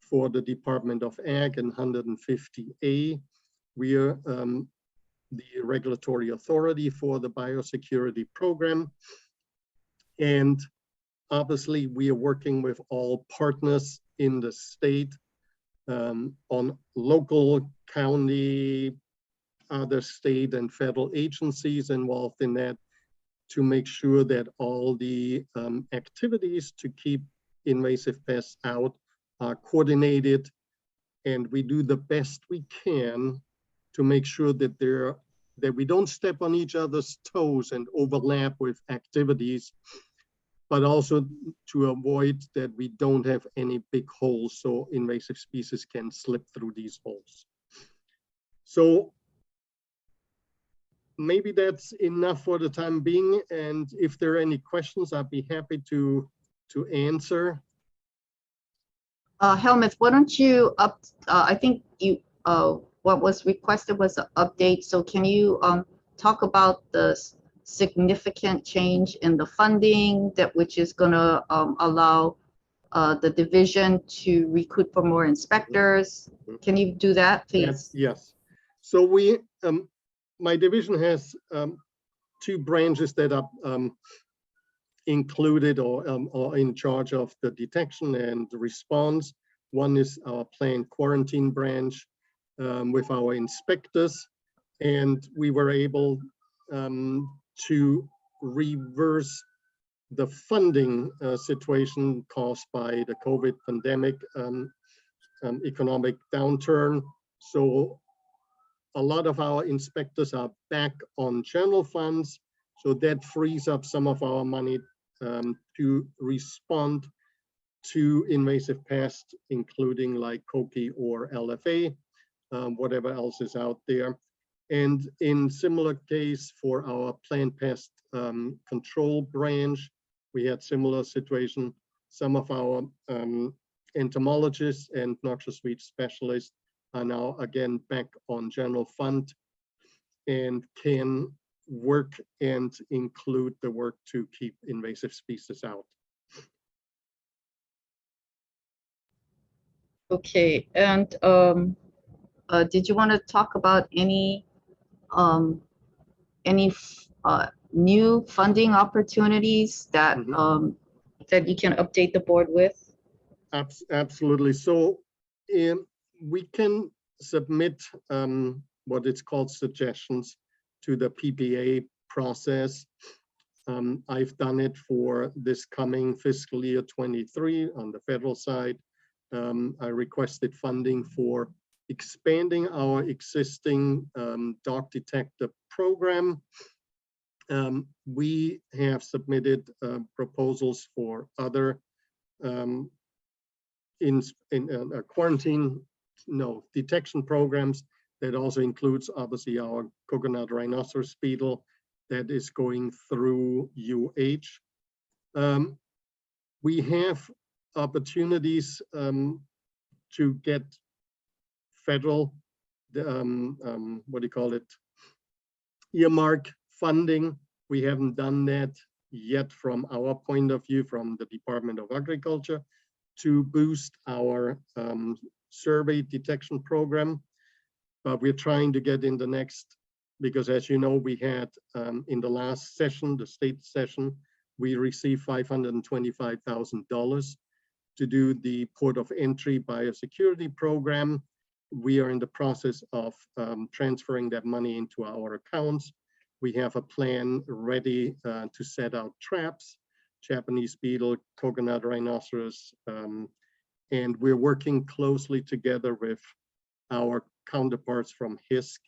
for the Department of Ag and 150A. We are the regulatory authority for the biosecurity program. And obviously we are working with all partners in the state on local, county, other state and federal agencies involved in that, to make sure that all the activities to keep invasive pests out are coordinated, and we do the best we can to make sure that that we don't step on each other's toes and overlap with activities, but also to avoid that we don't have any big holes so invasive species can slip through these holes. So maybe that's enough for the time being, and if there are any questions, I'd be happy to answer. Helmuth, why don't you I think you what was requested was an update. So can you talk about the significant change in the funding which is going to allow the division to recruit for more inspectors? Can you do that, please? Yes. So we, my division has two branches that are included or in charge of the detection and the response. One is our plant quarantine branch with our inspectors, and we were able to reverse the funding situation caused by the COVID pandemic economic downturn. So a lot of our inspectors are back on general funds, so that frees up some of our money to respond to invasive pests, including like koki or LFA, whatever else is out there. And in similar case for our plant pest control branch, we had similar situation. Some of our entomologists and noxious weed specialists are now again back on general fund and can work and include the work to keep invasive species out. Okay, and did you want to talk about any new funding opportunities that that you can update the board with? Absolutely. So we can submit what it's called suggestions to the PPA process. I've done it for this coming fiscal year 23 on the federal side. I requested funding for expanding our existing dog detector program. We have submitted proposals for other detection programs that also includes obviously our coconut rhinoceros beetle that is going through UH. We have opportunities to get federal, earmark funding. We haven't done that yet from our point of view, from the Department of Agriculture, to boost our survey detection program. But we're trying to get in the next, because as you know, we had in the last session, the state session, we received $525,000 to do the port of entry biosecurity program. We are in the process of transferring that money into our accounts. We have a plan ready to set out traps, Japanese beetle, coconut rhinoceros, and we're working closely together with our counterparts from HISC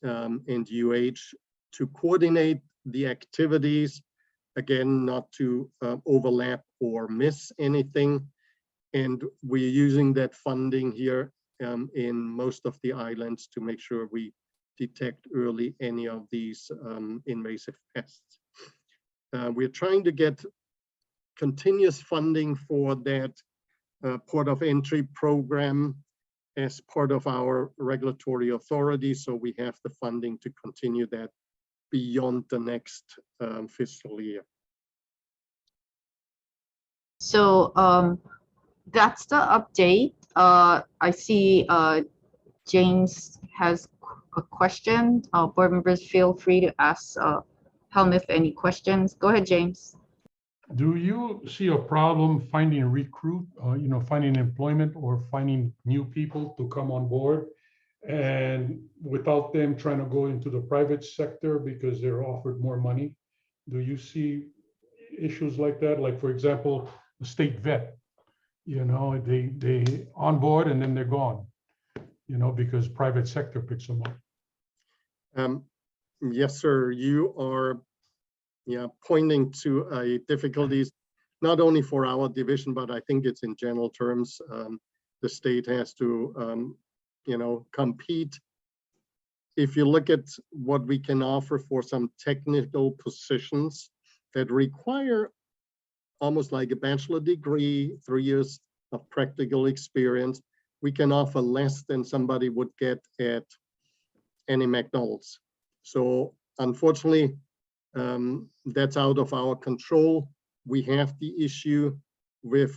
and UH to coordinate the activities, again, not to overlap or miss anything. And we're using that funding here in most of the islands to make sure we detect early any of these invasive pests. We're trying to get continuous funding for that port of entry program as part of our regulatory authority, so we have the funding to continue that beyond the next fiscal year. So that's the update. I see James has a question. Board members, feel free to ask Helmuth any questions. Go ahead, James. Do you see a problem finding finding employment or finding new people to come on board, and without them trying to go into the private sector because they're offered more money? Do you see issues like that? Like, for example, the state vet, they on board and then they're gone, because private sector picks them up. Yes, sir. You are pointing to difficulties, not only for our division, but I think it's in general terms. The state has to, compete. If you look at what we can offer for some technical positions that require almost like a bachelor degree, 3 years of practical experience, we can offer less than somebody would get at any McDonald's. So unfortunately, that's out of our control. We have the issue with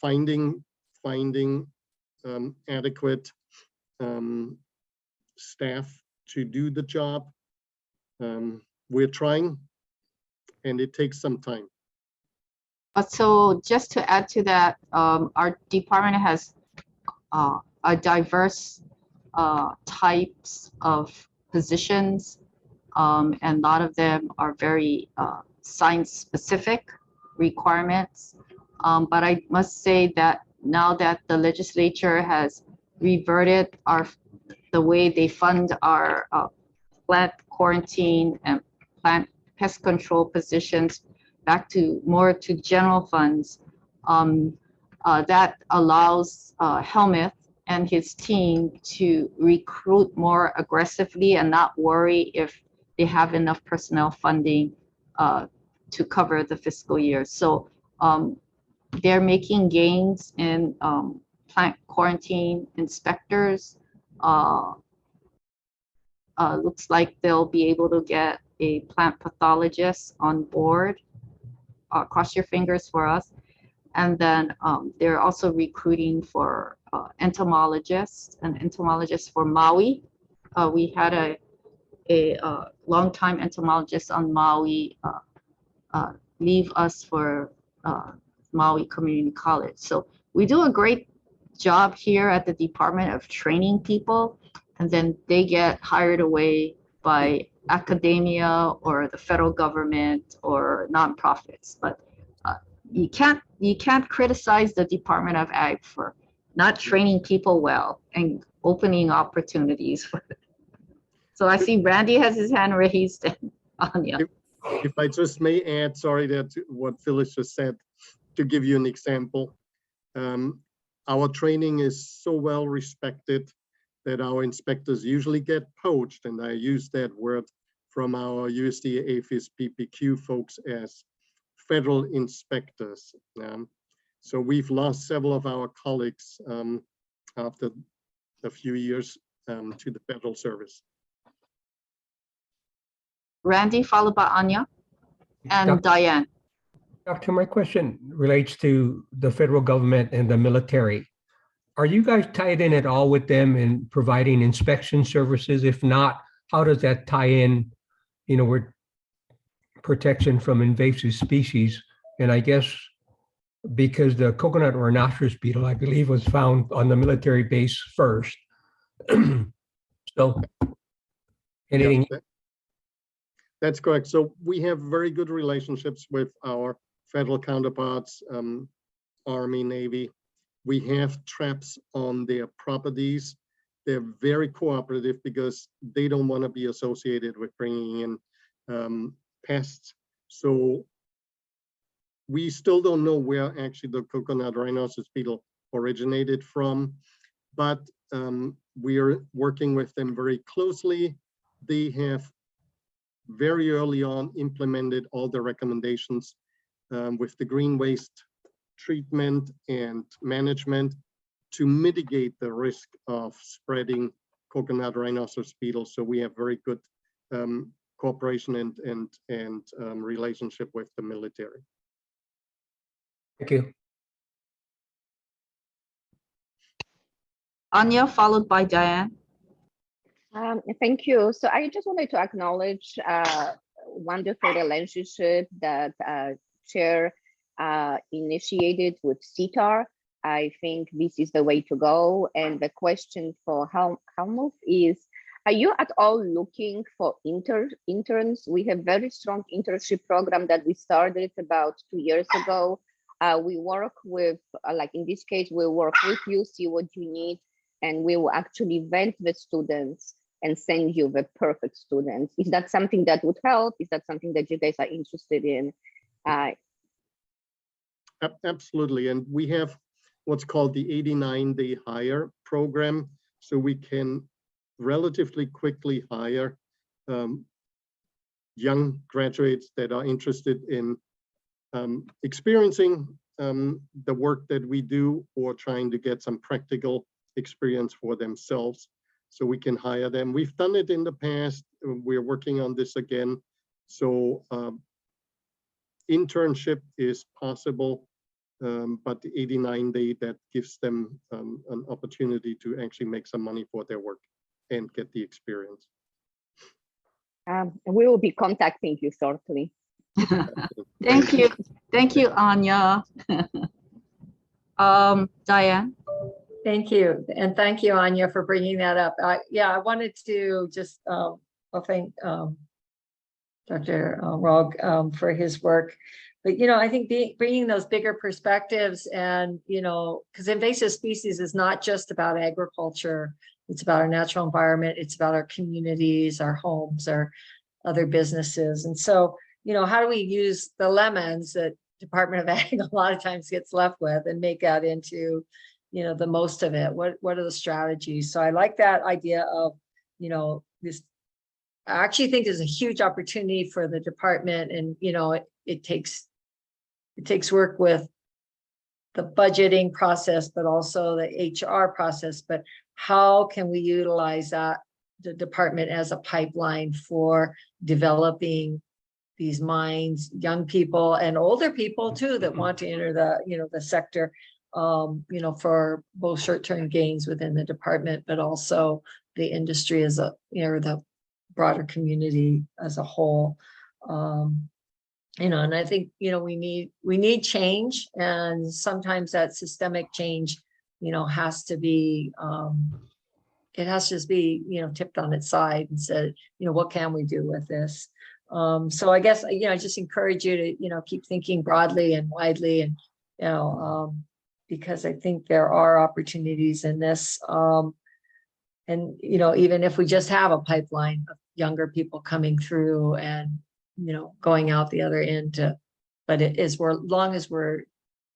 finding adequate staff to do the job. We're trying, and it takes some time. So just to add to that, our department has a diverse types of positions, and a lot of them are very science-specific requirements. But I must say that now that the legislature has reverted the way they fund our plant quarantine and plant pest control positions back to more to general funds, that allows Helmuth and his team to recruit more aggressively and not worry if they have enough personnel funding to cover the fiscal year. So they're making gains in plant quarantine inspectors, looks like they'll be able to get a plant pathologist on board. Cross your fingers for us. And then they're also recruiting for entomologists for Maui. We had a longtime entomologist on Maui leave us for Maui Community College. So we do a great job here at the Department of training people, and then they get hired away by academia or the federal government or nonprofits. But you can't criticize the Department of Ag for not training people well and opening opportunities for them. So I see Randy has his hand raised and Anya. If I just may add, sorry, that what Phyllis just said, to give you an example. Our training is so well respected that our inspectors usually get poached, and I use that word from our USDA APHIS PPQ folks as federal inspectors. So we've lost several of our colleagues after a few years to the federal service. Randy, followed by Anya and Diane. Doctor, my question relates to the federal government and the military. Are you guys tied in at all with them in providing inspection services? If not, how does that tie in, with protection from invasive species? And I guess because the coconut rhinoceros beetle, I believe, was found on the military base first. So anything? Yeah, that's correct. So we have very good relationships with our federal counterparts, Army, Navy. We have traps on their properties. They're very cooperative because they don't want to be associated with bringing in pests. So we still don't know where actually the coconut rhinoceros beetle originated from, but we are working with them very closely. They have very early on implemented all the recommendations with the green waste treatment and management to mitigate the risk of spreading coconut rhinoceros beetles. So we have very good cooperation and relationship with the military. Thank you. Anya, followed by Diane. Thank you. So I just wanted to acknowledge wonderful relationship that Chair initiated with CTAR. I think this is the way to go. And the question for Helmuth is, are you at all looking for interns? We have very strong internship program that we started about 2 years ago. We work with, like in this case, we'll work with you, see what you need, and we will actually vet the students and send you the perfect students. Is that something that would help? Is that something that you guys are interested in? Absolutely, and we have what's called the 89-day hire program, so we can relatively quickly hire young graduates that are interested in experiencing the work that we do or trying to get some practical experience for themselves, so we can hire them. We've done it in the past. We're working on this again. So internship is possible, but the 89-day, that gives them an opportunity to actually make some money for their work and get the experience. We will be contacting you shortly. Thank you. Thank you, Anya. Diane. Thank you. And thank you, Anya, for bringing that up. Yeah, I wanted to just thank Dr. Rogg for his work. But, I think bringing those bigger perspectives and, because invasive species is not just about agriculture. It's about our natural environment. It's about our communities, our homes, our other businesses. And so, how do we use the lemons that Department of Ag a lot of times gets left with and make that into, the most of it? What are the strategies? So I like that idea of, this. I actually think there's a huge opportunity for the department, and it takes work with the budgeting process, but also the HR process, but how can we utilize that, the department as a pipeline for developing these minds, young people and older people too, that want to enter the, the sector, for both short-term gains within the department, but also the industry as a, the broader community as a whole. And I think, we need change, and sometimes that systemic change, has to be, it has to just be, tipped on its side and said, what can we do with this? So I guess, I just encourage you to, keep thinking broadly and widely, and, because I think there are opportunities in this. And, even if we just have a pipeline of younger people coming through and, going out the other end to, but it is, long as we're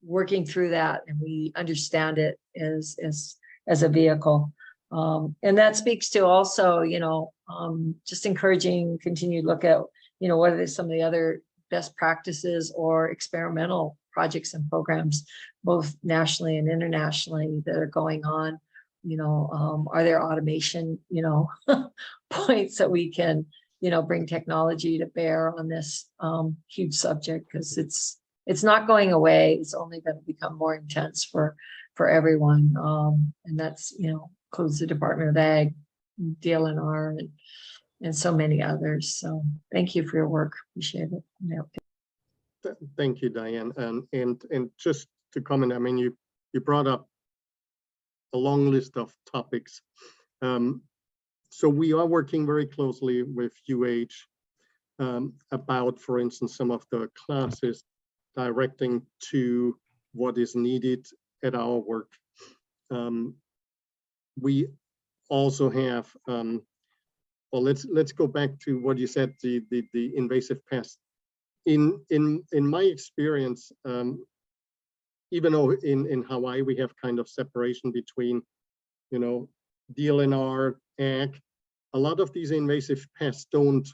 working through that and we understand it as a vehicle. And that speaks to also, just encouraging continued look at, what are some of the other best practices or experimental projects and programs, both nationally and internationally, that are going on. Are there automation, points that we can, bring technology to bear on this huge subject, because it's not going away. It's only going to become more intense for everyone. And that's, includes the Department of Ag, DLNR, and so many others. So thank you for your work. Appreciate it. Yeah. Thank you, Diane. And just to comment, I mean, you brought up a long list of topics. So we are working very closely with UH about, for instance, some of the classes directing to what is needed at our work. We also have, well, let's go back to what you said, the invasive pests. In my experience, even though in Hawaii we have kind of separation between, DLNR, ag, a lot of these invasive pests don't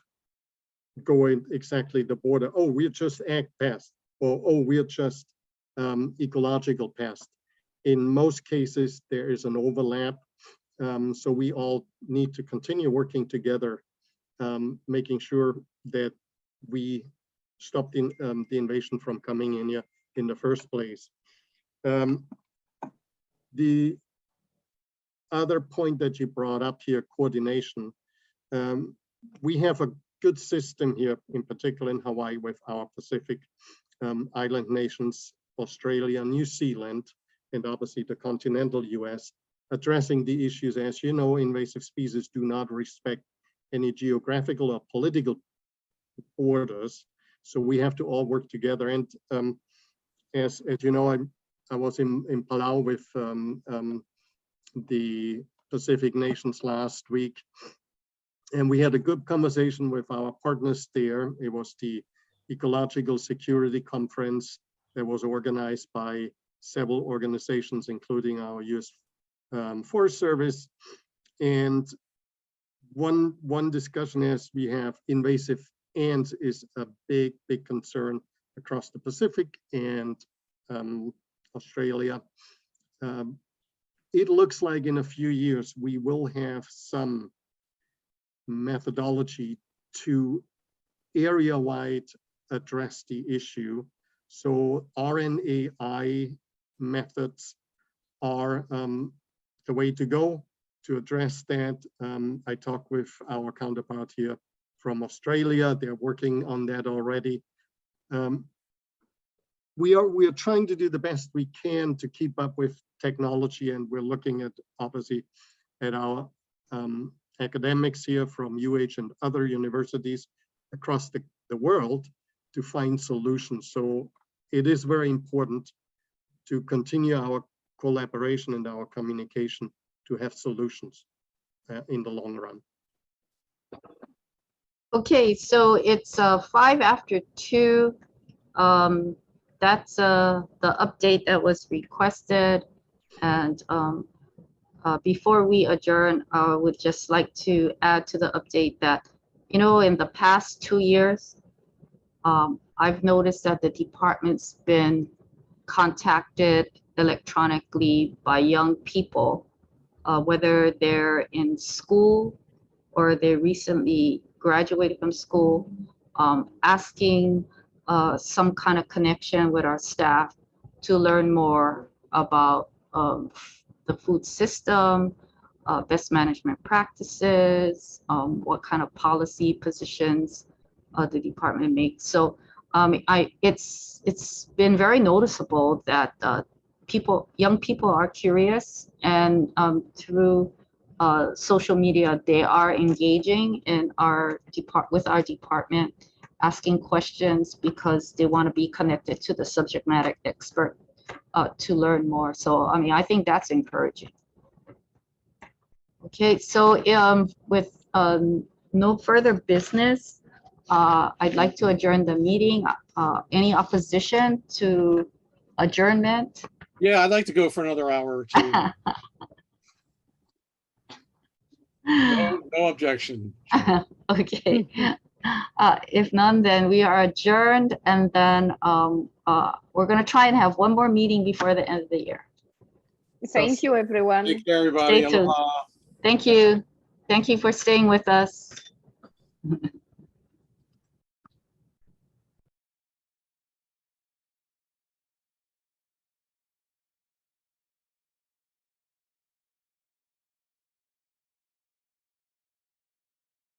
go in exactly the border. Oh, we're just ag pests, or oh, we're just ecological pests. In most cases, there is an overlap. So we all need to continue working together, making sure that we stop the invasion from coming in here in the first place. The other point that you brought up here, coordination. We have a good system here, in particular in Hawaii, with our Pacific island nations, Australia, New Zealand, and obviously the continental US, addressing the issues. As you know, invasive species do not respect any geographical or political borders. So we have to all work together. And as you know, I was in Palau with the Pacific nations last week, and we had a good conversation with our partners there. It was the Ecological Security Conference that was organized by several organizations, including our US Forest Service. And one discussion is we have invasive ants is a big concern across the Pacific and Australia. It looks like in a few years we will have some methodology to area-wide address the issue. So RNAi methods are the way to go to address that. I talked with our counterpart here from Australia. They're working on that already. We are trying to do the best we can to keep up with technology, and we're looking at, obviously, at our academics here from UH and other universities across the world to find solutions. So it is very important to continue our collaboration and our communication to have solutions in the long run. Okay, so it's 2:05. That's the update that was requested. And before we adjourn, I would just like to add to the update that, in the past 2 years, I've noticed that the department's been contacted electronically by young people, whether they're in school or they recently graduated from school, asking some kind of connection with our staff to learn more about the food system, best management practices, what kind of policy positions the department makes. So it's been very noticeable that young people are curious, and through social media, they are engaging in with our department, asking questions because they want to be connected to the subject matter expert to learn more. So, I mean, I think that's encouraging. Okay, so with no further business, I'd like to adjourn the meeting. Any opposition to adjournment? Yeah, I'd like to go for another hour or two. No objection. Okay. If none, then we are adjourned, and then we're going to try and have one more meeting before the end of the year. Thank you, everyone. Take care, everybody. Stay tuned. Aloha. Thank you. Thank you for staying with us.